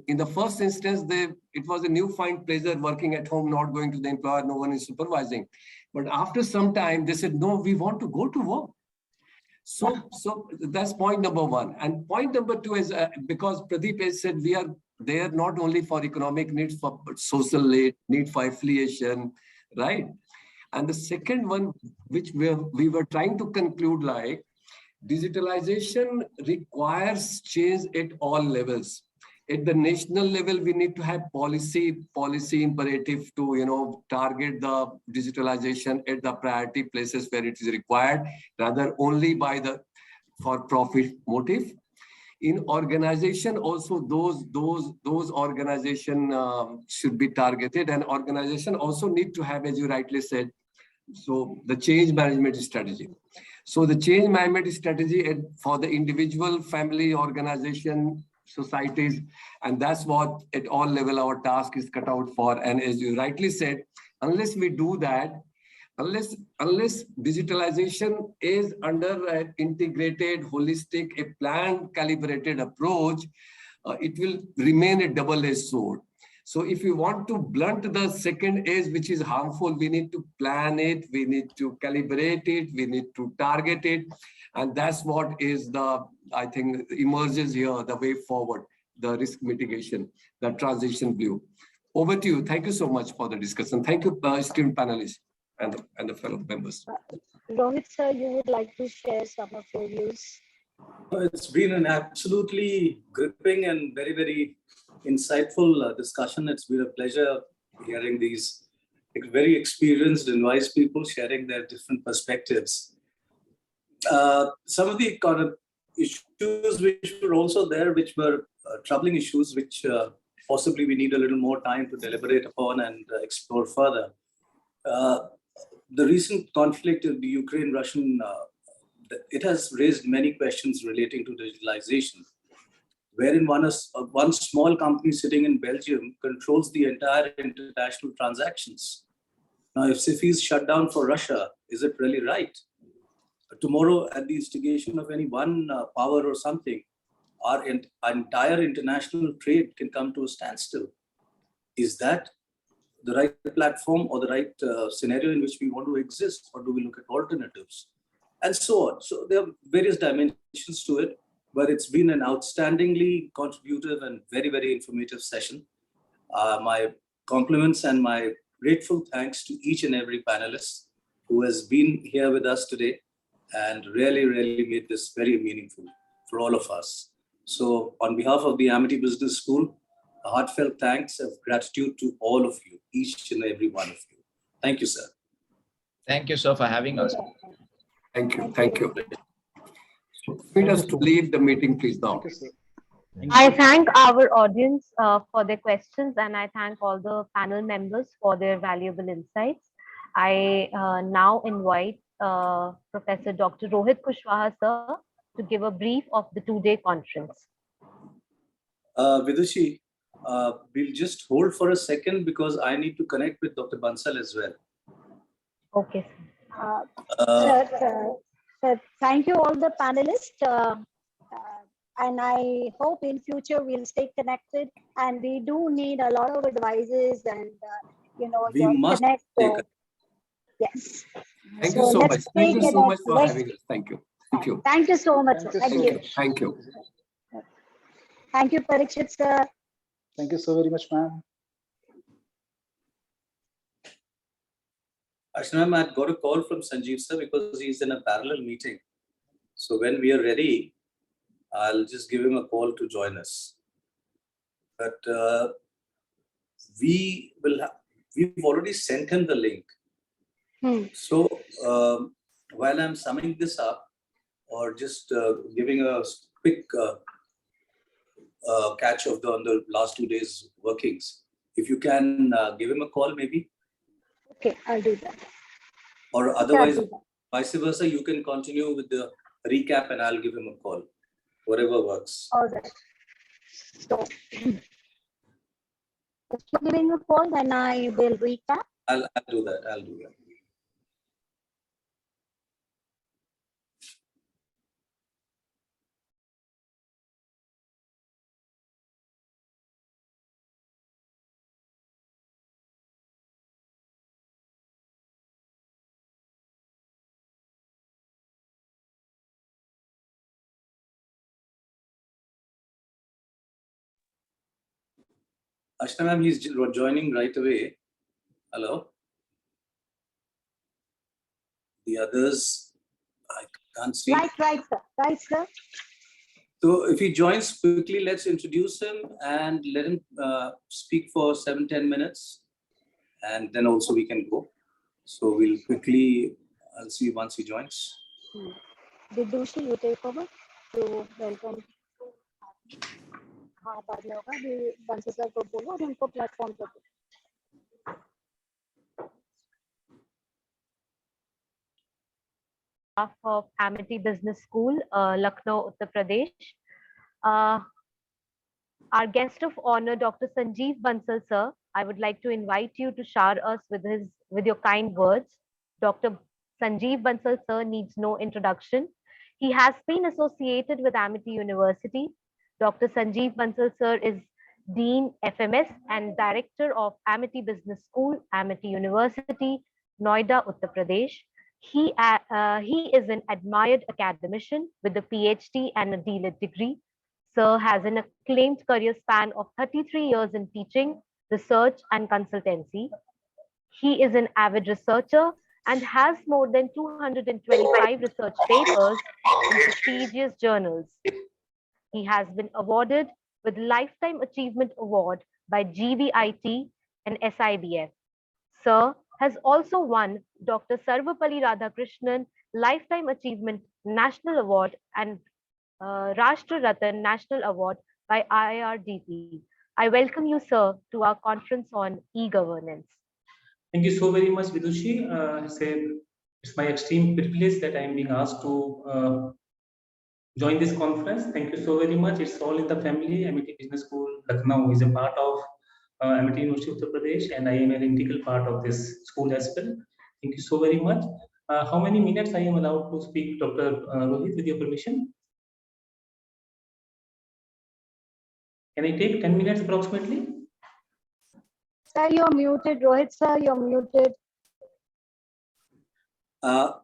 in the first instance, it was a newfound pleasure working at home, not going to the employer, no one is supervising. But after some time, they said, no, we want to go to work. So that's point number one. And point number two is because Pradeep has said we are there not only for economic needs, but social need for affiliation, right? And the second one, which we were trying to conclude, like digitalization requires change at all levels. At the national level, we need to have policy imperative to target the digitalization at the priority places where it is required, rather only by the for profit motive. In organization, also those organization should be targeted, and organization also need to have, as you rightly said, so the change management strategy. So the change management strategy for the individual, family, organization, societies, and that's what at all level our task is cut out for. And as you rightly said, unless we do that, unless digitalization is under an integrated, holistic, a planned, calibrated approach, it will remain a double-edged sword. So if we want to blunt the second edge, which is harmful, we need to plan it, we need to calibrate it, we need to target it. And that's what is I think, emerges here, the way forward, the risk mitigation, the transition view. Over to you. Thank you so much for the discussion. Thank you, esteemed panelists and the fellow members. Rohit sir, you would like to share some of your views? It's been an absolutely gripping and very, very insightful discussion. It's been a pleasure hearing these very experienced and wise people sharing their different perspectives. Some of the kind of issues which were also there, which were troubling issues, which possibly we need a little more time to deliberate upon and explore further. The recent conflict in the Ukraine-Russian, it has raised many questions relating to digitalization, wherein one small company sitting in Belgium controls the entire international transactions. Now, if SIFI is shut down for Russia, is it really right? Tomorrow, at the instigation of any one power or something, our entire international trade can come to a standstill. Is that the right platform or the right scenario in which we want to exist, or do we look at alternatives? And so on. So there are various dimensions to it, but it's been an outstandingly contributive and very, very informative session. My compliments and my grateful thanks to each and every panelist who has been here with us today and really, really made this very meaningful for all of us. So on behalf of the Amity Business School, a heartfelt thanks of gratitude to all of you, each and every one of you. Thank you, sir. Thank you, sir, for having us. Thank you. Thank you. Permit us to leave the meeting, please, now. I thank our audience for their questions, and I thank all the panel members for their valuable insights. I now invite Professor Dr. Rohit Kushwaha, sir, to give a brief of the two-day conference. Vidushi, we'll just hold for a second because I need to connect with Dr. Bansal as well. Okay. Sir, thank you all the panelists. And I hope in future we'll stay connected, and we do need a lot of advices and, We must connect. take it. Yes. Thank you so much. Thank you so much for Let's- having us. Thank you. Thank you. Thank you so much. Thank you. Thank you. Thank you, Parikshit sir. Thank you so very much, ma'am. Ashna ma'am, I got a call from Sanjeev sir because he's in a parallel meeting. So when we are ready, I'll just give him a call to join us. But we've already sent him the link. So while I'm summing this up, or just giving a quick catch of on the last 2 days workings, if you can give him a call maybe, Okay, I'll do that. or I'll otherwise do that. vice versa, you can continue with the recap and I'll give him a call, whatever works. All right. So, if you're giving a call, then I will recap. I'll do that. I'll do that. Ashna ma'am, he's joining right away. Hello. The others, I can't see. Right, sir. Right, sir. So if he joins quickly, let's introduce him and let him speak for 7-10 minutes. And then also we can go. So we'll quickly, I'll see once he joins. Vidushi, you take over to welcome. हाँ बाद में होगा भी बंसी sir को बोलो और उनको प्लेटफॉर्म पर Of Amity Business School, Lucknow, Uttar Pradesh. Our guest of honor, Dr. Sanjeev Bansal, sir, I would like to invite you to shower us with your kind words. Dr. Sanjeev Bansal, sir, needs no introduction. He has been associated with Amity University. Dr. Sanjeev Bansal, sir, is Dean FMS and Director of Amity Business School, Amity University, Noida, Uttar Pradesh. He is an admired academician with a PhD and a DLED degree. Sir has an acclaimed career span of 33 years in teaching, research, and consultancy. He is an avid researcher and has more than 225 research papers in prestigious journals. He has been awarded with Lifetime Achievement Award by GVIT and SIBF. Sir has also won Dr. Sarvapalli Radhakrishnan Lifetime Achievement National Award and Rashtra Ratan National Award by IRDP. I welcome you, sir, to our conference on e-governance. Thank you so very much, Vidushi. It's my extreme privilege that I am being asked to join this conference. Thank you so very much. It's all in the family. Amity Business School, Lucknow is a part of Amity University of Uttar Pradesh, and I am an integral part of this school as well. Thank you so very much. How many minutes I am allowed to speak, Dr. Rohit, with your permission? Can I take 10 minutes approximately? Sir, you're muted. Rohit, sir, you're muted.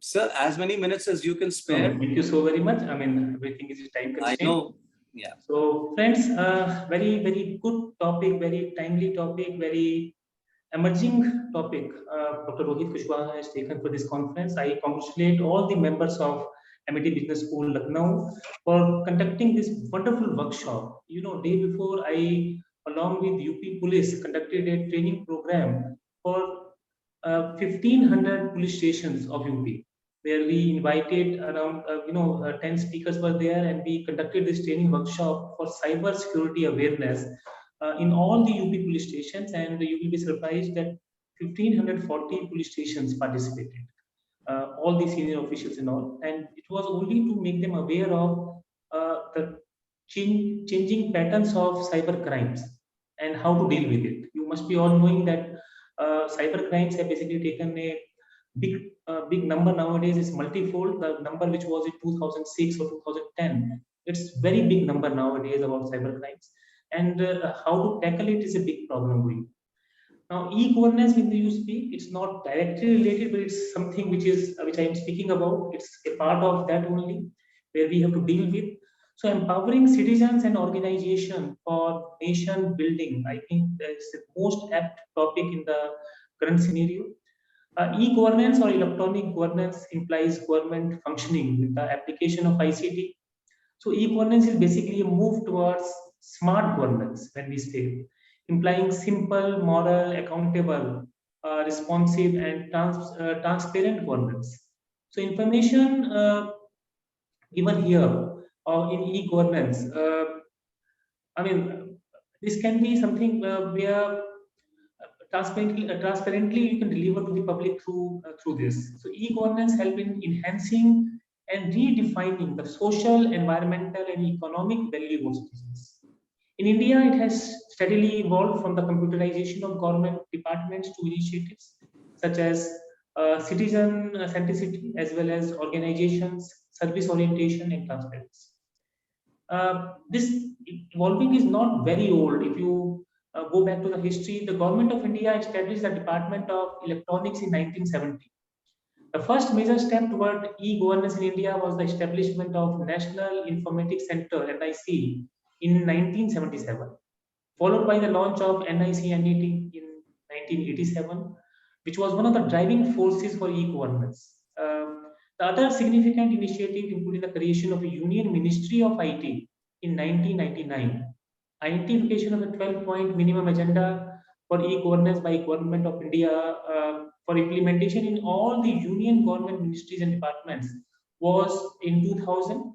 Sir, as many minutes as you can spare. Thank you so very much. I mean, everything is time constraint. I know. Yeah. So, friends, very, very good topic, very timely topic, very emerging topic Dr. Rohit Kushwaha has taken for this conference. I congratulate all the members of Amity Business School, Lucknow, for conducting this wonderful workshop. You know, day before I, along with UP Police, conducted a training program for 1,500 police stations of UP, where we invited around 10 speakers were there, and we conducted this training workshop for cyber security awareness in all the UP police stations, and you will be surprised that 1,540 police stations participated, all the senior officials and all, and it was only to make them aware of the changing patterns of cyber crimes and how to deal with it. You must be all knowing that cyber crimes have basically taken a big number nowadays. Is multifold. The number which was in 2006 or 2010, it's very big number nowadays about cyber crimes, and how to tackle it is a big problem going. Now, e-governance, when you speak, it's not directly related, but it's something which I am speaking about. It's a part of that only, where we have to deal with. So, empowering citizens and organization for nation building, I think that's the most apt topic in the current scenario. E-governance or electronic governance implies government functioning with the application of ICT. So e-governance is basically a move towards smart governance when we say, implying simple, moral, accountable, responsive, and transparent governance. So information given here in e-governance, I mean, this can be something where transparently you can deliver to the public through this. So e-governance help in enhancing and redefining the social, environmental, and economic value of citizens. In India, it has steadily evolved from the computerization of government departments to initiatives such as citizen centricity, as well as organizations, service orientation, and transparency. This evolving is not very old. If you go back to the history, the government of India established the Department of Electronics in 1970. The first major step toward e-governance in India was the establishment of National Informatics Center (NIC) in 1977, followed by the launch of NIC-NET in 1987, which was one of the driving forces for e-governance. The other significant initiative included the creation of a Union Ministry of IT in 1999, identification of a 12-point minimum agenda for e-governance by Government of India for implementation in all the union government ministries and departments was in 2000,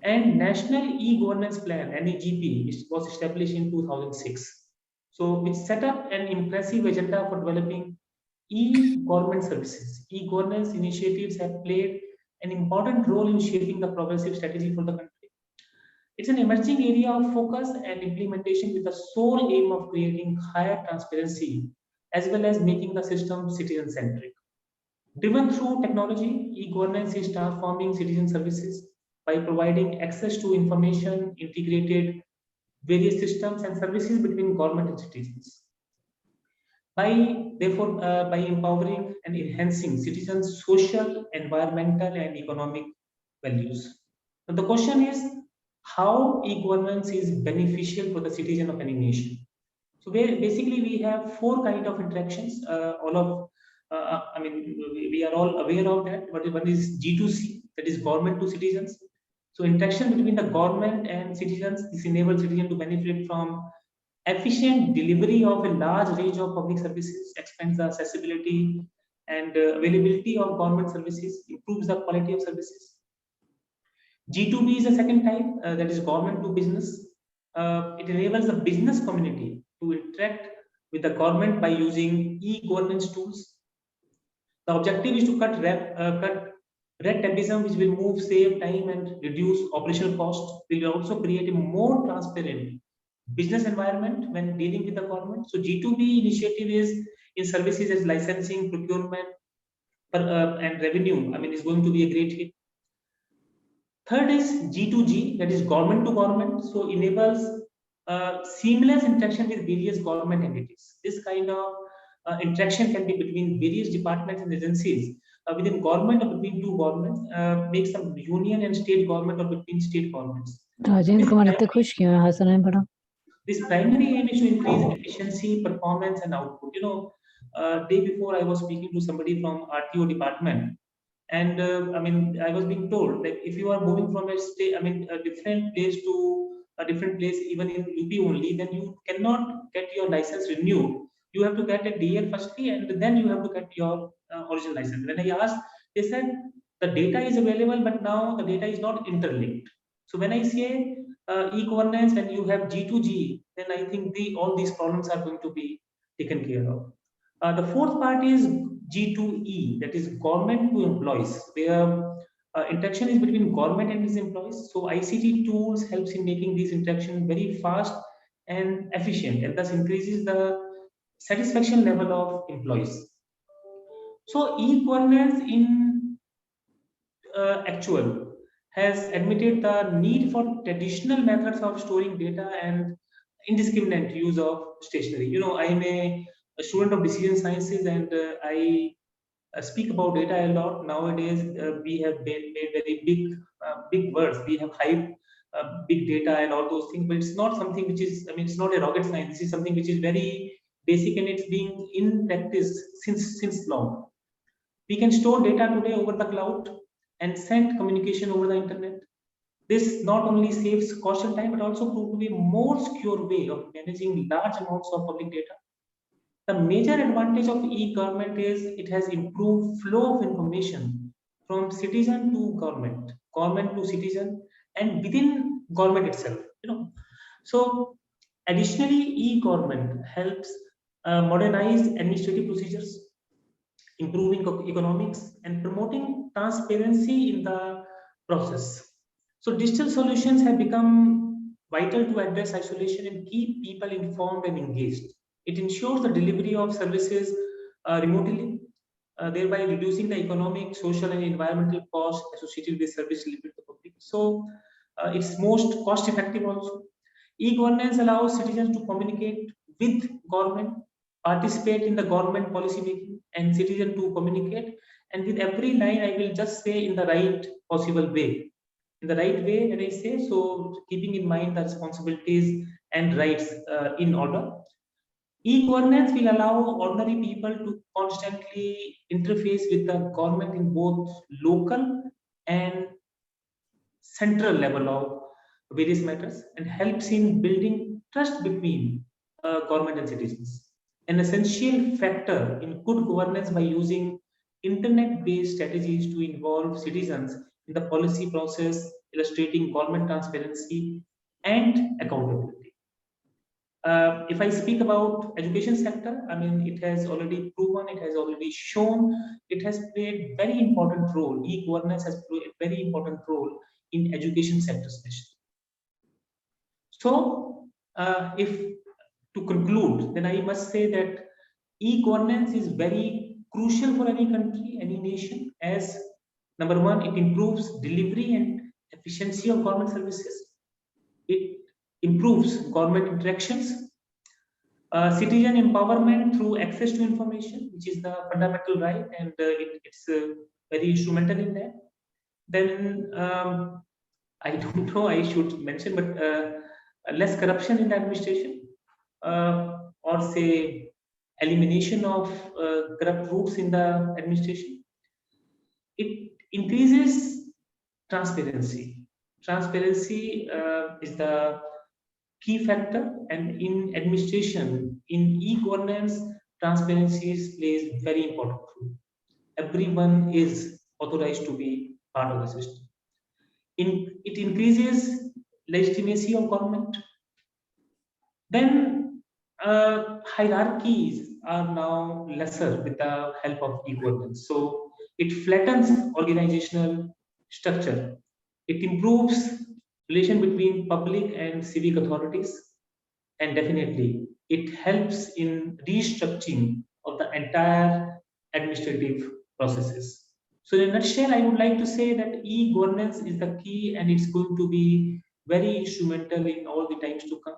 and National E-Governance Plan (NEGP) was established in 2006. So, which set up an impressive agenda for developing e-government services. E-governance initiatives have played an important role in shaping the progressive strategy for the country. It's an emerging area of focus and implementation with the sole aim of creating higher transparency as well as making the system citizen-centric. Driven through technology, e-governance is transforming citizen services by providing access to information, integrated various systems and services between government and citizens. By empowering and enhancing citizens' social, environmental, and economic values. Now, the question is how e-governance is beneficial for the citizen of any nation. So basically we have four kind of interactions. We are all aware of that. One is G2C, that is government to citizens. So interaction between the government and citizens, this enables citizens to benefit from efficient delivery of a large range of public services, expands the accessibility and availability of government services, improves the quality of services. G2B is the second type, that is government to business. It enables the business community to interact with the government by using e-governance tools. The objective is to cut red tapeism, which will move, save time, and reduce operational costs. Will also create a more transparent business environment when dealing with the government. So G2B initiative is in services as licensing, procurement, and revenue. Is going to be a great hit. Third is G2G, that is government to government. So enables seamless interaction with various government entities. This kind of interaction can be between various departments and agencies within government or between two governments, makes some union and state government or between state governments. Rajendra Kumar इतने खुश क्यों है हंस रहे हैं बड़ा This primary aim is to increase efficiency, performance, and output. Day before I was speaking to somebody from RTO department, And I mean, I was being told that if you are moving from a state, I mean, a different place to a different place, even in UP only, then you cannot get your license renewed. You have to get a DL firstly, and then you have to get your original license. When I asked, they said the data is available, but now the data is not interlinked. So when I say e-governance, when you have G2G, then I think all these problems are going to be taken care of. The fourth part is G2E, that is government to employees, where interaction is between government and its employees. So ICT tools helps in making these interactions very fast and efficient, and thus increases the satisfaction level of employees. So e-governance in actual has admitted the need for traditional methods of storing data and indiscriminate use of stationery. You know, I am a student of decision sciences, and I speak about data a lot. Nowadays, we have made very big words. We have hyped big data and all those things, but it's not something which is, I mean, it's not a rocket science. This is something which is very basic, and it's being in practice since long. We can store data today over the cloud and send communication over the internet. This not only saves cost and time, but also proved to be a more secure way of managing large amounts of public data. The major advantage of e-government is it has improved flow of information from citizen to government, government to citizen, and within government itself. You know, so additionally, e-government helps modernize administrative procedures, improving economics, and promoting transparency in the process. So digital solutions have become vital to address isolation and keep people informed and engaged. It ensures the delivery of services remotely, thereby reducing the economic, social, and environmental costs associated with service delivery to the public. So it's most cost effective also. E-governance allows citizens to communicate with government, participate in the government policy making, and citizen to communicate. And with every line, I will just say in the right possible way. In the right way, when I say, so keeping in mind the responsibilities and rights in order. E-governance will allow ordinary people to constantly interface with the government in both local and central level of various matters, and helps in building trust between government and citizens. An essential factor in good governance by using internet-based strategies to involve citizens in the policy process, illustrating government transparency and accountability. If I speak about education sector, I mean, it has already proven, it has already shown, it has played very important role. E-governance has played a very important role in education sector especially. So, if to conclude, then I must say that e-governance is very crucial for any country, any nation, as number one, it improves delivery and efficiency of government services. It improves government interactions, citizen empowerment through access to information, which is the fundamental right, and it's very instrumental in that. Then I don't know, I should mention, but less corruption in the administration, or say elimination of corrupt routes in the administration. It increases transparency. Transparency is the key factor, and in administration, in e-governance, transparency plays very important role. Everyone is authorized to be part of the system. It increases legitimacy of government. Then hierarchies are now lesser with the help of e-governance. So it flattens organizational structure. It improves relation between public and civic authorities, and definitely it helps in restructuring of the entire administrative processes. So in a nutshell, I would like to say that e-governance is the key, and it's going to be very instrumental in all the times to come.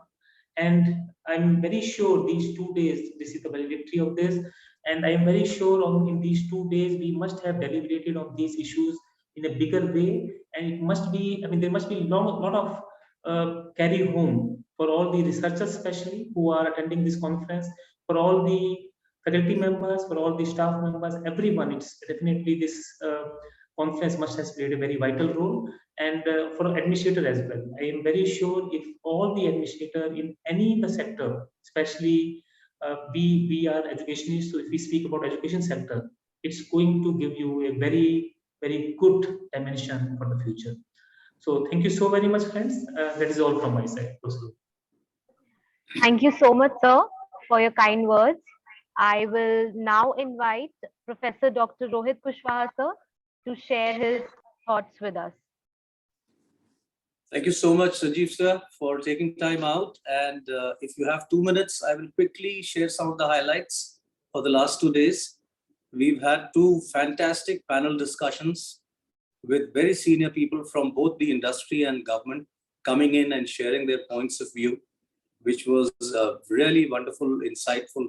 And I'm very sure these 2 days, this is the validity of this, and I'm very sure in these 2 days, we must have deliberated on these issues in a bigger way, and it must be, I mean, there must be a lot of carry home for all the researchers, especially who are attending this conference, for all the faculty members, for all the staff members, everyone. It's definitely this conference must has played a very vital role, and for administrator as well. I am very sure if all the administrator in any the sector, especially we are educationists, so if we speak about education sector, it's going to give you a very good dimension for the future. So thank you so very much, friends. That is all from my side. Thank you so much, sir, for your kind words. I will now invite Professor Dr. Rohit Kushwaha, sir, to share his thoughts with us. Thank you so much, Sanjeev sir, for taking time out. And if you have 2 minutes, I will quickly share some of the highlights for the last 2 days. We've had 2 fantastic panel discussions with very senior people from both the industry and government coming in and sharing their points of view, which was really wonderful, insightful,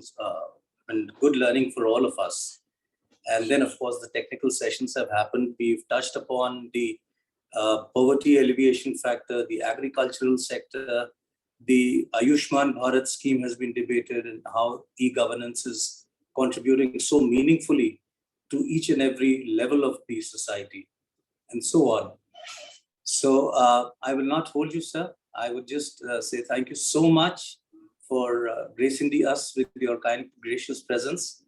and good learning for all of us. And then, of course, the technical sessions have happened. We've touched upon the poverty alleviation factor, the agricultural sector, the Ayushman Bharat scheme has been debated, and how e-governance is contributing so meaningfully to each and every level of the society, and so on. So I will not hold you, sir. I would just say thank you so much for gracing us with your kind, gracious presence.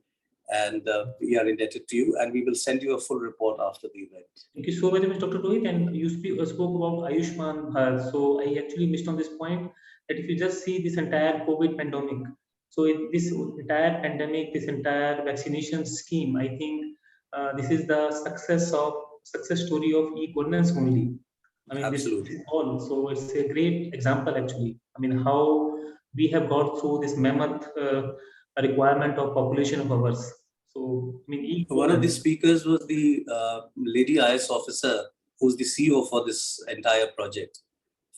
And we are indebted to you, and we will send you a full report after the event. Thank you so very much, Dr. Rohit. And you spoke about Ayushman Bharat. So I actually missed on this point that if you just see this entire COVID pandemic, so this entire pandemic, this entire vaccination scheme, I think this is the success story of e-governance only. I mean, absolutely. This is all. So it's a great example, actually. I mean, how we have got through this mammoth requirement of population of ours. So, I mean, one of the speakers was the lady IS officer, who's the CEO for this entire project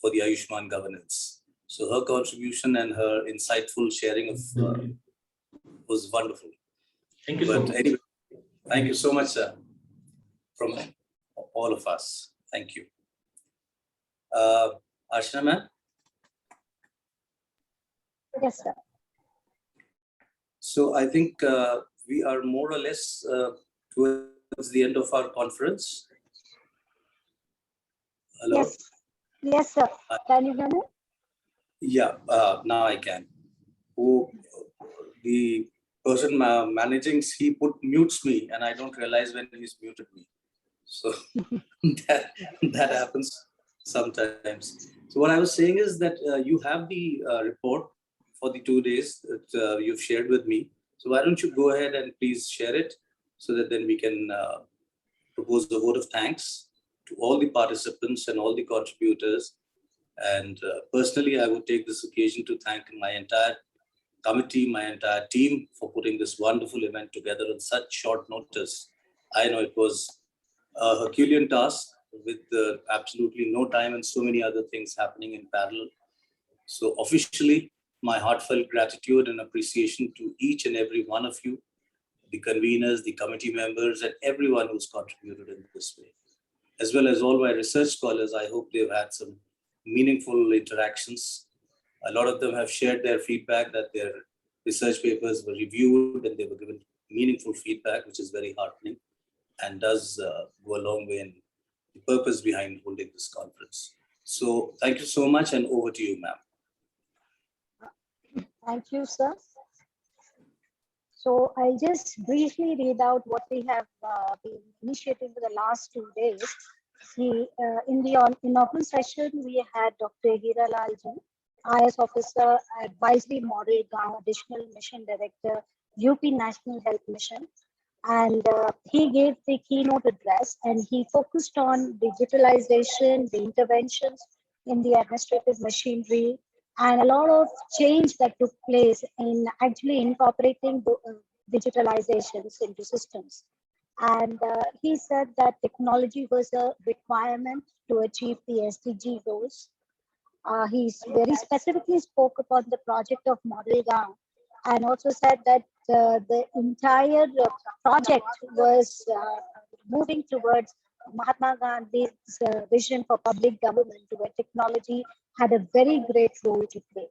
for the Ayushman governance. So her contribution and her insightful sharing of was wonderful. Thank you so much. Anyway, thank you so much, sir, from all of us. Thank you. Archana ma'am? Yes, sir. So I think we are more or less towards the end of our conference. Hello? Yes, yes, sir. Can you hear me? Yeah, now I can. The person managing, he mutes me, and I don't realize when he's muted me. So that happens sometimes. So what I was saying is that you have the report for the 2 days that you've shared with me. So why don't you go ahead and please share it, so that then we can propose a vote of thanks to all the participants and all the contributors. And personally, I would take this occasion to thank my entire committee, my entire team, for putting this wonderful event together on such short notice. I know it was a Herculean task with absolutely no time and so many other things happening in parallel. So officially, my heartfelt gratitude and appreciation to each and every one of you, the conveners, the committee members, and everyone who's contributed in this way. As well as all my research scholars, I hope they've had some meaningful interactions. A lot of them have shared their feedback that their research papers were reviewed and they were given meaningful feedback, which is very heartening and does go a long way in the purpose behind holding this conference. So thank you so much, and over to you, ma'am. Thank you, sir. So I'll just briefly read out what we have been initiating for the last 2 days. See, in the inaugural session, we had Dr. Hira Lalji, IS Officer, Advisory Model Gaon, Additional Mission Director, UP National Health Mission. And he gave the keynote address, and he focused on digitalization, the interventions in the administrative machinery, and a lot of change that took place in actually incorporating digitalizations into systems. And he said that technology was a requirement to achieve the SDG goals. He very specifically spoke upon the project of Model Gaon, and also said that the entire project was moving towards Mahatma Gandhi's vision for public government, where technology had a very great role to play.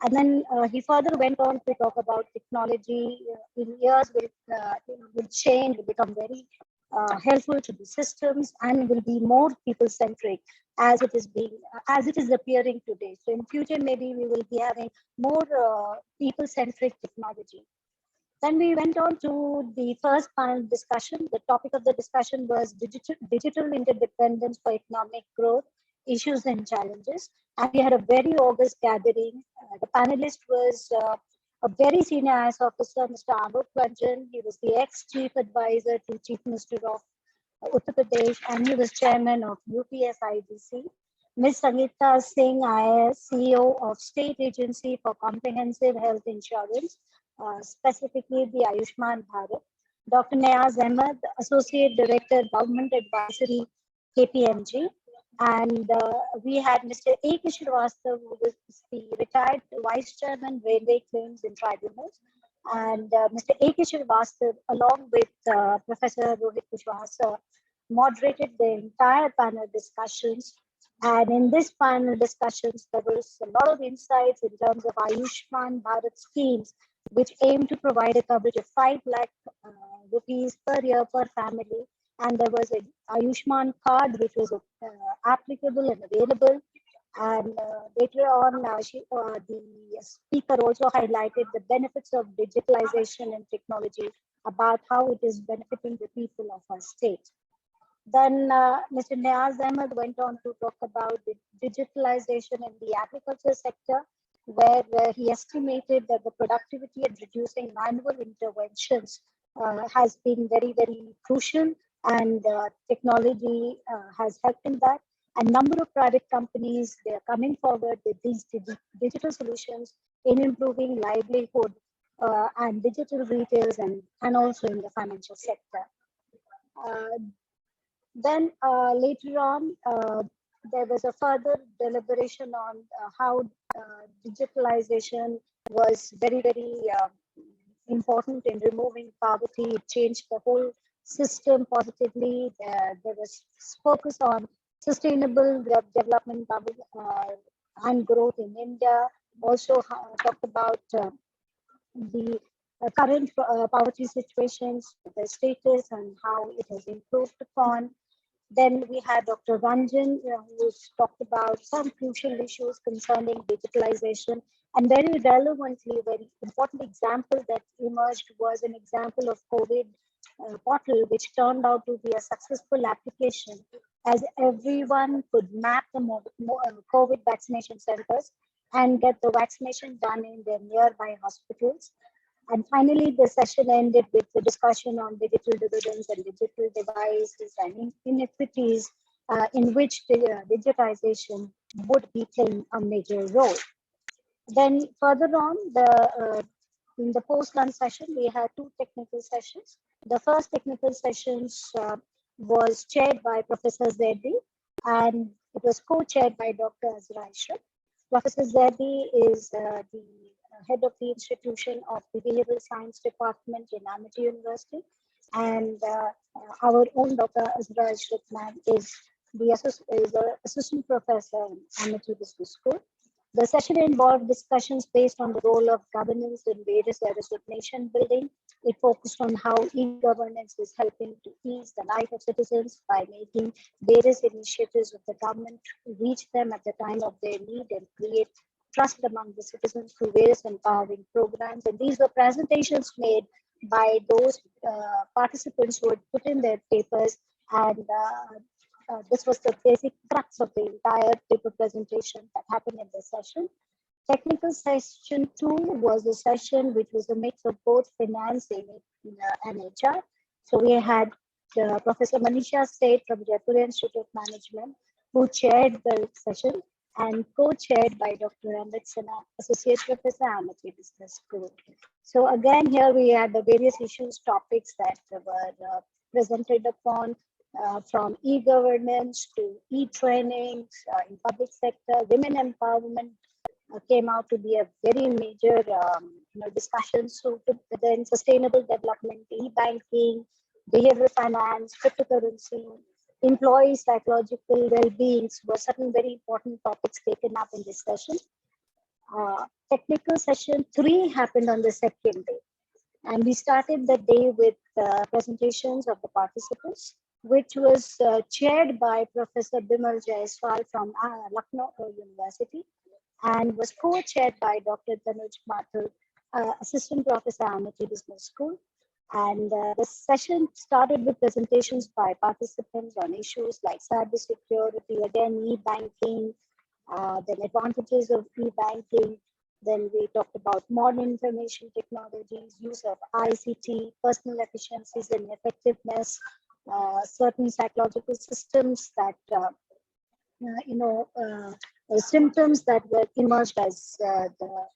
And then he further went on to talk about technology in years will change, will become very helpful to the systems, and will be more people centric as it is being as it is appearing today. So in future, maybe we will be having more people centric technology. Then we went on to the first panel discussion. The topic of the discussion was digital interdependence for economic growth, issues and challenges. And we had a very august gathering. The panelist was a very senior IAS officer, Mr. Alok Ranjan. He was the ex-chief advisor to Chief Minister of Uttar Pradesh, and he was chairman of UPSIDC. Ms. Sangeeta Singh, IAS, CEO of State Agency for Comprehensive Health Insurance, specifically the Ayushman Bharat. Dr. Nayaz Ahmed, Associate Director, Government Advisory, KPMG. And we had Mr. A. K. Srivastava, who was the retired Vice Chairman, Railway Claims and Tribunals. And Mr. A. K. Srivastava, along with Professor Rohit Kushwaha, moderated the entire panel discussions. And in this panel discussions, there was a lot of insights in terms of Ayushman Bharat schemes, which aim to provide a coverage of 5 lakh rupees per year per family. And there was an Ayushman card, which was applicable and available. And later on, the speaker also highlighted the benefits of digitalization and technology, about how it is benefiting the people of our state. Then Mr. Nayaz Ahmed went on to talk about the digitalization in the agriculture sector, where he estimated that the productivity and reducing manual interventions has been very, very crucial, and technology has helped in that. A number of private companies, they are coming forward with these digital solutions in improving livelihood and digital retails, and also in the financial sector. Then later on, there was a further deliberation on how digitalization was very, very important in removing poverty. It changed the whole system positively. There was focus on sustainable development and growth in India. Also talked about the current poverty situations, the status, and how it has improved upon. Then we had Dr. Ranjan, who talked about some crucial issues concerning digitalization. And very relevantly, very important example that emerged was an example of COVID portal, which turned out to be a successful application, as everyone could map the COVID vaccination centers and get the vaccination done in their nearby hospitals. And finally, the session ended with the discussion on digital dividends and digital devices and inequities in which the digitization would be playing a major role. Then further on, in the post-lunch session, we had 2 technical sessions. The first technical sessions was chaired by Professor Zedi, and it was co-chaired by Dr. Azra Ishrat. Professor Zedi is the head of the Institution of the Behavioral Science Department in Amity University, and our own Dr. Azra Ishrat ma'am is the assistant professor in Amity Business School. The session involved discussions based on the role of governance in various areas of nation building. It focused on how e-governance is helping to ease the life of citizens by making various initiatives of the government reach them at the time of their need and create trust among the citizens through various empowering programs. And these were presentations made by those participants who had put in their papers, and this was the basic crux of the entire paper presentation that happened in this session. Technical session 2 was a session which was a mix of both finance and HR. So we had Professor Manisha Seth from Jaipur Institute of Management, who chaired the session, and co-chaired by Dr. Amit Sinha, Associate Professor, Amity Business School. So again, here we had the various issues, topics that were presented upon, from e-governance to e-trainings in public sector. Women empowerment came out to be a very major discussion. So then sustainable development, e-banking, behavioral finance, cryptocurrency, employee psychological well-being were certain very important topics taken up in this session. Technical session 3 happened on the second day. And we started the day with presentations of the participants, which was chaired by Professor Bimal Jaiswal from Lucknow University, and was co-chaired by Dr. Tanuj Mathur, Assistant Professor, Amity Business School. And the session started with presentations by participants on issues like cybersecurity, again, e-banking, then advantages of e-banking. Then we talked about modern information technologies, use of ICT, personal efficiencies and effectiveness, certain psychological systems that, symptoms that were emerged as the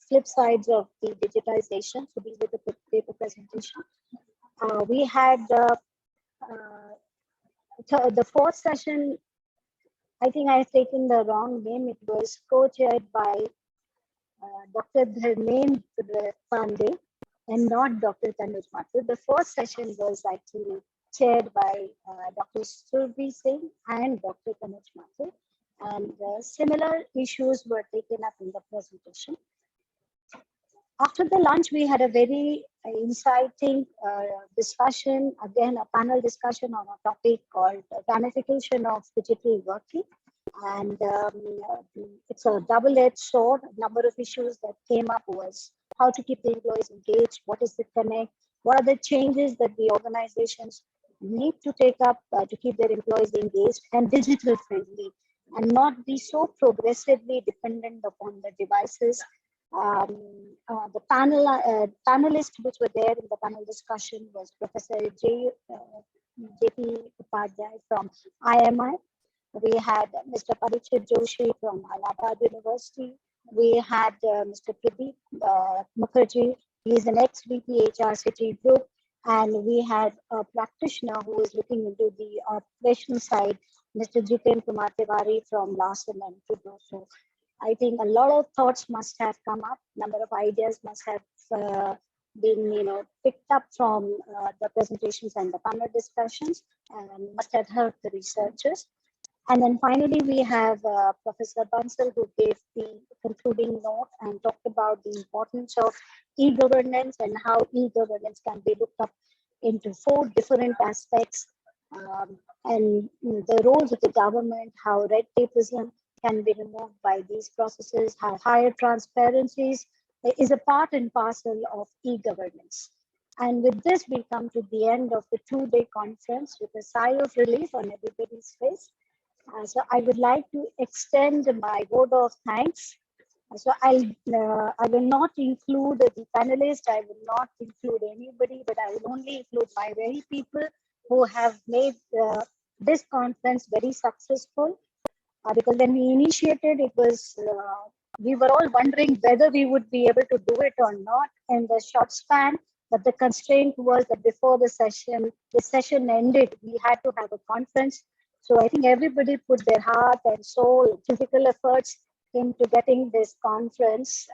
flip sides of the digitization. So these were the paper presentation. We had the fourth session. I think I've taken the wrong name. It was co-chaired by Dr. Dharmendra Pandey and not Dr. Tanuj Mathur. The first session was actually chaired by Dr. Survi Singh and Dr. Tanuj Mathur, and similar issues were taken up in the presentation. After the lunch, we had a very inciting discussion, again, a panel discussion on a topic called gamification of digital working. And it's a double-edged sword. A number of issues that came up was how to keep the employees engaged, what is the connect, what are the changes that the organizations need to take up to keep their employees engaged and digital friendly, and not be so progressively dependent upon the devices. The panelists which were there in the panel discussion was Professor J.P. Upadhyay from IMI. We had Mr. Parikshit Joshi from Allahabad University. We had Mr. Pradeep Mukherjee. He is an ex-VP HR City Group. And we had a practitioner who is looking into the operational side, Mr. Jiten Kumar Tiwari from Larsen and Toubro. So I think a lot of thoughts must have come up. Number of ideas must have been, picked up from the presentations and the panel discussions, and must have helped the researchers. And then finally, we have Professor Bansal, who gave the concluding note and talked about the importance of e-governance and how e-governance can be looked up into 4 different aspects, and the roles of the government, how red tapeism can be removed by these processes, how higher transparencies is a part and parcel of e-governance. And with this, we come to the end of the 2-day conference with a sigh of relief on everybody's face. So I would like to extend my vote of thanks. So I will not include the panelists, I will not include anybody, but I will only include my very people who have made this conference very successful. Because when we initiated, it was, we were all wondering whether we would be able to do it or not in the short span. But the constraint was that before the session ended, we had to have a conference. So I think everybody put their heart and soul, physical efforts into getting this conference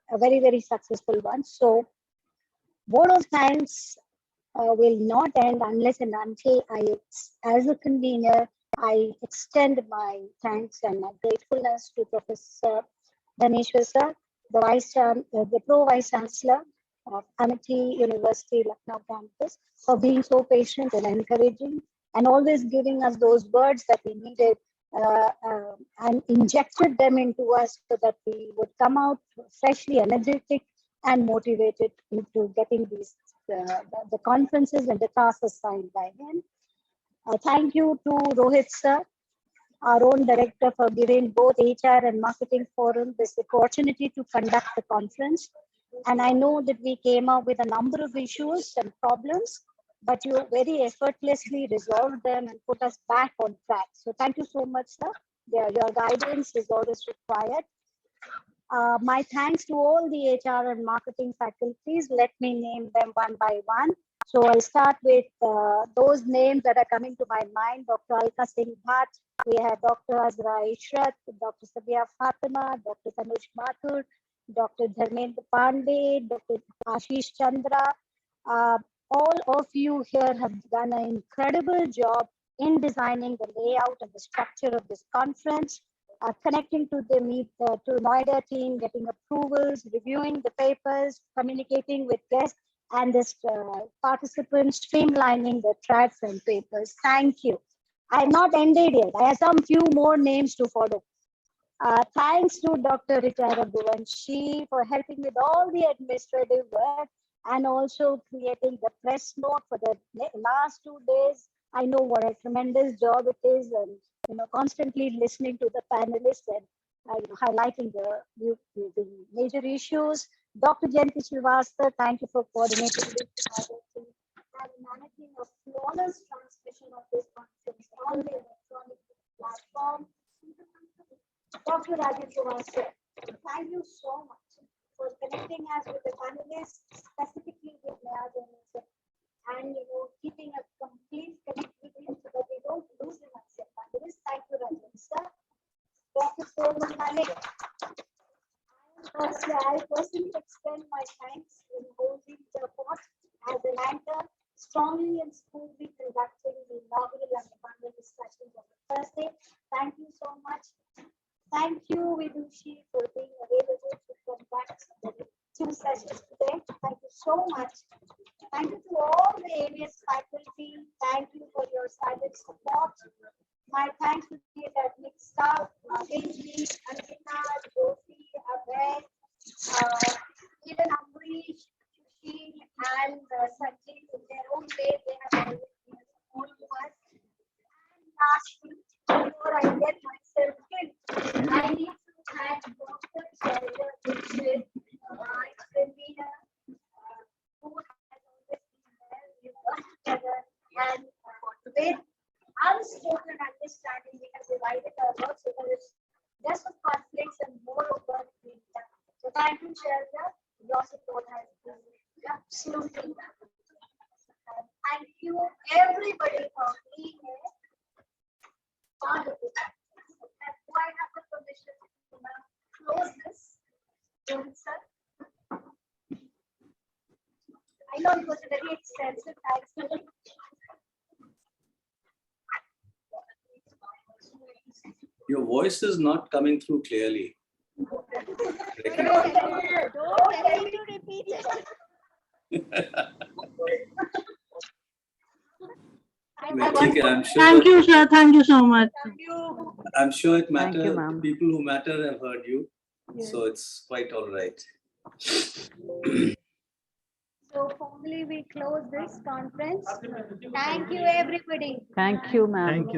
a very, very successful one. So vote of thanks will not end unless and until as a convener, I extend my thanks and my gratefulness to Professor Dhaneshwar sir, the Pro Vice Chancellor of Amity University, Lucknow campus, for being so patient and encouraging, and always giving us those words that we needed and injected them into us so that we would come out freshly energetic and motivated into getting these the conferences and the tasks assigned by him. Thank you to Rohit sir, our own director, for giving both HR and marketing forum this opportunity to conduct the conference. And I know that we came up with a number of issues and problems, but you very effortlessly resolved them and put us back on track. So thank you so much, sir. Your guidance is always required. My thanks to all the HR and marketing faculties. Let me name them one by one. So I'll start with those names that are coming to my mind. Dr. Alka Singh Bhatt, we have Dr. Azra Ishrat, Dr. Sabia Fatima, Dr. Tanuj Mathur, Dr. Dharmendra Pandey, Dr. Ashish Chandra. All of you here have done an incredible job in designing the layout and the structure of this conference, connecting to the to Noida team, getting approvals, reviewing the papers, communicating with guests. and this participants streamlining the tracks and papers. Thank you. I have not ended yet. I have some few more names to follow. Thanks to Dr. Ritara Bhuvanshi for helping with all the administrative work and also creating the press note for the last 2 days. I know what a tremendous job it is, and constantly listening to the panelists and highlighting the major issues. Dr. Jayanti Srivastava, thank you for coordinating this and managing a flawless transmission of this conference on the electronic platform. Dr. Rajesh Srivastava, thank you so much for connecting us with the panelists, specifically with NATION, and keeping a complete connectivity so that we don't lose him at the panelists. Thank you, Rajesh sir. Dr. Solomon Malik, I personally extend my thanks in holding the fort as an anchor, strongly and smoothly conducting the inaugural and the panel discussions on Thursday. Thank you so much. Thank you, Vidushi, for being available to conduct the 2 sessions today. Thank you so much. Thank you to all the ABS faculty. Thank you for your silent support. My thanks to the academic staff, Anjali, Ankita, Jyoti, Abhay, even Amrish, Sushil, and Sanjay. In their own way, they have always been supportive to us. And lastly, before I get myself killed, I need to thank Dr. Shailja Dixit, Selena, who has always been there. We work together, and with unspoken understanding, we have divided our work so that it's less of conflicts and more of work being done. So thank you, Shailja. Your support has been absolutely wonderful. Thank you, everybody, for being here. Part of this. Do I have the permission to close this? Sir? I know it was a very extensive. Thanks. Your voice is not coming through clearly. Don't tell me to repeat it. Thank you, sir. Thank you so much. I'm sure it matters. you, The ma'am. people who matter have heard you. Yes. So it's quite all right. So formally we close this conference. Thank you, everybody. Thank you, ma'am. Thank you.